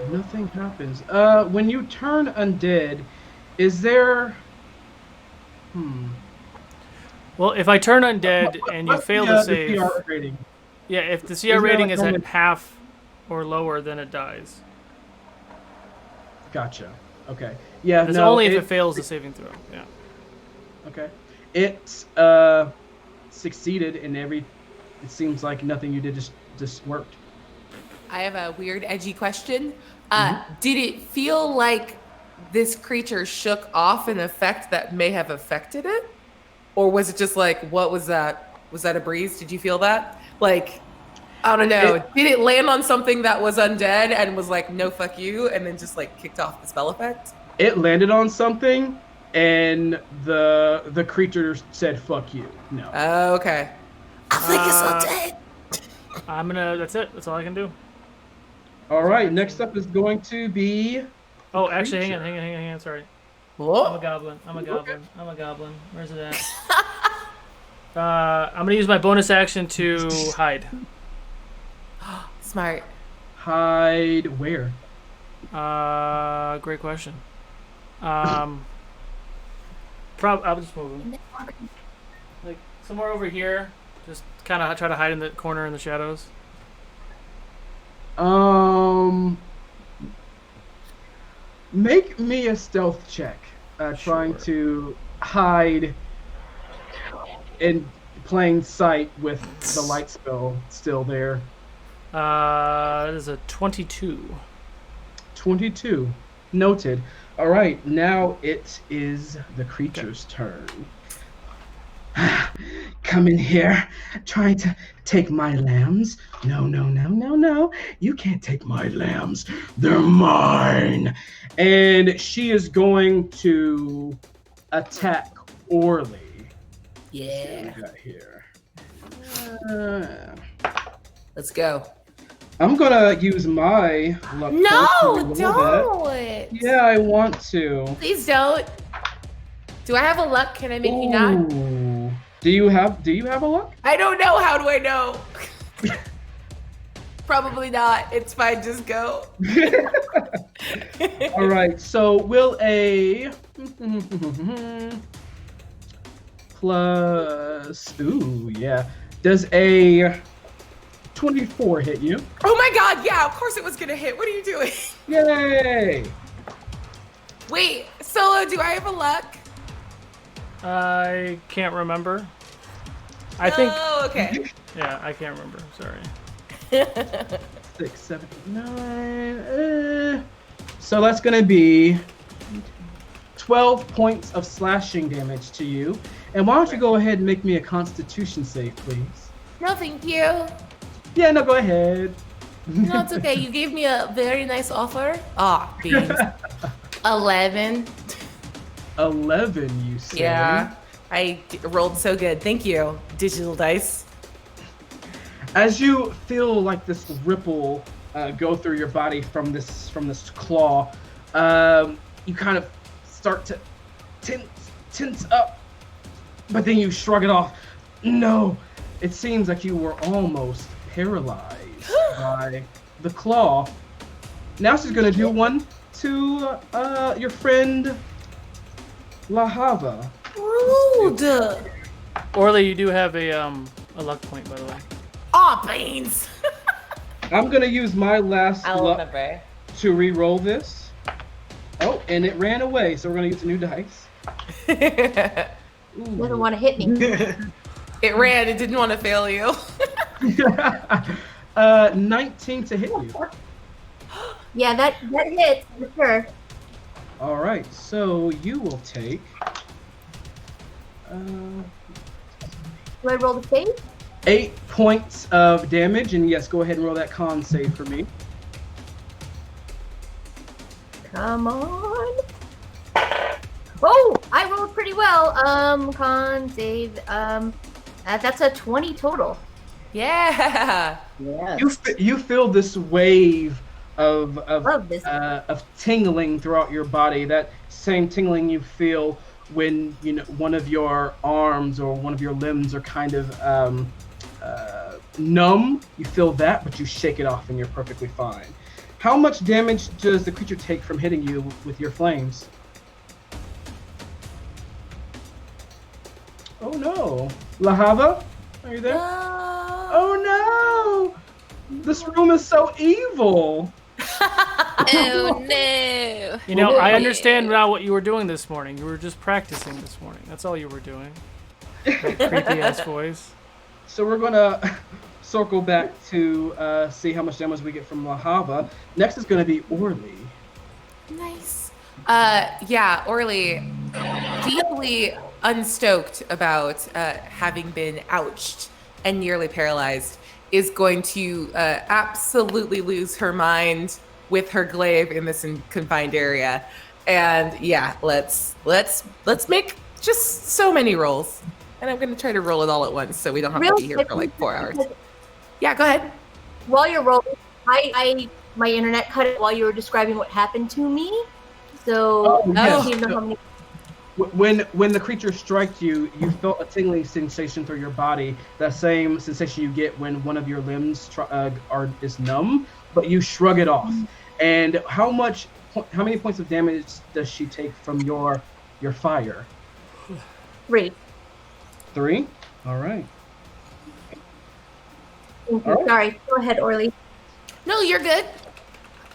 S1: Nothing happens. When you turn undead, is there?
S4: Well, if I turn undead and you fail to save,
S1: the CR rating?
S4: yeah, if the CR
S1: there
S4: rating
S1: like
S4: is at
S1: only-
S4: half or lower, then it dies.
S1: Gotcha. Okay. Yeah.
S4: It's
S1: no,
S4: only if it fails the saving throw. Yeah.
S1: Okay. It succeeded in every. It seems like nothing you did just worked.
S6: I have a weird, edgy question. Did it feel like this creature shook off an effect that may have affected it? Or was it just like, what was that? Was that a breeze? Did you feel that? Like, I don't know. Did it land on something that was undead and was like, no, fuck you, and then just like kicked off the spell effect?
S1: It landed on something, and the creature said "fuck you." No.
S6: Oh, okay. I think it's undead.
S4: That's it. That's all I can do.
S1: All right. Next up is going to be.
S4: Oh, actually, hang on. Sorry.
S6: Whoa.
S4: I'm a goblin. Where's it at? I'm gonna use my bonus action to hide.
S6: Smart.
S1: Hide where?
S4: Great question. I'll just move him. Like somewhere over here. Just kind of try to hide in the corner in the shadows.
S1: Make me a stealth check. Trying to hide in plain sight with the light spell still there.
S4: It is a 22.
S1: 22. Noted. All right, now it is the creature's turn. Come in here, trying to take my lambs. No. You can't take my lambs. They're mine. And she is going to attack Orly.
S6: Yeah.
S1: What we got here?
S6: Let's go.
S1: I'm gonna use my luck.
S6: No,
S1: point to roll that.
S6: don't.
S1: Yeah, I want to.
S6: Please don't. Do I have a luck? Can I make you not?
S1: Ooh. Do you have a luck?
S6: I don't know. How do I know? Probably not. It's fine. Just go.
S1: All right. So will a plus. Ooh, yeah. Does a 24 hit you?
S6: Oh my god, yeah, of course it was gonna hit. What are you doing?
S1: Yay!
S6: Wait, Solo, do I have a luck?
S4: I can't remember. I think.
S6: Oh, okay.
S4: Yeah, I can't remember. Sorry.
S1: 6, 7, 9. So that's gonna be 12 points of slashing damage to you. And why don't you go ahead and make me a Constitution save, please?
S6: No, thank you.
S1: Yeah, no, go ahead.
S6: No, it's okay. You gave me a very nice offer. Ah, beans. 11.
S1: 11, you say?
S6: Yeah, rolled so good. Thank you, digital dice.
S1: As you feel like this ripple go through your body from this claw, you kind of start to tense up, but then you shrug it off. No, it seems like you were almost paralyzed by the claw. Now she's gonna do one to your friend La Hava.
S6: Rude.
S4: Orly, you do have a luck point, by the way.
S6: Aw, beans.
S1: I'm gonna use my last
S6: I'll
S1: luck
S6: remember.
S1: to re-roll this. Oh, and it ran away, so we're gonna use a new dice.
S5: Doesn't want to hit me.
S6: It ran. It didn't want to fail you.
S1: 19 to hit you.
S5: Yeah, that hits for sure.
S1: All right, so you will take.
S5: Do I roll the save?
S1: 8 points of damage, and yes, go ahead and roll that con save for me.
S5: Come on. Oh, I rolled pretty well. Con save. That's a 20 total.
S6: Yeah.
S3: Yes.
S1: You feel this wave of
S5: Love this.
S1: of tingling throughout your body. That same tingling you feel when one of your arms or one of your limbs are kind of numb. You feel that, but you shake it off and you're perfectly fine. How much damage does the creature take from hitting you with your flames? Oh no. La Hava? Are you there? Oh no! This room is so evil!
S2: Oh no!
S4: You know, I understand now what you were doing this morning. You were just practicing this morning. That's all you were doing. That creepy ass voice.
S1: So we're gonna circle back to see how much damage we get from La Hava. Next is gonna be Orly.
S6: Nice. Yeah, Orly, deeply unstoked about having been ouched and nearly paralyzed, is going to absolutely lose her mind with her glaive in this confined area. And yeah, let's make just so many rolls. And I'm gonna try to roll it all at once so we don't have to be here for like 4 hours. Yeah, go ahead.
S5: While you're rolling, my internet cut it while you were describing what happened to me. So I
S1: yes.
S5: don't even know how many.
S1: When the creature striked you, you felt a tingling sensation through your body. That same sensation you get when one of your limbs is numb, but you shrug it off. And how many points of damage does she take from your fire?
S5: 3.
S1: 3? All right.
S5: Thank you.
S1: All right.
S5: Sorry. Go ahead, Orly.
S6: No, you're good.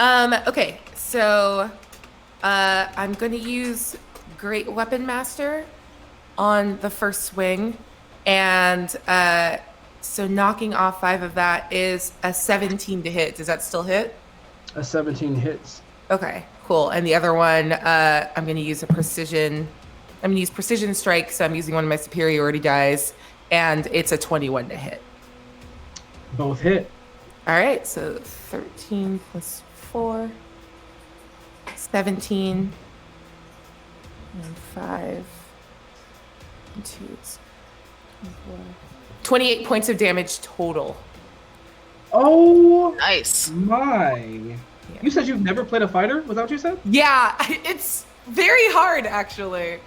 S6: Okay, so I'm gonna use Great Weapon Master on the first swing, and so knocking off 5 of that is a 17 to hit. Does that still hit?
S1: A 17 hits.
S6: Okay, cool. And the other one, I'm gonna use precision strike, so I'm using one of my superiority dice, and it's a 21 to hit.
S1: Both hit.
S6: All right, so 13 plus 4, 17, and 5, and 2, 24. 28 points of damage total.
S1: Oh,
S2: Nice.
S1: my. You said you've never played a fighter? Was that what you said?
S6: Yeah, it's very hard, actually.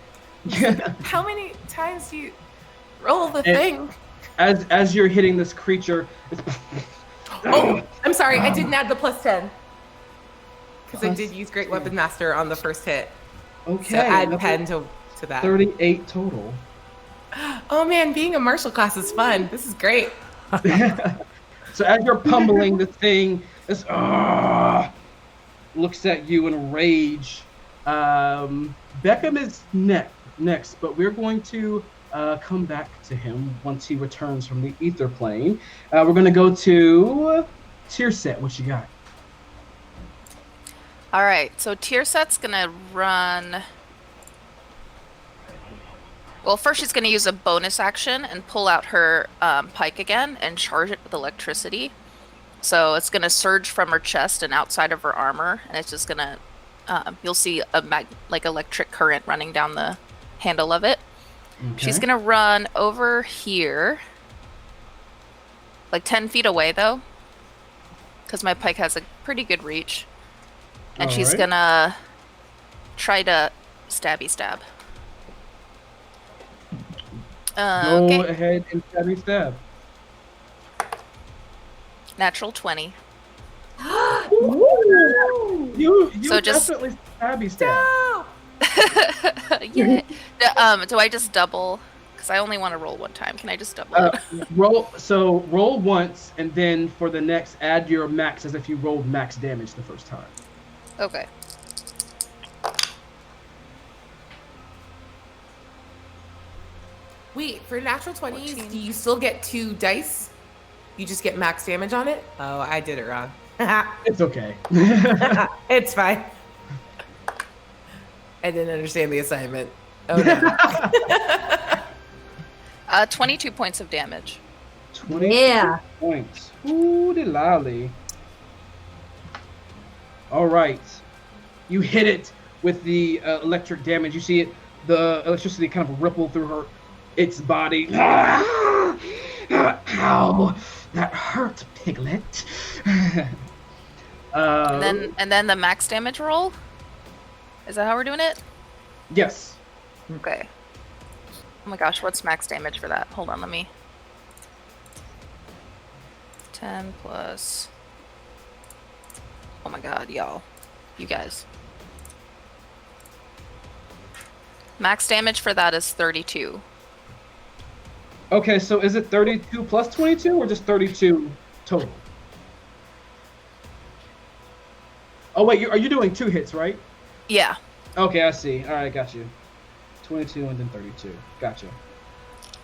S1: Yeah.
S6: How many times do you roll the thing?
S1: As you're hitting this creature, it's
S6: Oh, I'm sorry, I didn't add the plus 10. Because I
S1: Plus
S6: did use Great
S1: 10.
S6: Weapon Master on the first hit.
S1: okay.
S6: So add
S1: that's
S6: 10 to that.
S1: 38 total.
S6: Oh man, being a martial class is fun. This is great.
S1: So as you're pummeling the thing, this looks at you in rage. Beckham is next, but we're going to come back to him once he returns from the ether plane. We're going to go to tier set. What you got?
S2: All right, so tier set's gonna run. Well, first she's gonna use a bonus action and pull out her pike again and charge it with electricity. So it's gonna surge from her chest and outside of her armor, and it's just gonna. You'll see a like electric current running down the handle of it. Okay. She's gonna run over here, like 10 feet away though, because my pike has a pretty good reach. And she's gonna try to stabby stab.
S1: Go ahead and stabby stab.
S2: Natural 20.
S1: You
S2: so
S1: definitely stabby stab.
S6: No!
S2: Yeah. Do I just double? Because I only want to roll one time. Can I just double it?
S1: Roll once, and then for the next, add your max as if you rolled max damage the first time.
S2: Okay.
S6: Wait, for natural 20s, do you still get 2 dice? You just get max damage on it? Oh, I did it wrong.
S1: It's okay.
S6: It's fine. I didn't understand the assignment. Okay.
S2: 22 points of damage.
S1: 22 points. Ooh, de lolly. All right. You hit it with the electric damage. You see it, the electricity kind of ripple through its body. Ow! That hurt, Piglet.
S2: And then the max damage roll? Is that how we're doing it?
S1: Yes.
S2: Okay. Oh my gosh, what's max damage for that? Hold on, let me... 10 plus... Oh my god, y'all. You guys. Max damage for that is 32.
S1: Okay, so is it 32 plus 22 or just 32 total? Oh wait, are you doing 2 hits, right?
S2: Yeah.
S1: Okay, I see. All right, got you. 22 and then 32. Gotcha.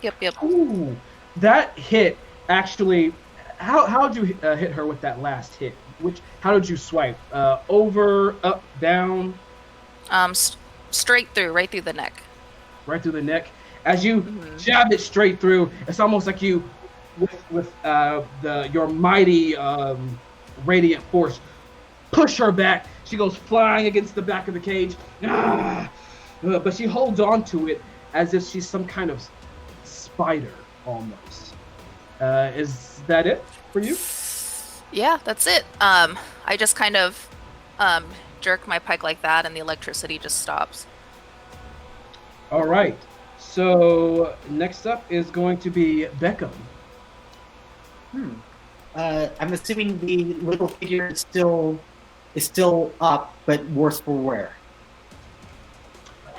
S2: Yep.
S1: Ooh, that hit actually. How'd you hit her with that last hit? How did you swipe? Over, up, down?
S2: Straight through, right through the neck.
S1: Right through the neck. As you jab it straight through, it's almost like you, with your mighty radiant force, push her back. She goes flying against the back of the cage. But she holds on to it as if she's some kind of spider, almost. Is that it for you?
S2: Yeah, that's it. I just kind of jerk my pike like that, and the electricity just stops.
S1: All right. So next up is going to be Beckham.
S3: I'm assuming the little figure is still up, but worse for wear.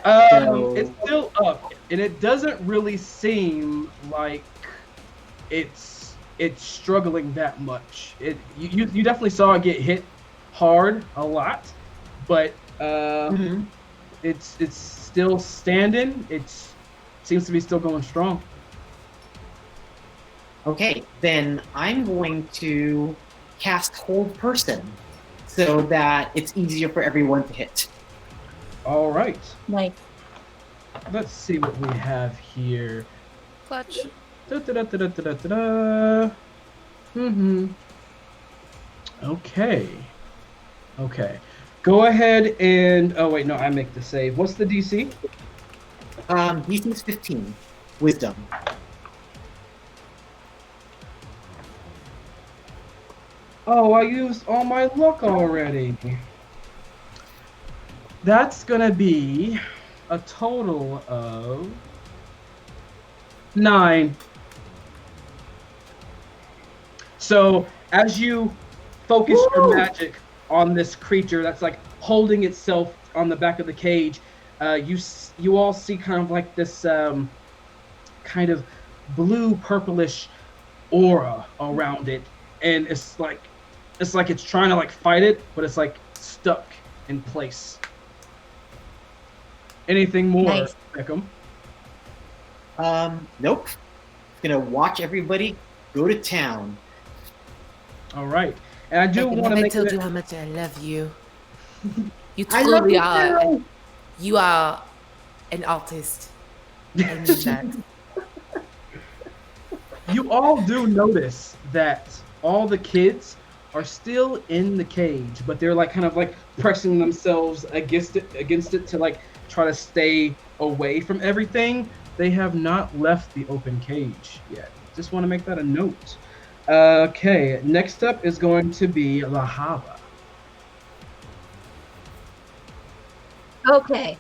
S1: It's still up, and it doesn't really seem like it's struggling that much. You definitely saw it get hit hard a lot, but it's still standing. It seems to be still going strong.
S3: Okay, then I'm going to cast Hold Person so that it's easier for everyone to hit.
S1: All right.
S5: Nice.
S1: Let's see what we have here.
S2: Clutch.
S1: Okay. Go ahead and... Oh, wait, no, I make the save. What's the DC?
S3: DC is 15. Wisdom.
S1: Oh, I used all my luck already. That's gonna be a total of 9. So as you focus your magic on this creature that's like holding itself on the back of the cage, you all see kind of like this kind kind of blue purplish aura around it, and it's like it's trying to like fight it, but it's like stuck in place. Anything more,
S5: Nice.
S1: Beckham?
S3: Nope. Gonna watch everybody go to town.
S1: All right, and I do want to
S6: I
S1: make
S6: told
S1: it.
S6: you how much I love you. You
S3: I love
S6: truly
S3: you
S6: are.
S3: too.
S6: You are an artist. I mean that.
S1: You all do notice that all the kids are still in the cage, but they're like kind of like pressing themselves against it to like try to stay away from everything. They have not left the open cage yet. Just want to make that a note. Okay, next up is going to be Lahava.
S5: Okay.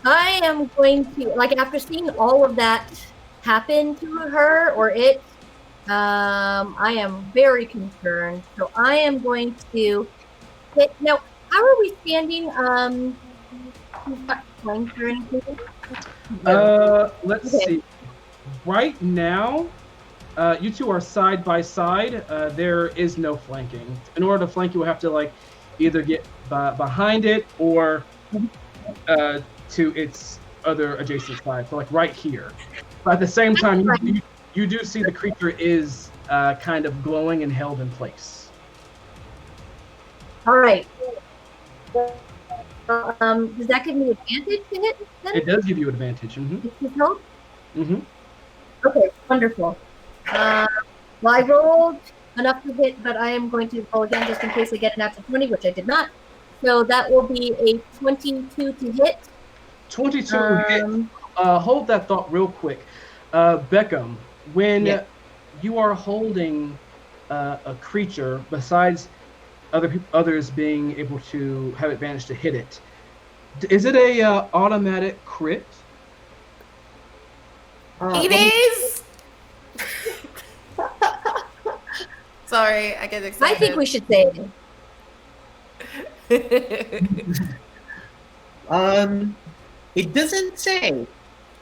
S5: I am going to, like, after seeing all of that happen to her or it, I am very concerned. So I am going to hit. Now, how are we standing? Not flanked or anything?
S1: Let's
S5: Okay.
S1: see. Right now, you two are side by side. There is no flanking. In order to flank, you will have to like either get behind it or to its other adjacent side. So like right here. But at the same time, you do see the creature is kind of glowing and held in place.
S5: All right. Does that give me advantage to hit then?
S1: It does give you advantage. Mm-hmm.
S5: Does it help?
S1: Mm-hmm.
S5: Okay, wonderful. Well, I rolled enough to hit, but I am going to roll again just in case I get an natural 20, which I did not. So that will be a 22 to hit.
S1: 22 hit. Hold that thought real quick. Beckham, when you are holding a creature, besides others being able to have advantage to hit it, is it a automatic crit?
S6: It is. Sorry, I get excited.
S5: I think we should say
S3: It doesn't say.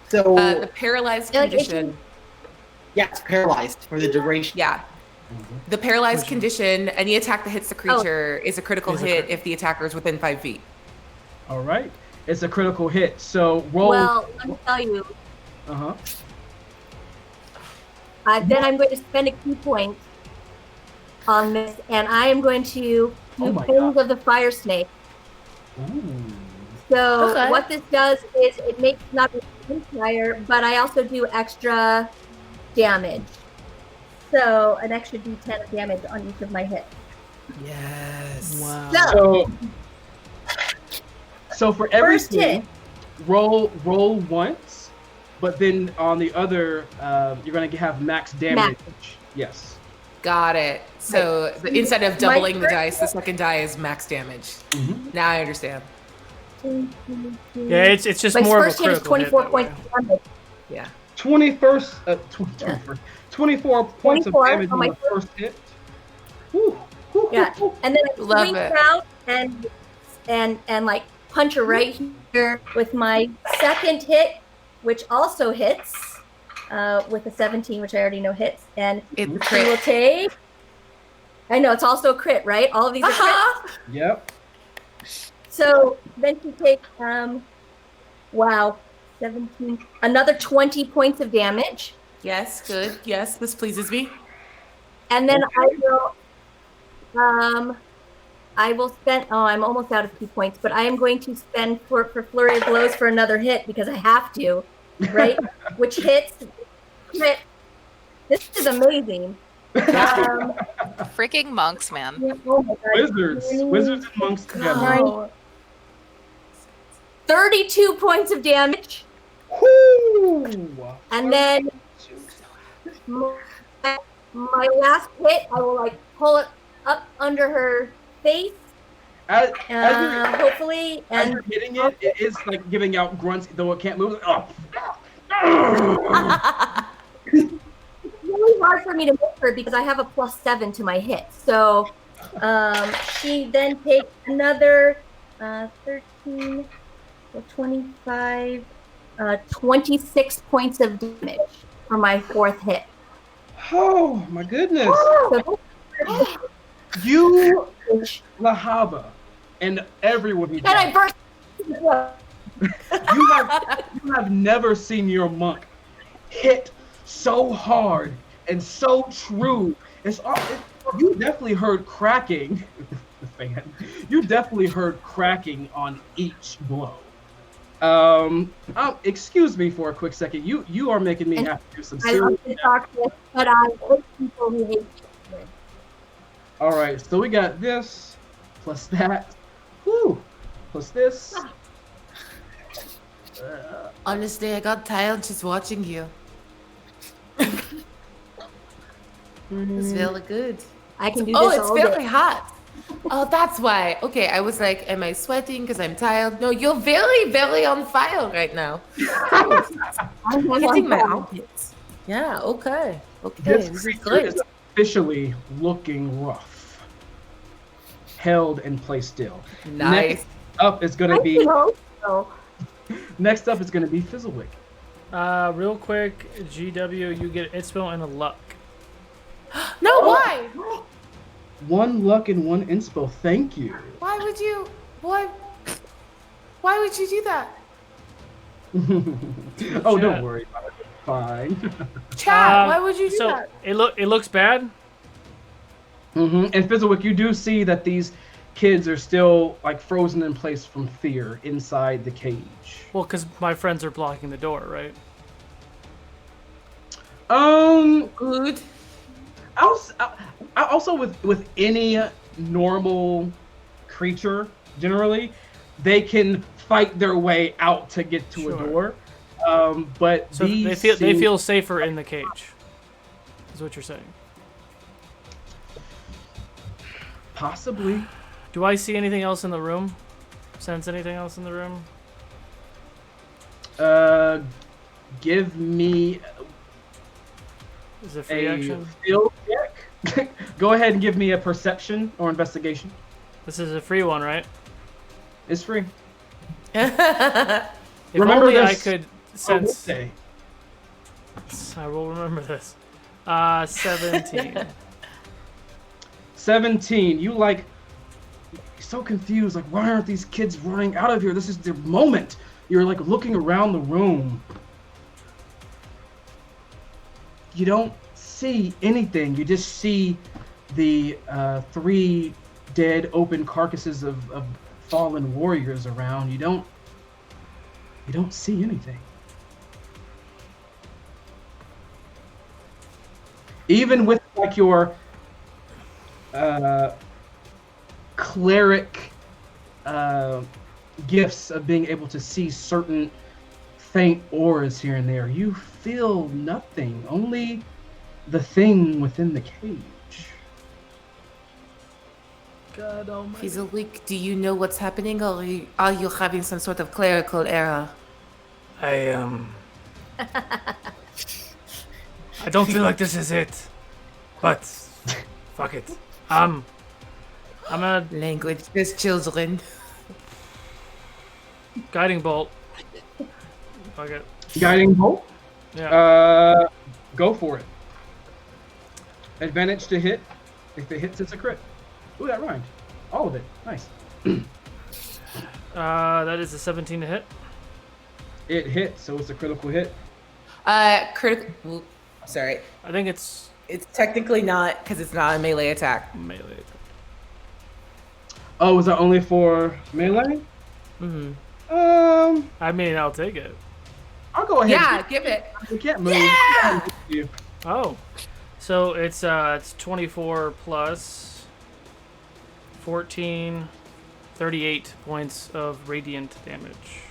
S3: So
S6: the paralyzed
S5: Like,
S6: condition.
S3: yeah, it's paralyzed for the duration.
S6: Yeah. The paralyzed condition, any attack that hits the creature is a critical hit if the attacker is within 5 feet.
S1: All right. It's a critical hit. So roll.
S5: well, let me tell you.
S1: Uh-huh.
S5: Then I'm going to spend a key point on this, and I am going to do
S1: Oh my
S5: Wings
S1: God.
S5: of the Fire Snake.
S1: Ooh.
S5: So
S6: Okay.
S5: what this does is it makes not only fire, but I also do extra damage. So an extra D10 of damage on each of my hits.
S6: Yes.
S4: Wow.
S1: So for
S5: First
S1: everything,
S5: hit.
S1: roll once, but then on the other, you're going to have max damage. Yes.
S6: Got it. So instead of
S5: My
S6: doubling the
S5: first
S6: dice, the second die is max damage.
S1: Mhm.
S6: Now I understand.
S4: Yeah, it's just
S5: My
S4: more of a
S5: first hit is
S4: critical hit.
S5: 24
S4: that way.
S5: points of damage.
S6: Yeah.
S1: 24 points of
S5: 24
S1: damage
S5: on
S1: on
S5: my
S1: the first hit. Whew, whoo,
S5: Yeah.
S1: whoo, whoo.
S5: And then I
S6: Love
S5: swing
S6: it.
S5: out and like punch her right here with my second hit, which also hits with a 17, which I already know hits. And
S6: It's
S5: she will
S6: crit.
S5: take. I know it's also a crit, right? All of these are crits.
S6: Uh-huh.
S1: Yep.
S5: So then she takes 17, another 20 points of damage.
S6: Yes, good. Yes, this pleases me.
S5: And then I will spend, I'm almost out of key points, but I am going to spend for Flurry of Blows for another hit because I have to, right? Which hits, crit. This is amazing.
S2: Freaking monks, man.
S5: Oh my God.
S1: Wizards and monks together.
S6: Wow.
S5: 32 points of damage.
S1: Whoo!
S5: And then my last hit, I will like pull it up under her face,
S1: As you're,
S5: hopefully,
S1: as
S5: and
S1: you're hitting it, it is like giving out grunts, though it can't move. Oh.
S5: it's really hard for me to miss her because I have a +7 to my hit. So she then takes another 13, so 25, 26 points of damage for my 4th hit.
S1: Oh my goodness!
S5: So
S1: You, Lahava, and everyone who's
S5: and I burst.
S1: you have never seen your monk hit so hard and so true. You definitely heard cracking. The fan. You definitely heard cracking on each blow. Excuse me for a quick second. You are making me have to do some
S5: I
S1: serious.
S5: love the darkness, but I hate people who hate children.
S1: All right, so we got this plus that. Whew. Plus this.
S6: Honestly, I got tired just watching you. It's really good.
S5: I can do
S6: Oh,
S5: this
S6: it's
S5: all
S6: very
S5: day.
S6: hot. Oh, that's why. Okay, I was like, am I sweating because I'm tired? No, you're very, very on fire right now.
S5: I'm
S6: Hitting my
S5: on fire.
S6: armpits. Yeah, okay. Okay,
S1: This
S6: this is
S1: creature
S6: great.
S1: is officially looking rough. Held in place still.
S6: Nice.
S1: Next up is gonna
S5: I
S1: be
S5: hope so.
S1: Fizzlewick.
S4: Real quick, GW, you get inspo and a luck.
S6: No, why?
S1: 1 luck and 1 inspo. Thank you.
S6: Why would you? Why would you do that?
S1: Oh, don't worry about it. Fine.
S6: Chad, why would you do
S4: So
S6: that?
S4: it looks bad.
S1: And Fizzlewick, you do see that these kids are still like frozen in place from fear inside the cage.
S4: Well, because my friends are blocking the door, right?
S6: Good.
S1: Also with any normal creature, generally, they can fight their way out to get to
S4: Sure.
S1: a door. But
S4: So
S1: these
S4: they feel safer in the cage. Is what you're saying.
S1: possibly.
S4: Do I see anything else in the room? Sense anything else in the room?
S1: Give me
S4: Is it free
S1: a
S4: action?
S1: field check. Go ahead and give me a perception or investigation.
S4: This is a free one, right?
S1: It's free.
S4: If
S1: Remember
S4: only I
S1: this.
S4: could
S1: Oh,
S4: sense.
S1: say.
S4: I will remember this. 17.
S1: 17. You like so confused. Like, why aren't these kids running out of here? This is their moment. You're like looking around the room. You don't see anything. You just see the 3 dead, open carcasses of fallen warriors around. You don't see anything. Even with like your cleric gifts of being able to see certain faint auras here and there, you feel nothing. Only the thing within the cage.
S4: God almighty.
S6: Fizzlewick, do you know what's happening, or are you having some sort of clerical error?
S4: I don't feel like this is it. But fuck it. I'm a
S6: Language, there's children.
S4: guiding bolt. Fuck it.
S1: Guiding bolt.
S4: Yeah.
S1: Go for it. Advantage to hit. If it hits, it's a crit. Ooh, that rhymed. All of it. Nice.
S4: That is a 17 to hit.
S1: It hit, so it's a critical hit.
S6: Critical. Sorry.
S4: I think it's
S6: It's technically not, because it's not a melee attack.
S4: melee.
S1: Oh, was that only for melee?
S6: Mm-hmm.
S4: I mean, I'll take it.
S1: I'll go ahead.
S6: Yeah, give it.
S1: You can't move.
S6: Yeah!
S4: Oh, so it's 24 plus 14, 38 points of radiant damage.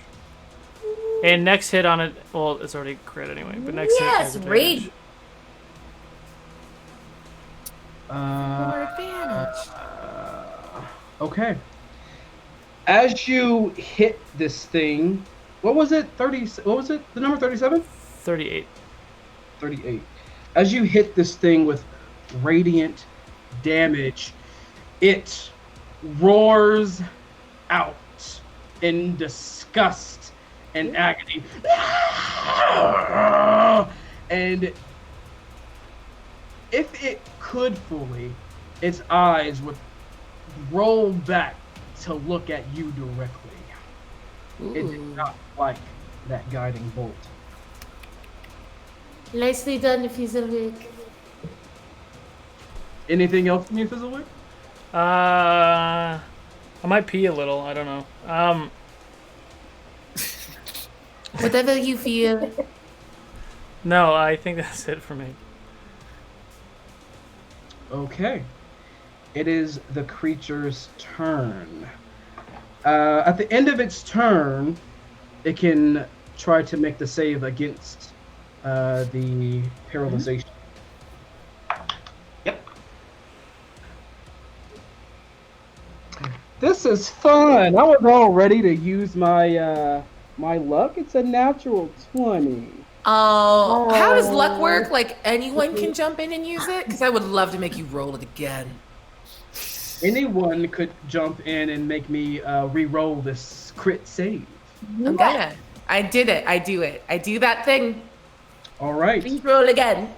S4: And next hit on it, well, it's already crit anyway, but next hit
S5: Yes,
S4: has advantage.
S5: rage.
S6: For advantage.
S1: Okay. As you hit this thing, what was it? 30. What was it? The number 37?
S4: 38.
S1: 38. As you hit this thing with radiant damage, it roars out in disgust in agony. And if it could fully, its eyes would roll back to look at you directly. It did not like that guiding bolt.
S6: Nicely done, Fizzlewick.
S1: Anything else from you, Fizzlewick?
S4: I might pee a little. I don't know.
S6: Whatever you feel.
S4: No, I think that's it for me.
S1: Okay. It is the creature's turn. At the end of its turn, it can try to make the save against the paralyzation.
S3: Yep.
S1: This is fun. I was all ready to use my my luck. It's a natural 20.
S6: Oh, how does luck work? Like anyone can jump in and use it? Because I would love to make you roll it again.
S1: Anyone could jump in and make me re-roll this crit save.
S6: I'm gonna. I did it. I do it. I do that thing.
S1: All right.
S6: Please roll again.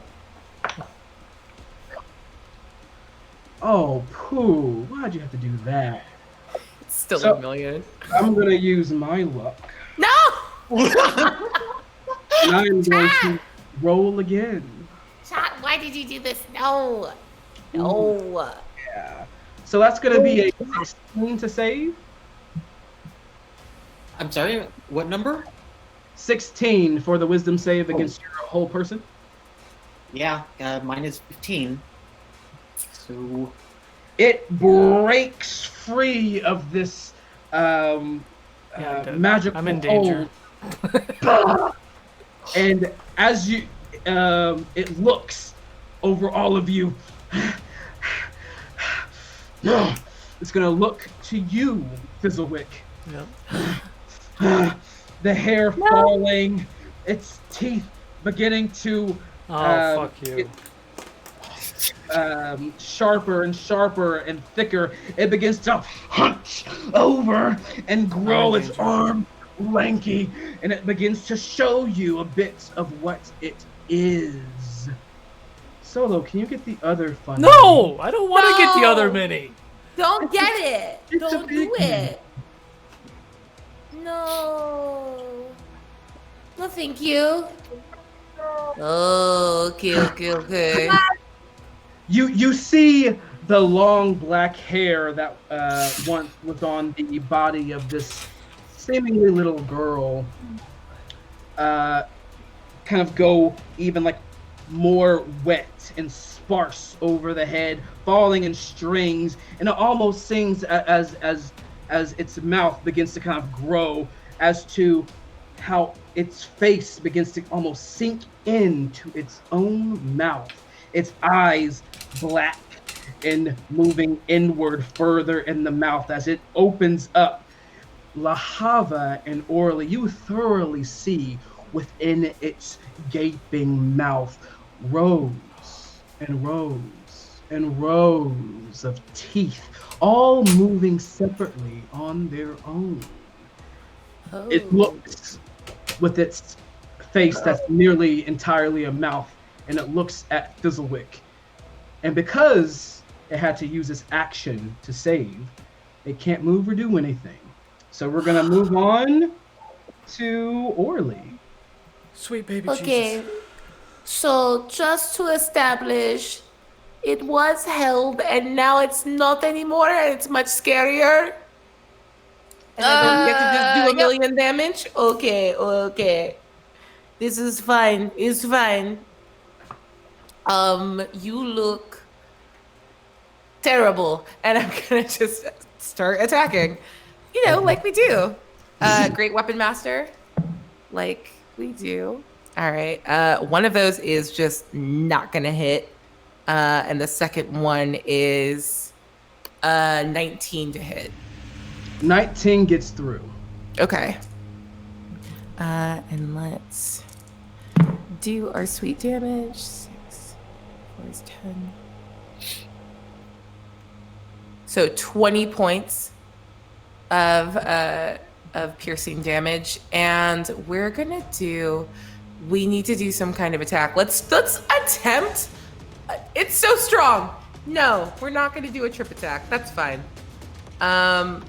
S1: Oh, poo. Why'd you have to do that?
S6: It's still
S1: So-
S6: a million.
S1: I'm going to use my luck.
S6: No!
S1: And I'm going to roll again.
S6: Shot, why did you do this? No. No.
S1: Yeah. So that's going to be a 16 to save.
S3: I'm sorry, what number?
S1: 16 for the wisdom save against your whole person.
S3: Yeah, mine is 15. So,
S1: It breaks free of this magical
S4: I'm in danger.
S1: hold. And as you, it looks over all of you. It's gonna look to you, Fizzlewick.
S4: Yep.
S1: The hair falling, its teeth beginning to
S4: Oh, fuck you.
S1: sharper and sharper and thicker. It begins to hunch over and grow its arm lanky, and it begins to show you a bit of what it is. Solo, can you get the other fun?
S4: No! I don't want to get the
S6: No!
S4: other mini.
S6: Don't get it.
S1: It's a
S6: Don't
S1: big
S6: do it. No. No, thank you. Oh, okay.
S1: You see the long black hair that once was on the body of this seemingly little girl kind of go even like more wet and sparse over the head, falling in strings, and it almost sings as its mouth begins to kind of grow as to how its face begins to almost sink into its own mouth, its eyes black and moving inward further in the mouth as it opens up. Lahava and Orly, you thoroughly see within its gaping mouth rows and rows and rows of teeth, all moving separately on their own.
S6: Oh.
S1: It looks with its face that's nearly entirely a mouth, and it looks at Fizzlewick. And because it had to use its action to save, it can't move or do anything. So we're gonna move on to Orly.
S4: Sweet baby
S6: Okay.
S4: Jesus.
S6: So just to establish, it was held and now it's not anymore and it's much scarier. And I don't get to just do a
S2: Yep.
S6: million damage? Okay. This is fine. It's fine. You look terrible. And I'm gonna just start attacking. You know, like we do. Great Weapon Master. Like we do. All right. One of those is just not gonna hit. And the second one is 19 to hit.
S1: 19 gets through.
S6: Okay. And let's do our sweet damage. 6, 4 is 10. So 20 points of of piercing damage, and we're gonna do. We need to do some kind of attack. Let's attempt. It's so strong. No, we're not gonna do a trip attack. That's fine. But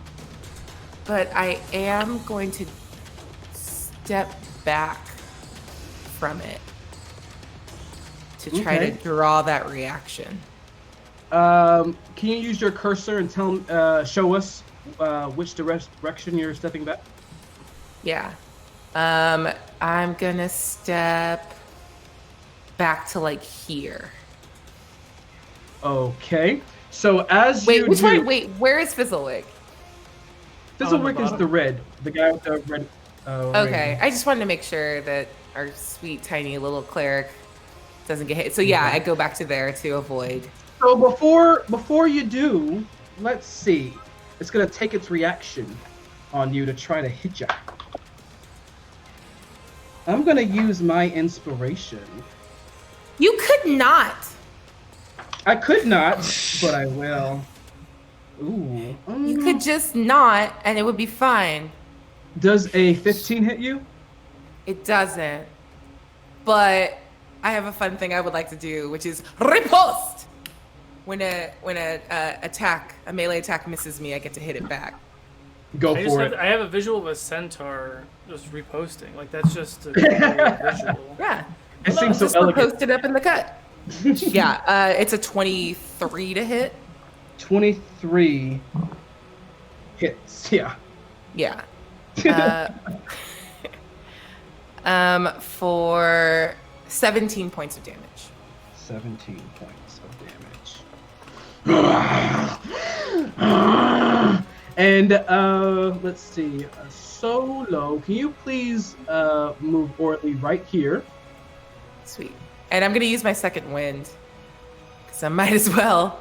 S6: I am going to step back from it to try to draw that reaction.
S1: Can you use your cursor and show us which direction you're stepping back?
S6: Yeah. I'm gonna step back to like here.
S1: Okay. So as
S6: Wait,
S1: you
S6: which
S1: do,
S6: one? Wait, where is Fizzlewick?
S1: Fizzlewick is the red, the guy with the red.
S6: Okay,
S1: ring.
S6: I just wanted to make sure that our sweet tiny little cleric doesn't get hit. So yeah, I go back to there to avoid.
S1: So before you do, let's see. It's gonna take its reaction on you to try to hit you. I'm gonna use my inspiration.
S6: You could not.
S1: I could not, but I will. Ooh.
S6: You could just not, and it would be fine.
S1: Does a 15 hit you?
S6: It doesn't. But I have a fun thing I would like to do, which is riposte. When a melee attack misses me, I get to hit it back.
S1: Go for it.
S4: I have a visual of a centaur just reposting. Like that's just a cool visual.
S6: Yeah.
S1: It seems so
S6: Just
S1: elegant.
S6: posted up in the cut. Yeah, it's a 23 to hit.
S1: 23 hits. Yeah.
S6: Yeah. For 17 points of damage.
S1: 17 points of damage. And let's see. Solo, can you please move Orly right here?
S6: Sweet. And I'm going to use my second wind. Because I might as well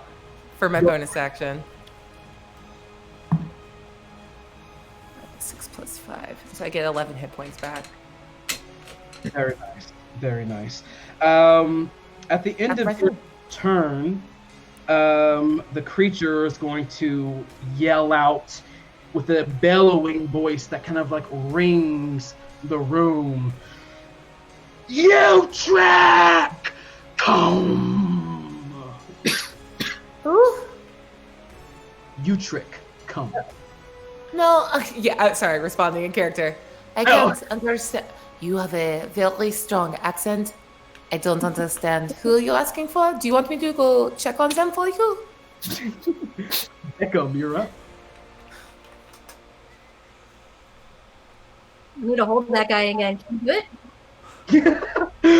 S6: for my bonus action. 6 plus 5. So I get 11 hit points back.
S1: Very nice. Very nice. At the end of your turn, the creature is going to yell out with a bellowing voice that kind of like rings the room. You track! Come! You trick. Come.
S6: No, yeah, sorry, responding in character. I can't understand. You have a very strong accent. I don't understand. Who are you asking for? Do you want me to go check on them for you?
S1: Beckham, you're up.
S5: You need to hold that guy again. Can you do it?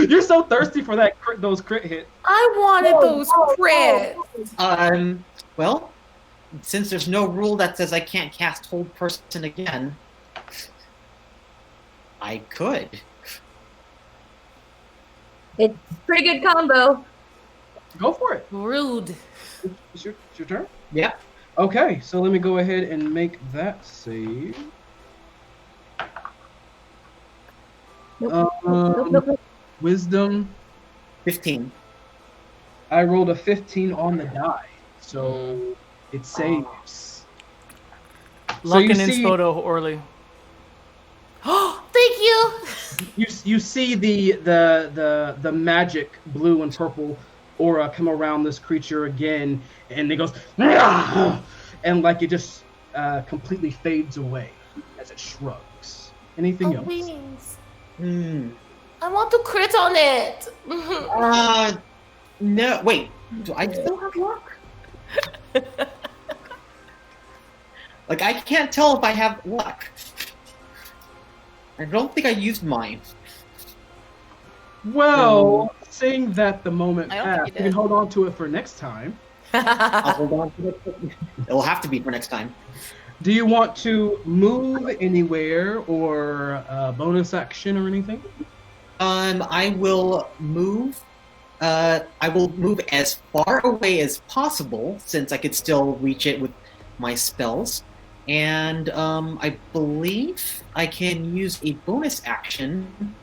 S1: You're so thirsty for those crit hits.
S6: I wanted those crits.
S3: Well, since there's no rule that says I can't cast Hold Person again, I could.
S5: It's a pretty good combo.
S1: Go for it.
S6: Rude.
S1: It's your turn?
S3: Yeah.
S1: Okay, so let me go ahead and make that save.
S5: Nope.
S1: Wisdom.
S3: 15.
S1: I rolled a 15 on the die, so it saves.
S4: Luck
S1: you
S4: and
S1: see-
S4: inspo to Orly.
S6: Oh, thank you.
S1: You see the magic blue and purple aura come around this creature again, and it goes, and like it just completely fades away as it shrugs. Anything else?
S6: Please.
S3: Hmm.
S6: I want to crit on it.
S3: No, wait. Do I still have luck? Like, I can't tell if I have luck. I don't think I used mine.
S1: Well, seeing that the moment
S2: I don't think
S1: passed,
S2: you
S1: you can
S2: did.
S1: hold on to it for next time.
S3: I'll hold on to it. It'll have to be for next time.
S1: Do you want to move anywhere or bonus action or anything?
S3: I will move. I will move as far away as possible, since I could still reach it with my spells. And I believe I can use a bonus action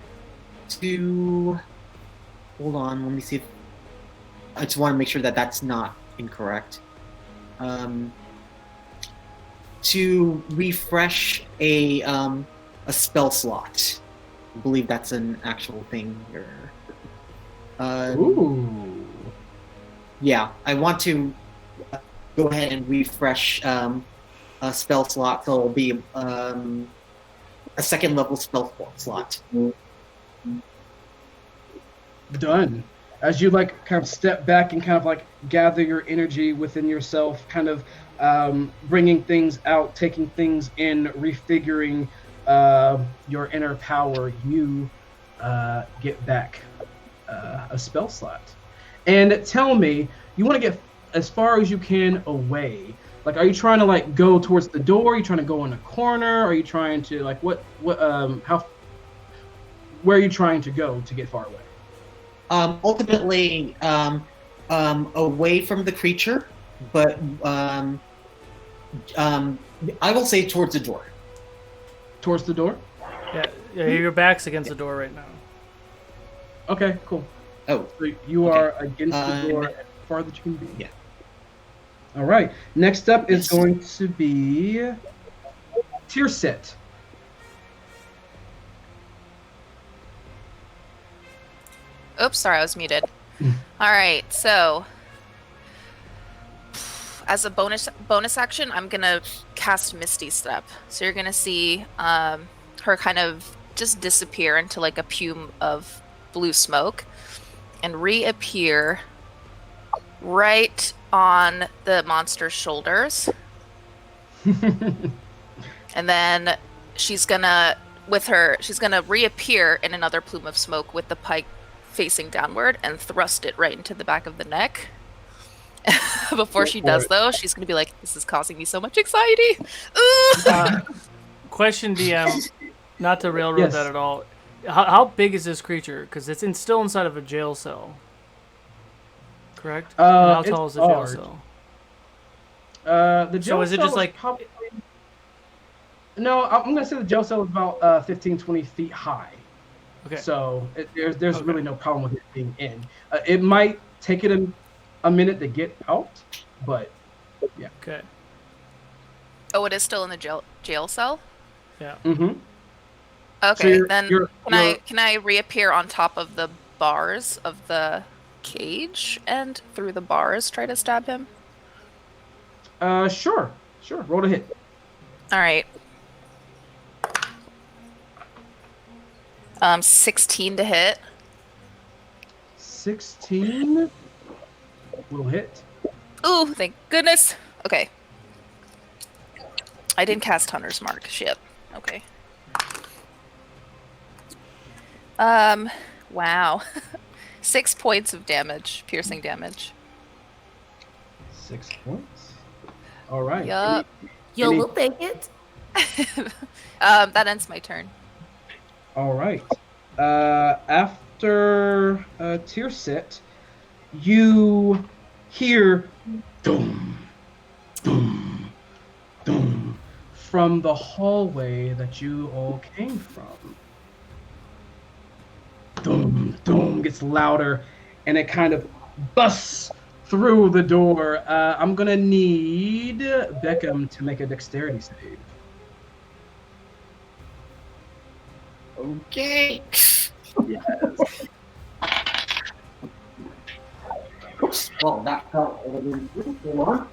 S3: to... Hold on, let me see if... I just want to make sure that that's not incorrect. to refresh a spell slot. I believe that's an actual thing here.
S1: Ooh.
S3: Yeah, I want to go ahead and refresh a spell slot, so it'll be a second level spell slot.
S1: Done. As you like kind of step back and kind of like gather your energy within yourself, kind of bringing things out, taking things in, refiguring your inner power, you get back a spell slot. And tell me, you want to get as far as you can away. Like, are you trying to like go towards the door? Are you trying to go in a corner? Are you trying to like where are you trying to go to get far away?
S3: Ultimately, away from the creature, but I will say towards the door.
S1: Towards the door?
S4: Yeah, your back's against the door right now.
S1: Okay, cool.
S3: Oh,
S1: So you
S3: okay.
S1: are against the door as far that you can be.
S3: Yeah.
S1: All right. Next up is
S3: Yes.
S1: going to be tier set.
S2: Oops, sorry, I was muted. All right, so as a bonus action, I'm gonna cast Misty Step. So you're gonna see her kind of just disappear into like a plume of blue smoke and reappear right on the monster's shoulders. And then she's gonna reappear in another plume of smoke with the pike facing downward and thrust it right into the back of the neck. Before she does, though, she's gonna be like, "This is causing me so much anxiety."
S4: Question, DM, not to railroad
S1: Yes.
S4: that at all. How big is this creature? Because it's still inside of a jail cell. Correct? And how
S1: It's
S4: tall is the jail
S1: large.
S4: cell?
S1: The jail
S4: So is it
S1: cell
S4: just like-
S1: probably... No, I'm gonna say the jail cell is about 15, 20 feet high.
S4: Okay.
S1: So there's
S4: Okay.
S1: really no problem with it being in. It might take it a minute to get out, but yeah.
S4: Okay.
S2: Oh, it is still in the jail cell.
S4: Yeah.
S1: Mm-hmm.
S2: Okay,
S1: you're-
S2: then
S1: you're-
S2: can I reappear on top of the bars of the cage and through the bars try to stab him?
S1: Sure. Roll to hit.
S2: All right. 16 to hit.
S1: 16 will hit.
S2: Ooh, thank goodness. Okay. I didn't cast Hunter's Mark. Shit. Okay. Wow. 6 points of damage, piercing damage.
S1: 6 points. All right.
S2: Yup.
S5: Yo,
S1: Any-
S5: we'll take it.
S2: That ends my turn.
S1: All right. After tier set, you hear doom, doom, doom from the hallway that you all came from. Doom, doom gets louder, and it kind of busts through the door. I'm gonna need Beckham to make a dexterity save.
S3: Okay.
S1: Yes.
S3: Well, that felt a little more.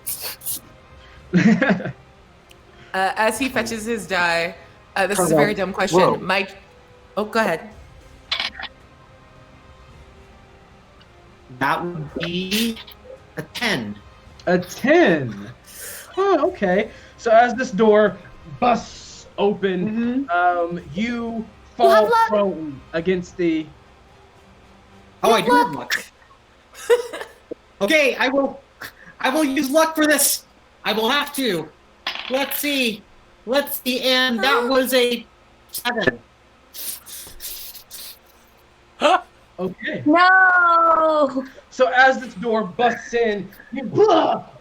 S6: As he fetches his die, this is a very dumb question.
S3: Whoa.
S6: Mike, oh, go ahead.
S3: That would be a 10.
S1: A 10. Oh, okay. So as this door busts open, you fall
S5: have luck.
S1: prone against the...
S3: Oh, I do have luck. Okay, I will use luck for this. I will have to. Let's see, and that was a 7.
S1: Okay.
S5: No.
S1: So as this door busts in,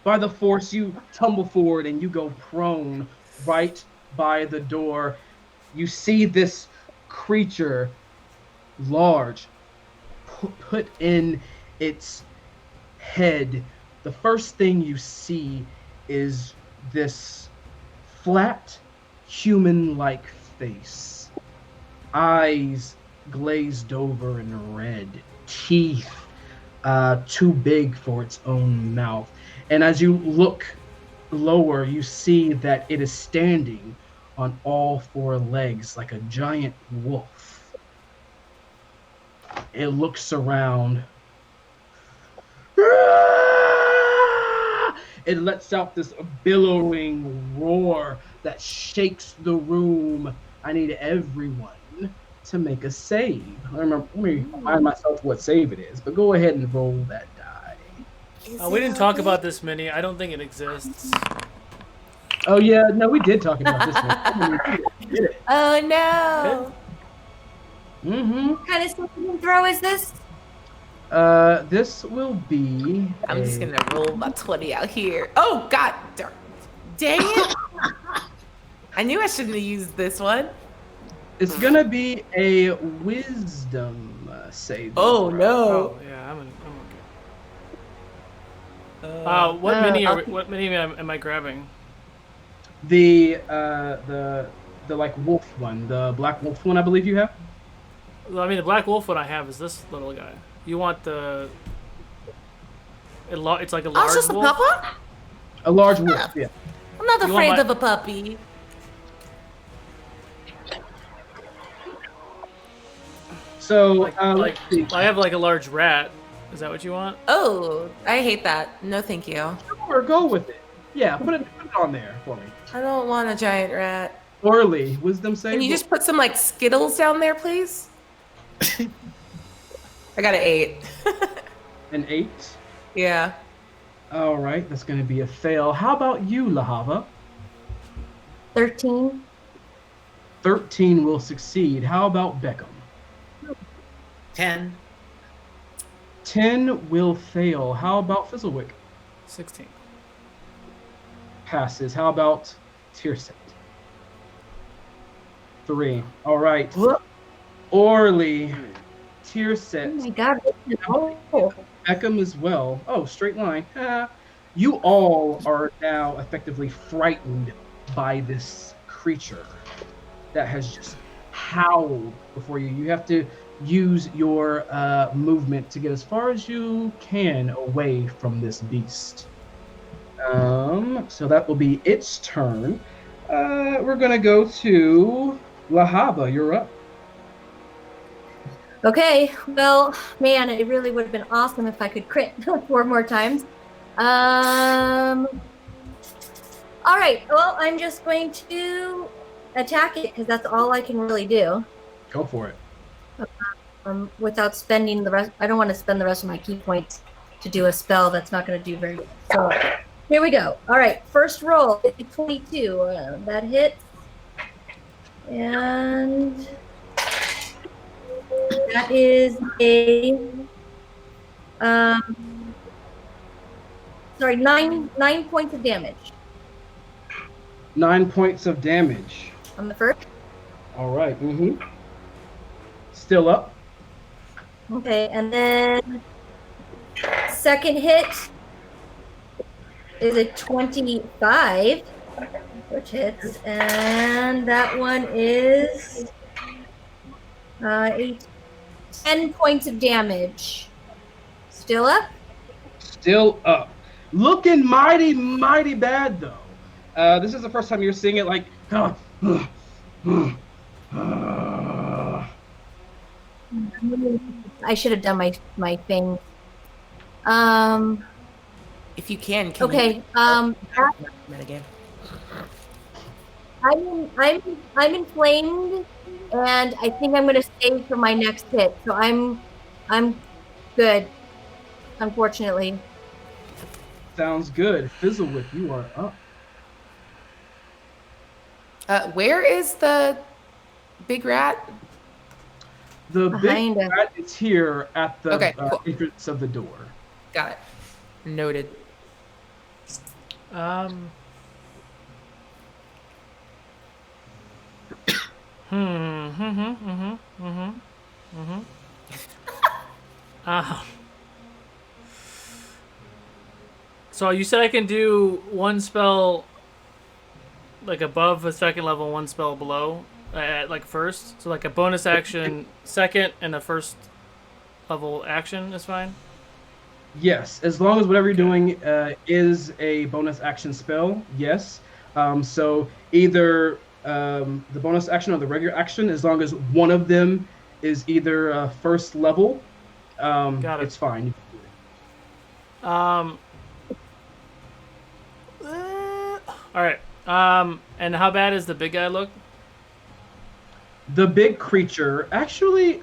S1: by the force, you tumble forward and you go prone right by the door. You see this creature, large, put in its head. The first thing you see is this flat, human-like face, eyes glazed over and red, teeth too big for its own mouth. And as you look lower, you see that it is standing on all four legs like a giant wolf. It looks around. It lets out this billowing roar that shakes the room. I need everyone to make a save. Let me remind myself what save it is, but go ahead and roll that die.
S4: We didn't talk about this mini. I don't think it exists.
S1: Oh yeah, no, we did talk about this one. Did it?
S6: Oh no!
S5: What kind of saving throw is this?
S1: This will be.
S6: I'm just gonna roll my 20 out here. Oh god, dang it! I knew I shouldn't have used this one.
S1: It's gonna be a wisdom save.
S6: Oh no!
S4: Oh yeah, I'm okay. What mini am I grabbing?
S1: The like wolf one, the black wolf one, I believe you have.
S4: Well, I mean, the black wolf one I have is this little guy. You want the? It's like a large
S6: I was just
S4: wolf.
S6: a papa.
S1: A large wolf, yeah.
S6: I'm not
S4: You want
S6: afraid
S4: my-
S6: of a puppy.
S1: So
S4: Like I have like a large rat. Is that what you want?
S6: Oh, I hate that. No, thank you.
S1: or go with it. Yeah, put it on there for me.
S6: I don't want a giant rat.
S1: Orly, wisdom save.
S6: Can you just put some like Skittles down there, please? I got an 8.
S1: an 8?
S6: Yeah.
S1: All right, that's going to be a fail. How about you, Lahava?
S5: 13.
S1: 13 will succeed. How about Beckham?
S3: 10.
S1: 10 will fail. How about Fizzlewick?
S4: 16.
S1: Passes. How about Tearset? 3. All right. Orly, Tearset,
S5: Oh my god. Oh.
S1: Beckham as well. Oh, straight line. You all are now effectively frightened by this creature that has just howled before you. You have to use your movement to get as far as you can away from this beast. So that will be its turn. We're going to go to Lahava. You're up.
S5: Okay, well, man, it really would have been awesome if I could crit 4 more times. All right, well, I'm just going to attack it because that's all I can really do
S1: Go for it.
S5: without spending the rest. I don't want to spend the rest of my key points to do a spell that's not going to do very well. So here we go. All right, first roll, 22. That hits. And that is a sorry, nine points of damage
S1: 9 points of damage.
S5: on the first.
S1: All right. Still up.
S5: Okay, and then second hit is a 25, which hits, and that one is 10 points of damage. Still up?
S1: Still up. Looking mighty, mighty bad, though. This is the first time you're seeing it like,
S5: I should have done my thing.
S6: If you can
S5: Okay.
S6: you metagame?
S5: I'm inflamed, and I think I'm gonna save for my next hit. So I'm good. Unfortunately.
S1: sounds good. Fizzlewick, you are up.
S6: Where is the big rat?
S1: The
S5: Behind
S1: big
S5: us.
S1: rat is here at the
S6: Okay, cool.
S1: entrance of the door.
S6: Got it. Noted.
S4: So you said I can do one spell like above a second level, one spell below, at like first. So like a bonus action second and a first level action is fine.
S1: Yes, as long as whatever you're doing is a bonus action spell. Yes. So either the bonus action or the regular action, as long as one of them is either first level,
S4: Got it.
S1: it's fine. You can do it.
S4: All right. And how bad is the big guy look?
S1: The big creature, actually,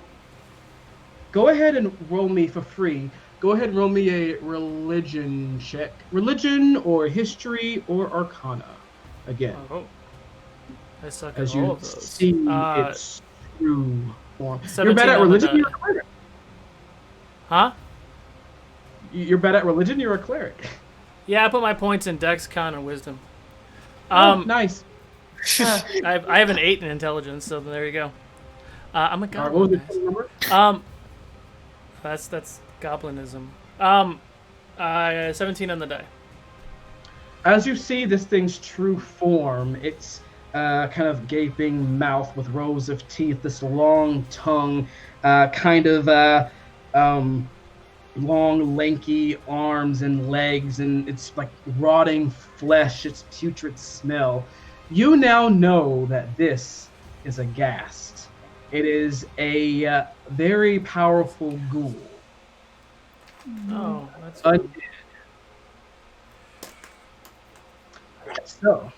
S1: go ahead and roll me for free. Go ahead and roll me a religion check. Religion or history or arcana. Again,
S4: Oh, I suck at
S1: as
S4: all
S1: you
S4: of those.
S1: see its true form. You're
S4: 17
S1: bad at
S4: on the
S1: religion,
S4: die.
S1: you're a cleric.
S4: Huh?
S1: You're bad at religion, you're a cleric.
S4: Yeah, I put my points in Dex, Con, and Wisdom.
S1: Nice.
S4: I have an 8 in Intelligence, so there you go. I'm a
S1: All right, what was
S4: goblin.
S1: the number?
S4: That's goblinism. 17 on the die.
S1: As you see this thing's true form, its kind of gaping mouth with rows of teeth, this long tongue, kind of long, lanky arms and legs, and it's like rotting flesh, its putrid smell. You now know that this is a ghast. It is a very powerful ghoul.
S4: Oh, that's
S1: Undead. So,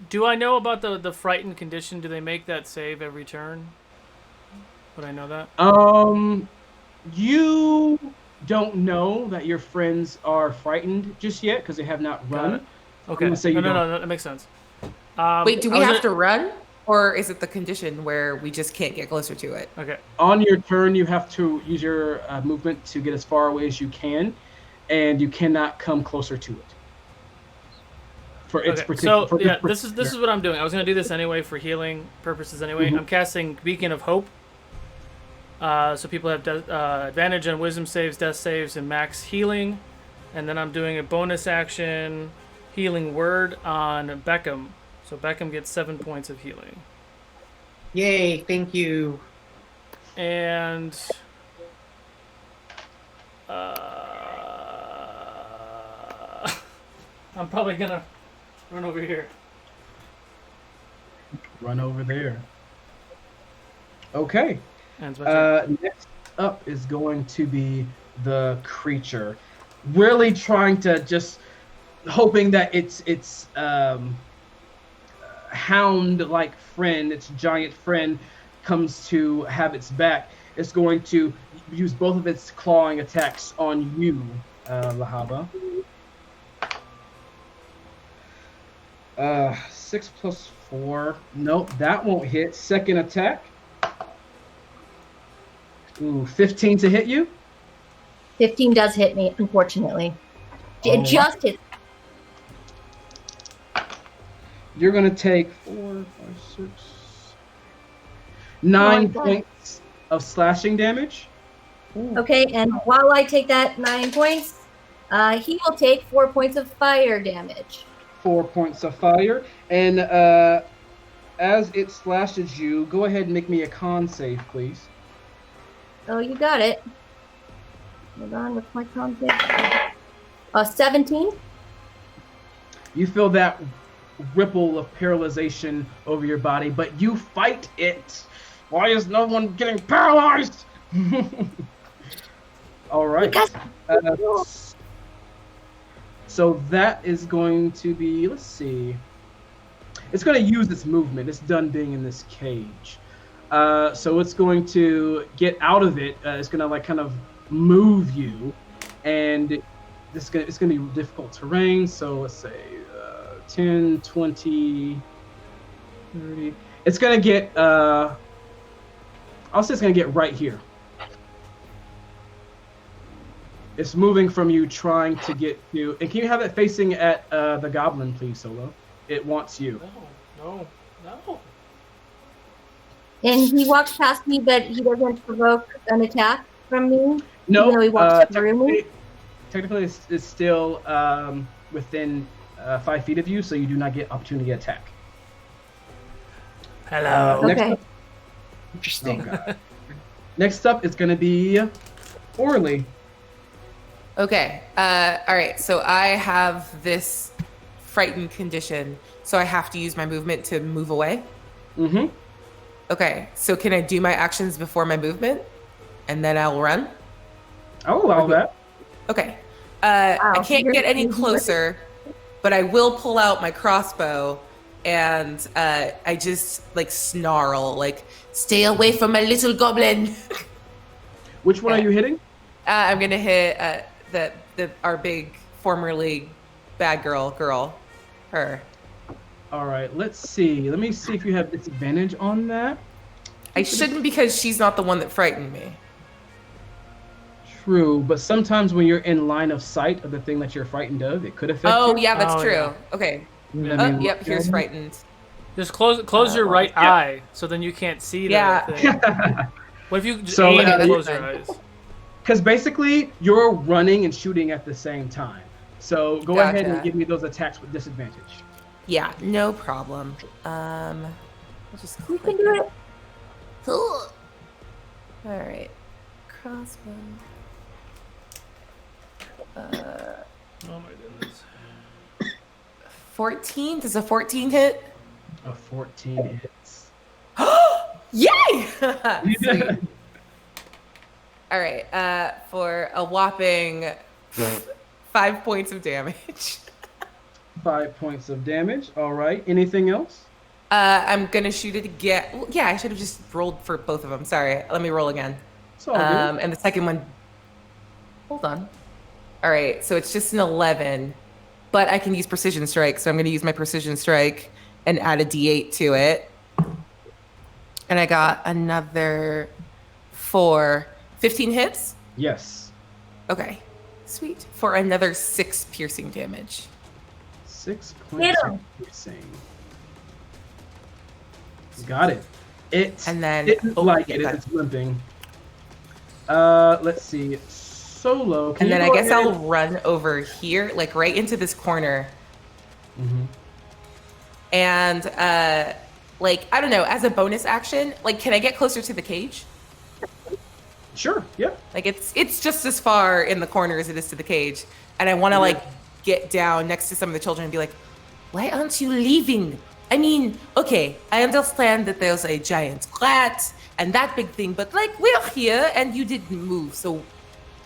S4: do I know about the frightened condition? Do they make that save every turn? Would I know that?
S1: You don't know that your friends are frightened just yet because they have not
S4: Got
S1: run.
S4: it. Okay.
S1: I'm gonna say you
S4: no,
S1: don't.
S4: that makes sense.
S6: Wait, do
S4: I
S6: we
S4: was
S6: have to run? Or is it the condition where we just can't get closer to it?
S4: Okay.
S1: On your turn, you have to use your movement to get as far away as you can, and you cannot come closer to it. For its
S4: Okay.
S1: particular.
S4: So yeah, this is what I'm doing. I was gonna do this anyway for healing purposes anyway.
S1: Mhm.
S4: I'm casting Beacon of Hope. So people have advantage on Wisdom saves, Death saves, and max healing, and then I'm doing a bonus action healing word on Beckham. So Beckham gets 7 points of healing.
S3: Yay, thank you.
S4: And I'm probably gonna run over here.
S1: Run over there. Okay.
S4: And it's my turn.
S1: Next up is going to be the creature. Really trying to just hoping that its hound-like friend, its giant friend, comes to have its back. It's going to use both of its clawing attacks on you, Lahaba. 6 plus 4. Nope, that won't hit. Second attack. Ooh, 15 to hit you.
S5: 15 does hit me, unfortunately. It
S1: Oh,
S5: just hit.
S1: You're going to take 4, 5, 6, 9
S5: God.
S1: points of slashing damage.
S5: Okay, and while I take that 9 points, he will take 4 points of fire damage.
S1: 4 points of fire. And as it slashes you, go ahead and make me a con save, please.
S5: Oh, you got it. Hold on, what's my con save? 17.
S1: You feel that ripple of paralyzation over your body, but you fight it. Why is no one getting paralyzed? All right.
S5: Because
S1: So that is going to be, let's see. It's going to use its movement. It's done being in this cage. So it's going to get out of it. It's going to like kind of move you, and it's going to be difficult terrain. So let's say 10, 20, 30. It's going to get, I'll say it's going to get right here. It's moving from you, trying to get you. And can you have it facing at the goblin, please, Solo? It wants you.
S4: No.
S5: and he walks past me, but he doesn't provoke an attack from me.
S1: No,
S5: Even though he walks through me?
S1: technically it's still within 5 feet of you, so you do not get opportunity attack.
S4: Hello.
S1: Next
S5: Okay.
S1: up,
S3: Interesting.
S1: God. Next up is going to be Orly.
S6: Okay. All right. So I have this frightened condition, so I have to use my movement to move away.
S1: Mm-hmm.
S6: Okay. So can I do my actions before my movement, and then I'll run?
S1: I'll allow that.
S6: Okay. I
S5: Wow,
S6: can't
S5: you're
S6: get any
S5: crazy.
S6: closer, but I will pull out my crossbow, and I just like snarl, like, "Stay away from my little goblin."
S1: Which one are you hitting?
S6: I'm gonna hit our big formerly bad girl, her.
S1: All right, let's see. Let me see if you have disadvantage on that.
S6: I shouldn't because she's not the one that frightened me.
S1: True, but sometimes when you're in line of sight of the thing that you're frightened of, it could affect
S6: Oh
S1: you.
S6: yeah, that's
S4: Oh,
S6: true.
S4: yeah.
S6: Okay.
S1: Let
S6: Oh,
S1: me
S6: yep.
S1: look
S6: Here's
S1: at it.
S6: frightened.
S4: Just close your right
S1: Yeah.
S4: eye, so then you can't see the
S6: Yeah.
S4: thing. What if you just
S1: So,
S4: aim
S1: okay,
S4: and close
S6: that's
S4: your
S6: fine.
S4: eyes?
S1: Because basically, you're running and shooting at the same time. So go ahead and
S6: Gotcha.
S1: give me those attacks with disadvantage.
S6: Yeah, no problem. I'll just
S5: You
S6: click
S5: can do it.
S6: All right. Crossbow.
S4: Oh my goodness.
S6: 14. Does a 14 hit?
S1: A 14 hits.
S6: Yay! Sweet. All right. For a whopping 5 points of damage.
S1: 5 points of damage. All right. Anything else?
S6: I'm gonna shoot it again. Well, yeah, I should have just rolled for both of them. Sorry. Let me roll again.
S1: It's all good.
S6: And the second one. Hold on. All right. So it's just an 11, but I can use precision strike. So I'm gonna use my precision strike and add a D8 to it. And I got another 4. 15 hits?
S1: Yes.
S6: Okay. Sweet. For another 6 piercing damage.
S1: 6
S5: Hit
S1: points
S5: him.
S1: of piercing. Got it. It
S6: And then-
S1: didn't like
S6: yeah,
S1: it.
S6: got
S1: It's limping. Let's see. Solo. Can
S6: And then
S1: you
S6: I
S1: go
S6: guess
S1: ahead?
S6: I'll run over here, like right into this corner.
S1: Mhm.
S6: And like, I don't know, as a bonus action, like, can I get closer to the cage?
S1: Sure. Yeah.
S6: Like, it's just as far in the corner as it is to the cage. And I want to, like, get down next to some of the children and be like, why aren't you leaving? I mean, okay, I understand that there's a giant rat and that big thing, but, like, we're here and you didn't move, so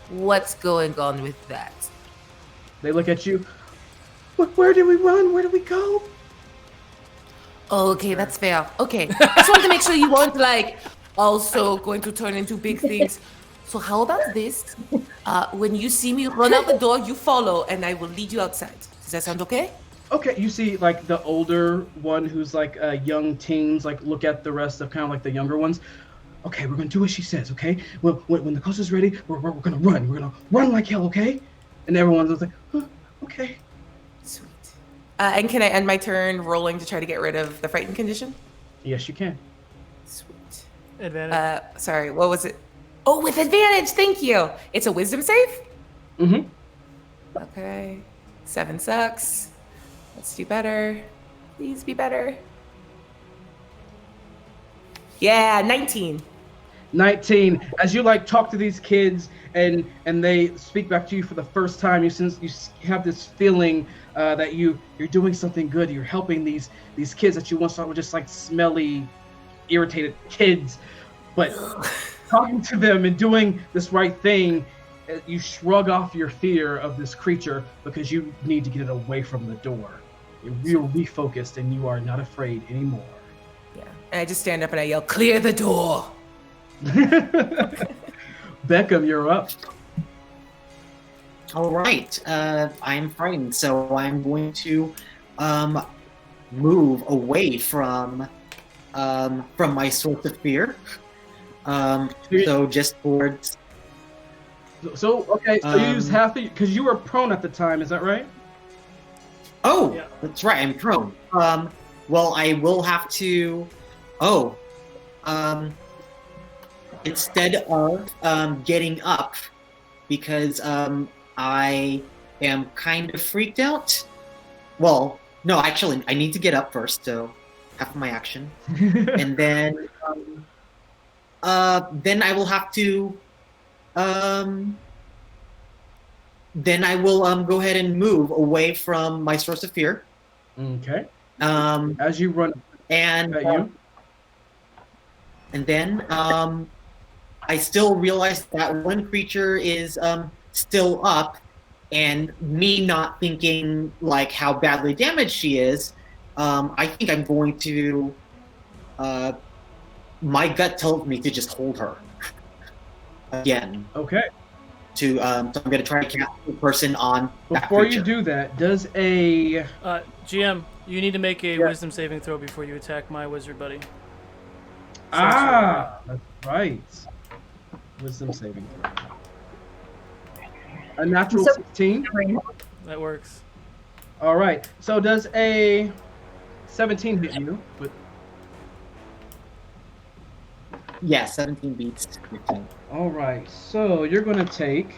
S6: what's going on with that?
S1: They look at you. Where did we run? Where did we go?
S6: Oh, okay, that's fair. Okay, I just wanted to make sure you weren't, like, also going to turn into big things. So how about this? When you see me run out the door, you follow, and I will lead you outside. Does that sound okay?
S1: Okay, you see like the older one who's like young teens like look at the rest of kind of like the younger ones. Okay, we're gonna do what she says. Okay, well when the coast is ready, we're gonna run. We're gonna run like hell. Okay, and everyone's just like, okay.
S6: Sweet. And can I end my turn rolling to try to get rid of the frightened condition?
S1: Yes, you can.
S6: Sweet.
S4: Advantage.
S6: Sorry, what was it? Oh, with advantage. Thank you. It's a wisdom save.
S1: Mm-hmm.
S6: Okay. 7 sucks. Let's do better. Please be better. Yeah, 19.
S1: 19. As you like talk to these kids and they speak back to you for the first time, you have this feeling that you're doing something good. You're helping these kids that you once thought were just like smelly, irritated kids, but talking to them and doing this right thing, you shrug off your fear of this creature because you need to get it away from the door. You're refocused and you are not afraid anymore.
S6: Yeah. And I just stand up and I yell, clear the door.
S1: Beckham, you're up.
S3: All right. I'm frightened, so I'm going to move away from my source of fear. So just towards.
S1: So okay, so you use half because you were prone at the time, is that right?
S3: Oh,
S4: Yeah.
S3: that's right. I'm prone. Well, I will have to. Oh, instead of getting up, because I am kind of freaked out. Well, no, actually, I need to get up first, so half of my action, and then I will have to then I will go ahead and move away from my source of fear.
S1: Okay.
S3: Um,
S1: As you run
S3: and
S1: at you.
S3: and then I still realize that one creature is still up, and me not thinking like how badly damaged she is. I think I'm going to. My gut tells me to just hold her again.
S1: Okay.
S3: So I'm going to try to cast the person on that
S1: Before you
S3: creature.
S1: do that, does a
S4: GM, you need to make a
S1: Yeah.
S4: wisdom saving throw before you attack my wizard buddy.
S1: that's right. Wisdom saving throw. A natural
S5: So-
S1: 16.
S4: That works.
S1: All right. So does a 17 hit you? With
S3: Yeah, 17 beats 15.
S1: all right. So you're gonna take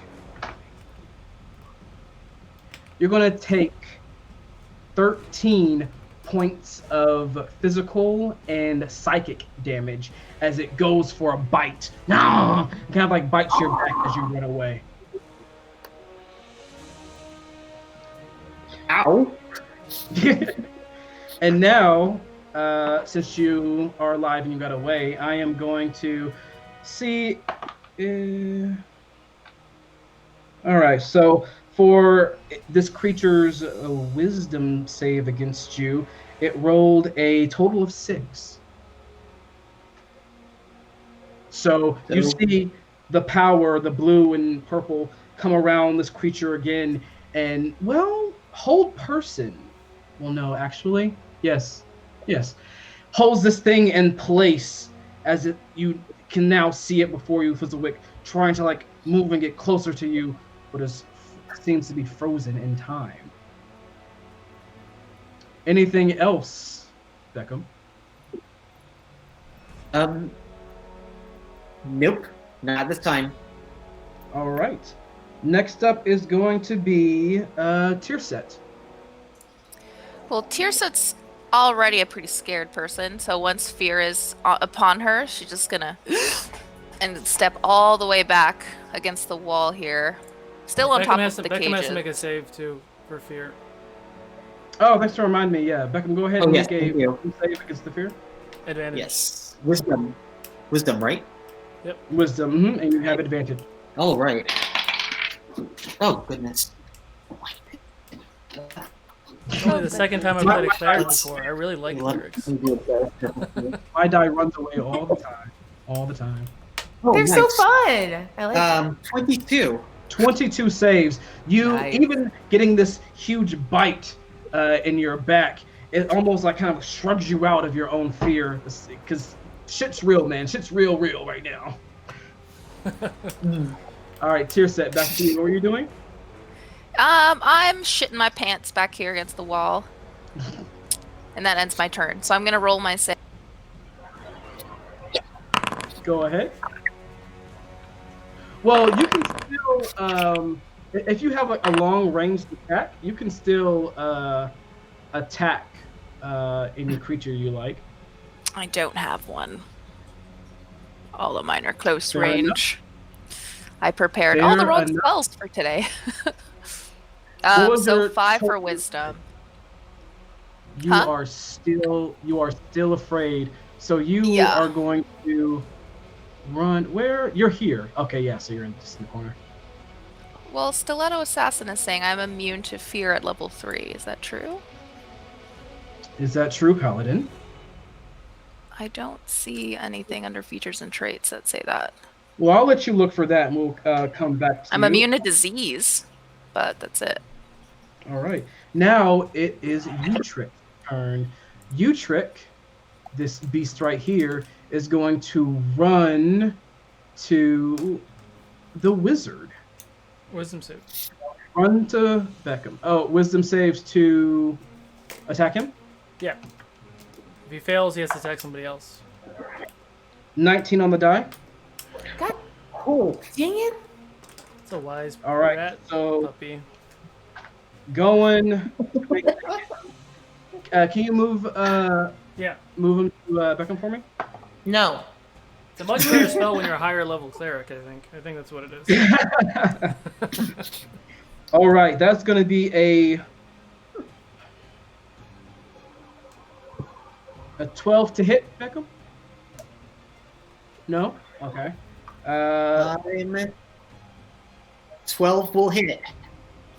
S1: 13 points of physical and psychic damage as it goes for a bite. Kind of like bites your back as you run away.
S3: Ow!
S1: And now, since you are alive and you got away, I am going to see. All right, so for this creature's wisdom save against you, it rolled a total of 6. So you see the power, the blue and purple, come around this creature again, and well, hold person. Well, no, actually, yes, holds this thing in place as it you can now see it before you, Fizzlewick, trying to like move and get closer to you, but seems to be frozen in time. Anything else, Beckham?
S3: Nope, not this time.
S1: All right. Next up is going to be Tierset.
S2: Well, Tierset's already a pretty scared person, so once fear is upon her, she's just gonna and step all the way back against the wall here, still on top of the
S4: Beckham has to
S2: cages.
S4: make a save too for fear.
S1: Oh, thanks for reminding me. Yeah, Beckham, go ahead and
S3: yes,
S1: make a
S3: thank you.
S1: save against the fear.
S4: Advantage.
S3: Yes. Wisdom, right?
S1: Wisdom, and you have advantage.
S3: Oh, right. Oh, goodness.
S4: Only the second time I've played a cleric before. I really like clerics.
S1: My die runs away all the time. All the time.
S3: Oh,
S6: They're
S3: nice.
S6: so fun. I like it.
S3: 22.
S1: 22 saves. You
S6: Nice.
S1: even getting this huge bite in your back, it almost like kind of shrugs you out of your own fear, because shit's real, man. Shit's real right now. All right, Tierset, back to you. What were you doing?
S2: I'm shitting my pants back here against the wall. And that ends my turn. So I'm gonna roll my save.
S1: Go ahead. Well, you can still, if you have a long ranged attack, you can still attack any creature you like.
S2: I don't have one. All of mine are close
S1: Fair
S2: range. I prepared all the
S1: Fair
S2: wrong
S1: enough.
S2: spells for today.
S1: What was
S2: So
S1: your
S2: 5 for
S1: total?
S2: wisdom.
S1: You
S2: Huh?
S1: are still afraid. So you
S2: Yeah.
S1: are going to run. Where? You're here. Okay, yeah. So you're in the corner.
S2: Well, Stiletto Assassin is saying I'm immune to fear at level 3. Is that true?
S1: Is that true, Paladin?
S2: I don't see anything under features and traits that say that.
S1: Well, I'll let you look for that, and we'll come back to
S2: I'm
S1: you.
S2: immune to disease, but that's it.
S1: All right. Now it is Utrick's turn. Utrick, this beast right here, is going to run to the wizard.
S4: Wisdom save.
S1: Run to Beckham. Oh, wisdom saves to attack him.
S4: Yeah. If he fails, he has to attack somebody else.
S1: 19 on the die.
S6: God
S3: Oh,
S6: dang it.
S4: It's a wise
S1: All right.
S4: rat
S1: So
S4: puppy.
S1: going. Can you move
S4: Yeah.
S1: move him to Beckham for me?
S6: No.
S4: It's a much better spell when you're a higher level cleric, I think. I think that's what it is.
S1: All right, that's going to be a 12 to hit, Beckham? No? Okay.
S3: 12 will hit it.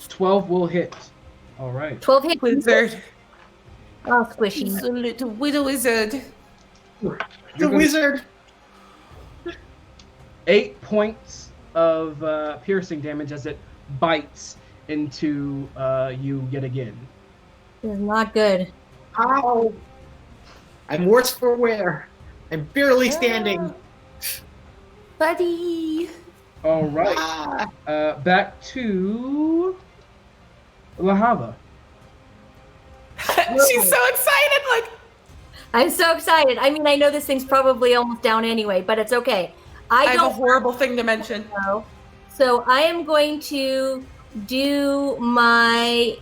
S1: 12 will hit. All right.
S5: 12 hit.
S6: Wizard.
S5: Oh, squishy.
S6: He's a little wizard.
S3: The wizard.
S1: 8 points of piercing damage as it bites into you yet again.
S5: This is not good.
S3: Ow! I'm worse for wear. I'm barely standing.
S6: Buddy.
S1: All right.
S3: Ah.
S1: Back to Lahava.
S6: She's so excited. Like,
S5: I'm so excited. I mean, I know this thing's probably almost down anyway, but it's okay.
S6: I have a
S5: don't
S6: horrible thing to mention.
S5: know. So I am going to do my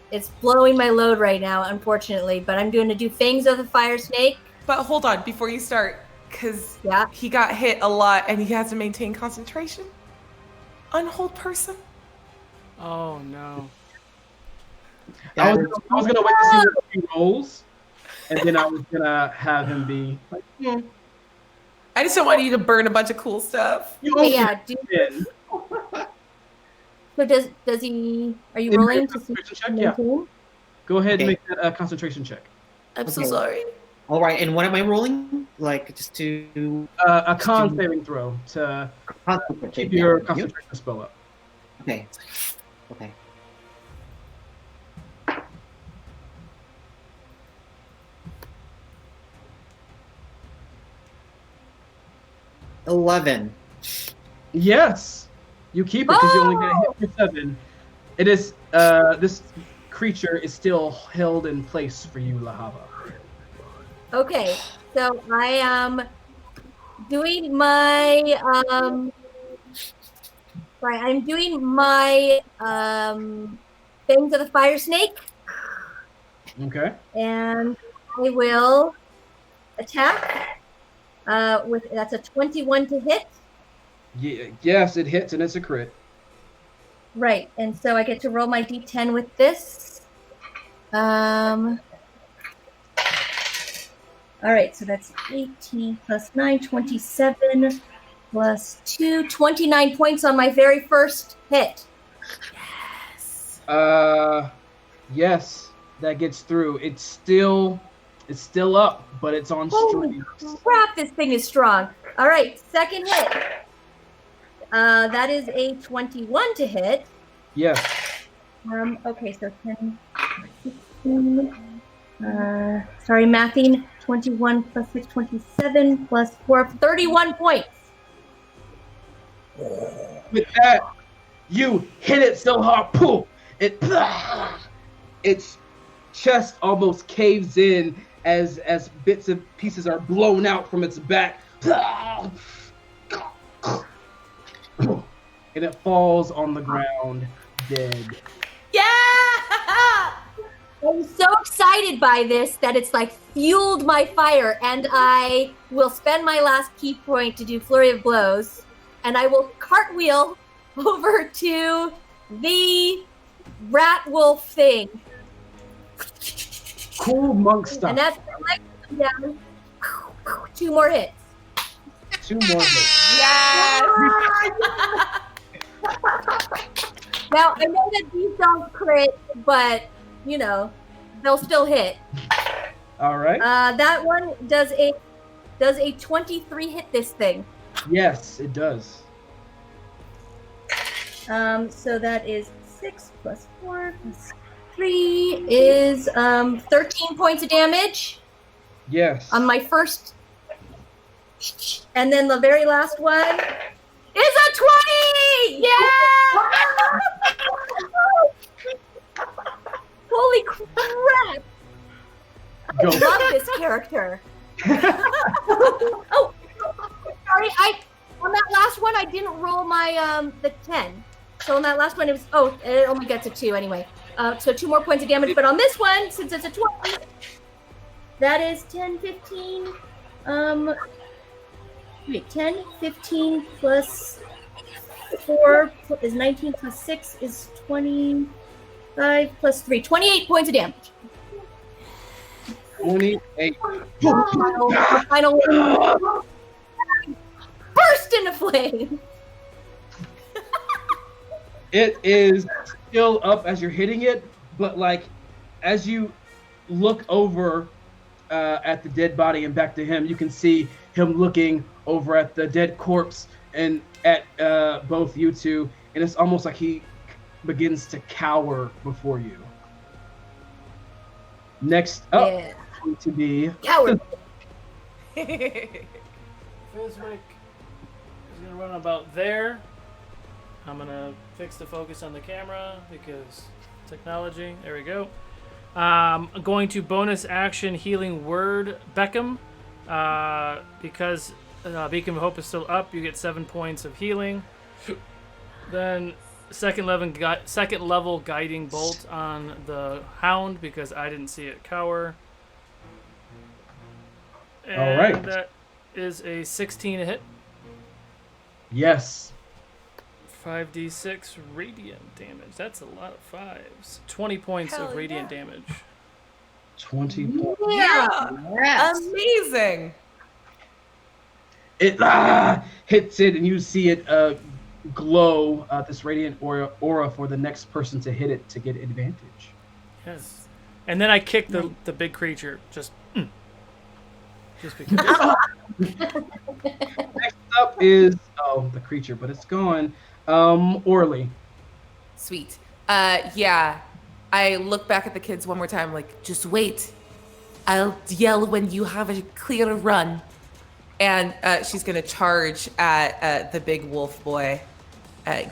S5: it's blowing my load right now, unfortunately, but I'm going to do Fangs of the Fire Snake.
S6: But hold on before you start, because
S5: Yeah.
S6: he got hit a lot and he has to maintain concentration. Unhold person.
S4: Oh no.
S1: I was gonna wait to see what he rolls, and then I was gonna have him be like,
S6: I just don't want you to burn a bunch of cool stuff.
S1: you
S5: Okay,
S1: only
S5: yeah.
S1: did.
S5: So does he? Are you
S1: Did
S5: rolling
S1: make a
S5: to see?
S1: concentration check? Yeah. Go ahead and
S3: Okay.
S1: make that a concentration check.
S6: I'm so
S3: Okay.
S6: sorry.
S3: All right, and what am I rolling? Like just to
S1: A con saving throw to
S3: concentrate.
S1: keep
S3: Yeah,
S1: your
S3: you?
S1: concentration spell up.
S3: Okay. Okay. $11.
S1: Yes, you keep it because you only get hit for 7. It is this creature is still held in place for you, Lahava.
S5: Okay, so I am doing my sorry, I'm doing my Fangs of the Fire Snake,
S1: Okay.
S5: and I will attack with that's a 21 to hit.
S1: Yes, it hits and it's a crit.
S5: Right, and so I get to roll my d10 with this. All right, so that's 18 plus 9, 27 plus 2, 29 points on my very first hit.
S1: Yes, that gets through. It's still up, but it's on
S5: Holy
S1: strings.
S5: crap, this thing is strong. All right, second hit. That is a 21 to hit.
S1: Yes.
S5: Okay, so 10, 16, sorry, mathing. 21 plus 6, 27 plus 4, 31 points.
S1: With that, you hit it so hard, poof! Its chest almost caves in as bits and pieces are blown out from its back. And it falls on the ground dead.
S6: Yeah!
S5: I'm so excited by this that it's like fueled my fire, and I will spend my last key point to do Flurry of Blows, and I will cartwheel over to the rat wolf thing.
S1: Cool monk stuff.
S5: And that's down. 2 more hits.
S1: 2 more hits.
S6: Yes!
S5: Now, I know that these don't crit, but, you know, they'll still hit.
S1: All right.
S5: That one does a 23 hit this thing.
S1: Yes, it does.
S5: So that is 6 plus 4 plus 3 is 13 points of damage
S1: Yes.
S5: on my first. And then the very last one is a 20! Yeah! Holy crap!
S1: Go.
S5: I love this character. Oh, sorry. On that last one, I didn't roll my the 10. So on that last one, it only gets a 2 anyway. So 2 more points of damage, but on this one, since it's a 20, that is 10, 15. Wait, 10, 15 plus 4 is 19 plus 6 is 25 plus 3. 28 points of damage.
S1: 28.
S5: Final burst into flame.
S1: It is still up as you're hitting it, but like as you look over at the dead body and back to him, you can see him looking over at the dead corpse and at both you two, and it's almost like he begins to cower before you. Next up is going to be
S5: Coward.
S4: Fizwick is gonna run about there. I'm gonna fix the focus on the camera because technology. There we go. I'm going to bonus action healing word Beckham because Beacon of Hope is still up. You get 7 points of healing. Then second level guiding bolt on the hound because I didn't see it cower. And
S1: all right.
S4: that is a 16 hit.
S1: Yes.
S4: 5d6 radiant damage. That's a lot of fives. 20 points
S6: Hell
S4: of radiant
S6: yeah.
S4: damage.
S1: 20 points.
S6: Yeah.
S3: Yes.
S6: Amazing.
S1: It hits it, and you see it glow this radiant aura for the next person to hit it to get advantage.
S4: Yes. And then I kick the big creature. Just because.
S1: Next up is the creature, but it's gone. Orly.
S6: Sweet. Yeah. I look back at the kids one more time, like, just wait. I'll yell when you have a clear run. And she's gonna charge at the big wolf boy.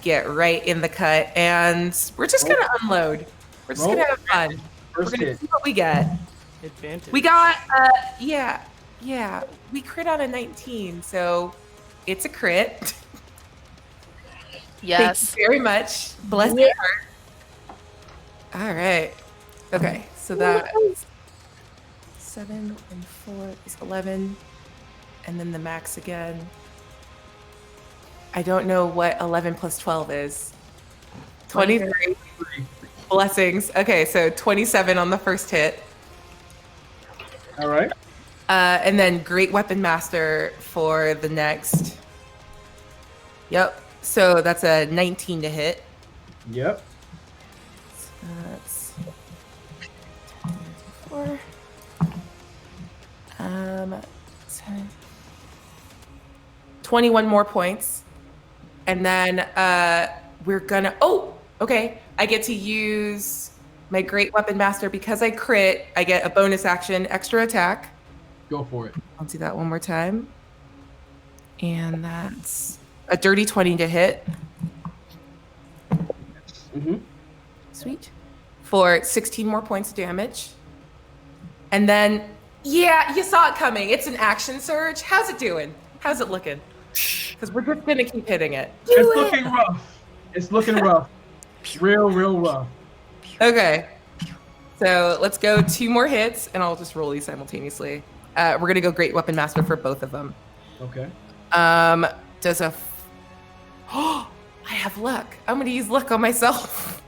S6: Get right in the cut, and we're just gonna unload. We're just gonna have fun. We're
S1: First
S6: gonna
S1: hit.
S6: see what we get.
S4: Advantage.
S6: We got, yeah. We crit on a 19, so it's a crit.
S2: Yes.
S6: Thank you very much. Bless your heart. All right. Okay, so that is 7 and 4 is 11, and then the max again. I don't know what 11 plus 12 is. 23. Blessings. Okay, so 27 on the first hit.
S1: All right.
S6: And then Great Weapon Master for the next. Yep. So that's a 19 to hit.
S1: Yep.
S6: So that's 4. 10, 21 more points. And then we're gonna. Oh, okay. I get to use my Great Weapon Master because I crit. I get a bonus action, extra attack.
S1: Go for it.
S6: I'll do that one more time. And that's a dirty 20 to hit.
S1: Mm-hmm.
S6: Sweet. For 16 more points of damage. And then, yeah, you saw it coming. It's an action surge. How's it doing? How's it looking? Because we're just going to keep hitting it.
S1: It's looking rough. It's looking rough. Real rough. Okay.
S6: So let's go 2 more hits, and I'll just roll these simultaneously. We're going to go Great Weapon Master for both of them.
S1: Okay.
S6: Does a... Oh, I have luck. I'm going to use luck on myself.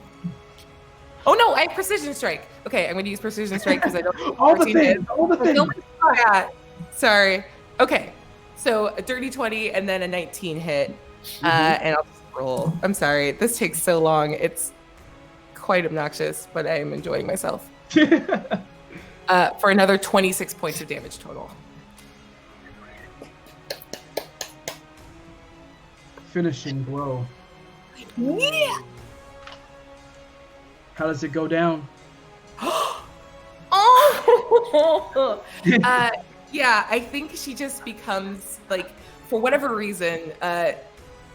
S6: Oh, no, I have Precision Strike. Okay, I'm going to use Precision Strike because I don't...
S1: all the things.
S6: Sorry. Okay, so a dirty 20 and then a 19 hit. And I'll just roll. I'm sorry. This takes so long. It's quite obnoxious, but I am enjoying myself. For another 26 points of damage total.
S1: Finishing blow.
S6: Yeah.
S1: How does it go down?
S6: Oh! Yeah, I think she just becomes, like, for whatever reason,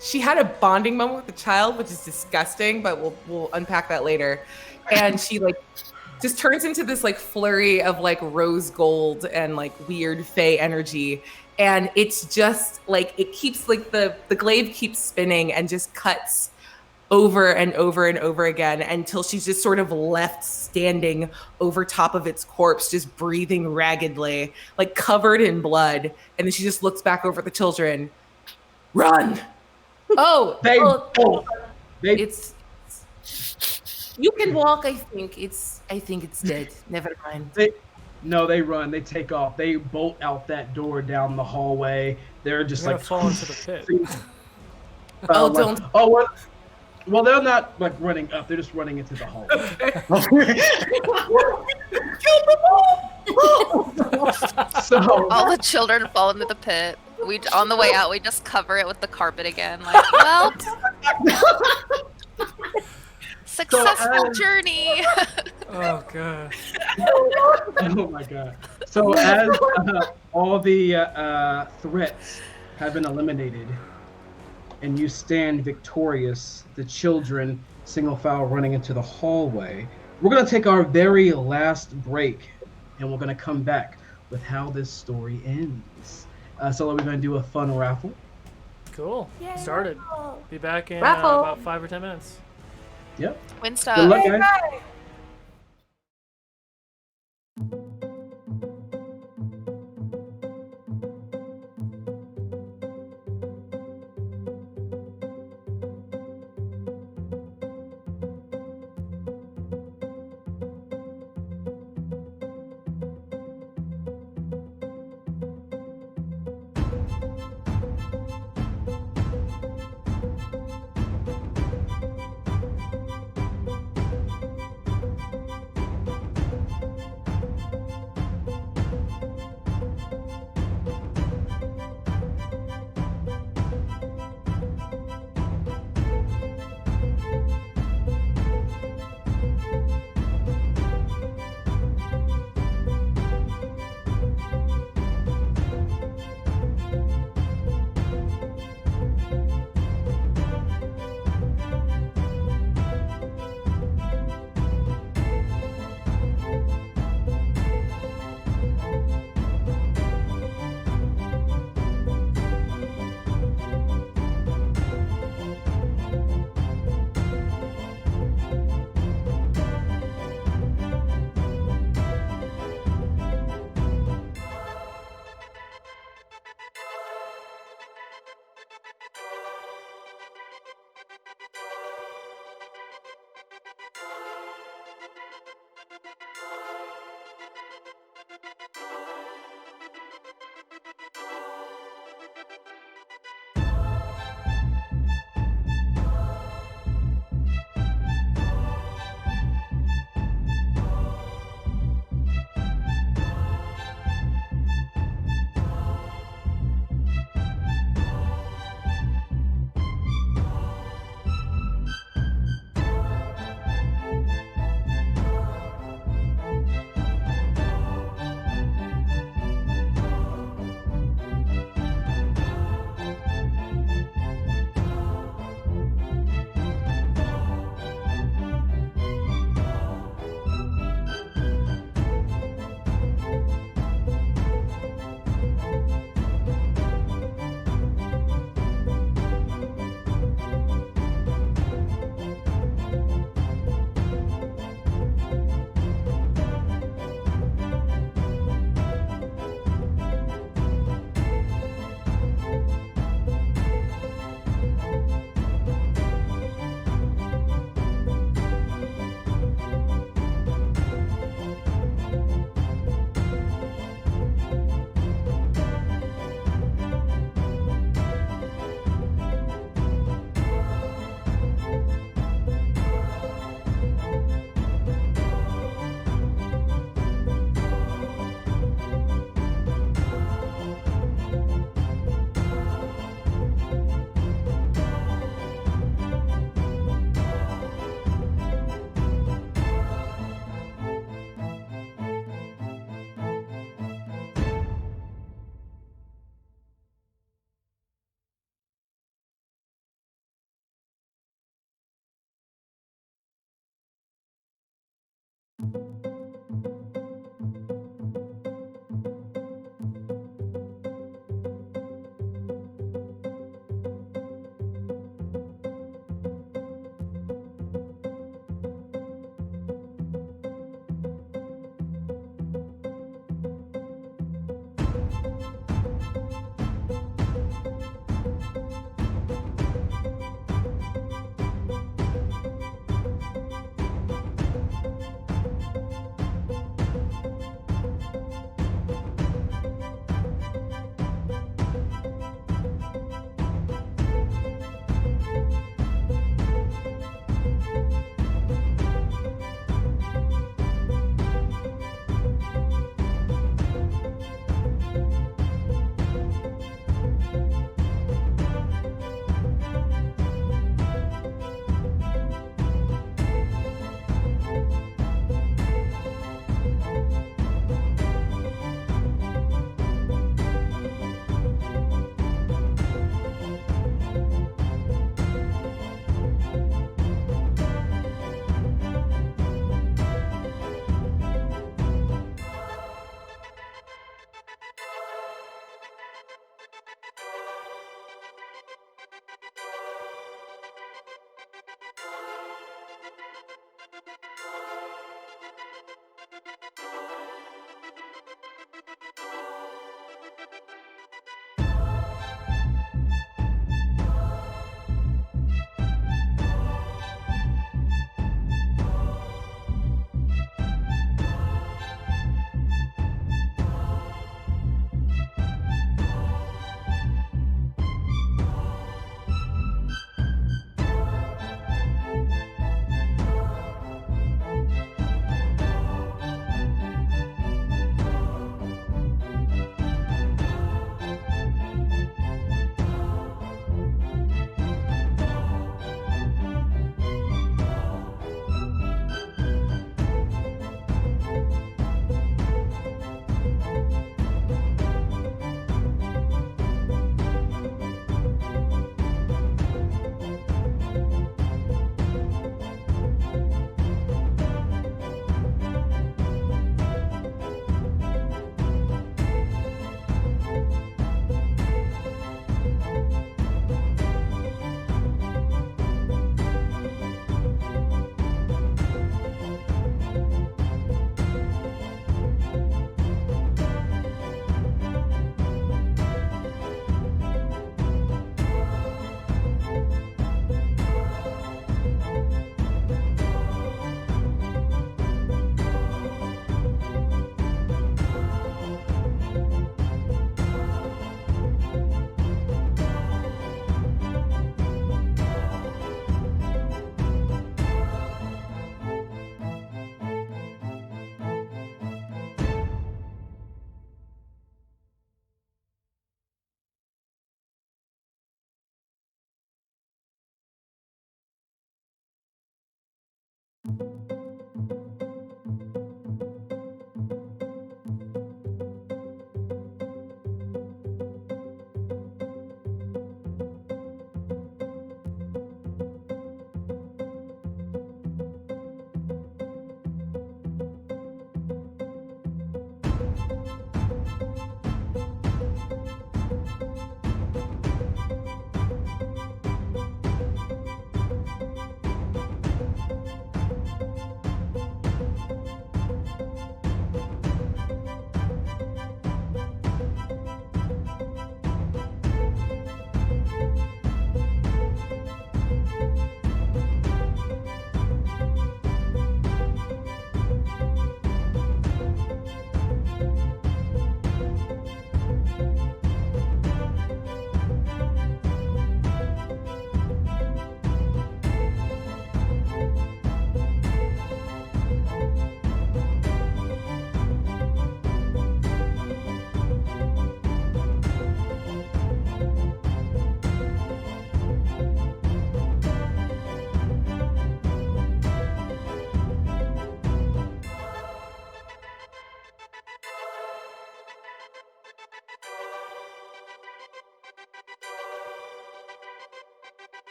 S6: she had a bonding moment with the child, which is disgusting, but we'll unpack that later. And she, like, just turns into this, like, flurry of, like, rose gold and, like, weird fey energy. And it's just, like, it keeps, like, the glaive keeps spinning and just cuts over and over and over again until she's just sort of left standing over top of its corpse, just breathing raggedly, like covered in blood. And then she just looks back over the children. Run! Oh,
S1: They
S6: oh,
S1: bolt. They
S6: it's you can walk. I think it's dead. Never mind.
S1: they run. They take off. They bolt out that door down the hallway. They're just
S4: You're
S1: like
S4: gonna fall into the pit.
S6: Oh,
S1: like,
S6: don't.
S1: oh, well, they're not like running up. They're just running into the hallway. So
S2: All the children fall into the pit. On the way out, we just cover it with the carpet again. Like, well, successful journey.
S4: Oh god.
S1: oh my god. So as all the threats have been eliminated and you stand victorious, the children single file running into the hallway, we're going to take our very last break and we're going to come back with how this story ends. So we're going to do a fun raffle.
S4: Cool.
S5: Yay,
S4: Started.
S5: raffle.
S4: Be back in
S5: Raffle.
S4: about 5 or 10 minutes.
S1: Yep.
S2: Win
S1: Good
S2: stuff.
S1: luck, guys.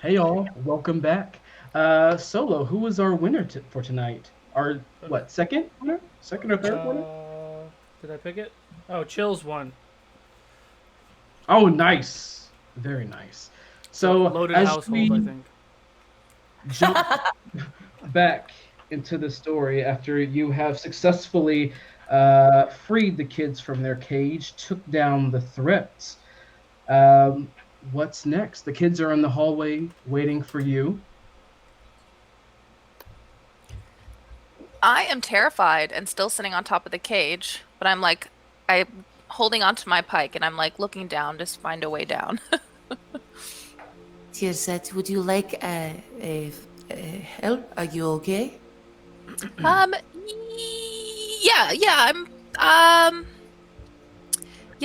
S1: Hey y'all, welcome back. Solo, who was our winner for tonight? Our what? Second winner? Second or third winner?
S4: Did I pick it? Oh, Chills won.
S1: Oh, nice, very nice. So
S4: Loaded
S1: as
S4: household,
S1: we
S4: I think.
S1: jump back into the story after you have successfully freed the kids from their cage, took down the threats. Um, what's next? The kids are in the hallway waiting for you.
S2: I am terrified and still sitting on top of the cage, but I'm holding onto my pike and I'm like looking down to find a way down.
S6: Tirset, would you like help? Are you okay?
S2: um, yeah, yeah,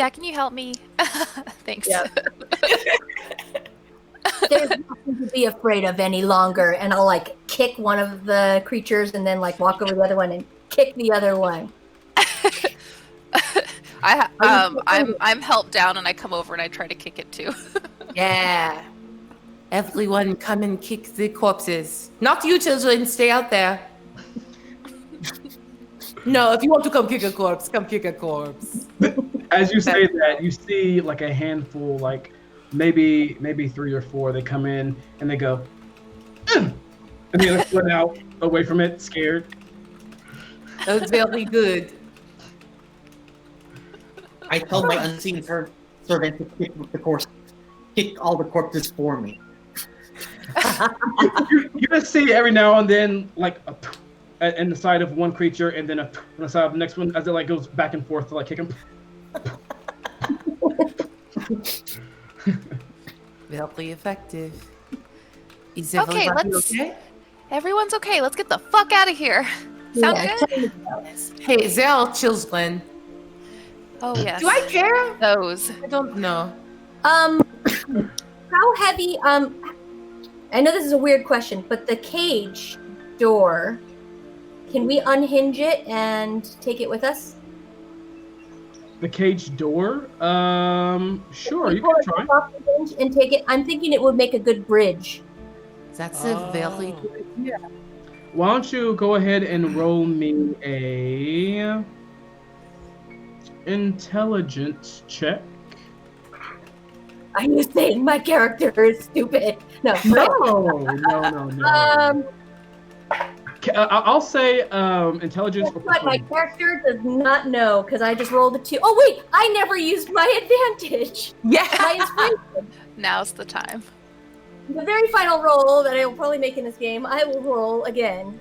S2: can you help me? Thanks.
S5: Yeah. There's nothing to be afraid of any longer. And I'll like kick one of the creatures and then like walk over the other one and kick the other one.
S2: I'm helped down and I come over and I try to kick it too.
S6: Yeah. Everyone come and kick the corpses. Not you children, stay out there. No, if you want to come kick a corpse, come kick a corpse.
S1: As you say that, you see like a handful, like maybe 3 or 4. They come in and they go, "Ugh," and they like run out away from it, scared.
S6: That was very good.
S3: I tell my unseen servant to kick all the corpses for me.
S1: You just see every now and then like in the side of one creature and then on the side of the next one as it like goes back and forth to like kick him.
S6: Very effective. Is
S2: Okay,
S6: everybody okay?
S2: Everyone's okay. Let's get the fuck out of here. Sound good?
S6: Hey, they're all children.
S2: Oh yes.
S6: Do I care?
S2: Those.
S6: I don't know.
S5: How heavy? I know this is a weird question, but the cage door, can we unhinge it and take it with us?
S1: The cage door? Sure, you
S5: Pull
S1: can
S5: it
S1: try.
S5: off the hinge and take it. I'm thinking it would make a good bridge.
S6: That's a very good idea.
S1: Why don't you go ahead and roll me a intelligence check?
S5: Are you saying my character is stupid? No.
S1: No. I'll say intelligence or
S5: But my
S1: persuasion.
S5: character does not know because I just rolled a 2. Oh wait, I never used my advantage.
S6: Yeah.
S5: My inspiration.
S2: Now's the time.
S5: The very final roll that I will probably make in this game, I will roll again.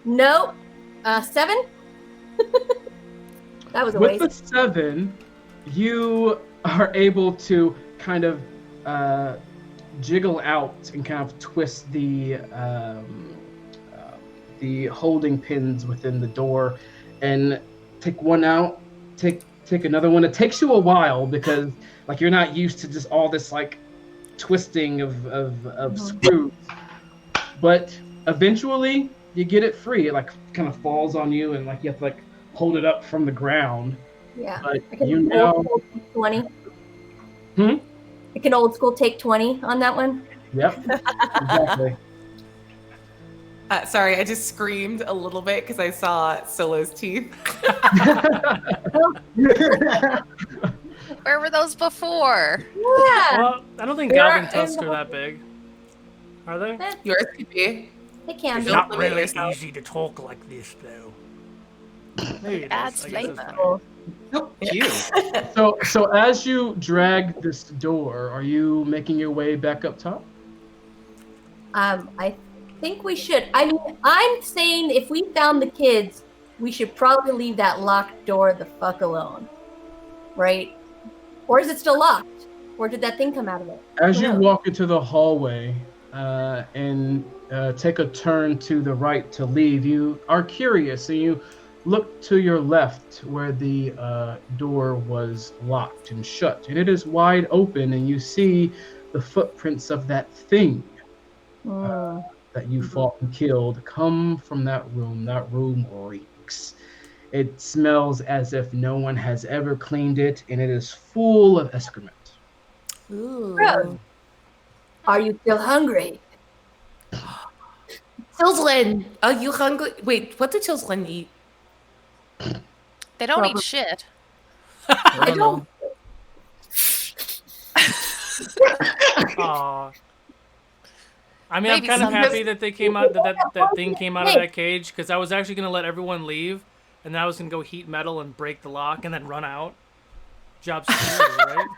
S5: Nope. 7? That was a
S1: With
S5: waste.
S1: the 7, you are able to kind of jiggle out and kind of twist the holding pins within the door, and take one out, take another one. It takes you a while because like you're not used to just all this like twisting of screws, but eventually you get it free. It like kind of falls on you, and like you have to like hold it up from the ground.
S5: Yeah.
S1: But
S5: I can
S1: you
S5: old
S1: now,
S5: school take 20.
S1: Hmm?
S5: I can old school take 20 on that one.
S1: yep, exactly.
S6: Sorry, I just screamed a little bit because I saw Solo's teeth.
S2: Where were those before?
S5: Yeah.
S4: Well, I don't think
S6: They're
S4: Galvin
S6: in
S4: tusks
S6: the-
S4: are that big. Are they?
S6: Yours could be.
S5: They can
S4: It's
S5: be.
S4: not
S6: limit
S4: really
S6: yourself.
S4: easy to talk like this, though. Maybe it
S2: Adds
S4: is. I guess it's
S2: flavor.
S4: fine.
S3: So cute.
S1: So as you drag this door, are you making your way back up top?
S5: I think we should. I mean, I'm saying if we found the kids, we should probably leave that locked door the fuck alone. Right? Or is it still locked? Or did that thing come out of it?
S1: As
S5: Who
S1: you
S5: knows?
S1: walk into the hallway and take a turn to the right to leave, you are curious and you look to your left where the door was locked and shut, and it is wide open, and you see the footprints of that thing that you fought and killed come from that room. That room reeks. It smells as if no one has ever cleaned it, and it is full of excrement.
S6: Ooh.
S5: Gross. Are you still hungry?
S6: Children, are you hungry? Wait, what do children eat?
S2: They don't
S5: Probably.
S2: eat shit.
S6: I don't.
S4: Aw. I mean, I'm
S2: Maybe
S4: kind of
S2: some.
S4: happy that they came out, that thing came out of that cage, because I was actually going to let everyone leave, and then I was going to go heat metal and break the lock and then run out. Job security, right?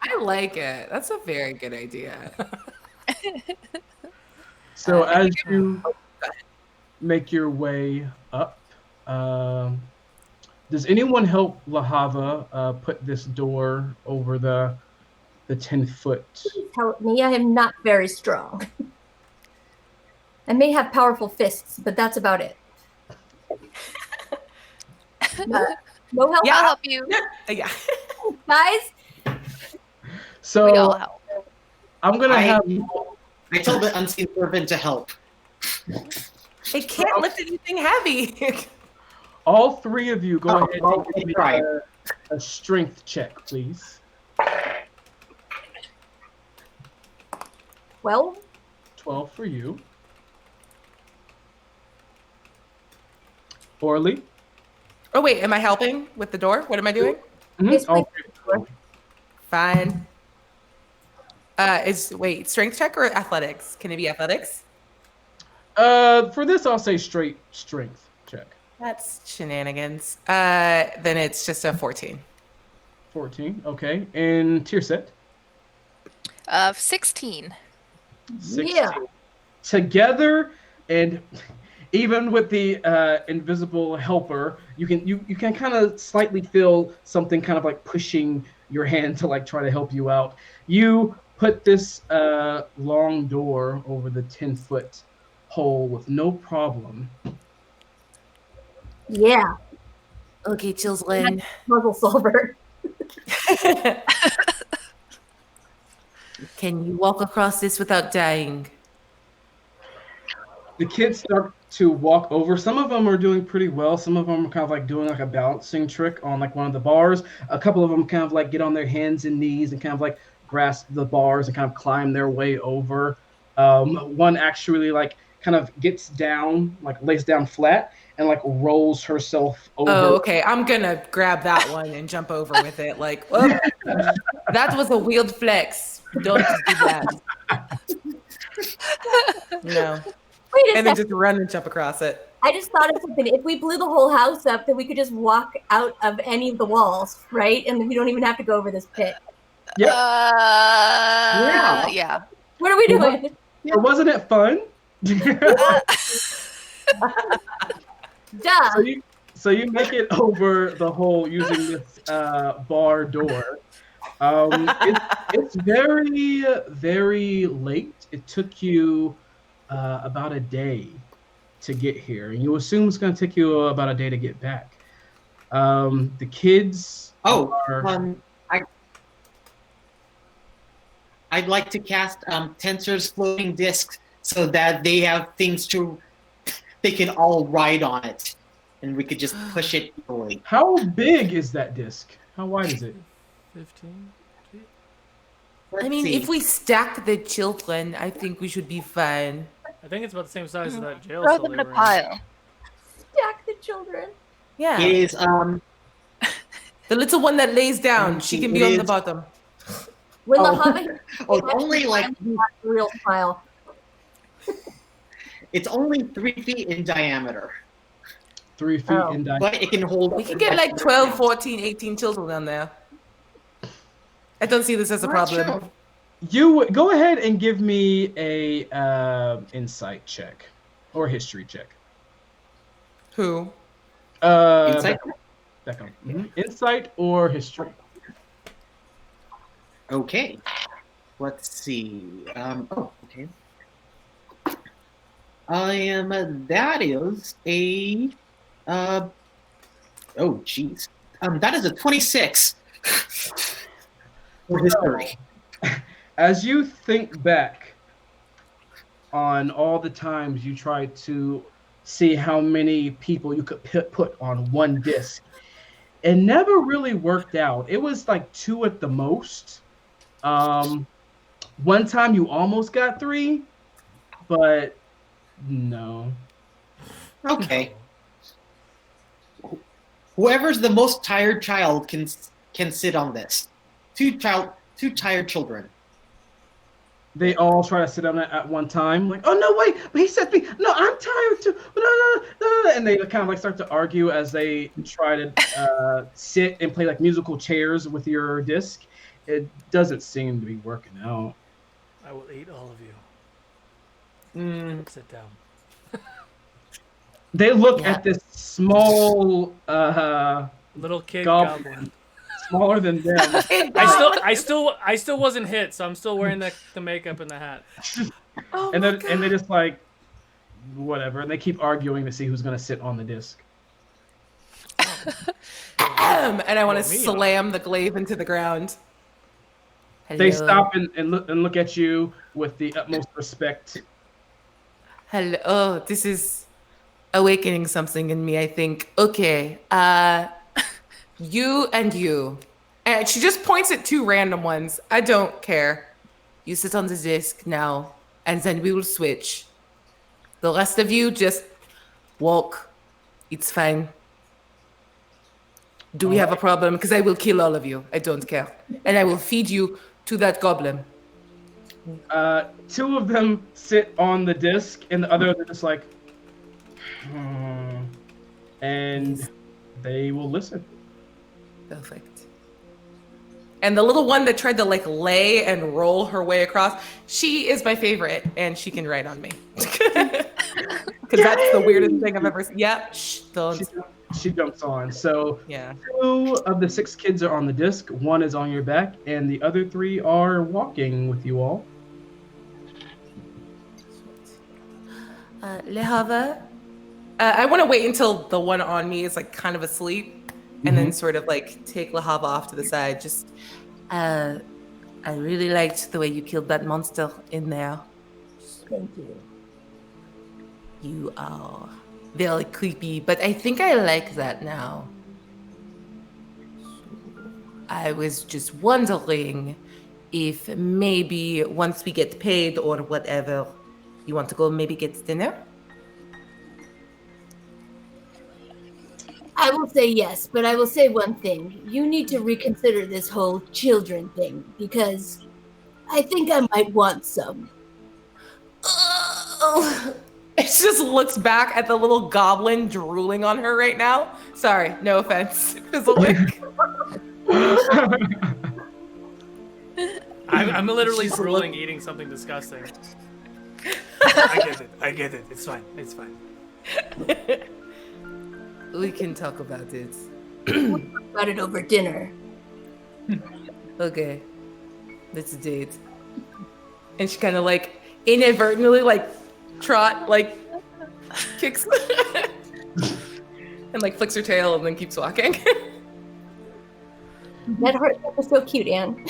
S6: I like it. That's a very good idea.
S1: So as you make your way up, does anyone help Lahava put this door over the 10-foot?
S5: Help me, I am not very strong. I may have powerful fists, but that's about it. No help,
S2: I'll help you.
S6: Yeah.
S5: guys.
S1: So
S2: We all help.
S1: I'm gonna have.
S3: I told the unseen servant to help.
S6: It can't lift anything heavy.
S1: All three of you go ahead
S3: I'll
S1: and give me
S3: try.
S1: a strength check, please.
S5: 12.
S1: 12 for you. Orly?
S6: Oh wait, am I helping with the door? What am I doing?
S5: Yes,
S1: All
S5: please.
S1: three.
S6: Fine. Wait, strength check or athletics? Can it be athletics?
S1: For this, I'll say straight strength check.
S6: That's shenanigans. Then it's just a 14.
S1: 14, okay. And tier set?
S2: 16.
S1: 16.
S5: Yeah.
S1: Together, and even with the invisible helper, you can kind of slightly feel something kind of like pushing your hand to like try to help you out. You put this long door over the 10-foot hole with no problem.
S5: Yeah.
S6: Okay, chills, Lynn.
S5: Puzzle solver.
S6: Can you walk across this without dying?
S1: The kids start to walk over. Some of them are doing pretty well. Some of them are kind of like doing like a balancing trick on like one of the bars. A couple of them kind of like get on their hands and knees and kind of like grasp the bars and kind of climb their way over. One actually like kind of gets down, like lays down flat and like rolls herself over.
S6: Oh, okay. I'm gonna grab that one and jump over with it. Like, well, that was a weird flex. Don't do that. No.
S5: Wait a
S6: And then
S5: second.
S6: just run and jump across it.
S5: I just thought of something. If we blew the whole house up, then we could just walk out of any of the walls, right? And then we don't even have to go over this pit.
S1: Yep.
S2: Yeah.
S5: What are we doing?
S1: Or wasn't it fun?
S5: Duh.
S1: So you make it over the hole using this bar door. It's very, very late. It took you about a day to get here, and you assume it's going to take you about a day to get back. The kids are...
S3: I'd like to cast Tensor's floating disc so that they have things they can all ride on it, and we could just push it easily.
S1: How big is that disc? How wide is it?
S4: 15.
S3: Let's
S6: I mean,
S3: see.
S6: if we stack the children, I think we should be fine.
S4: I think it's about the same size as that jail
S2: Throw
S4: cell
S2: them
S4: they
S2: in a
S4: were in.
S2: pile.
S5: Stack the children.
S6: Yeah.
S3: It is
S6: The little one that lays down, she can be
S3: It
S6: on the
S3: is-
S6: bottom.
S5: When
S3: Oh.
S5: Lahava
S3: it's only like
S5: a real smile.
S3: it's only 3 feet in diameter,
S1: 3 feet
S5: Oh.
S1: in diameter.
S3: but it can hold.
S6: We can get like 12, 14, 18 children down there. I don't see this as a problem.
S3: Sure.
S1: You go ahead and give me a insight check or history check.
S6: Who?
S3: Insight?
S1: Beckham. Insight or history.
S3: Okay. Let's see. Okay. That is a. Oh, geez. That is a 26 for history.
S1: As you think back on all the times you tried to see how many people you could put on one disc, it never really worked out. It was like 2 at the most. One time you almost got 3, but no.
S3: Okay. Whoever's the most tired child can sit on this. Two tired children.
S1: They all try to sit on it at one time. Like, oh no, wait, but he said me. No, I'm tired too. No, no, no, no. And they kind of like start to argue as they try to sit and play like musical chairs with your disc. It doesn't seem to be working out.
S4: I will eat all of you. Sit down.
S1: They look at this small
S4: Little kid
S1: goblin,
S4: goblin.
S1: smaller than them.
S4: I still wasn't hit, so I'm still wearing the makeup and the hat.
S1: And they're just like, whatever. And they keep arguing to see who's going to sit on the disc.
S6: And I want to slam the glaive into the ground. Hello.
S1: They stop and look at you with the utmost respect.
S6: Hello. Oh, this is awakening something in me, I think. Okay. You and you. And she just points at two random ones. I don't care. You sit on the disc now, and then we will switch. The rest of you just walk. It's fine. Do we have a problem? Because I will kill all of you. I don't care. And I will feed you to that goblin.
S1: Two of them sit on the disc, and the other are just like, and they will listen.
S6: Perfect. And the little one that tried to like lay and roll her way across, she is my favorite, and she can ride on me. Because that's the weirdest thing I've ever seen. Yep. Shh, don't.
S1: She jumps on. So
S6: Yeah.
S1: 2 of the 6 kids are on the disc. 1 is on your back, and the other 3 are walking with you all.
S6: Lehava, I want to wait until the one on me is like kind of asleep, and then sort of like take Lehava off to the side. Just, I really liked the way you killed that monster in there.
S5: Thank you.
S6: You are very creepy, but I think I like that now. I was just wondering if maybe once we get paid or whatever, you want to go maybe get dinner?
S5: I will say yes, but I will say one thing. You need to reconsider this whole children thing, because I think I might want some.
S6: It just looks back at the little goblin drooling on her right now. Sorry, no offense. Fizzlewick.
S4: I'm literally drooling, eating something disgusting. I get it. It's fine.
S6: We can talk about it.
S5: About it over dinner.
S6: Okay. Let's date. And she kind of like inadvertently like trot, like kicks and like flicks her tail and then keeps walking.
S5: That was so cute, Anne.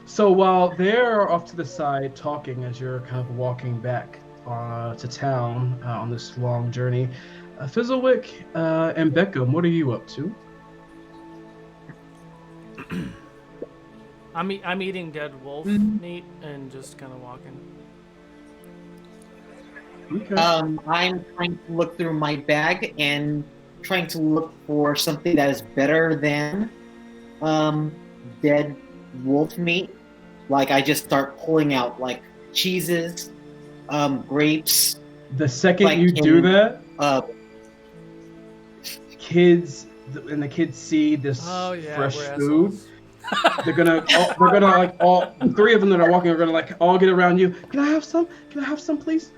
S1: So while they're off to the side talking as you're kind of walking back to town on this long journey, Fizzlewick and Beckham, what are you up to?
S4: I'm eating dead wolf meat and just kind of walking.
S1: Okay.
S3: I'm trying to look through my bag and trying to look for something that is better than dead wolf meat. Like I just start pulling out like cheeses, grapes.
S1: The second
S3: like
S1: you do that,
S3: the
S1: kids see this fresh food.
S4: Assholes.
S1: They're gonna like all 3 of them that are walking are gonna like all get around you. Can I have some? Can I have some, please?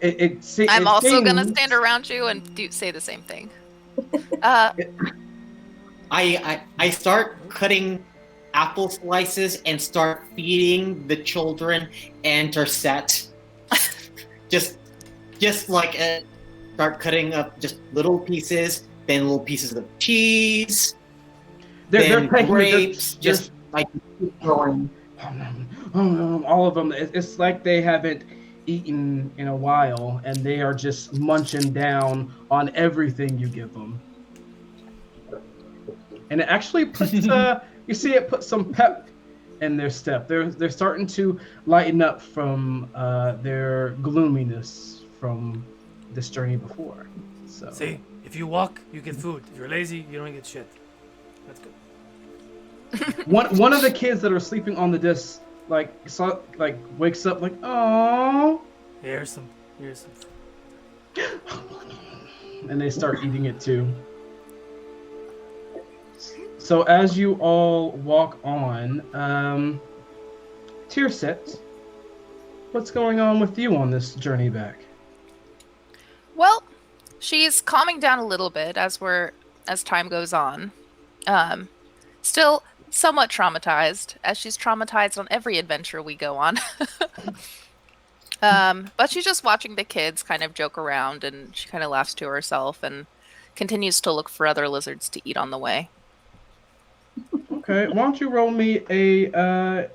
S2: I'm also gonna stand around you and say the same thing.
S3: I start cutting apple slices and start feeding the children and Tercet. just like start cutting up just little pieces, then little pieces of cheese,
S1: they're taking
S3: grapes, just like keep going.
S1: All of them. It's like they haven't eaten in a while, and they are just munching down on everything you give them. And it actually puts you see it put some pep in their step. They're starting to lighten up from their gloominess from this journey before. So
S4: See, if you walk, you get food. If you're lazy, you don't get shit. That's good.
S1: One of the kids that are sleeping on the disc wakes up like, oh,
S4: Here's some.
S1: and they start eating it too. So as you all walk on, Tierset, what's going on with you on this journey back?
S2: Well, she's calming down a little bit as time goes on. Still somewhat traumatized, as she's traumatized on every adventure we go on. But she's just watching the kids kind of joke around, and she kind of laughs to herself and continues to look for other lizards to eat on the way.
S1: Okay, why don't you roll me an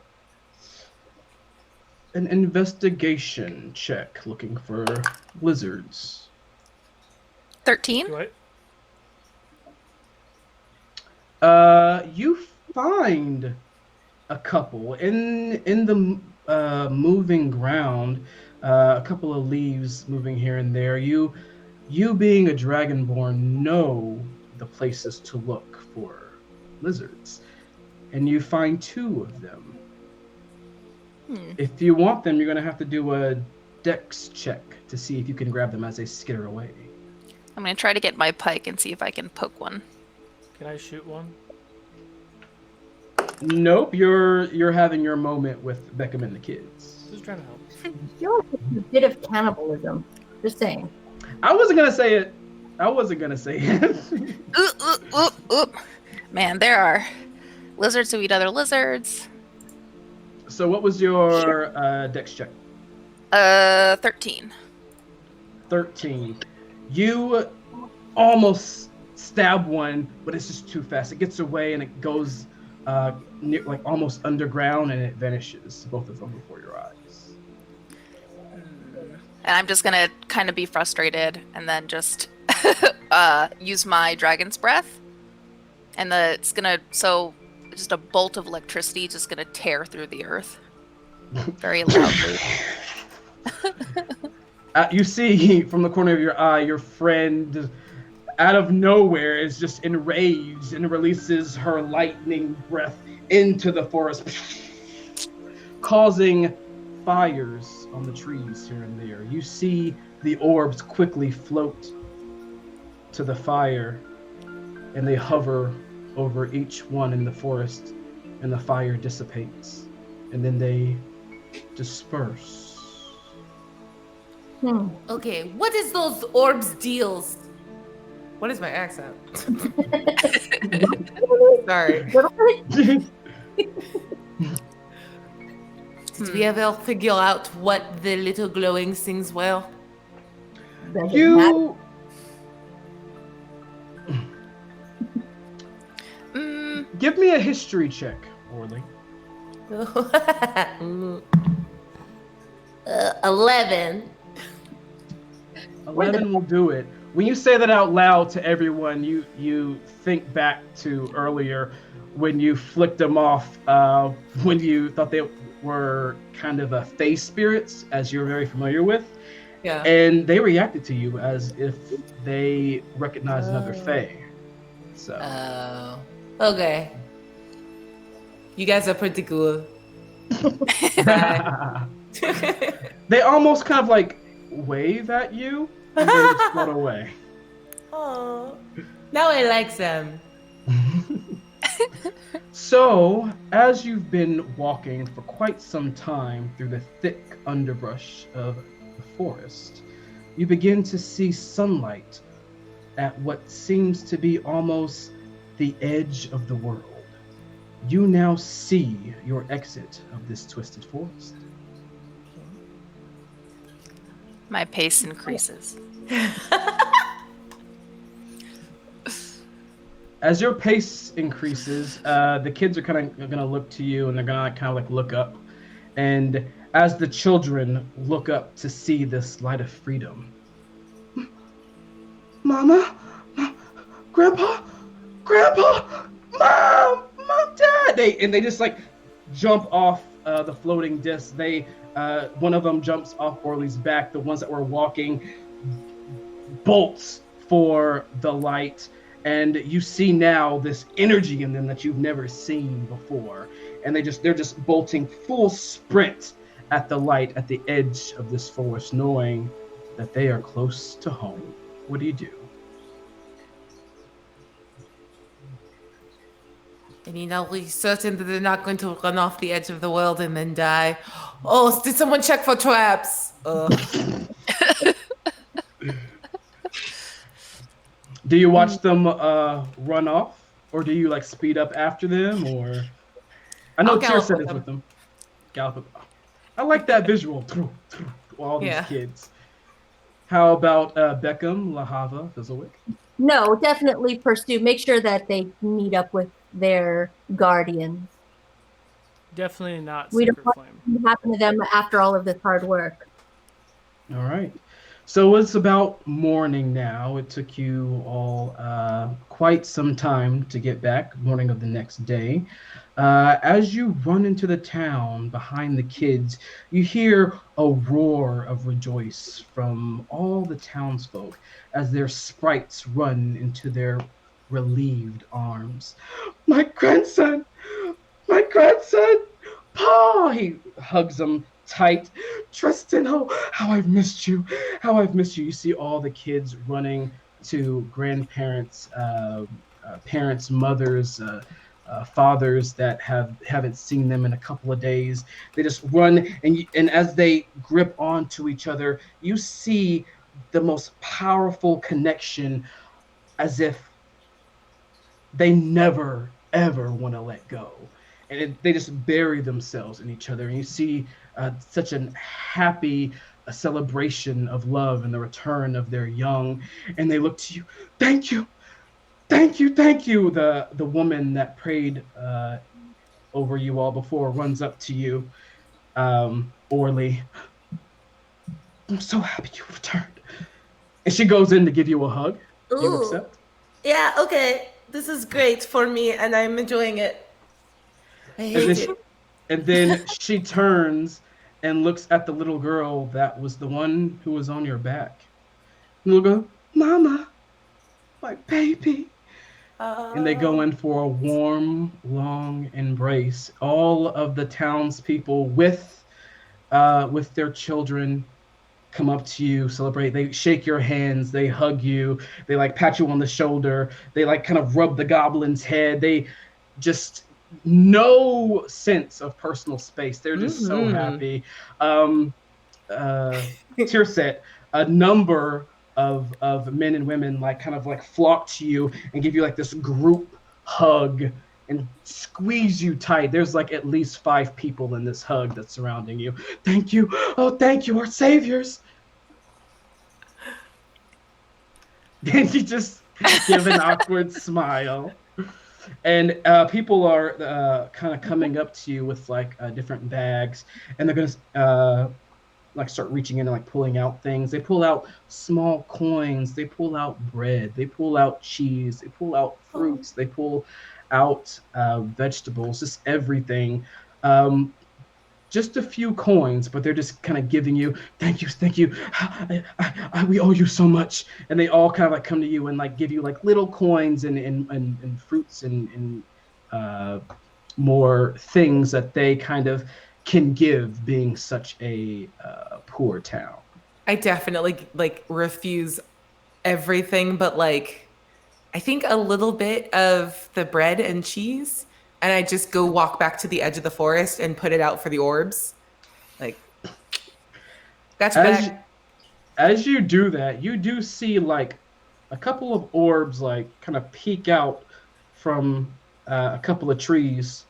S1: investigation check looking for lizards.
S2: 13?
S4: What?
S1: You find a couple in the moving ground, a couple of leaves moving here and there. You being a dragonborn know the places to look for lizards, and you find 2 of them. If you want them, you're going to have to do a dex check to see if you can grab them as they skitter away.
S2: I'm going to try to get my pike and see if I can poke one.
S4: Can I shoot one?
S1: Nope, you're having your moment with Beckham and the kids.
S4: Just trying to help.
S5: I feel like it's a bit of cannibalism. Just saying.
S1: I wasn't gonna say it.
S2: Oop. Man, there are lizards who eat other lizards.
S1: So what was your dex check?
S2: 13.
S1: 13. You almost stab one, but it's just too fast. It gets away and it goes near, like almost underground, and it vanishes, both of them, before your eyes.
S2: And I'm just gonna kind of be frustrated and then just use my dragon's breath. And just a bolt of electricity just gonna tear through the earth very loudly.
S1: You see from the corner of your eye, your friend, out of nowhere, is just enraged and releases her lightning breath into the forest, causing fires on the trees here and there. You see the orbs quickly float to the fire, and they hover over each one in the forest, and the fire dissipates, and then they disperse.
S6: Okay, what is those orbs deals? What is my accent? Sorry. Did we ever figure out what the little glowing things were?
S1: You... Give me a history check, Orly.
S6: 11.
S1: 11 will do it. When you say that out loud to everyone, you think back to earlier when you flicked them off, when you thought they were kind of fae spirits, as you're very familiar with.
S6: Yeah.
S1: And they reacted to you as if they recognized another fae. So.
S6: Oh. Okay. You guys are pretty cool.
S1: They almost kind of like wave at you and then just float away.
S6: Oh. Now I like them.
S1: So, as you've been walking for quite some time through the thick underbrush of the forest, you begin to see sunlight at what seems to be almost the edge of the world. You now see your exit of this twisted forest.
S2: My pace increases.
S1: As your pace increases, the kids are kind of going to look to you, and they're going to kind of like look up. And as the children look up to see this light of freedom, Mama, Grandpa, Mom, Dad, they just like jump off the floating disc. One of them jumps off Orly's back. The ones that were walking bolts for the light, and you see now this energy in them that you've never seen before, and they're just bolting full sprint at the light at the edge of this forest, knowing that they are close to home. What do you do?
S6: I mean, are we certain that they're not going to run off the edge of the world and then die? Oh, did someone check for traps?
S1: Do you watch them run off, or do you like speed up after them? Or I know
S6: I'll gallop
S1: Tirset
S6: with
S1: is
S6: them.
S1: with them. Gallop. I like that visual. All these
S6: Yeah.
S1: kids. How about Beckham, Lahava, Fizzlewick?
S5: No, definitely pursue. Make sure that they meet up with their guardians.
S4: Definitely not
S5: We don't
S4: Sacred
S5: want
S4: Flame.
S5: anything to happen to them after all of this hard work.
S1: All right. So it's about morning now. It took you all quite some time to get back, morning of the next day. As you run into the town behind the kids, you hear a roar of rejoice from all the townsfolk as their sprites run into their relieved arms. My grandson! My grandson! Pa! He hugs them tight. Tristan, how I've missed you. How I've missed you. You see all the kids running to grandparents, parents, mothers, fathers that haven't seen them in a couple of days. They just run, and as they grip onto each other, you see the most powerful connection, as if they never ever want to let go, and they just bury themselves in each other. And you see such a happy celebration of love and the return of their young, and they look to you. Thank you, thank you, thank you. The woman that prayed over you all before runs up to you, Orly. I'm so happy you returned. And she goes in to give you a hug. You
S7: Ooh.
S1: accept?
S7: Yeah, okay. This is great for me, and I'm enjoying it. I
S1: And
S7: hate
S1: then,
S7: it.
S1: and then she turns and looks at the little girl that was the one who was on your back. And they'll go, Mama, my baby. And they go in for a warm, long embrace. All of the townspeople with their children come up to you, celebrate. They shake your hands, they hug you, they like pat you on the shoulder, they like kind of rub the goblin's head. They just no sense of personal space. They're just so happy. Tirset, a number of men and women like kind of like flock to you and give you like this group hug and squeeze you tight. There's like at least 5 people in this hug that's surrounding you. Thank you. Oh, thank you, our saviors. Then you just give an awkward smile. And people are kind of coming up to you with like different bags, and they're gonna like start reaching in and like pulling out things. They pull out small coins. They pull out bread. They pull out cheese. They pull out fruits. They pull out vegetables. Just everything. Just a few coins, but they're just kind of giving you, thank you, thank you. We owe you so much. And they all kind of like come to you and like give you like little coins and fruits and more things that they kind of can give, being such a poor town.
S6: I definitely like refuse everything, but like I think a little bit of the bread and cheese, and I just go walk back to the edge of the forest and put it out for the orbs. Like, gotcha back.
S1: As you do that, you do see like a couple of orbs like kind of peek out from a couple of trees,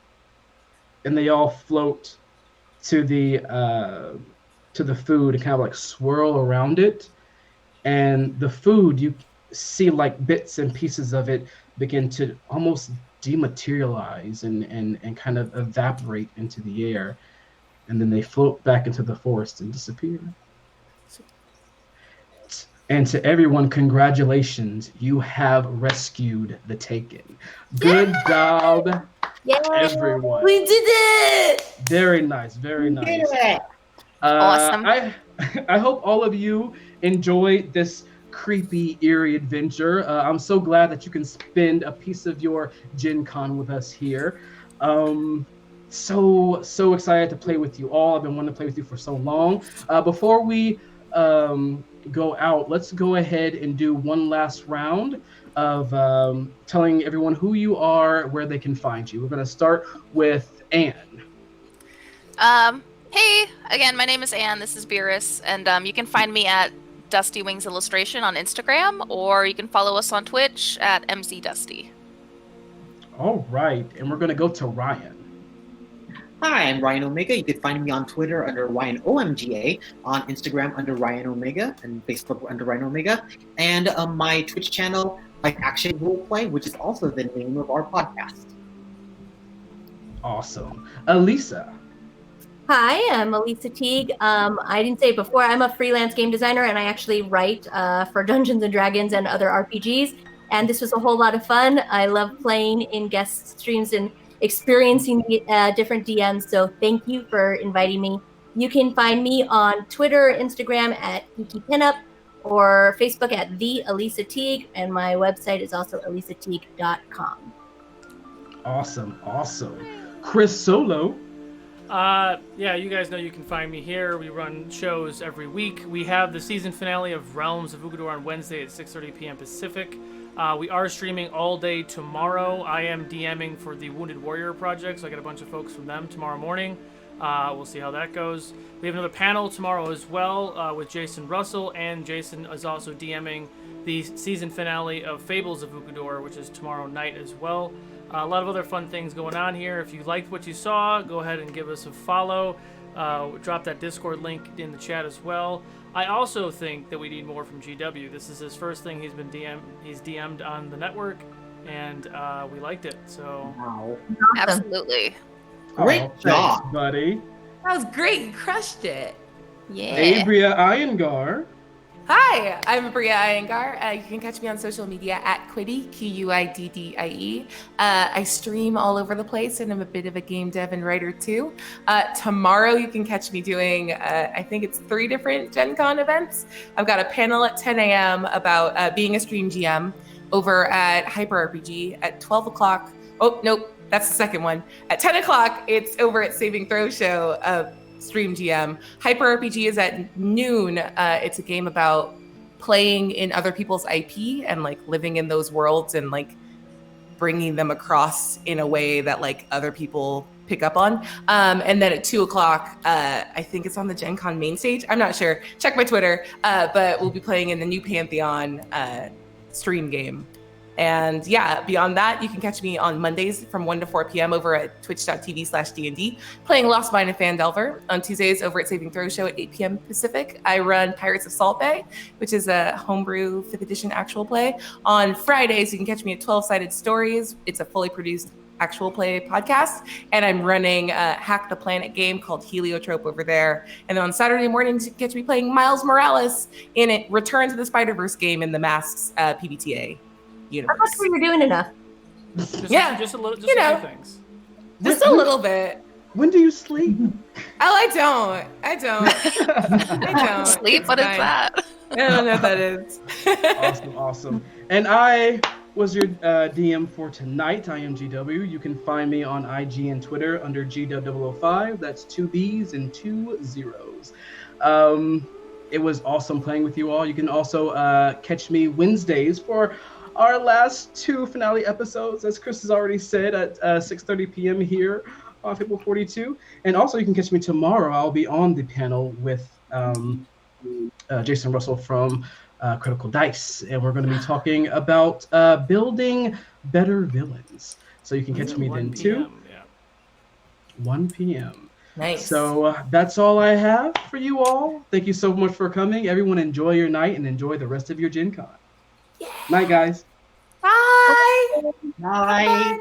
S1: and they all float to the food and kind of like swirl around it. And the food, you see like bits and pieces of it begin to almost dematerialize and kind of evaporate into the air, and then they float back into the forest and disappear. And to everyone, congratulations, you have rescued the Taken. Good job, everyone.
S7: We did it!
S1: Very nice, very nice.
S2: Awesome.
S1: I hope all of you enjoy this creepy, eerie adventure. I'm so glad that you can spend a piece of your Gen Con with us here. So excited to play with you all. I've been wanting to play with you for so long. Before we go out, let's go ahead and do one last round of telling everyone who you are, where they can find you. We're going to start with Anne.
S2: Hey, again, my name is Anne. This is Beerus, and you can find me at Dusty Wings Illustration on Instagram, or you can follow us on Twitch at MZDusty.
S1: All right, and we're going to go to Ryan.
S3: Hi, I'm Ryan Omega. You can find me on Twitter under RyanOMGA, on Instagram under Ryan Omega, and Facebook under Ryan Omega, and my Twitch channel, Life Action Roleplay, which is also the name of our podcast.
S1: Awesome. Elisa.
S5: Hi, I'm Elisa Teague. I didn't say it before, I'm a freelance game designer and I actually write for Dungeons and Dragons and other RPGs. And this was a whole lot of fun. I love playing in guest streams and experiencing different DMs. So thank you for inviting me. You can find me on Twitter, Instagram at Geeky Pinup, or Facebook at The Elisa Teague. And my website is also elisateague.com.
S1: Awesome. Chris Solo.
S4: Yeah, you guys know you can find me here. We run shows every week. We have the season finale of Realms of Ugador on Wednesday at 6:30 p.m. Pacific. We are streaming all day tomorrow. I am DMing for the Wounded Warrior project, so I got a bunch of folks from them tomorrow morning. We'll see how that goes. We have another panel tomorrow as well with Jason Russell, and Jason is also DMing the season finale of Fables of Ugador, which is tomorrow night as well. A lot of other fun things going on here. If you liked what you saw, go ahead and give us a follow. Drop that Discord link in the chat as well. I also think that we need more from GW. This is his first thing he's DM'd on the network, and we liked it. So
S3: Wow.
S2: Absolutely.
S3: Great job.
S1: Thanks, buddy.
S6: That was great. You crushed it.
S2: Yeah.
S1: Abria Iyengar.
S6: Hi, I'm Bria Iyengar. You can catch me on social media at Quiddy, Q-U-I-D-D-I-E. I stream all over the place, and I'm a bit of a game dev and writer too. Tomorrow you can catch me doing, I think it's 3 different Gen Con events. I've got a panel at 10 a.m. about being a stream GM over at Hyper RPG at 12 o'clock. Oh, nope, that's the second one. At 10 o'clock, it's over at Saving Throw Show. Stream GM. Hyper RPG is at noon. It's a game about playing in other people's IP and like living in those worlds and like bringing them across in a way that like other people pick up on. And then at 2 o'clock, I think it's on the Gen Con main stage. I'm not sure. Check my Twitter. But we'll be playing in the new Pantheon stream game. And yeah, beyond that, you can catch me on Mondays from 1 to 4 p.m. over at twitch.tv/DND, playing Lost Mine and Phandelver. On Tuesdays over at Saving Throw Show at 8 p.m. Pacific, I run Pirates of Salt Bay, which is a homebrew 5th edition actual play. On Fridays, you can catch me at 12-Sided Stories. It's a fully produced actual play podcast. And I'm running a Hack the Planet game called Heliotrope over there. And then on Saturday mornings, you can catch me playing Miles Morales in it, Return to the Spider-Verse game in the Masks PBTA. Universe.
S5: I thought we were doing enough.
S4: just a little, just a few things.
S6: Just a little bit.
S1: When do you sleep?
S6: Oh, I don't. I don't.
S2: Sleep? What is that?
S6: I don't know what that is.
S1: Awesome. And I was your DM for tonight. I am GW. You can find me on IG and Twitter under GW005. That's 2 B's and 2 zeros. It was awesome playing with you all. You can also catch me Wednesdays for our last 2 finale episodes, as Chris has already said, at 6:30 p.m. here on Fable 42. And also you can catch me tomorrow. I'll be on the panel with Jason Russell from Critical Dice. And we're going to be talking about building better villains. So you can catch me then too.
S4: Yeah.
S1: 1 p.m.
S6: Nice.
S1: So that's all I have for you all. Thank you so much for coming. Everyone enjoy your night and enjoy the rest of your Gen Con.
S6: Yeah.
S1: Night, guys.
S6: Bye.
S3: Bye.